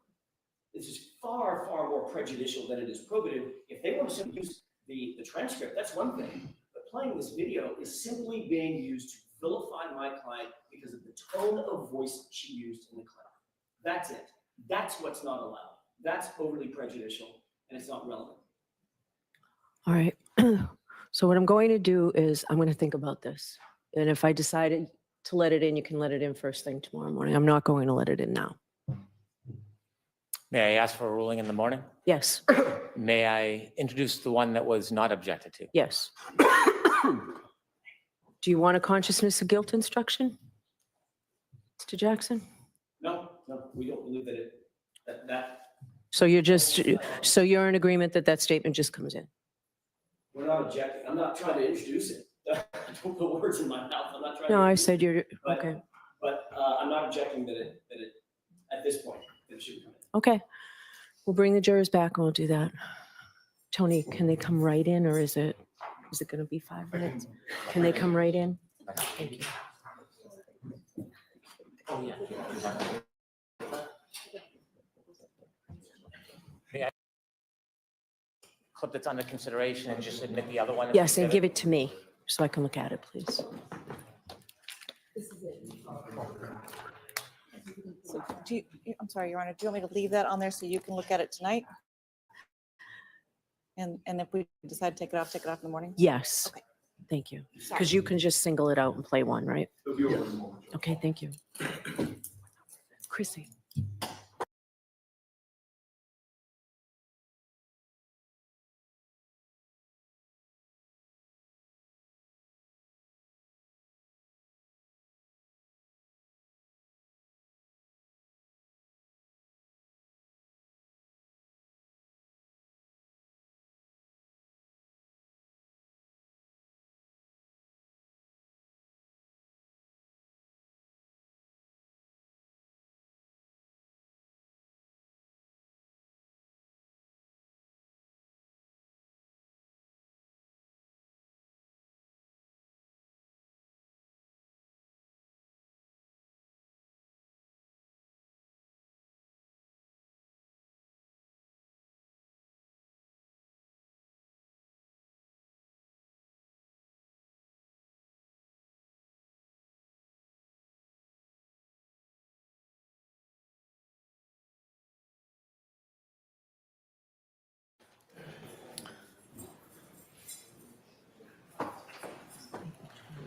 This is far, far more prejudicial than it is probative. If they want to simply use the transcript, that's one thing. But playing this video is simply being used to vilify my client because of the tone of voice she used in the clip. That's it. That's what's not allowed. That's overly prejudicial, and it's not relevant. All right. So what I'm going to do is I'm going to think about this. And if I decided to let it in, you can let it in first thing tomorrow morning. I'm not going to let it in now. May I ask for a ruling in the morning? Yes. May I introduce the one that was not objected to? Yes. Do you want a consciousness of guilt instruction, Mr. Jackson? No, we don't believe that So you're in agreement that that statement just comes in? we're not objecting. I'm not trying to introduce it. Don't put words in my mouth. I'm not trying to. No, I introduce said it. you're, But- okay. But I'm not objecting that it, at this point, that it should come in. Okay. We'll bring the jurors back and we'll do that. Tony, can they come right in or is it going to be 5 minutes? Can they come right in? Thank you. Oh, yeah. May I clip that's under consideration and just admit the other one? Yes, and give it to me so I can look at it, please. So I'm sorry, Your Honor, do you want me to leave that on there so you can look at it tonight? And if we decide to take it off in the morning? Yes. Okay. Thank you. Because you can just single it out and play one, right? Okay, thank you. Chrissy.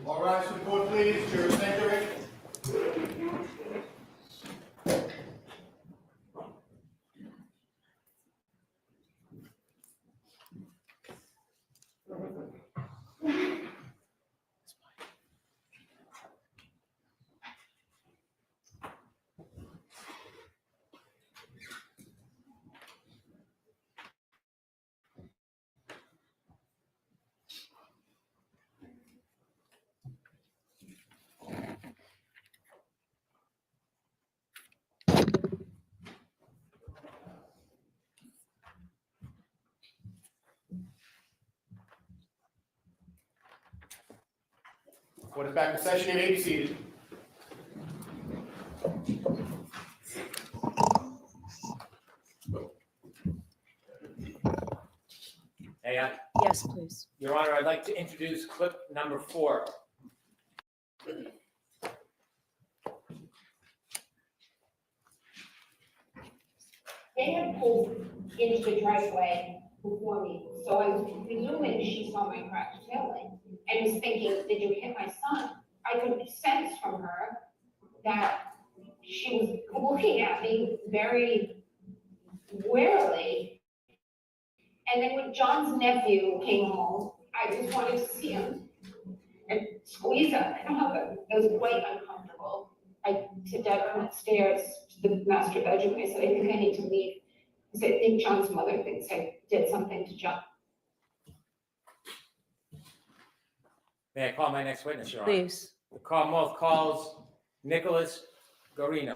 All right, support please, jurors entering. Court is back in session. You may be seated. Hey, Yes, please. Your Honor, I'd like to introduce clip number 4. They had pulled into the driveway before me, so I was presuming she saw my cracked tail light and was thinking, did you hit my son? I could sense from her that she was looking at me very warily. And then when John's nephew came home, I just wanted to see him and squeeze him. I don't know, but it was quite uncomfortable. I said, Dad, come upstairs to the master bedroom. I said, I think I need to leave. I said, I think John's mother thinks I did something to John. May I call my next witness, Your Honor? Please. The Commonwealth calls Nicholas Gorino.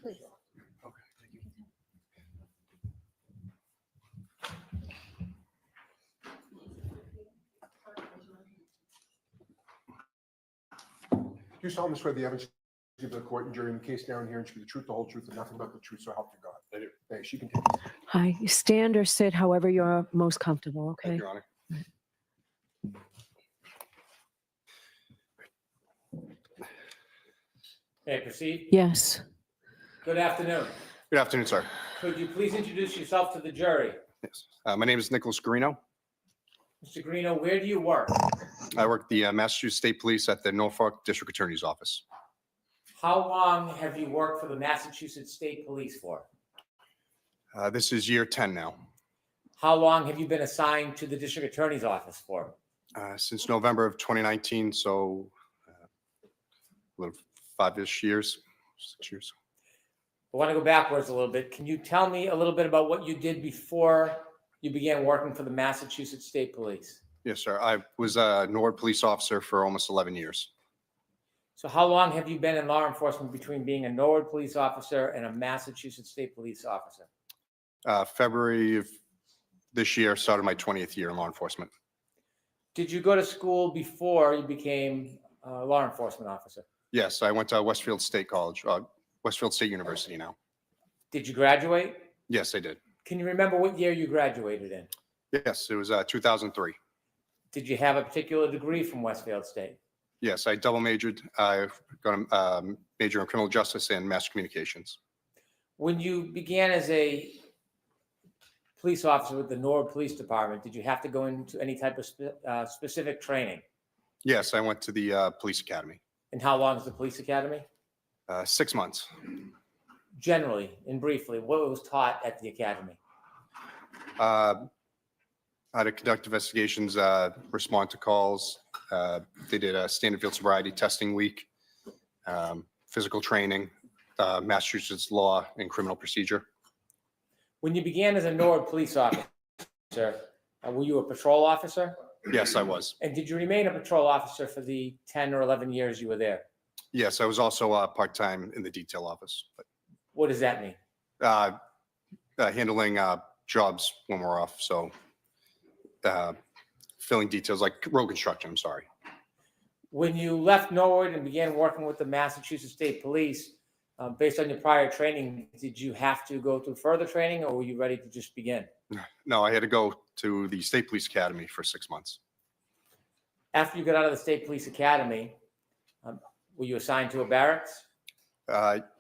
Please. Do you solemnly swear the evidence you give the court and jury in the case now and here and should be the truth, the whole truth, and nothing but the truth, so help you God? I do. Thanks. She can take it. Hi, stand or sit, however you're most comfortable, okay? Thank you, Your Honor. May I proceed? Yes. Good afternoon. Good afternoon, sir. Could you please introduce yourself to the jury? Yes. My name is Nicholas Gorino. Mr. Gorino, where do you work? I work the Massachusetts State Police at the Norfolk District Attorney's Office. How long have you worked for the Massachusetts State Police for? This is year 10 now. How long have you been assigned to the District Attorney's Office for? Since November of 2019, so a little 5-ish years, 6 years. I want to go backwards a little bit. Can you tell me a little bit about what you did before you began working for the Massachusetts State Police? Yes, sir. I was a Norwood police officer for almost 11 years. So how long have you been in law enforcement between being a Norwood police officer and a Massachusetts State Police officer? February of this year started my 20th year in law enforcement. Did you go to school before you became a law enforcement officer? Yes, I went to Westfield State College, Westfield State University now. Did you graduate? Yes, I did. Can you remember what year you graduated in? Yes, it was 2003. Did you have a particular degree from Westfield State? Yes, I double majored. I got a major in criminal justice and mass communications. When you began as a police officer with the Norwood Police Department, did you have to go into any type of specific training? Yes, I went to the police academy. And how long is the police academy? 6 months. Generally and briefly, what was taught at the academy? How to conduct investigations, respond to calls. They did a standard field sobriety testing week, physical training, Massachusetts law and criminal procedure. When you began as a Norwood police officer, were you a patrol officer? Yes, I was. And did you remain a patrol officer for the 10 or 11 years you were there? Yes, I was also part-time in the detail office, but What does that mean? handling jobs when we're off. So filling details like road construction, I'm sorry. When you left Norwood and began working with the Massachusetts State Police, based on your prior training, did you have to go through further training or were you ready to just begin? No, I had to go to the State Police Academy for 6 months. After you got out of the State Police Academy, were you assigned to a barracks?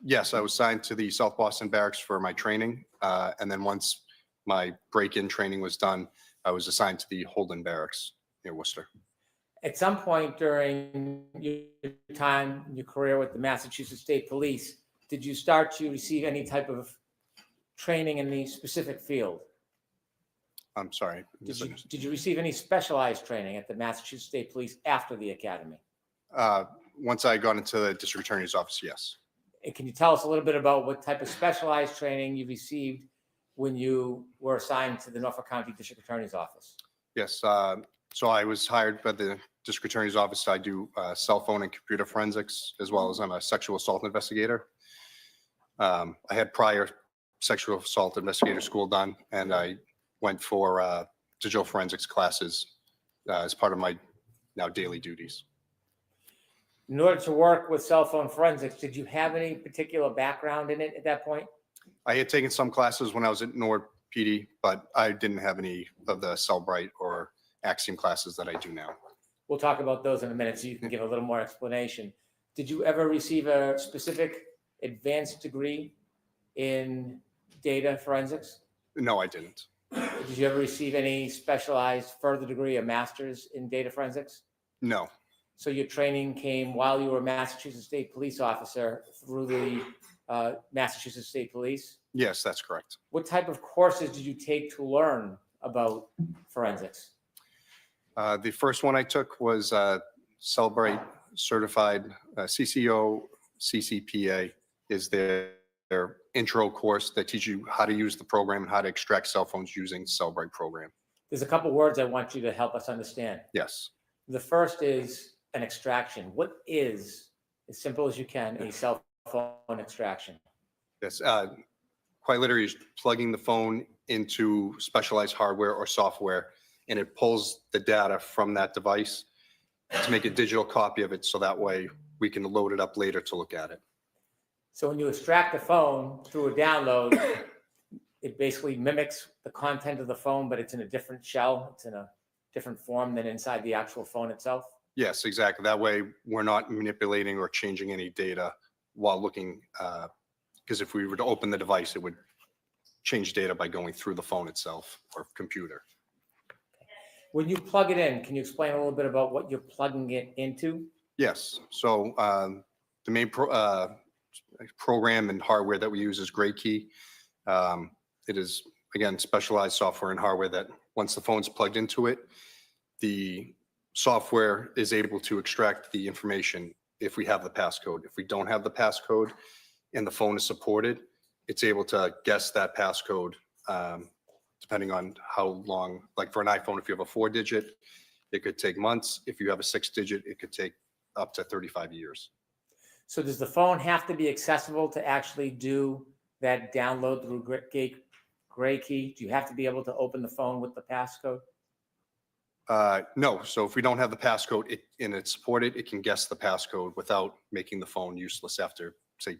Yes, I was assigned to the South Boston Barracks for my training. And then once my break-in training was done, I was assigned to the Holden Barracks near Worcester. At some point during your time, your career with the Massachusetts State Police, did you start to receive any type of training in the specific field? I'm sorry. Did you receive any specialized training at the Massachusetts State Police after the academy? Once I got into the district attorney's office, yes. And can you tell us a little bit about what type of specialized training you received when you were assigned to the Norfolk County District Attorney's Office? Yes. So I was hired by the district attorney's office. I do cell phone and computer forensics, as well as I'm a sexual assault investigator. I had prior sexual assault investigator school done, and I went for digital forensics classes as part of my now daily duties. In order to work with cell phone forensics, did you have any particular background in it at that point? I had taken some classes when I was at Norwood PD, but I didn't have any of the Cellbrite or Axiom classes that I do now. We'll talk about those in a minute so you can give a little more explanation. Did you ever receive a specific advanced degree in data forensics? No, I didn't. Did you ever receive any specialized further degree, a master's in data forensics? No. So your training came while you were a Massachusetts State Police officer through the Massachusetts State Police? Yes, that's correct. What type of courses did you take to learn about forensics? The first one I took was Cellbrite certified CCO, CCPA is their intro course that teaches you how to use the program and how to extract cell phones using Cellbrite program. There's a couple words I want you to help us understand. Yes. The first is an extraction. What is, as simple as you can, a cell phone extraction? Yes. Quite literally is plugging the phone into specialized hardware or software, and it pulls the data from that device to make a digital copy of it, so that way we can load it up later to look at it. So when you extract the phone through a download, it basically mimics the content of the phone, but it's in a different shell. It's in a different form than inside the actual phone itself. Yes, exactly. That way we're not manipulating or changing any data while looking, because if we were to open the device, it would change data by going through the phone itself or computer. When you plug it in, can you explain a little bit about what you're plugging it into? Yes. So the main program and hardware that we use is GrayKey. It is, again, specialized software and hardware that once the phone's plugged into it, the software is able to extract the information if we have the passcode. If we don't have the passcode and the phone is supported, it's able to guess that passcode depending on how long, like for an iPhone, if you have a 4-digit, it could take months. If you have a 6-digit, it could take up to 35 years. So does the phone have to be accessible to actually do that download through GrayKey? Do you have to be able to open the phone with the passcode? No. So if we don't have the passcode and it's supported, it can guess the passcode without making the phone useless after, say,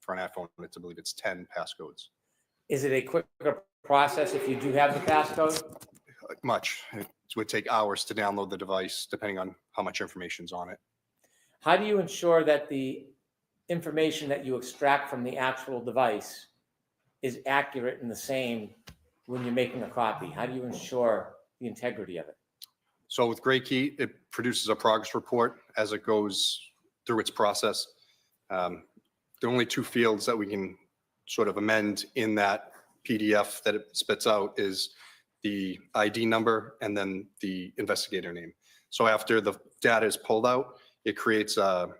for an iPhone, I believe it's 10 passcodes. Is it a quicker process if you do have the passcode? Much. It would take hours to download the device, depending on how much information's on it. How do you ensure that the information that you extract from the actual device is accurate and the same when you're making a copy? How do you ensure the integrity of it? So with GrayKey, it produces a progress report as it goes through its process. The only two fields that we can sort of amend in that PDF that it spits out is the ID number and then the investigator name. So after the data is pulled out, it creates a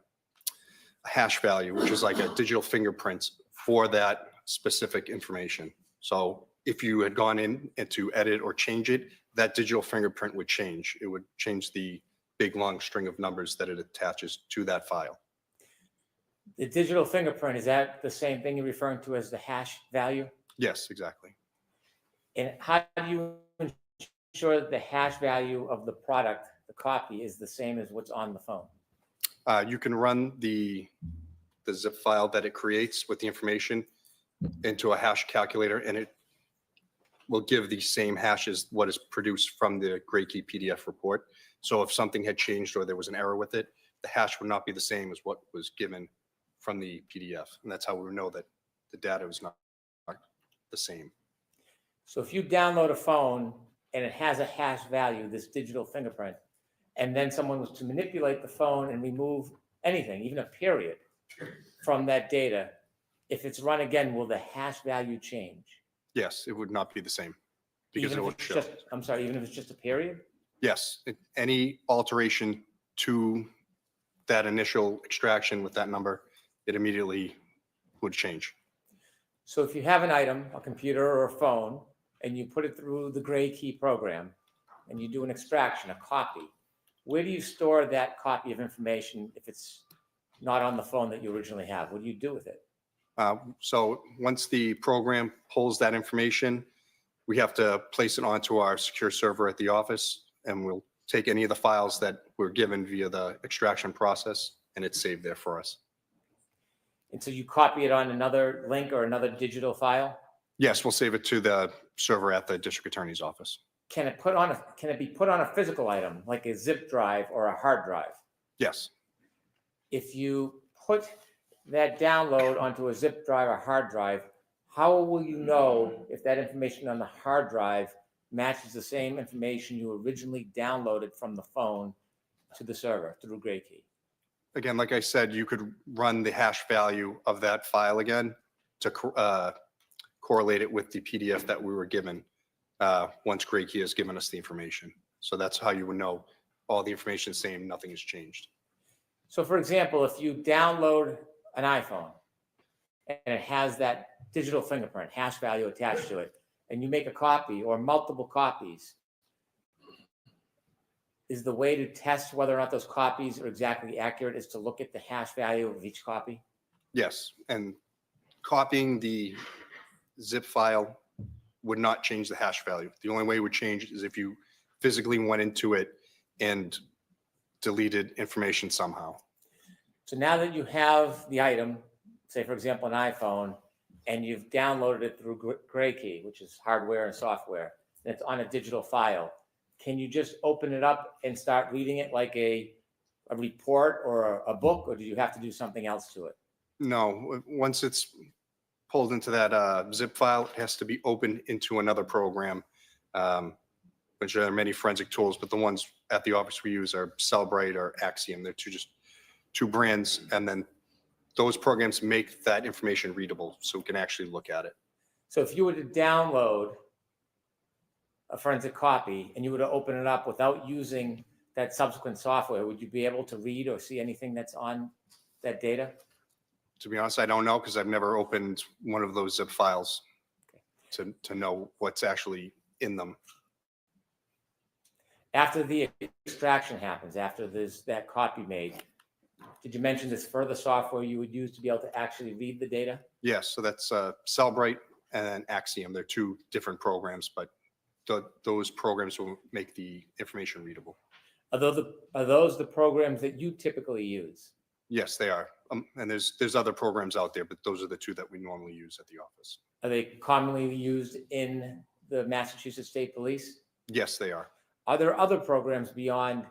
hash value, which is like a digital fingerprint for that specific information. So if you had gone in and to edit or change it, that digital fingerprint would change. It would change the big long string of numbers that it attaches to that file. The digital fingerprint, is that the same thing you're referring to as the hash value? Yes, exactly. And how do you ensure that the hash value of the product, the copy, is the same as what's on the phone? You can run the zip file that it creates with the information into a hash calculator, and it will give the same hash as what is produced from the Gray Key PDF report. So if something had changed or there was an error with it, the hash would not be the same as what was given from the PDF. And that's how we know that the data was not the same. So if you download a phone and it has a hash value, this digital fingerprint, and then someone was to manipulate the phone and remove anything, even a period, from that data, if it's run again, will the hash value change? Yes, it would not be the same because Even it if will it's show. just, I'm sorry, even if it's just a period? Yes, any alteration to that initial extraction with that number, it immediately would change. So if you have an item, a computer or a phone, and you put it through the Gray Key program, and you do an extraction, a copy, where do you store that copy of information if it's not on the phone that you originally have? What do you do with it? So once the program pulls that information, we have to place it onto our secure server at the office, and we'll take any of the files that were given via the extraction process, and it's saved there for us. And so you copy it on another link or another digital file? Yes, we'll save it to the server at the district attorney's office. Can it be put on a physical item, like a zip drive or a hard drive? Yes. If you put that download onto a zip drive or hard drive, how will you know if that information on the hard drive matches the same information you originally downloaded from the phone to the server through Gray Key? Again, like I said, you could run the hash value of that file again to correlate it with the PDF that we were given once Gray Key has given us the information. So that's how you would know all the information is the same, nothing has changed. So for example, if you download an iPhone and it has that digital fingerprint hash value attached to it, and you make a copy or multiple copies, is the way to test whether or not those copies are exactly accurate is to look at the hash value of each copy? Yes, and copying the zip file would not change the hash value. The only way it would change is if you physically went into it and deleted information somehow. So now that you have the item, say for example, an iPhone, and you've downloaded it through Gray Key, which is hardware and software, and it's on a digital file, can you just open it up and start reading it like a report or a book, or do you have to do something else to it? No, once it's pulled into that zip file, it has to be opened into another program, which there are many forensic tools, but the ones at the office we use are Cellbrite or Axiom. They're two brands, and then those programs make that information readable so we can actually look at it. So if you were to download a forensic copy and you were to open it up without using that subsequent software, would you be able to read or see anything that's on that data? To be honest, I don't know because I've never opened one of those zip files to know what's actually in them. After the extraction happens, after there's that copy made, did you mention this further software you would use to be able to actually read the data? Yes, so that's Cellbrite and Axiom. They're two different programs, but those programs will make the information readable. Are those the programs that you typically use? Yes, they are. And there's other programs out there, but those are the two that we normally use at the office. Are they commonly used in the Massachusetts State Police? Yes, they are. Are there other programs beyond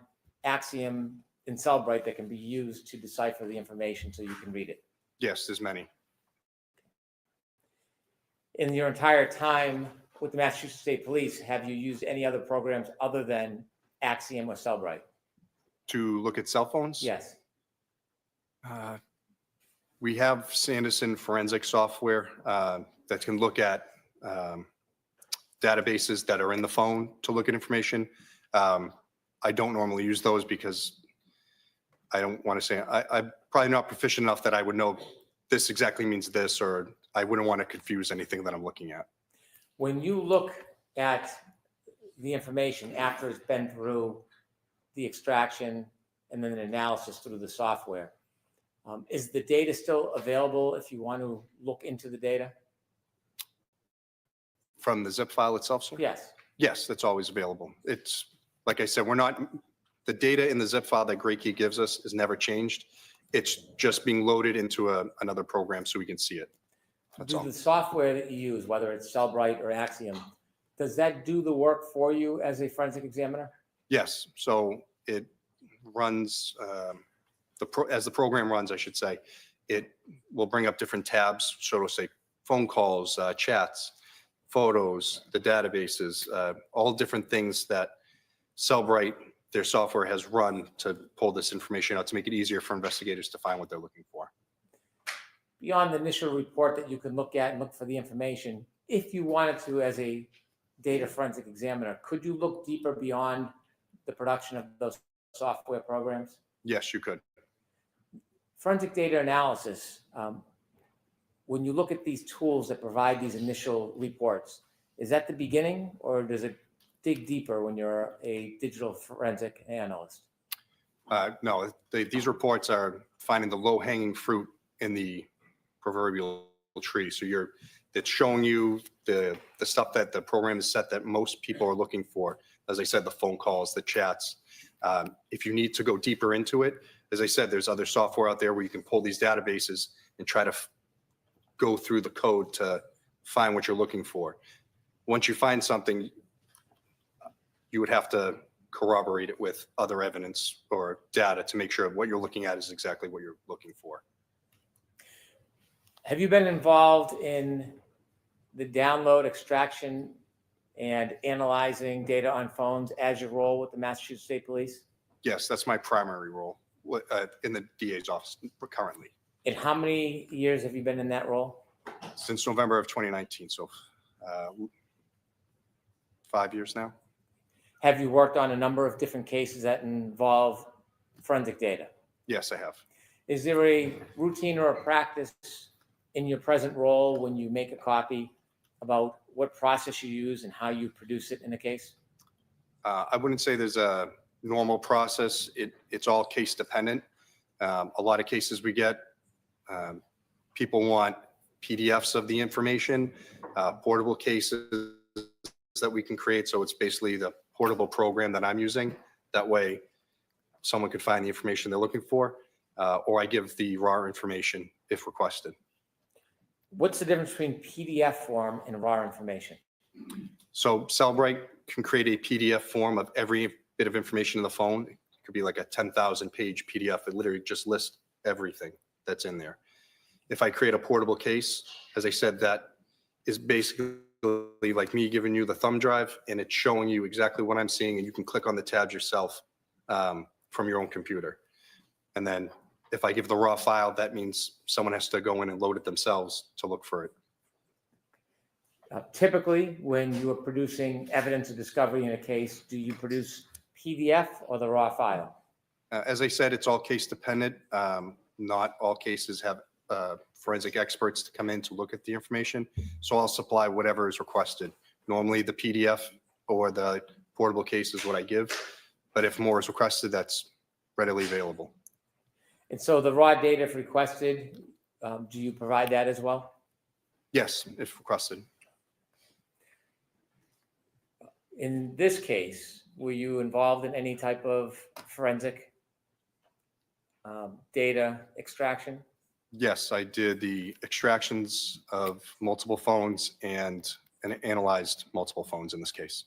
Axiom and Cellbrite that can be used to decipher the information so you can read it? Yes, there's many. In your entire time with the Massachusetts State Police, have you used any other programs other than Axiom or Cellbrite? To look at cell phones? Yes. We have Sanderson forensic software that can look at databases that are in the phone to look at information. I don't normally use those because I don't want to say, I'm probably not proficient enough that I would know this exactly means this, or I wouldn't want to confuse anything that I'm looking at. When you look at the information after it's been through the extraction and then an analysis through the software, Is the data still available if you want to look into the data? From the zip file itself, sir? Yes. Yes, that's always available. It's, like I said, the data in the zip file that Great Key gives us is never changed. It's just being loaded into another program so we can see it. That's Do all. the software that you use, whether it's Cellbrite or Axiom, does that do the work for you as a forensic examiner? Yes, so it runs, as the program runs, I should say, it will bring up different tabs. So it'll say phone calls, chats, photos, the databases, all different things that Cellbrite, their software, has run to pull this information out to make it easier for investigators to find what they're looking for. Beyond the initial report that you can look at and look for the information, if you wanted to as a data forensic examiner, could you look deeper beyond the production of those software programs? Yes, you could. Forensic data analysis, when you look at these tools that provide these initial reports, is that the beginning or does it dig deeper when you're a digital forensic analyst? No, these reports are finding the low-hanging fruit in the proverbial tree. So it's showing you the stuff that the program is set that most people are looking for. As I said, the phone calls, the chats. If you need to go deeper into it, as I said, there's other software out there where you can pull these databases and try to go through the code to find what you're looking for. Once you find something, you would have to corroborate it with other evidence or data to make sure what you're looking at is exactly what you're looking for. Have you been involved in the download, extraction, and analyzing data on phones as your role with the Massachusetts State Police? Yes, that's my primary role in the DA's office currently. And how many years have you been in that role? Since November of 2019, so 5 years now. Have you worked on a number of different cases that involve forensic data? Yes, I have. Is there a routine or a practice in your present role when you make a copy about what process you use and how you produce it in a case? I wouldn't say there's a normal process. It's all case dependent. A lot of cases we get, people want PDFs of the information, portable cases that we can create. So it's basically the portable program that I'm using. That way someone could find the information they're looking for, or I give the raw information if requested. What's the difference between PDF form and raw information? So Cellbrite can create a PDF form of every bit of information in the phone. It could be like a 10,000 page PDF. It literally just lists everything that's in there. If I create a portable case, as I said, that is basically like me giving you the thumb drive and it's showing you exactly what I'm seeing and you can click on the tabs yourself from your own computer. And then if I give the raw file, that means someone has to go in and load it themselves to look for it. Typically, when you are producing evidence of discovery in a case, do you produce PDF or the raw file? As I said, it's all case dependent. Not all cases have forensic experts to come in to look at the information. So I'll supply whatever is requested. Normally the PDF or the portable case is what I give, but if more is requested, that's readily available. And so the raw data, if requested, do you provide that as well? Yes, if requested. In this case, were you involved in any type of forensic data extraction? Yes, I did the extractions of multiple phones and analyzed multiple phones in this case.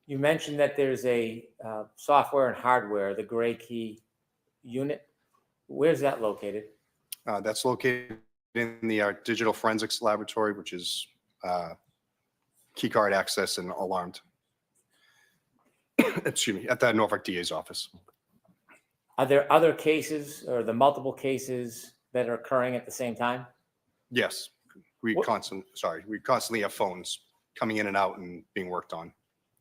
You mentioned that there's a software and hardware, the Gray Key unit. Where's that located? That's located in the digital forensics laboratory, which is keycard access and alarmed. Excuse me, at the Norfolk DA's office. Are there other cases or the multiple cases that are occurring at the same time? Yes, we constantly have phones coming in and out and being worked on.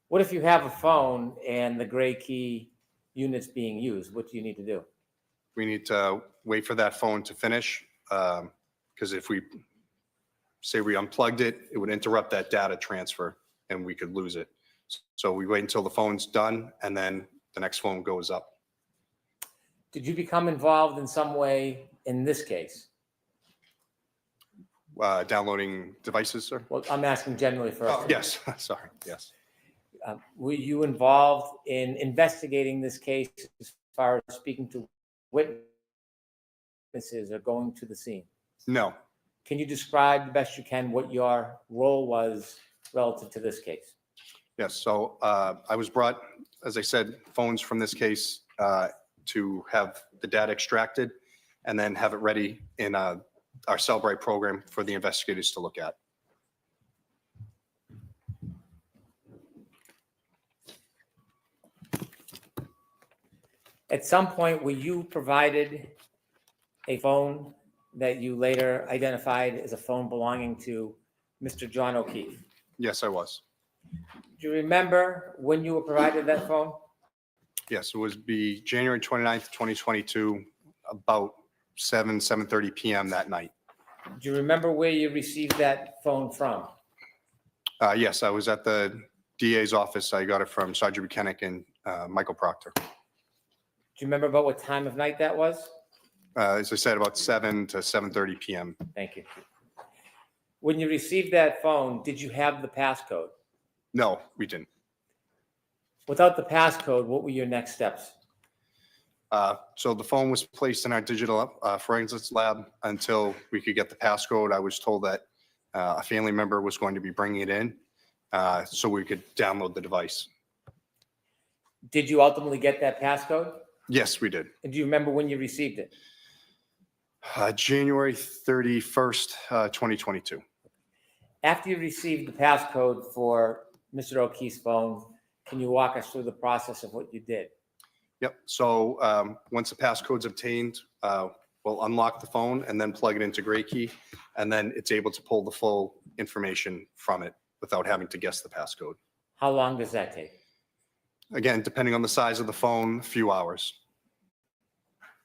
What if you have a phone and the Gray Key unit's being used? What do you need to do? We need to wait for that phone to finish, because if we say we unplugged it, it would interrupt that data transfer and we could lose it. So we wait until the phone's done and then the next phone goes up. Did you become involved in some way in this case? Downloading devices, sir? Well, I'm asking generally first. Oh, yes, sorry, yes. Were you involved in investigating this case as far as speaking to witnesses or going to the scene? No. Can you describe the best you can what your role was relative to this case? Yes, so I was brought, as I said, phones from this case to have the data extracted and then have it ready in our Cellbrite program for the investigators to look at. At some point, were you provided a phone that you later identified as a phone belonging to Mr. John O'Keefe? Yes, I was. Do you remember when you were provided that phone? Yes, it was be January 29th, 2022, about 7:30 p.m. that night. Do you remember where you received that phone from? Yes, I was at the DA's office. I got it from Sergeant Buchanan and Michael Proctor. Do you remember about what time of night that was? As I said, about 7 to 7:30 p.m. Thank you. When you received that phone, did you have the passcode? No, we didn't. Without the passcode, what were your next steps? So the phone was placed in our digital forensics lab until we could get the passcode. I was told that a family member was going to be bringing it in so we could download the device. Did you ultimately get that passcode? Yes, we did. And do you remember when you received it? January 31st, 2022. After you received the passcode for Mr. O'Keefe's phone, can you walk us through the process of what you did? Yep. So once the passcode's obtained, we'll unlock the phone and then plug it into GrayKey, and then it's able to pull the full information from it without having to guess the passcode. How long does that take? Again, depending on the size of the phone, a few hours.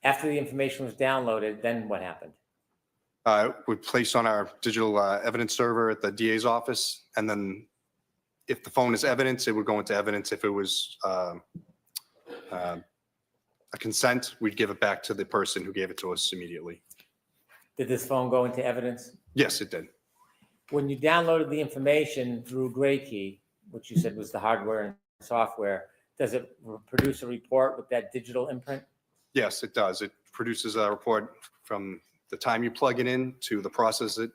After the information was downloaded, then what happened? We placed on our digital evidence server at the DA's office, and then if the phone is evidence, it would go into evidence. If it was a consent, we'd give it back to the person who gave it to us immediately. Did this phone go into evidence? Yes, it did. When you downloaded the information through GrayKey, which you said was the hardware and software, does it produce a report with that digital imprint? Yes, it does. It produces a report from the time you plug it in to the process it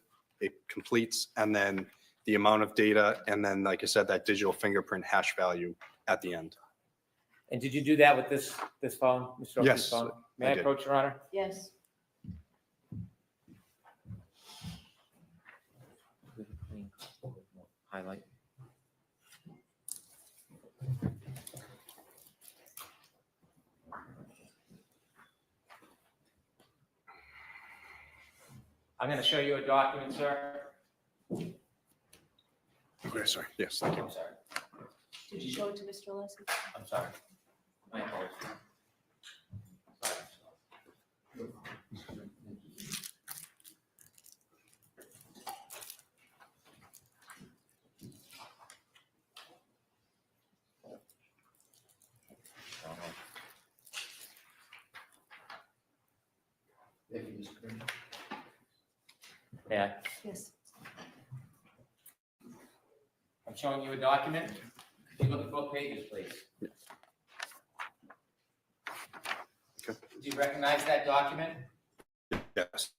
completes, and then the amount of data, and then, like I said, that digital fingerprint hash value at the end. And did you do that with this phone, Mr. O'Keefe's Yes, phone? May I I did. approach, Your Honor? Yes. Highlight. I'm going to show you a document, sir. Okay, sorry. Yes, thank you. I'm sorry. Did you show it to Mr. Alessi? I'm sorry. My apologies. Yeah, Yes. I'm showing you a document. Could you look at both pages, please? Okay. Do you recognize that document? Yes.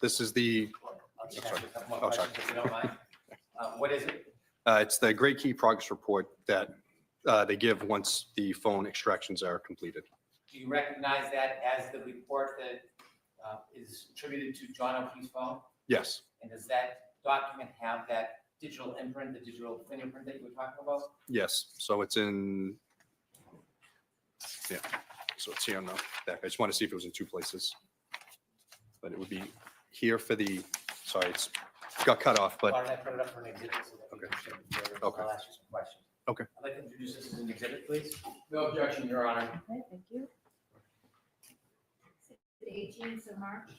This is the, I'll just ask you a couple more Oh, sorry. questions if you don't mind. What is it? it's the GrayKey progress report that they give once the phone extractions are completed. Do you recognize that as the report that is attributed to John O'Keefe's phone? Yes, And does that document have that digital imprint, the digital fingerprint that you were talking about? yes. So it's in, yeah. So it's here on the back. I just want to see if it was in two places. But it would be here for the, sorry, it's got cut off, Why but, don't I put it up for an exhibit so that we can show it to you? Okay. I'll ask you some questions. Okay. I'd like to introduce this as an exhibit, please. No objection, Your Honor. Okay, thank you. The 18th of March.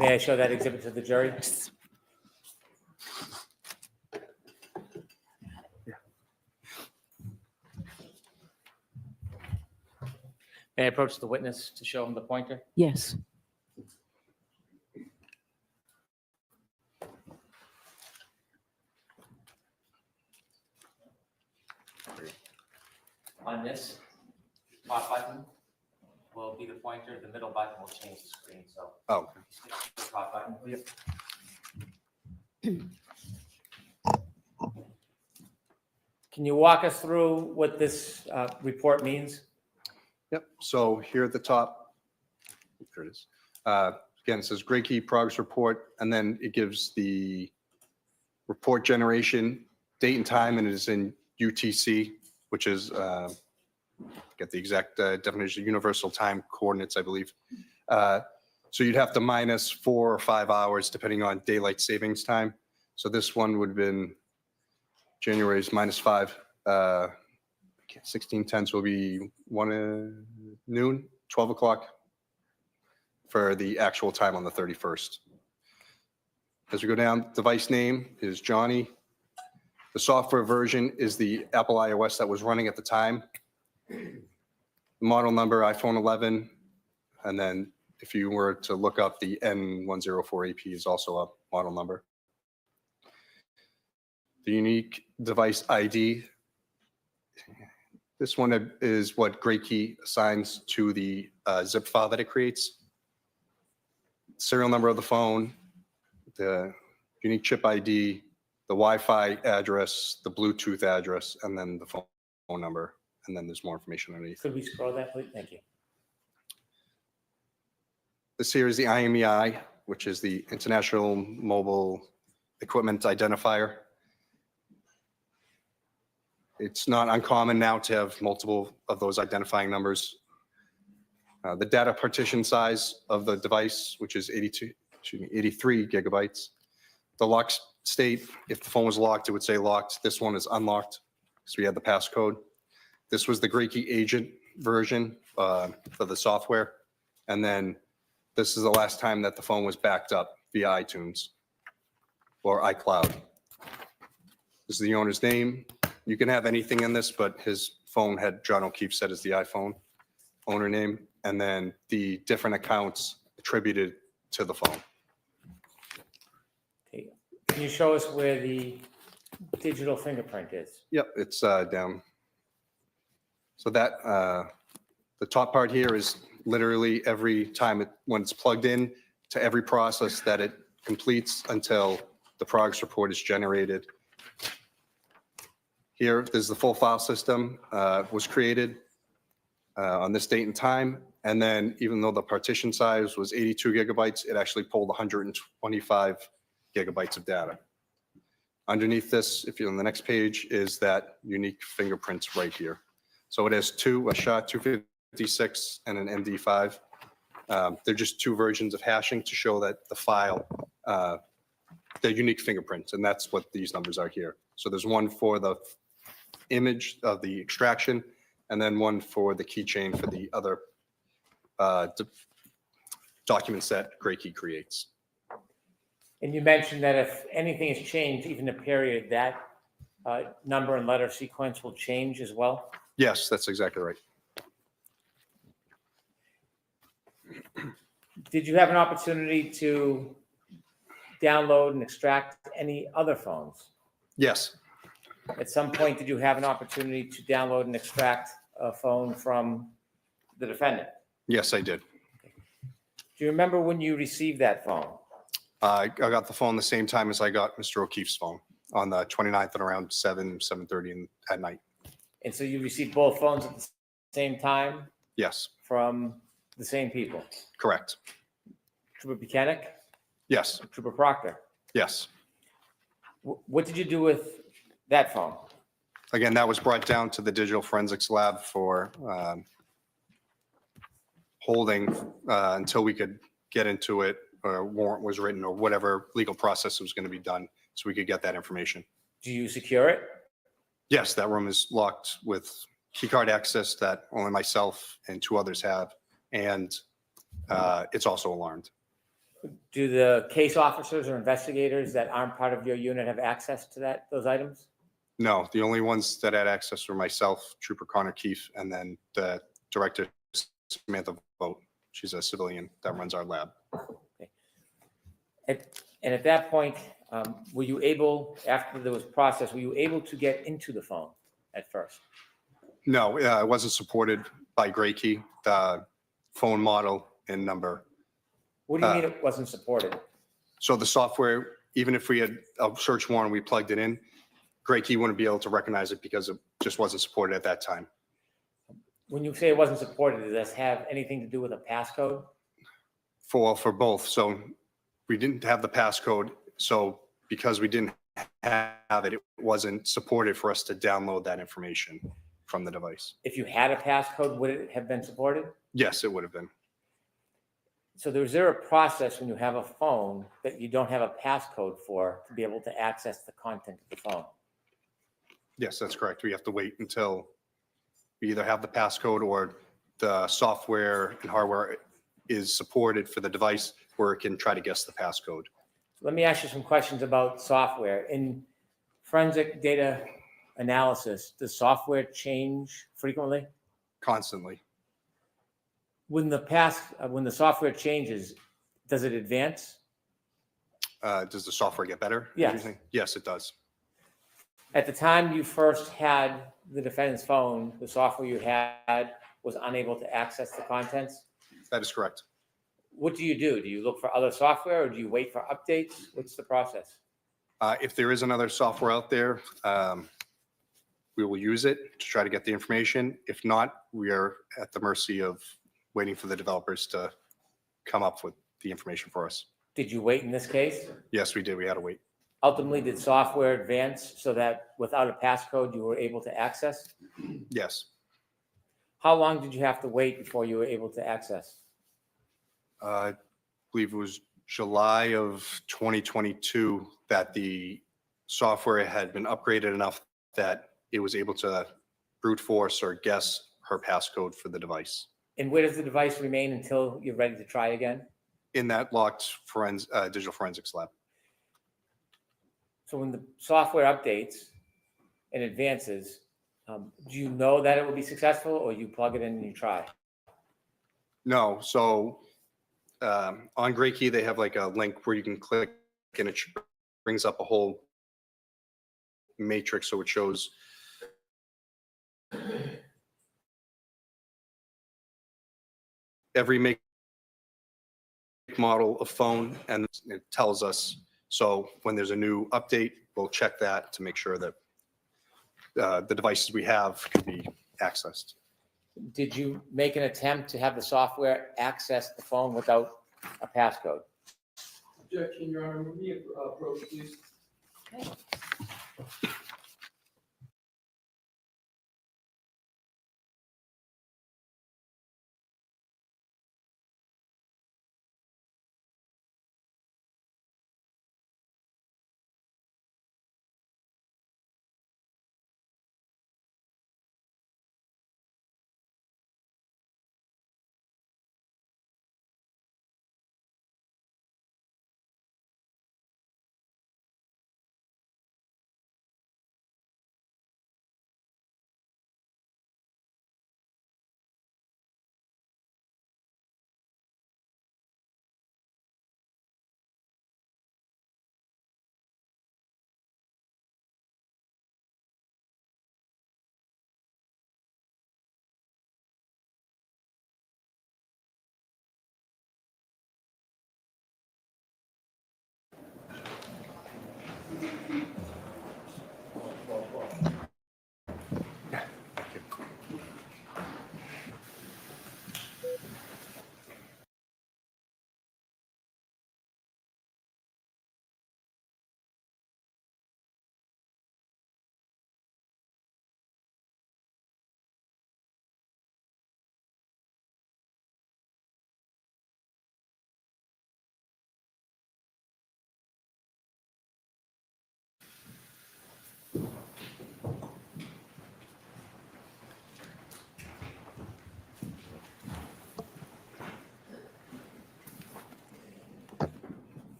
May I show that exhibit to the jury? May I approach the witness to show him the pointer? Yes. On this top button will be the pointer. The middle button will change the screen. So Oh, the top button, please. Can you walk us through what this report means? yep. So here at the top, there it is. Again, it says Gray Key progress report, and then it gives the report generation date and time, and it is in UTC, which is, get the exact definition, universal time coordinates, I believe. So you'd have to minus 4 or 5 hours depending on daylight savings time. So this one would have been January's -5, 1610, so it'll be 1 noon, 12 o'clock for the actual time on the 31st. As we go down, device name is Johnny. The software version is the Apple iOS that was running at the time. Model number, iPhone 11. And then if you were to look up the N104AP is also a model number. The unique device ID. This one is what Gray Key assigns to the zip file that it creates. Serial number of the phone, the unique chip ID, the Wi-Fi address, the Bluetooth address, and then the phone number. And then there's more information underneath. Could we scroll that, please? Thank you. This here is the IMEI, which is the International Mobile Equipment Identifier. It's not uncommon now to have multiple of those identifying numbers. The data partition size of the device, which is 83 gigabytes. The lock state, if the phone was locked, it would say locked. This one is unlocked because we had the passcode. This was the Gray Key agent version for the software. And then this is the last time that the phone was backed up via iTunes or iCloud. This is the owner's name. You can have anything in this, but his phone had John O'Keefe set as the iPhone owner name, and then the different accounts attributed to the phone. Okay. Can you show us where the digital fingerprint is? Yep, it's down. So that, the top part here is literally every time when it's plugged in to every process that it completes until the progress report is generated. Here, there's the full file system was created on this date and time. And then even though the partition size was 82 gigabytes, it actually pulled 125 gigabytes of data. Underneath this, if you're on the next page, is that unique fingerprints right here. So it has two, a SHA-256 and an MD5. They're just two versions of hashing to show that the file, the unique fingerprints, and that's what these numbers are here. So there's one for the image of the extraction, and then one for the keychain for the other documents that Gray Key creates. And you mentioned that if anything has changed, even a period, that number and letter sequence will change as well? Yes, that's exactly right. Did you have an opportunity to download and extract any other phones? Yes. At some point, did you have an opportunity to download and extract a phone from the defendant? Yes, I did. Do you remember when you received that phone? I got the phone the same time as I got Mr. O'Keefe's phone on the 29th at around 7:30 at night. And so you received both phones at the same time Yes, from the same people? correct. Trooper Buchanan? Yes, Trooper Proctor? yes. What did you do with that phone? Again, that was brought down to the digital forensics lab for holding until we could get into it, or a warrant was written, or whatever legal process was going to be done, so we could get that information. Do you secure it? Yes, that room is locked with keycard access that only myself and two others have, and it's also alarmed. Do the case officers or investigators that aren't part of your unit have access to those items? No, the only ones that had access were myself, Trooper Connor Keefe, and then the director Samantha Vogt. She's a civilian that runs our lab. And at that point, were you able, after there was process, were you able to get into the phone at first? No, it wasn't supported by Gray Key, the phone model and number. What do you mean it wasn't supported? So the software, even if we had a search warrant, we plugged it in, Gray Key wouldn't be able to recognize it because it just wasn't supported at that time. When you say it wasn't supported, does this have anything to do with a passcode? For both. So we didn't have the passcode. So because we didn't have it, it wasn't supported for us to download that information from the device. If you had a passcode, would it have been supported? Yes, it would have been. So is there a process when you have a phone that you don't have a passcode for to be able to access the content of the phone? Yes, that's correct. We have to wait until we either have the passcode or the software and hardware is supported for the device where it can try to guess the passcode. Let me ask you some questions about software. In forensic data analysis, does software change frequently? Constantly. When the software changes, does it advance? Does the software get better? Yes. Yes, it does. At the time you first had the defendant's phone, the software you had was unable to access the contents? That is correct. What do? Do you look for other software or do you wait for updates? What's the process? If there is another software out there, we will use it to try to get the information. If not, we are at the mercy of waiting for the developers to come up with the information for us. Did you wait in this case? Yes, we did. We had to wait. Ultimately, did software advance so that without a passcode, you were able to access? Yes. How long did you have to wait before you were able to access? I believe it was July of 2022 that the software had been upgraded enough that it was able to brute force or guess her passcode for the device. And where does the device remain until you're ready to try again? In that locked digital forensics lab. So when the software updates and advances, do you know that it will be successful or you plug it in and you try? No. So on Gray Key, they have like a link where you can click and it brings up a whole matrix. So it shows every make model of phone and it tells us. So when there's a new update, we'll check that to make sure that the devices we have can be accessed. Did you make an attempt to have the software access the phone without a passcode? Objection, Your Honor. Move the approach, please. Okay.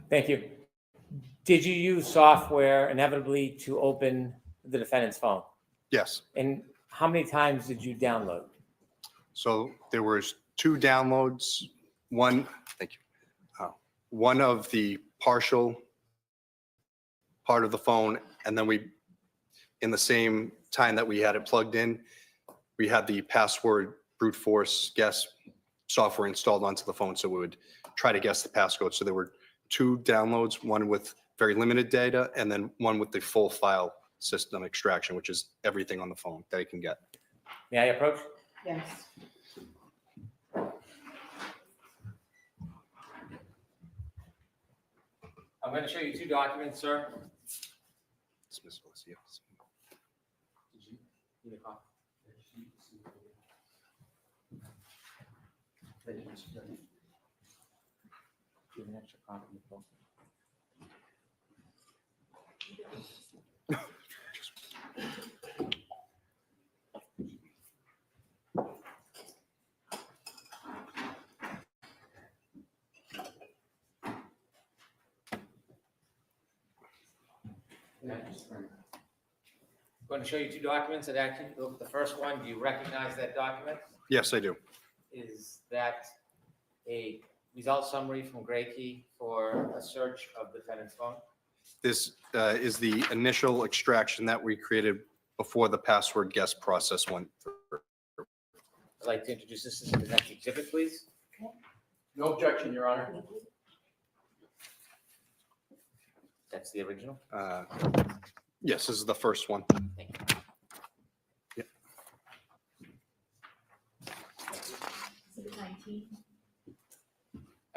Thank you. Did you use software inevitably to open the defendant's phone? Yes. And how many times did you download? So there was 2 downloads, one, thank you. One of the partial part of the phone, and then we, in the same time that we had it plugged in, we had the password brute force guess software installed onto the phone, so we would try to guess the passcode. So there were 2 downloads, one with very limited data, and then one with the full file system extraction, which is everything on the phone that it can get. May I approach? Yes. I'm going to show you 2 documents, sir. Dismissal, yes. Did you need a copy? Do you have an extra copy of the phone? I'm going to show you 2 documents that actually, look at the first one. Do you recognize that document? Yes, I do. Is that a result summary from Gray Key for a search of the defendant's phone? This is the initial extraction that we created before the password guess process went through. I'd like to introduce this as the next exhibit, please. No objection, Your Honor. That's the original. Yes, this is the first one. Yep.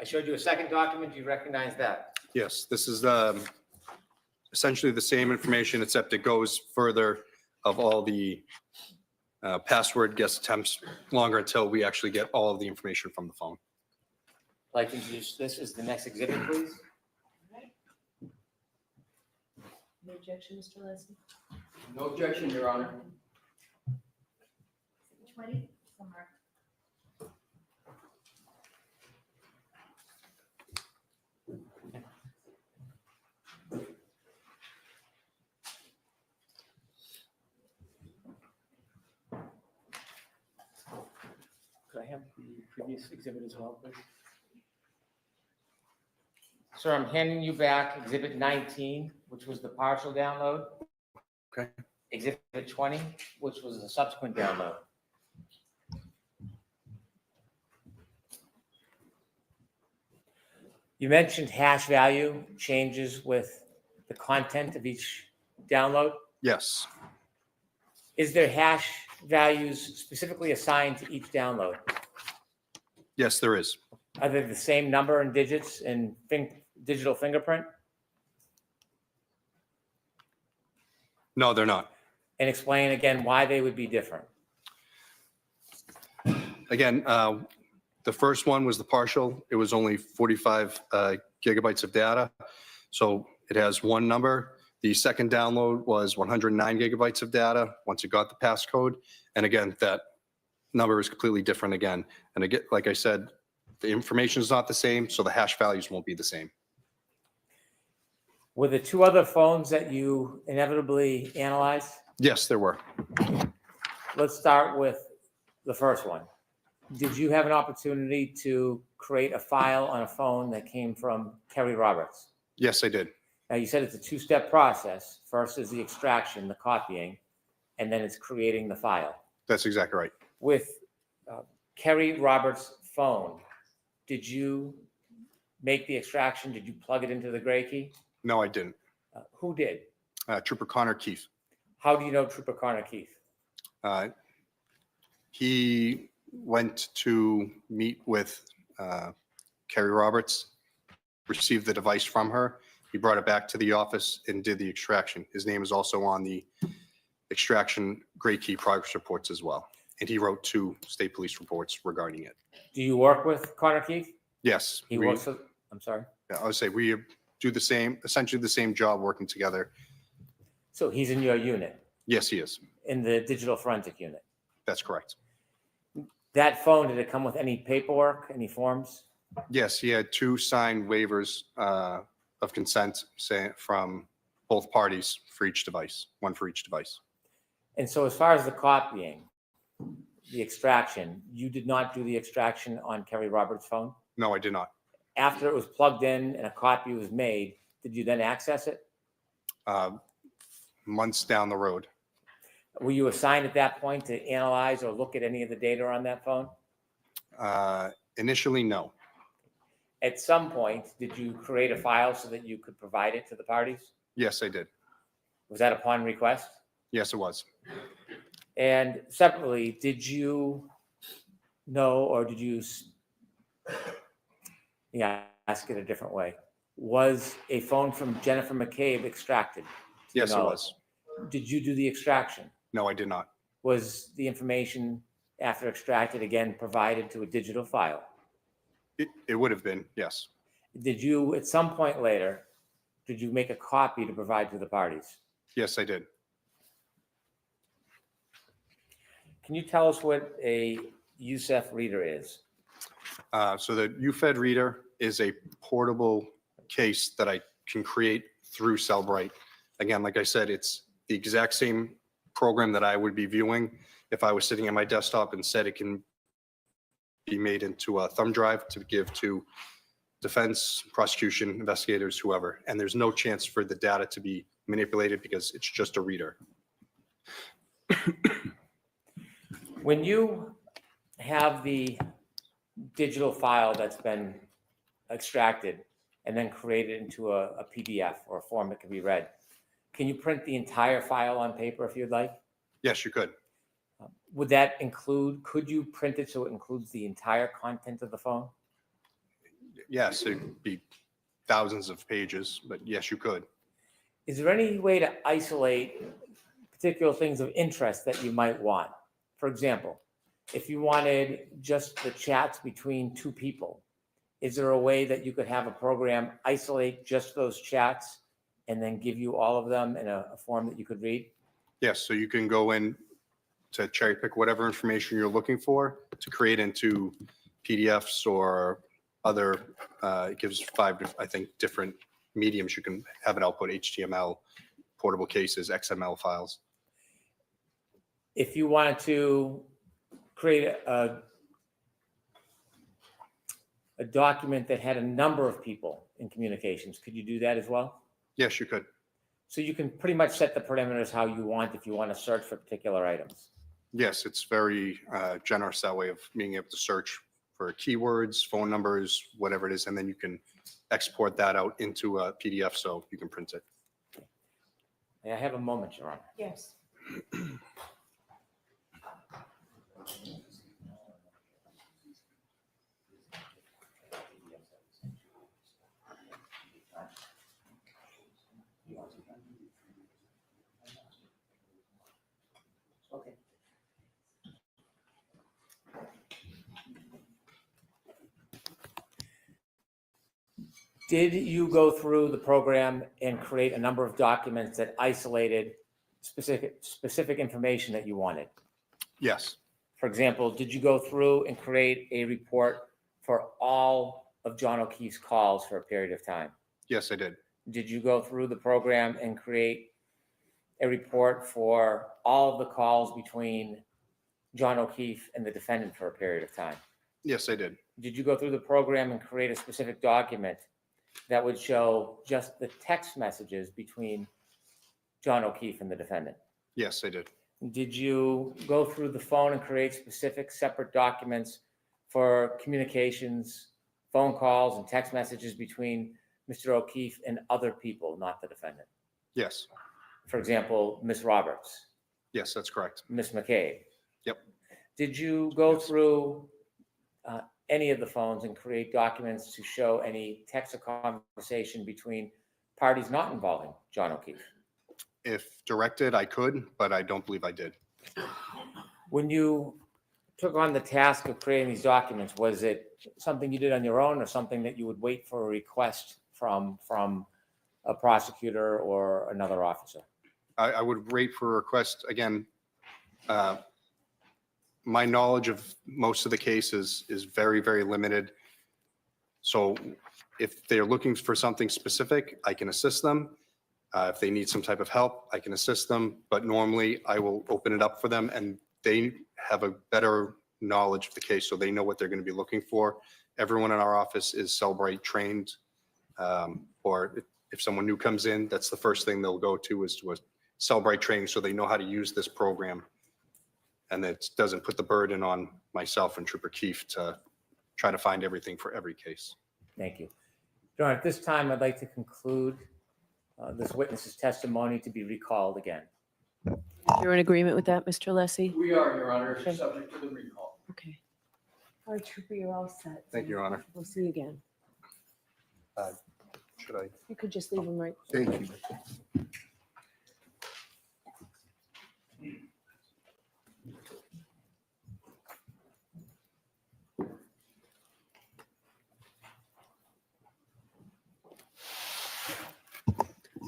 I showed you a second document. Do you recognize that? Yes, this is essentially the same information, except it goes further of all the password guess attempts longer until we actually get all of the information from the phone. I'd like to introduce this as the next exhibit, please. No objection, Mr. Leslie? No objection, Your Honor. 20, somewhere. Could I have the previous exhibit as well, please? Sir, I'm handing you back Exhibit 19, which was the partial download. Okay. Exhibit 20, which was the subsequent download. You mentioned hash value changes with the content of each download. Yes. Is there hash values specifically assigned to each download? Yes, there is. Are they the same number and digits in digital fingerprint? No, they're not. And explain again why they would be different. Again, the first one was the partial. It was only 45 gigabytes of data. So it has one number. The second download was 109 gigabytes of data once it got the passcode. And again, that number is completely different again. And again, like I said, the information is not the same, so the hash values won't be the same. Were the 2 other phones that you inevitably analyzed? Yes, there were. Let's start with the first one. Did you have an opportunity to create a file on a phone that came from Kerry Roberts? Yes, I did. Now, you said it's a 2-step process. First is the extraction, the copying, and then it's creating the file. That's exactly right. With Kerry Roberts' phone, did you make the extraction? Did you plug it into the Gray Key? No, I didn't. Who did? Trooper Connor Keith. How do you know Trooper Connor Keith? He went to meet with Kerry Roberts, received the device from her. He brought it back to the office and did the extraction. His name is also on the extraction Gray Key progress reports as well. And he wrote 2 state police reports regarding it. Do you work with Connor Keith? Yes. He works with, I'm sorry. Yeah, I would say we do the same, essentially the same job working together. So he's in your unit? Yes, he is. In the digital forensic unit? That's correct. That phone, did it come with any paperwork, any forms? Yes, he had 2 signed waivers of consent from both parties for each device, one for each device. And so as far as the copying, the extraction, you did not do the extraction on Kerry Roberts' phone? No, I did not. After it was plugged in and a copy was made, did you then access it? Months down the road. Were you assigned at that point to analyze or look at any of the data on that phone? Initially, no. At some point, did you create a file so that you could provide it to the parties? Yes, I did. Was that upon request? Yes, it was. And separately, did you know, or did you, ask it a different way. Was a phone from Jennifer McCabe extracted? Yes, it was. Did you do the extraction? No, I did not. Was the information after extracted again provided to a digital file? It would have been, yes. Did you, at some point later, did you make a copy to provide to the parties? Yes, I did. Can you tell us what a USEF reader is? So the UFED reader is a portable case that I can create through Cellbrite. Again, like I said, it's the exact same program that I would be viewing if I was sitting at my desktop. Instead, it can be made into a thumb drive to give to defense, prosecution, investigators, whoever. And there's no chance for the data to be manipulated because it's just a reader. When you have the digital file that's been extracted and then created into a PDF or a form that can be read, can you print the entire file on paper if you'd like? Yes, you could. Would that include, could you print it so it includes the entire content of the phone? Yes, it'd be thousands of pages, but yes, you could. Is there any way to isolate particular things of interest that you might want? For example, if you wanted just the chats between two people, is there a way that you could have a program isolate just those chats and then give you all of them in a form that you could read? Yes, so you can go in to cherry pick whatever information you're looking for to create into PDFs or other, it gives 5, I think, different mediums. You can have it output HTML, portable cases, XML files. If you wanted to create a document that had a number of people in communications, could you do that as well? Yes, you could. So you can pretty much set the parameters how you want if you want to search for particular items. Yes, it's very generous that way of being able to search for keywords, phone numbers, whatever it is, and then you can export that out into a PDF so you can print it. May I have a moment, Your Honor? Yes. Okay. Did you go through the program and create a number of documents that isolated specific information that you wanted? Yes. For example, did you go through and create a report for all of John O'Keefe's calls for a period of time? Yes, I did. Did you go through the program and create a report for all of the calls between John O'Keefe and the defendant for a period of time? Yes, I did. Did you go through the program and create a specific document that would show just the text messages between John O'Keefe and the defendant? Yes, I did. Did you go through the phone and create specific separate documents for communications, phone calls, and text messages between Mr. O'Keefe and other people, not the defendant? Yes. For example, Ms. Roberts, Yes, that's correct. Ms. McCabe. Yep. Did you go through any of the phones and create documents to show any text or conversation between parties not involving John O'Keefe? If directed, I could, but I don't believe I did. When you took on the task of creating these documents, was it something you did on your own or something that you would wait for a request from a prosecutor or another officer? I would wait for a request. Again, my knowledge of most of the cases is very, very limited. So if they're looking for something specific, I can assist them. If they need some type of help, I can assist them. But normally I will open it up for them and they have a better knowledge of the case, so they know what they're going to be looking for. Everyone in our office is Cellbrite trained, or if someone new comes in, that's the first thing they'll go to is to a Cellbrite training, so they know how to use this program. And it doesn't put the burden on myself and Trooper Keefe to try to find everything for every case. Thank you. Your Honor, at this time, I'd like to conclude this witness's testimony to be recalled again. You're in agreement with that, Mr. Lessie? We are, Your Honor, Okay. subject to the recall. Okay. All right, Trooper, you're all set. Thank you, Your Honor. We'll see you again. Should I? You could just leave them right. Thank you.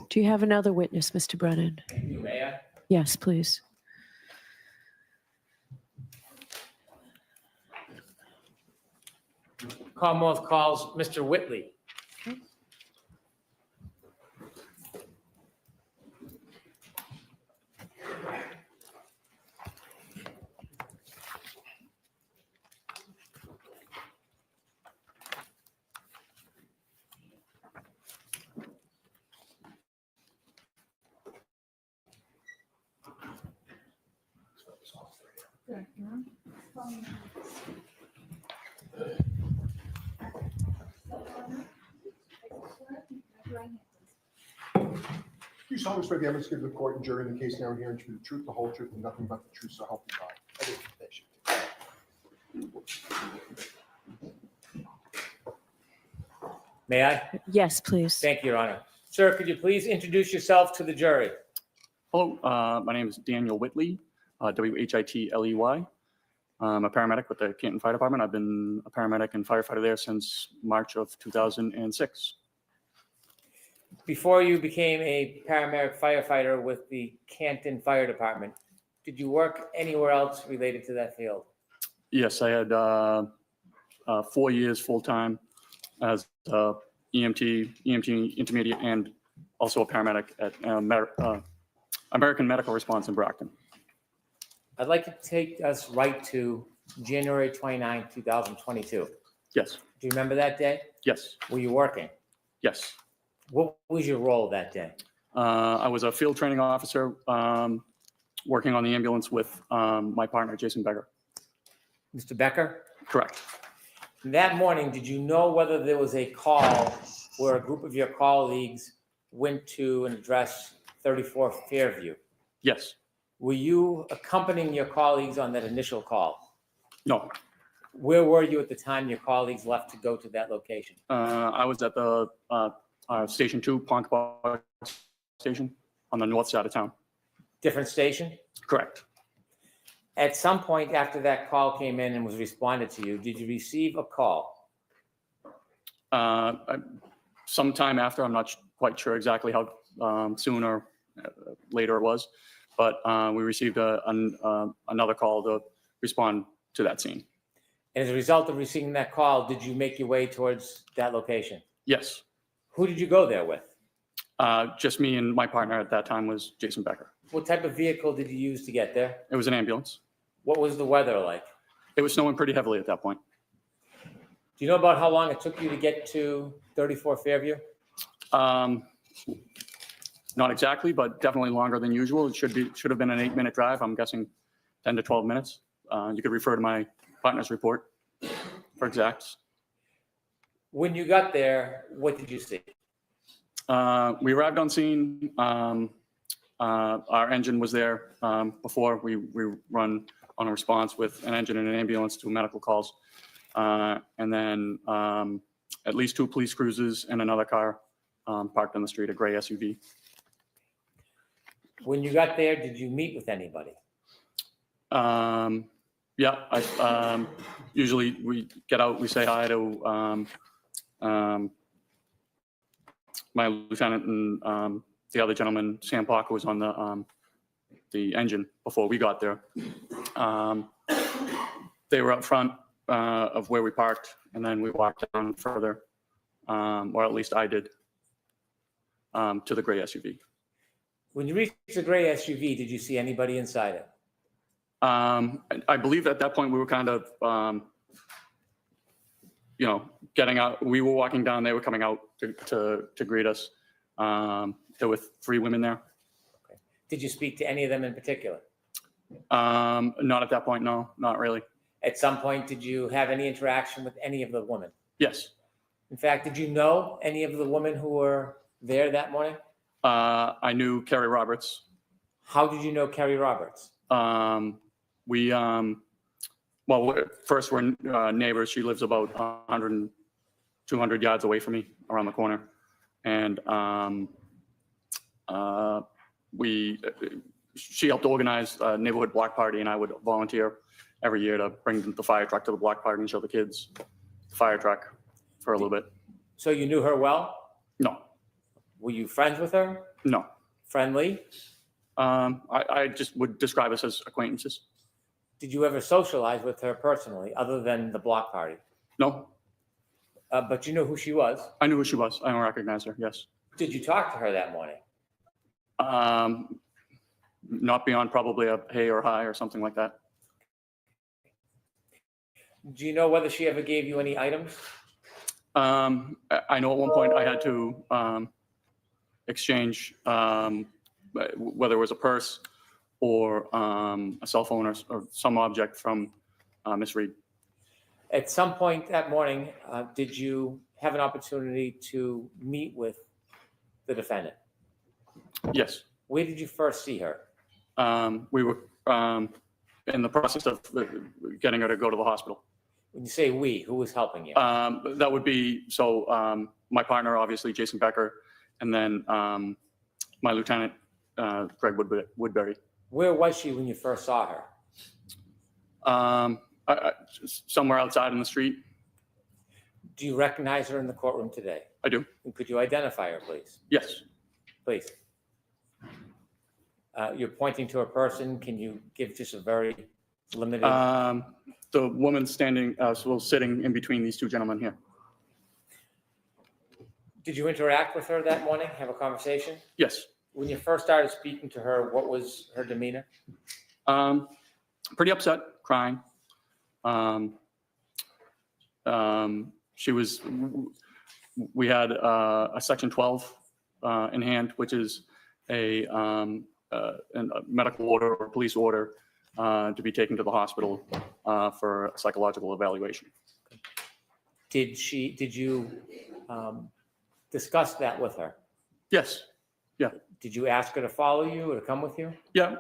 Do you have another witness, Mr. Brennan? Thank you, may I? Yes, please. Commonwealth calls Mr. Whitley. You solemnly swear the evidence given to the court and jury in the case now hearing to be the truth, the whole truth, and nothing but the truth, so help you God. I do. May I? Yes, please. Thank you, Your Honor. Sir, could you please introduce yourself to the jury? Hello, my name is Daniel Whitley, Whitley. I'm a paramedic with the Canton Fire Department. I've been a paramedic and firefighter there since March of 2006. Before you became a paramedic firefighter with the Canton Fire Department, did you work anywhere else related to that field? Yes, I had 4 years full-time as EMT intermediate, and also a paramedic at American Medical Response in Brockton. I'd like to take us right to January 29, 2022. Yes. Do you remember that day? Yes. Were you working? Yes. What was your role that day? I was a field training officer working on the ambulance with my partner, Jason Becker. Mr. Becker? Correct. That morning, did you know whether there was a call where a group of your colleagues went to an address 34 Fairview? Yes. Were you accompanying your colleagues on that initial call? No. Where were you at the time your colleagues left to go to that location? I was at the Station 2, Ponk Bar Station on the north side of town. Different station? Correct. At some point after that call came in and was responded to you, did you receive a call? Sometime after, I'm not quite sure exactly how soon or later it was, but we received another call to respond to that scene. And as a result of receiving that call, did you make your way towards that location? Yes. Who did you go there with? Just me and my partner at that time was Jason Becker. What type of vehicle did you use to get there? It was an ambulance. What was the weather like? It was snowing pretty heavily at that point. Do you know about how long it took you to get to 34 Fairview? Not exactly, but definitely longer than usual. It should have been an 8-minute drive. I'm guessing 10 to 12 minutes. You could refer to my partner's report for exacts. When you got there, what did you see? We arrived on scene. Our engine was there before we run on a response with an engine and an ambulance to medical calls. And then at least 2 police cruisers and another car parked on the street, a gray SUV. When you got there, did you meet with anybody? Yeah, usually we get out, we say hi to my lieutenant and the other gentleman, Sam Parker, was on the engine before we got there. They were up front of where we parked, and then we walked down further, or at least I did, to the gray SUV. When you reached the gray SUV, did you see anybody inside it? I believe at that point we were kind of, getting out. We were walking down. They were coming out to greet us. There were 3 women there. Did you speak to any of them in particular? Not at that point. No, not really. At some point, did you have any interaction with any of the women? Yes. In fact, did you know any of the women who were there that morning? I knew Kerry Roberts. How did you know Kerry Roberts? First we're neighbors. She lives about 100, 200 yards away from me around the corner. And she helped organize a neighborhood block party, and I would volunteer every year to bring the fire truck to the block party and show the kids the fire truck for a little bit. So you knew her well? No. Were you friends with her? No. Friendly? I just would describe us as acquaintances. Did you ever socialize with her personally, other than the block party? No. But you knew who she was? I knew who she was. I don't recognize her, yes. Did you talk to her that morning? Not beyond probably a hey or hi or something like that. Do you know whether she ever gave you any items? I know at one point I had to exchange whether it was a purse or a cell phone or some object from Miss Reed. At some point that morning, did you have an opportunity to meet with the defendant? Yes. Where did you first see her? We were in the process of getting her to go to the hospital. When you say we, who was helping you? That would be, my partner, obviously, Jason Becker, and then my lieutenant, Greg Woodbury. Where was she when you first saw her? Somewhere outside in the street. Do you recognize her in the courtroom today? I do. And could you identify her, please? Yes. Please. You're pointing to a person. Can you give just a very limited? The woman sitting in between these 2 gentlemen here. Did you interact with her that morning? Have a conversation? Yes. When you first started speaking to her, what was her demeanor? Pretty upset, crying. We had a Section 12 in hand, which is a medical order or police order to be taken to the hospital for a psychological evaluation. Did you discuss that with her? Yes. Yeah. Did you ask her to follow you or to come with you? Yeah,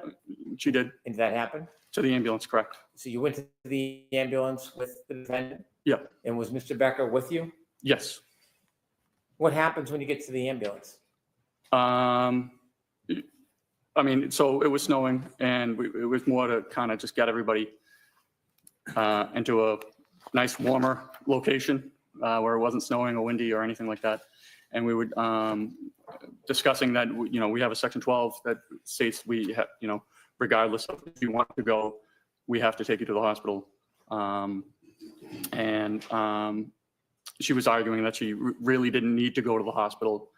she did. And did that happen? To the ambulance, correct. So you went to the ambulance with the defendant? Yeah. And was Mr. Becker with you? Yes. What happens when you get to the ambulance? So it was snowing, and it was more to kind of just get everybody into a nice warmer location where it wasn't snowing or windy or anything like that. And we would discussing that, we have a Section 12 that states we have, regardless of if you want to go, we have to take you to the hospital. She was arguing that she really didn't need to go to the hospital.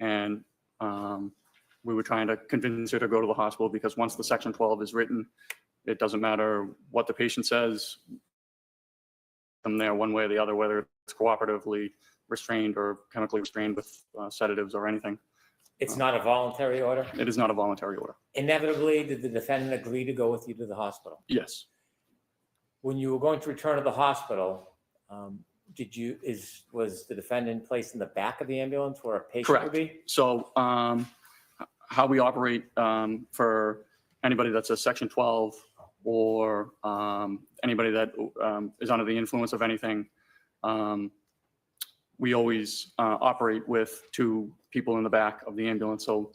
And we were trying to convince her to go to the hospital because once the Section 12 is written, it doesn't matter what the patient says. I'm there one way or the other, whether it's cooperatively restrained or chemically restrained with sedatives or anything. It's not a voluntary order? It is not a voluntary order. Inevitably, did the defendant agree to go with you to the hospital? Yes. When you were going to return to the hospital, was the defendant placed in the back of the ambulance where a patient would be? So how we operate for anybody that's a Section 12 or anybody that is under the influence of anything, we always operate with 2 people in the back of the ambulance. So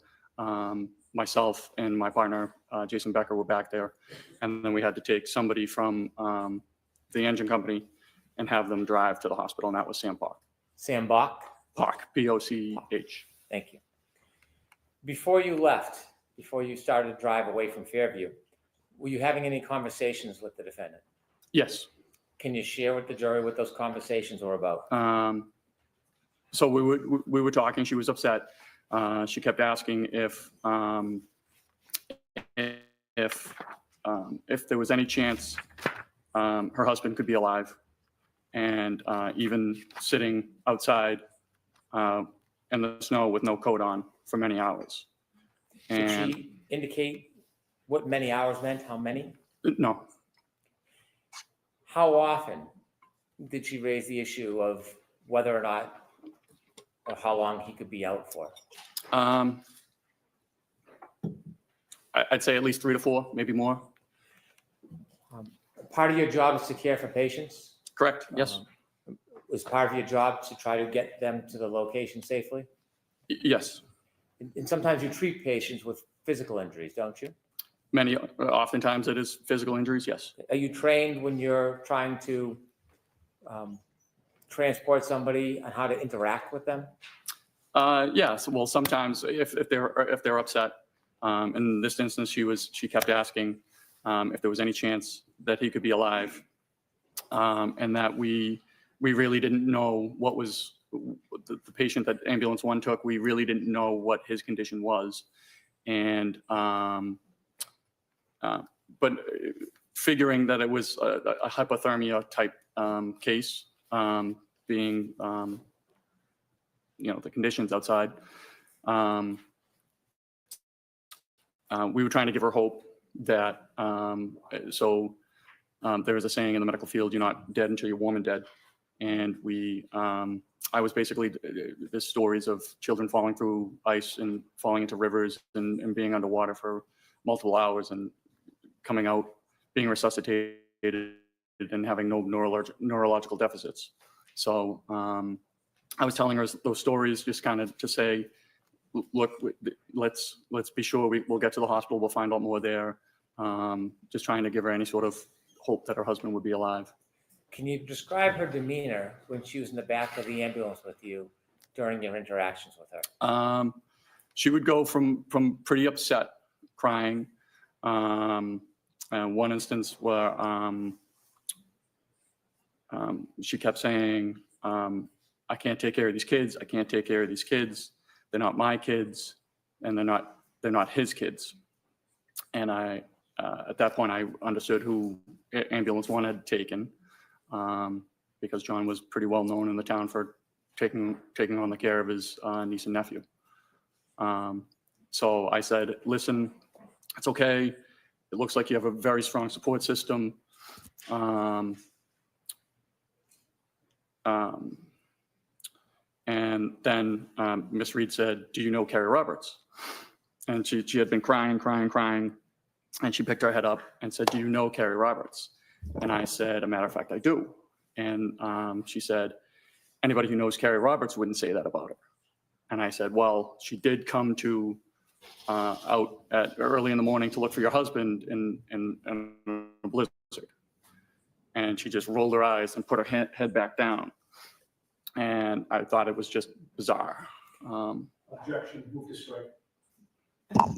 myself and my partner, Jason Becker, were back there. And then we had to take somebody from the engine company and have them drive to the hospital. And that was Sam Park. Sam Bach? Park, P-O-C-H. Thank you. Before you left, before you started to drive away from Fairview, were you having any conversations with the defendant? Yes. Can you share with the jury what those conversations were about? So we were talking. She was upset. She kept asking if if there was any chance her husband could be alive, and even sitting outside in the snow with no coat on for many hours. Did And she indicate what many hours meant? How many? no, How often did she raise the issue of whether or not, or how long he could be out for? I'd say at least 3 to 4, maybe more. Part of your job is to care for patients? Correct, yes. Was part of your job to try to get them to the location safely? Yes, And sometimes you treat patients with physical injuries, don't you? many, oftentimes it is physical injuries, yes. Are you trained when you're trying to transport somebody on how to interact with them? Yes, well, sometimes if they're upset, in this instance, she kept asking if there was any chance that he could be alive, and that we really didn't know what was the patient that ambulance 1 took. We really didn't know what his condition was, and but figuring that it was a hypothermia type case, being the conditions outside. We were trying to give her hope that, there is a saying in the medical field, you're not dead until you're warm and dead. And I was basically, there's stories of children falling through ice and falling into rivers and being underwater for multiple hours and coming out, being resuscitated and having no neurological deficits. So I was telling her those stories just kind of to say, look, let's be sure we'll get to the hospital. We'll find out more there. Just trying to give her any sort of hope that her husband would be alive. Can you describe her demeanor when she was in the back of the ambulance with you during your interactions with her? She would go from pretty upset, crying. One instance where she kept saying, I can't take care of these kids. I can't take care of these kids. They're not my kids, and they're not his kids. And at that point, I understood who ambulance 1 had taken, because John was pretty well known in the town for taking on the care of his niece and nephew. So I said, listen, it's okay. It looks like you have a very strong support system. And then Miss Reed said, do you know Kerry Roberts? And she had been crying. And she picked her head up and said, do you know Kerry Roberts? And I said, a matter of fact, I do. And she said, anybody who knows Kerry Roberts wouldn't say that about her. And I said, well, she did come to out at early in the morning to look for your husband in a blizzard. And she just rolled her eyes and put her head back down. And I thought it was just bizarre. Objection, move to strike.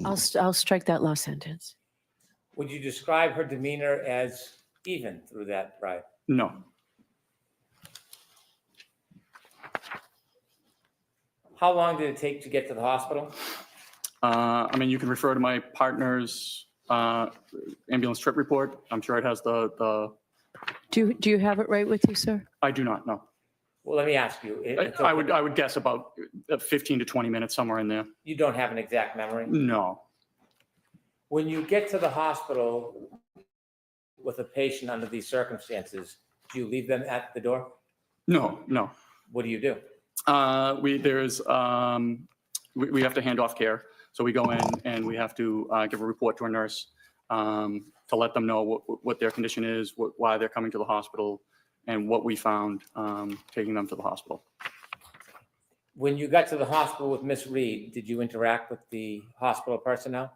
I'll strike that last sentence. Would you describe her demeanor as even through that ride? No. How long did it take to get to the hospital? I mean, you can refer to my partner's ambulance trip report. I'm sure it has the. Do you have it right with you, sir? I do not know. Well, let me ask you. I would guess about 15 to 20 minutes, somewhere in there. You don't have an exact memory? No. When you get to the hospital with a patient under these circumstances, do you leave them at the door? No. What do you do? We have to hand off care. So we go in and we have to give a report to a nurse to let them know what their condition is, why they're coming to the hospital, and what we found taking them to the hospital. When you got to the hospital with Miss Reed, did you interact with the hospital personnel?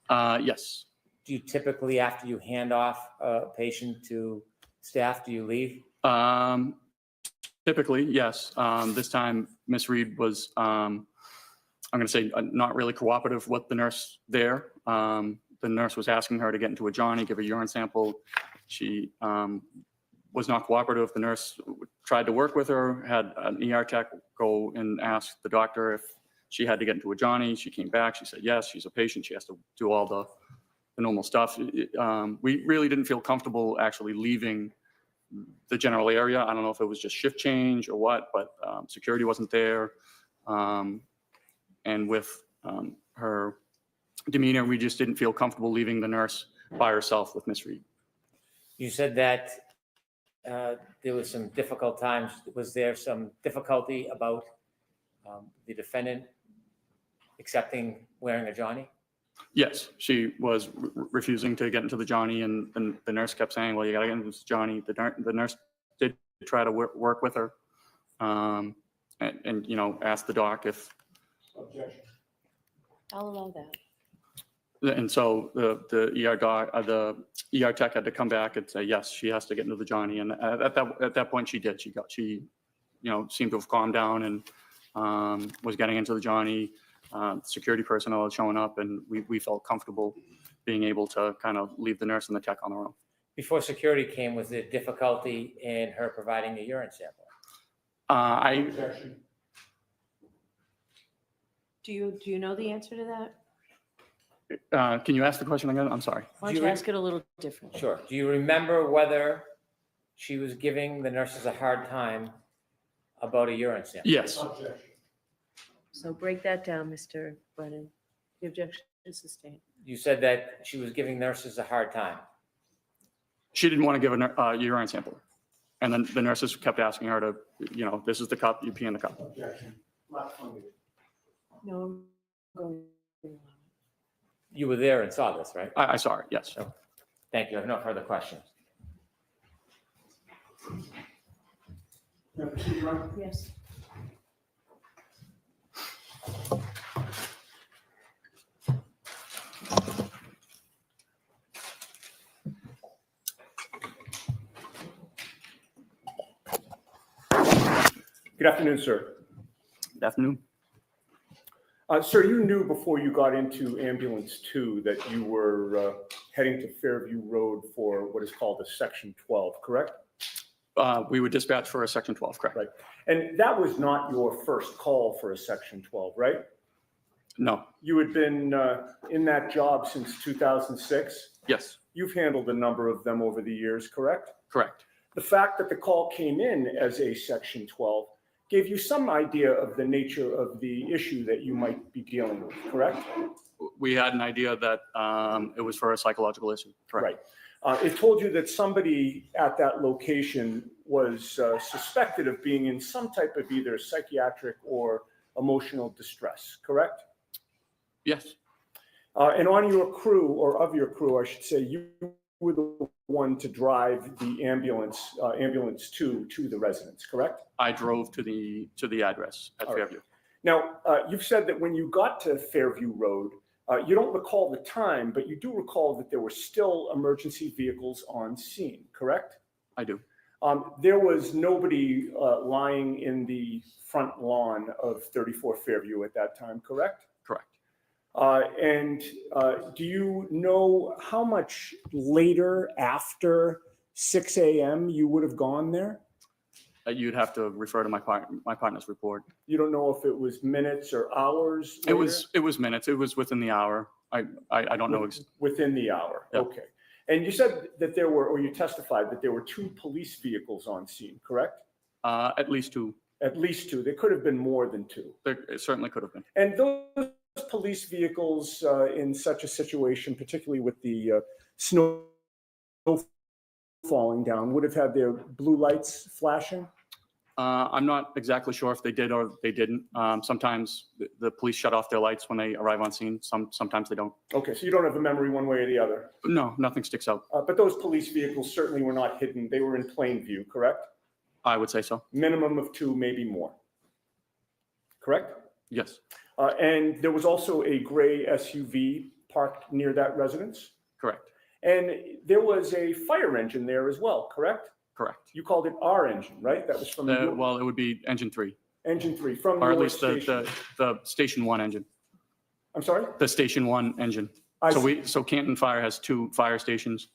Yes. Do you typically, after you hand off a patient to staff, do you leave? Typically, yes. This time, Miss Reed was, I'm going to say, not really cooperative with the nurse there. The nurse was asking her to get into a Johnny, give a urine sample. She was not cooperative. The nurse tried to work with her, had an ER tech go and ask the doctor if she had to get into a Johnny. She came back. She said, yes, she's a patient. She has to do all normal stuff. We really didn't feel comfortable actually leaving the general area. I don't know if it was just shift change or what, but security wasn't there. And with her demeanor, we just didn't feel comfortable leaving the nurse by herself with Miss Reed. You said that there was some difficult times. Was there some difficulty about the defendant accepting wearing a Johnny? Yes, she was refusing to get into the Johnny, and the nurse kept saying, well, you got to get into this Johnny. The nurse did try to work with her and asked the doc if. Objection. I'll allow that. And so the ER doc, the ER tech had to come back and say, yes, she has to get into the Johnny. And at that point she did. She seemed to have calmed down and was getting into the Johnny. Security personnel had shown up, and we felt comfortable being able to kind of leave the nurse and the tech on their own. Before security came, was there difficulty in her providing a urine sample? Objection. Do you know the answer to that? Can you ask the question again? I'm sorry. Why don't you ask it a little different? Sure. Do you remember whether she was giving the nurses a hard time about a urine sample? Yes. Objection. So break that down, Mr. Brennan. The objection is sustained. You said that she was giving nurses a hard time. She didn't want to give a urine sample. And then the nurses kept asking her to, this is the cup, you pee in the cup. Objection. Not funded. No, I'm going to allow it. You were there and saw this, right? I saw it, yes. Oh, thank you. I have no further questions. Yes. Good afternoon, sir. Good afternoon. Sir, you knew before you got into ambulance 2 that you were heading to Fairview Road for what is called a Section 12, correct? We would dispatch for a Section 12, correct? Right. And that was not your first call for a Section 12, right? No. You had been in that job since 2006? Yes. You've handled a number of them over the years, correct? Correct. The fact that the call came in as a Section 12 gave you some idea of the nature of the issue that you might be dealing with, correct? We had an idea that it was for a psychological issue, correct? Right. It told you that somebody at that location was suspected of being in some type of either psychiatric or emotional distress, correct? Yes. And on your crew, or of your crew, I should say, you were the one to drive the ambulance 2 to the residence, correct? I drove to the address at Fairview. Now, you've said that when you got to Fairview Road, you don't recall the time, but you do recall that there were still emergency vehicles on scene, correct? I do. There was nobody lying in the front lawn of 34 Fairview at that time, correct? Correct. And do you know how much later after 6 a.m. you would have gone there? You'd have to refer to my partner's report. You don't know if it was minutes or hours? It was minutes. It was within the hour. I don't know. Within the hour. Yep. Okay. And you said that there were, or you testified that there were 2 police vehicles on scene, correct? At least 2. At least 2. There could have been more than 2. It certainly could have been. And those police vehicles in such a situation, particularly with the snow falling down, would have had their blue lights flashing? I'm not exactly sure if they did or they didn't. Sometimes the police shut off their lights when they arrive on scene. Sometimes they don't. Okay, so you don't have a memory one way or the other? No, nothing sticks out. But those police vehicles certainly were not hidden. They were in plain view, correct? I would say so. Minimum of 2, maybe more. Correct? Yes. And there was also a gray SUV parked near that residence? Correct. And there was a fire engine there as well, correct? Correct. You called it our engine, right? That was from well, it would be engine 3. Engine 3 from or at your least station. the station 1 engine. I'm sorry? The station 1 engine. So Canton Fire has 2 fire stations.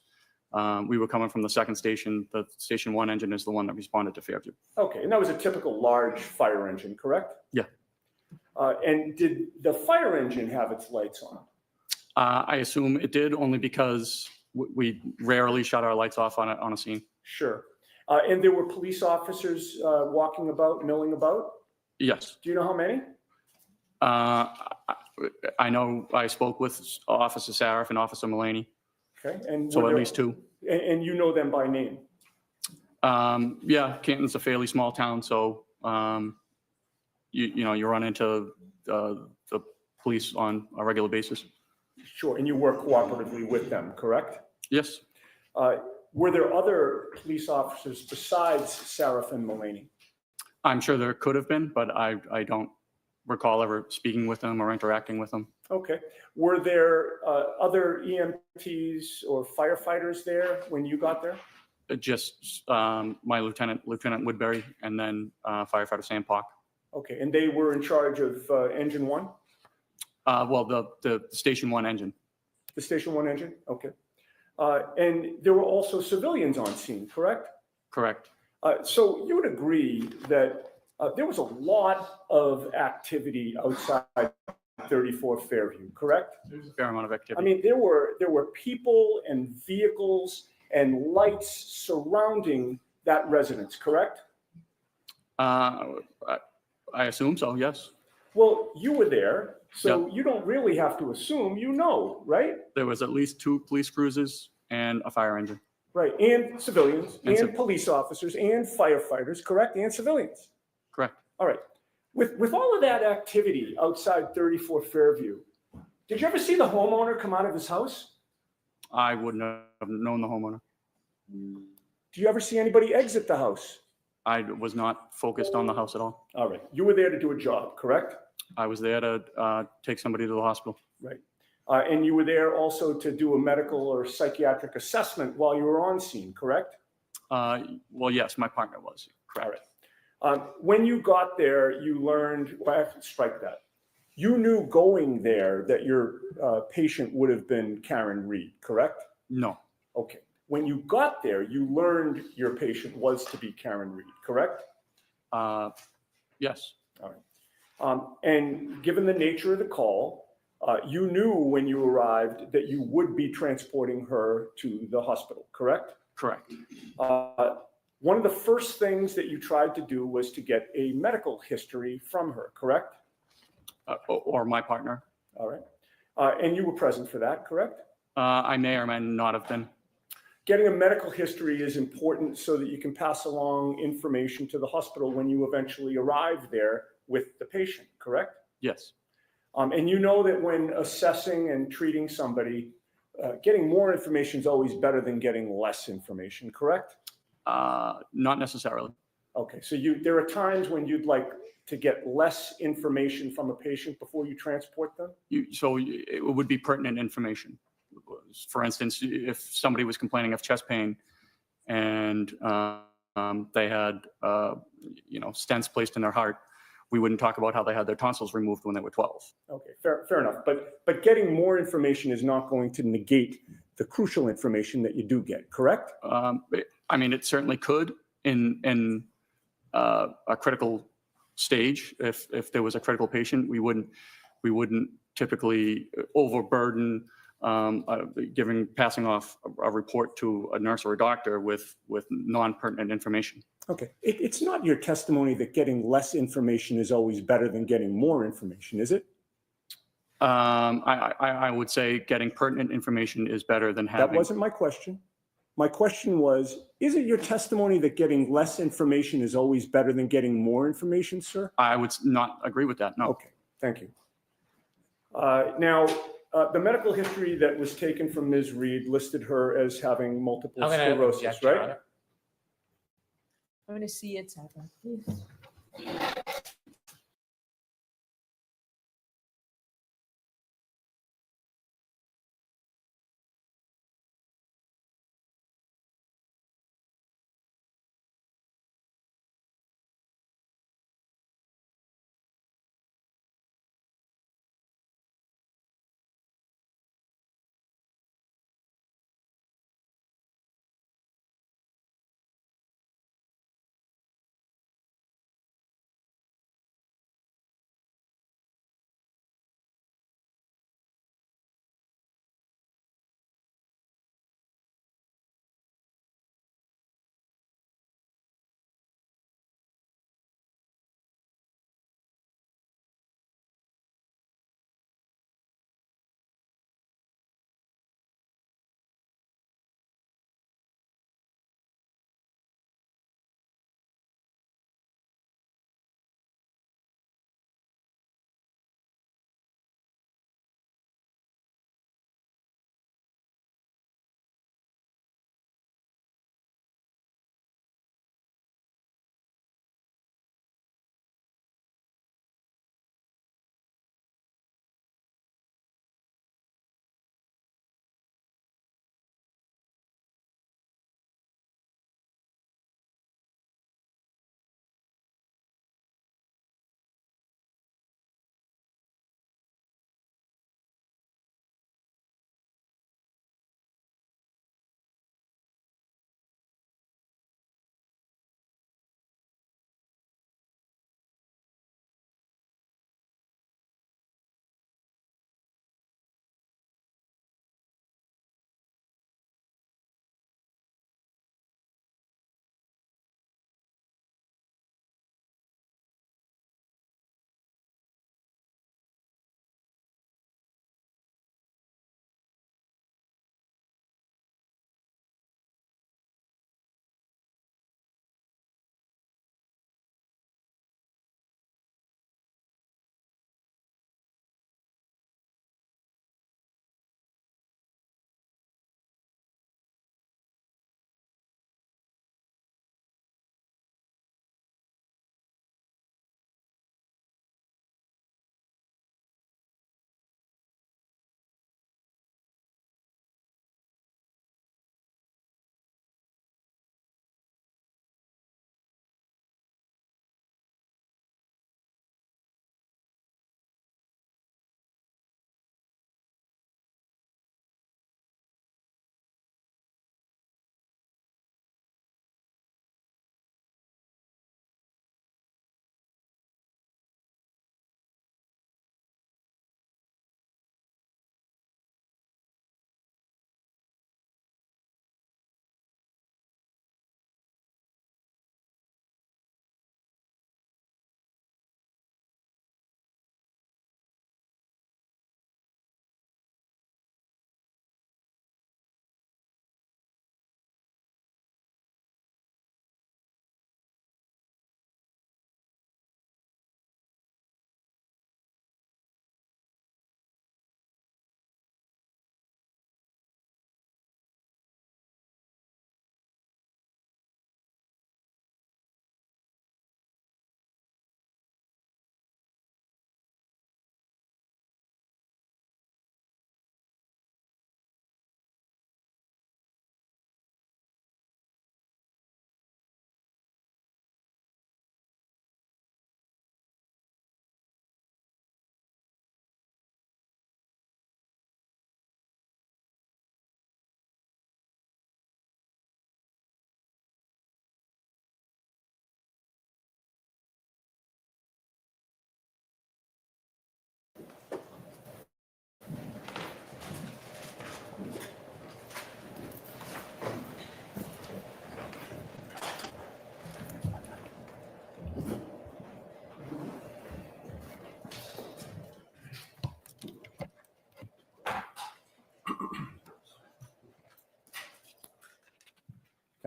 We were coming from the second station. The station 1 engine is the one that responded to Fairview. Okay, and that was a typical large fire engine, correct? Yeah. And did the fire engine have its lights on? I assume it did only because we rarely shut our lights off on a scene. Sure. And there were police officers walking about, milling about? Yes. Do you know how many? I know I spoke with Officer Saraf and Officer Mulaney, Okay. And so were at there- least two. And you know them by name? Yeah, Canton's a fairly small town, so you run into the police on a regular basis. Sure. And you work cooperatively with them, correct? Yes. Were there other police officers besides Saraf and Mulaney? I'm sure there could have been, but I don't recall ever speaking with them or interacting with them. Okay. Were there other EMTs or firefighters there when you got there? Just my Lieutenant Woodbury, and then firefighter Sam Park. Okay. And they were in charge of engine one? Well, the Station 1 engine. The Station 1 engine? Okay. And there were also civilians on scene, correct? Correct. So you would agree that there was a lot of activity outside 34 Fairview, correct? There's a fair amount of activity. I mean, there were people and vehicles and lights surrounding that residence, correct? I assume so, yes. Well, you were there, so Yep. you don't really have to assume, you know, right? There was at least 2 police cruisers and a fire engine. Right, and civilians, And and police officers, and firefighters, correct, and civilians. Correct. All right. With all of that activity outside 34 Fairview, did you ever see the homeowner come out of his house? I wouldn't have known the homeowner. Do you ever see anybody exit the house? I was not focused on the house at all. All right. You were there to do a job, correct? I was there to take somebody to the hospital. Right. And you were there also to do a medical or psychiatric assessment while you were on scene, correct? Well, yes, my partner was. Correct. When you got there, you learned, well, I have to strike that. You knew going there that your patient would have been Karen Reed, correct? No. Okay. When you got there, you learned your patient was to be Karen Reed, correct? Yes. All right. And given the nature of the call, you knew when you arrived that you would be transporting her to the hospital, correct? Correct. One of the first things that you tried to do was to get a medical history from her, correct? Or my partner. All right. And you were present for that, correct? I may or may not have been. Getting a medical history is important so that you can pass along information to the hospital when you eventually arrive there with the patient, correct? Yes. And you know that when assessing and treating somebody, getting more information is always better than getting less information, correct? Not necessarily. Okay, so there are times when you'd like to get less information from a patient before you transport them? So it would be pertinent information. For instance, if somebody was complaining of chest pain and they had, stents placed in their heart, we wouldn't talk about how they had their tonsils removed when they were 12. Okay, fair enough. But getting more information is not going to negate the crucial information that you do get, correct? I mean, it certainly could in a critical stage. If there was a critical patient, we wouldn't typically overburden passing off a report to a nurse or a doctor with non-pertinent information. Okay, it's not your testimony that getting less information is always better than getting more information, is it? I would say getting pertinent information is better than having. That wasn't my question. My question was, is it your testimony that getting less information is always better than getting more information, sir? I would not agree with that, no. Okay, thank you. Now, the medical history that was taken from Ms. Reed listed her as having multiple I'm gonna sclerosis, object, Your right? Honor. I'm going to see it happen, please.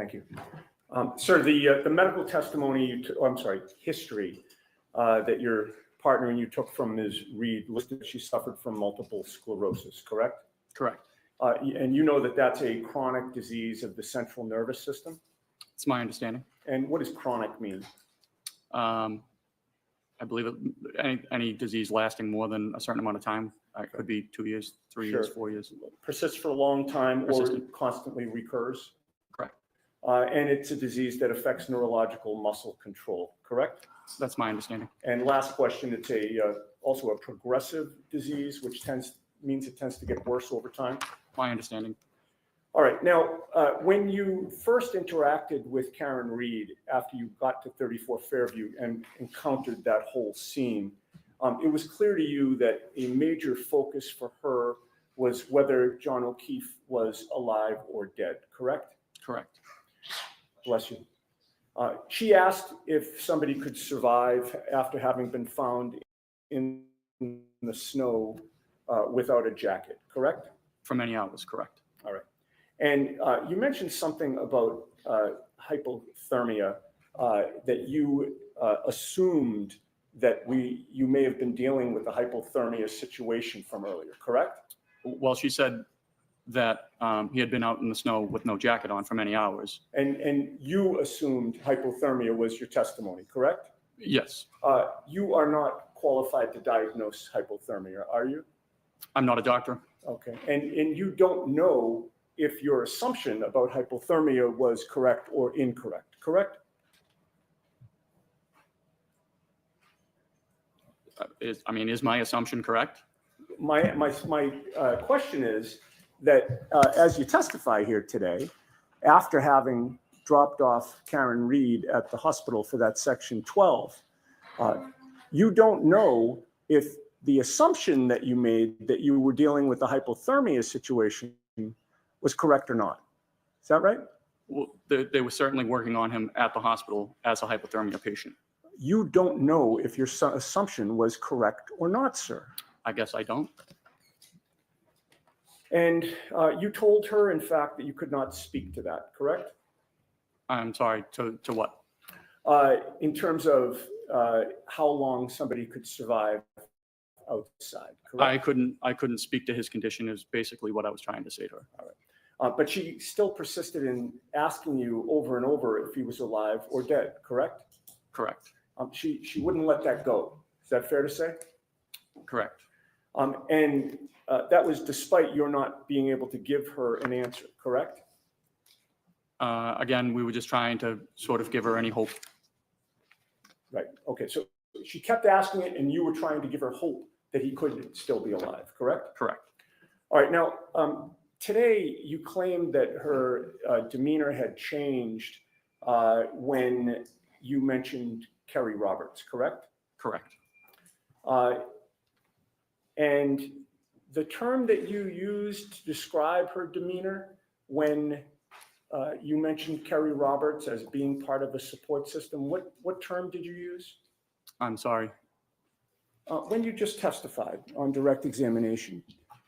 Thank you. Sir, the medical testimony, history that your partner and you took from Ms. Reed listed that she suffered from multiple sclerosis, correct? Correct. And you know that that's a chronic disease of the central nervous system? It's my understanding. And what does chronic mean? I believe any disease lasting more than a certain amount of time. It could be 2 years, 3 years, Sure. 4 years. Persists for a long time or Persistent. constantly recurs? Correct. And it's a disease that affects neurological muscle control, correct? That's my understanding. And last question, it's also a progressive disease, which means it tends to get worse over time? My understanding. All right. Now, when you first interacted with Karen Reed after you got to 34 Fairview and encountered that whole scene, it was clear to you that a major focus for her was whether John O'Keefe was alive or dead, correct? Correct. Bless you. She asked if somebody could survive after having been found in the snow without a jacket, correct? For many hours, correct. All right. And you mentioned something about hypothermia that you assumed that you may have been dealing with a hypothermia situation from earlier, correct? Well, she said that he had been out in the snow with no jacket on for many hours. And you assumed hypothermia was your testimony, correct? Yes. You are not qualified to diagnose hypothermia, are you? I'm not a doctor. Okay. And you don't know if your assumption about hypothermia was correct or incorrect, correct? Is my assumption correct? My question is that as you testify here today, after having dropped off Karen Reed at the hospital for that Section 12, you don't know if the assumption that you made that you were dealing with a hypothermia situation was correct or not. Is that right? Well, they were certainly working on him at the hospital as a hypothermia patient. You don't know if your assumption was correct or not, sir. I guess I don't. And you told her, in fact, that you could not speak to that, correct? I'm sorry, to what? In terms of how long somebody could survive outside, correct? I couldn't speak to his condition is basically what I was trying to say to her. All right. But she still persisted in asking you over and over if he was alive or dead, correct? Correct. She wouldn't let that go. Is that fair to say? Correct. And that was despite your not being able to give her an answer, correct? Again, we were just trying to sort of give her any hope. Right. Okay. So she kept asking it and you were trying to give her hope that he could still be alive, correct? Correct. All right. Now, today you claimed that her demeanor had changed when you mentioned Kerry Roberts, correct? Correct. And the term that you used to describe her demeanor when you mentioned Kerry Roberts as being part of a support system, what term did you use? I'm sorry. When you just testified on direct examination,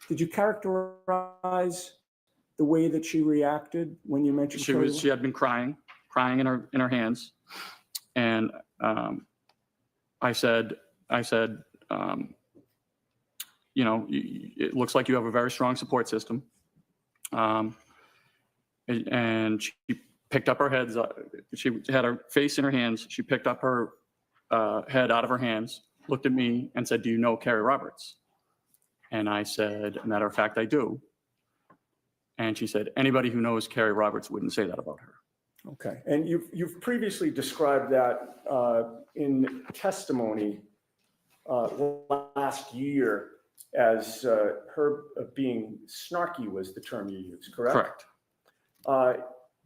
did you characterize the way that she reacted when you mentioned Kerry? She had been crying in her hands, and I said, you know, it looks like you have a very strong support system. And she picked up her head. She had her face in her hands. She picked up her head out of her hands, looked at me and said, "Do you know Kerry Roberts?" And I said, "Matter of fact, I do." And she said, "Anybody who knows Kerry Roberts wouldn't say that about her." Okay. And you've previously described that in testimony last year as her being snarky was the term you used, correct? Correct.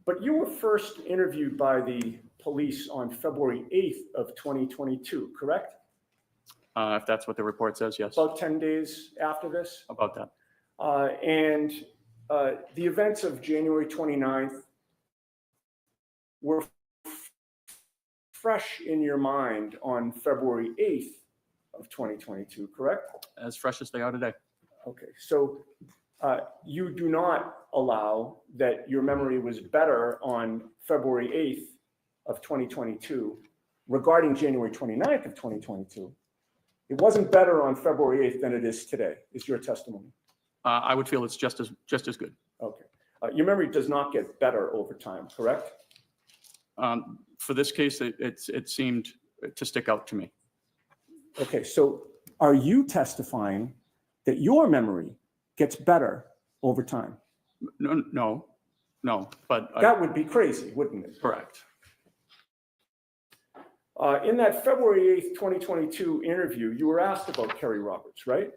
But you were first interviewed by the police on February 8th of 2022, correct? If that's what the report says, yes. About 10 days after this? About that. And the events of January 29th were fresh in your mind on February 8th of 2022, correct? As fresh as they are today. Okay, so you do not allow that your memory was better on February 8th of 2022 regarding January 29th of 2022. It wasn't better on February 8th than it is today, is your testimony. I would feel it's just as good. Okay. Your memory does not get better over time, correct? For this case, it seemed to stick out to me. Okay, so are you testifying that your memory gets better over time? No, but that would be crazy, wouldn't it? Correct. In that February 8th, 2022 interview, you were asked about Kerry Roberts, right?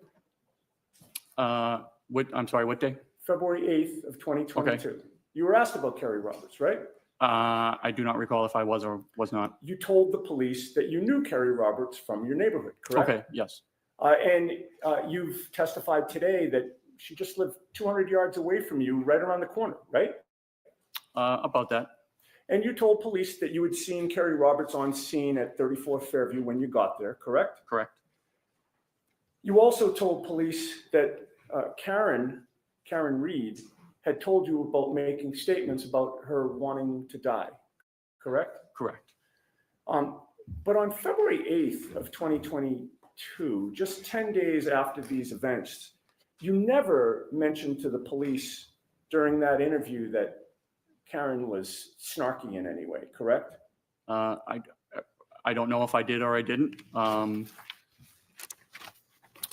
I'm sorry, what day? February 8th of 2022. Okay. You were asked about Kerry Roberts, right? I do not recall if I was or was not. You told the police that you knew Kerry Roberts from your neighborhood, correct? Okay, yes. And you've testified today that she just lived 200 yards away from you, right around the corner, right? About that. And you told police that you had seen Kerry Roberts on scene at 34 Fairview when you got there, correct? Correct. You also told police that Karen Reed had told you about making statements about her wanting to die, correct? Correct. But on February 8th of 2022, just 10 days after these events, you never mentioned to the police during that interview that Karen was snarky in any way, correct? I don't know if I did or I didn't. I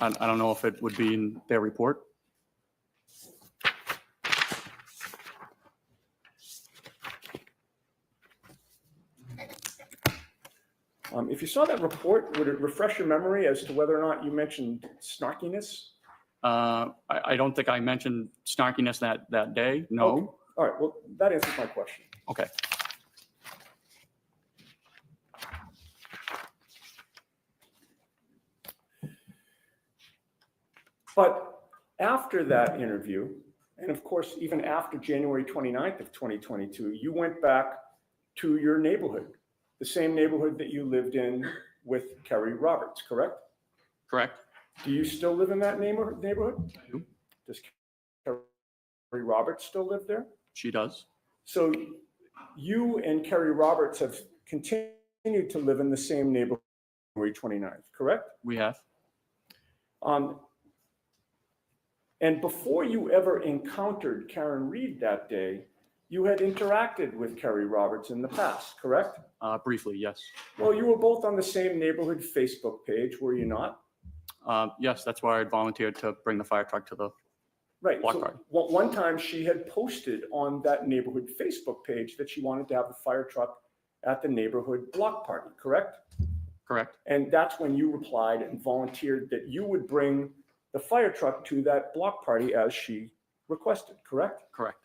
don't know if it would be in their report. If you saw that report, would it refresh your memory as to whether or not you mentioned snarkiness? I don't think I mentioned snarkiness that day, no. Okay. All right, well, that answers my question. Okay. But after that interview, and of course, even after January 29th of 2022, you went back to your neighborhood, the same neighborhood that you lived in with Kerry Roberts, correct? Correct. Do you still live in that neighborhood? I do. Does Kerry Roberts still live there? She does. So you and Kerry Roberts have continued to live in the same neighborhood on January 29th, correct? We have. And before you ever encountered Karen Reed that day, you had interacted with Kerry Roberts in the past, correct? Briefly, yes. Well, you were both on the same neighborhood Facebook page, were you not? Yes, that's why I volunteered to bring the fire truck to the block So party. one time she had posted on that neighborhood Facebook page that she wanted to have the fire truck at the neighborhood block party, correct? Correct. And that's when you replied and volunteered that you would bring the fire truck to that block party as she requested, correct? Correct.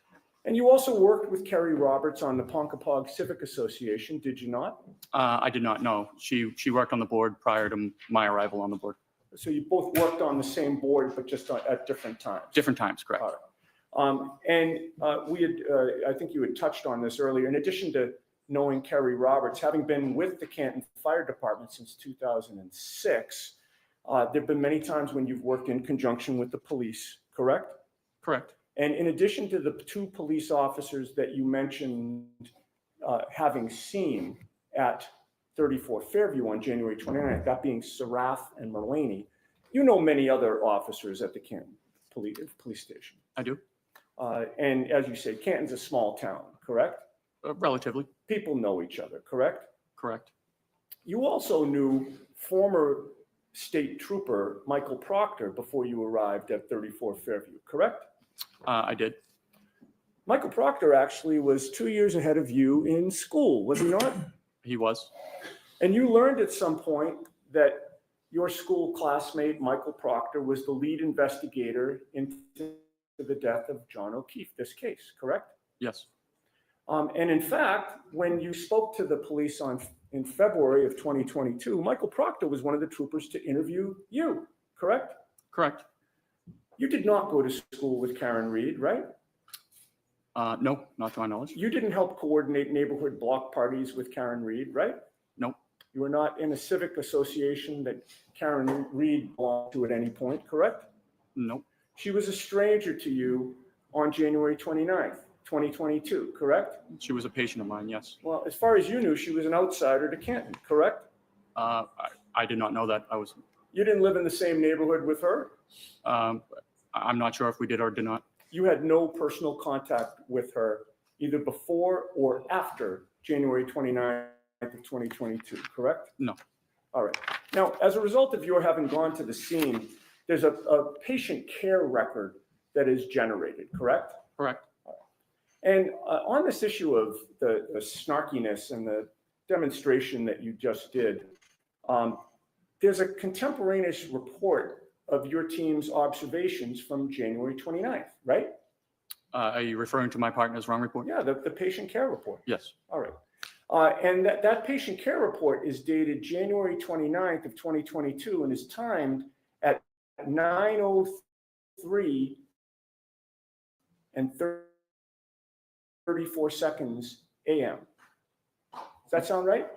And you also worked with Kerry Roberts on the Ponkapog Civic Association, did you not? I did not know. She worked on the board prior to my arrival on the board. So you both worked on the same board, but just at different times? Different times, correct. All right. We had, I think you had touched on this earlier, in addition to knowing Kerry Roberts, having been with the Canton Fire Department since 2006, there've been many times when you've worked in conjunction with the police, correct? Correct. And in addition to the two police officers that you mentioned having seen at 34 Fairview on January 29th, that being Sarath and Mulaney, you know many other officers at the Canton police station. I do. And as you say, Canton's a small town, correct? Relatively. People know each other, correct? Correct. You also knew former state trooper Michael Proctor before you arrived at 34 Fairview, correct? I did. Michael Proctor actually was 2 years ahead of you in school, was he not? He was. And you learned at some point that your school classmate, Michael Proctor, was the lead investigator into the death of John O'Keefe, this case, correct? Yes. And in fact, when you spoke to the police in February of 2022, Michael Proctor was one of the troopers to interview you, correct? Correct. You did not go to school with Karen Reed, right? No, not to my knowledge. You didn't help coordinate neighborhood block parties with Karen Reed, right? No. You were not in a civic association that Karen Reed belonged to at any point, correct? No. She was a stranger to you on January 29th, 2022, correct? She was a patient of mine, yes. Well, as far as you knew, she was an outsider to Canton, correct? I did not know that. You didn't live in the same neighborhood with her? I'm not sure if we did or did not. You had no personal contact with her either before or after January 29th of 2022, correct? No. All right. Now, as a result of your having gone to the scene, there's a patient care record that is generated, correct? Correct. And on this issue of the snarkiness and the demonstration that you just did, there's a contemporaneous report of your team's observations from January 29th, right? Are you referring to my partner's wrong report? Yeah, the patient care report. Yes. All right. And that patient care report is dated January 29th of 2022 and is timed at 9:03 and 34 seconds a.m. Does that sound right?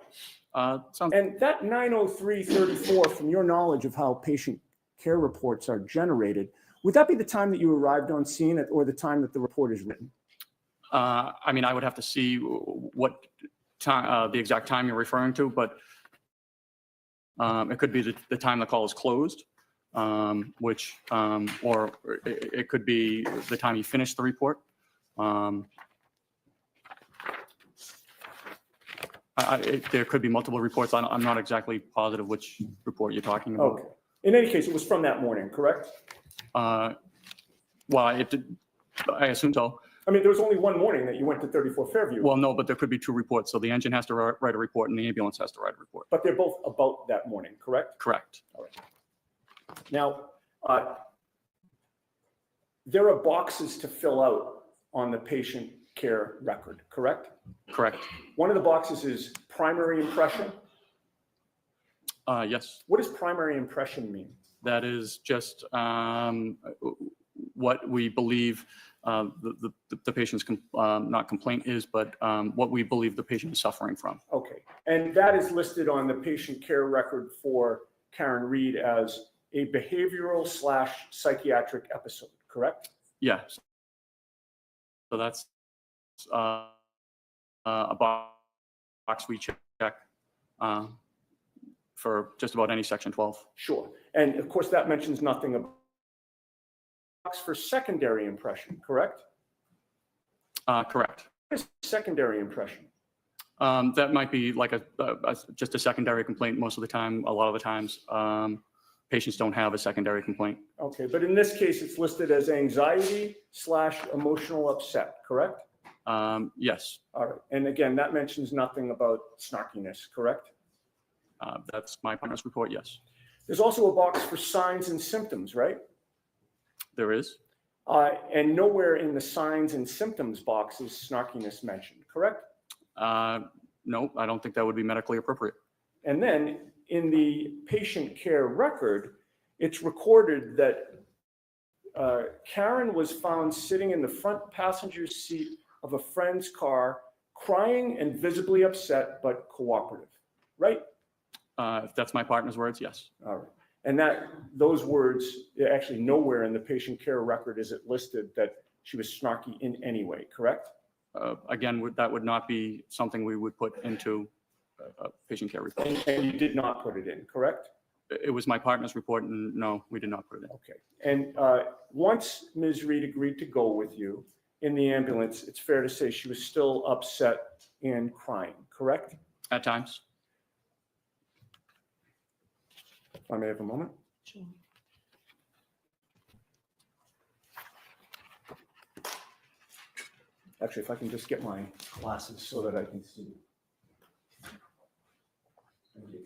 And that 9:03:34, from your knowledge of how patient care reports are generated, would that be the time that you arrived on scene or the time that the report is written? I mean, I would have to see what time, the exact time you're referring to, but it could be the time the call is closed, or it could be the time you finish the report. There could be multiple reports. I'm not exactly positive which report you're talking about. Okay. In any case, it was from that morning, correct? Well, I assume so. I mean, there was only one morning that you went to 34 Fairview. Well, no, but there could be two reports. So the engine has to write a report and the ambulance has to write a report. But they're both about that morning, correct? Correct. All right. Now, there are boxes to fill out on the patient care record, correct? Correct. One of the boxes is primary impression. Yes. What does primary impression mean? That is just what we believe the patient's not complaint is, but what we believe the patient is suffering from. Okay. And that is listed on the patient care record for Karen Reed as a behavioral/psychiatric episode, correct? Yes. So that's a box we check for just about any section 12. Sure. And of course, that mentions nothing about box for secondary impression, correct? Correct. What is secondary impression? That might be like just a secondary complaint most of the time. A lot of the times, patients don't have a secondary complaint. Okay, but in this case, it's listed as anxiety/emotional upset, correct? Yes. All right. And again, that mentions nothing about snarkiness, correct? That's my partner's report, yes. There's also a box for signs and symptoms, right? There is. And nowhere in the signs and symptoms box is snarkiness mentioned, correct? No, I don't think that would be medically appropriate. And then in the patient care record, it's recorded that Karen was found sitting in the front passenger seat of a friend's car, crying and visibly upset, but cooperative, right? If that's my partner's words, yes. All right. And those words, actually nowhere in the patient care record is it listed that she was snarky in any way, correct? Again, that would not be something we would put into a patient care report. And you did not put it in, correct? It was my partner's report, and no, we did not put it in. Okay. And once Ms. Reed agreed to go with you in the ambulance, it's fair to say she was still upset and crying, correct? At times. If I may have a moment. Sure. Actually, if I can just get my glasses so that I can see. Thank you.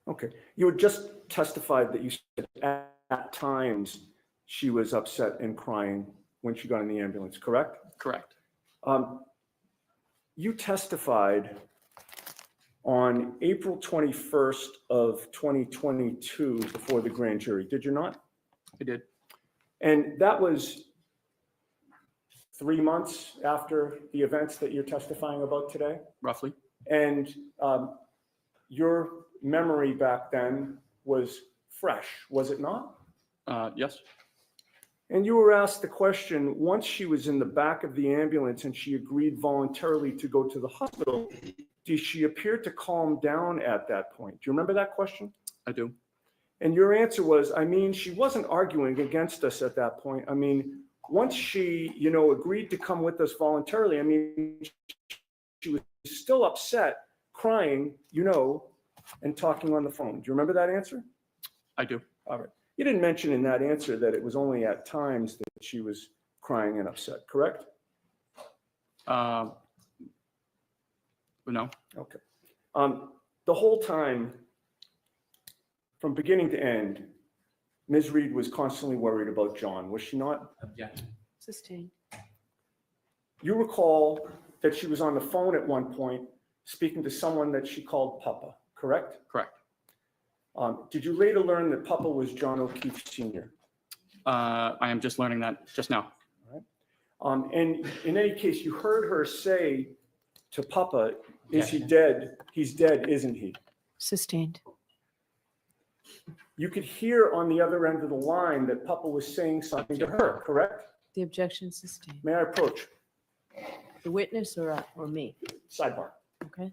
Okay, you had just testified that you said at times she was upset and crying when she got in the ambulance, correct? Correct. you testified on April 21st of 2022 before the grand jury, did you not? I did. And that was 3 months after the events that you're testifying about today? Roughly. And your memory back then was fresh, was it not? Yes. And you were asked the question, once she was in the back of the ambulance and she agreed voluntarily to go to the hospital, did she appear to calm down at that point? Do you remember that question? I do. And your answer was, I mean, she wasn't arguing against us at that point. I mean, once she, agreed to come with us voluntarily, I mean, she was still upset, crying, and talking on the phone. Do you remember that answer? I do. All right. You didn't mention in that answer that it was only at times that she was crying and upset, correct? No. Okay. The whole time, from beginning to end, Ms. Reed was constantly worried about John, was she not? Objection. Sustained. You recall that she was on the phone at one point speaking to someone that she called Papa, correct? Correct. Did you later learn that Papa was John O'Keefe Sr.? I am just learning that just now. And in any case, you heard her say to Papa, is he Yes. dead? He's dead, isn't he? Sustained. You could hear on the other end of the line that Papa was saying something to her, correct? The objection sustained. May I approach? The witness or me? Sidebar. Okay.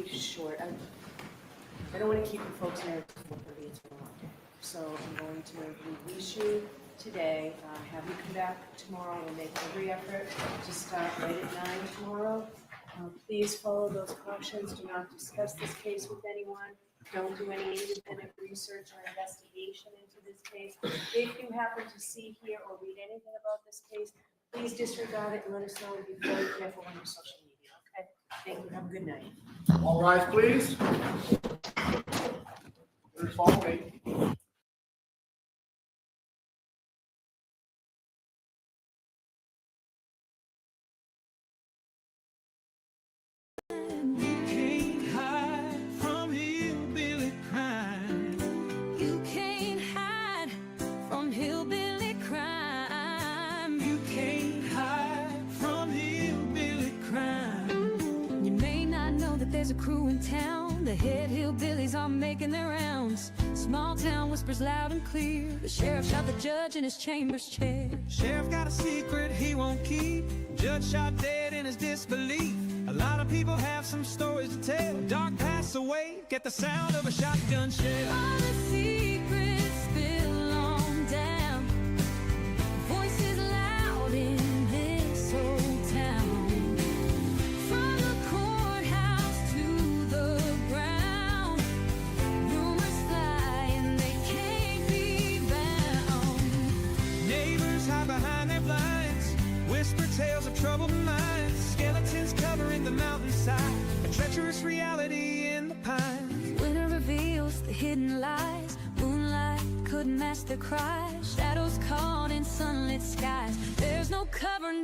be short. I don't want to keep you folks here until 4:30. It's been a long day. So I'm going to release you today, have you come back tomorrow. We'll make every effort to start right at 9 tomorrow. Please follow those cautions. Do not discuss this case with anyone. Don't do any independent research or investigation into this case. If you happen to see, hear, or read anything about this case, please disregard it and let us know, and be very careful on your social media, okay? Thank you. Have a good night. All rise, please. Please follow me. There's a crew in town, the head hillbillies are making their rounds. Small town whispers loud and clear, the sheriff shot the judge in his chambers chair. Sheriff got a secret he won't keep, judge shot dead in his disbelief. A lot of people have some stories to tell, dark pass away, get the sound of a shotgun shell. All the secrets spill on down, voices loud in this old town. Tales of troubled minds, skeletons covering the mountainside, a treacherous reality in the pines. Winter reveals the hidden lies, moonlight couldn't mask their cries, shadows caught in sunlit skies. There's no covering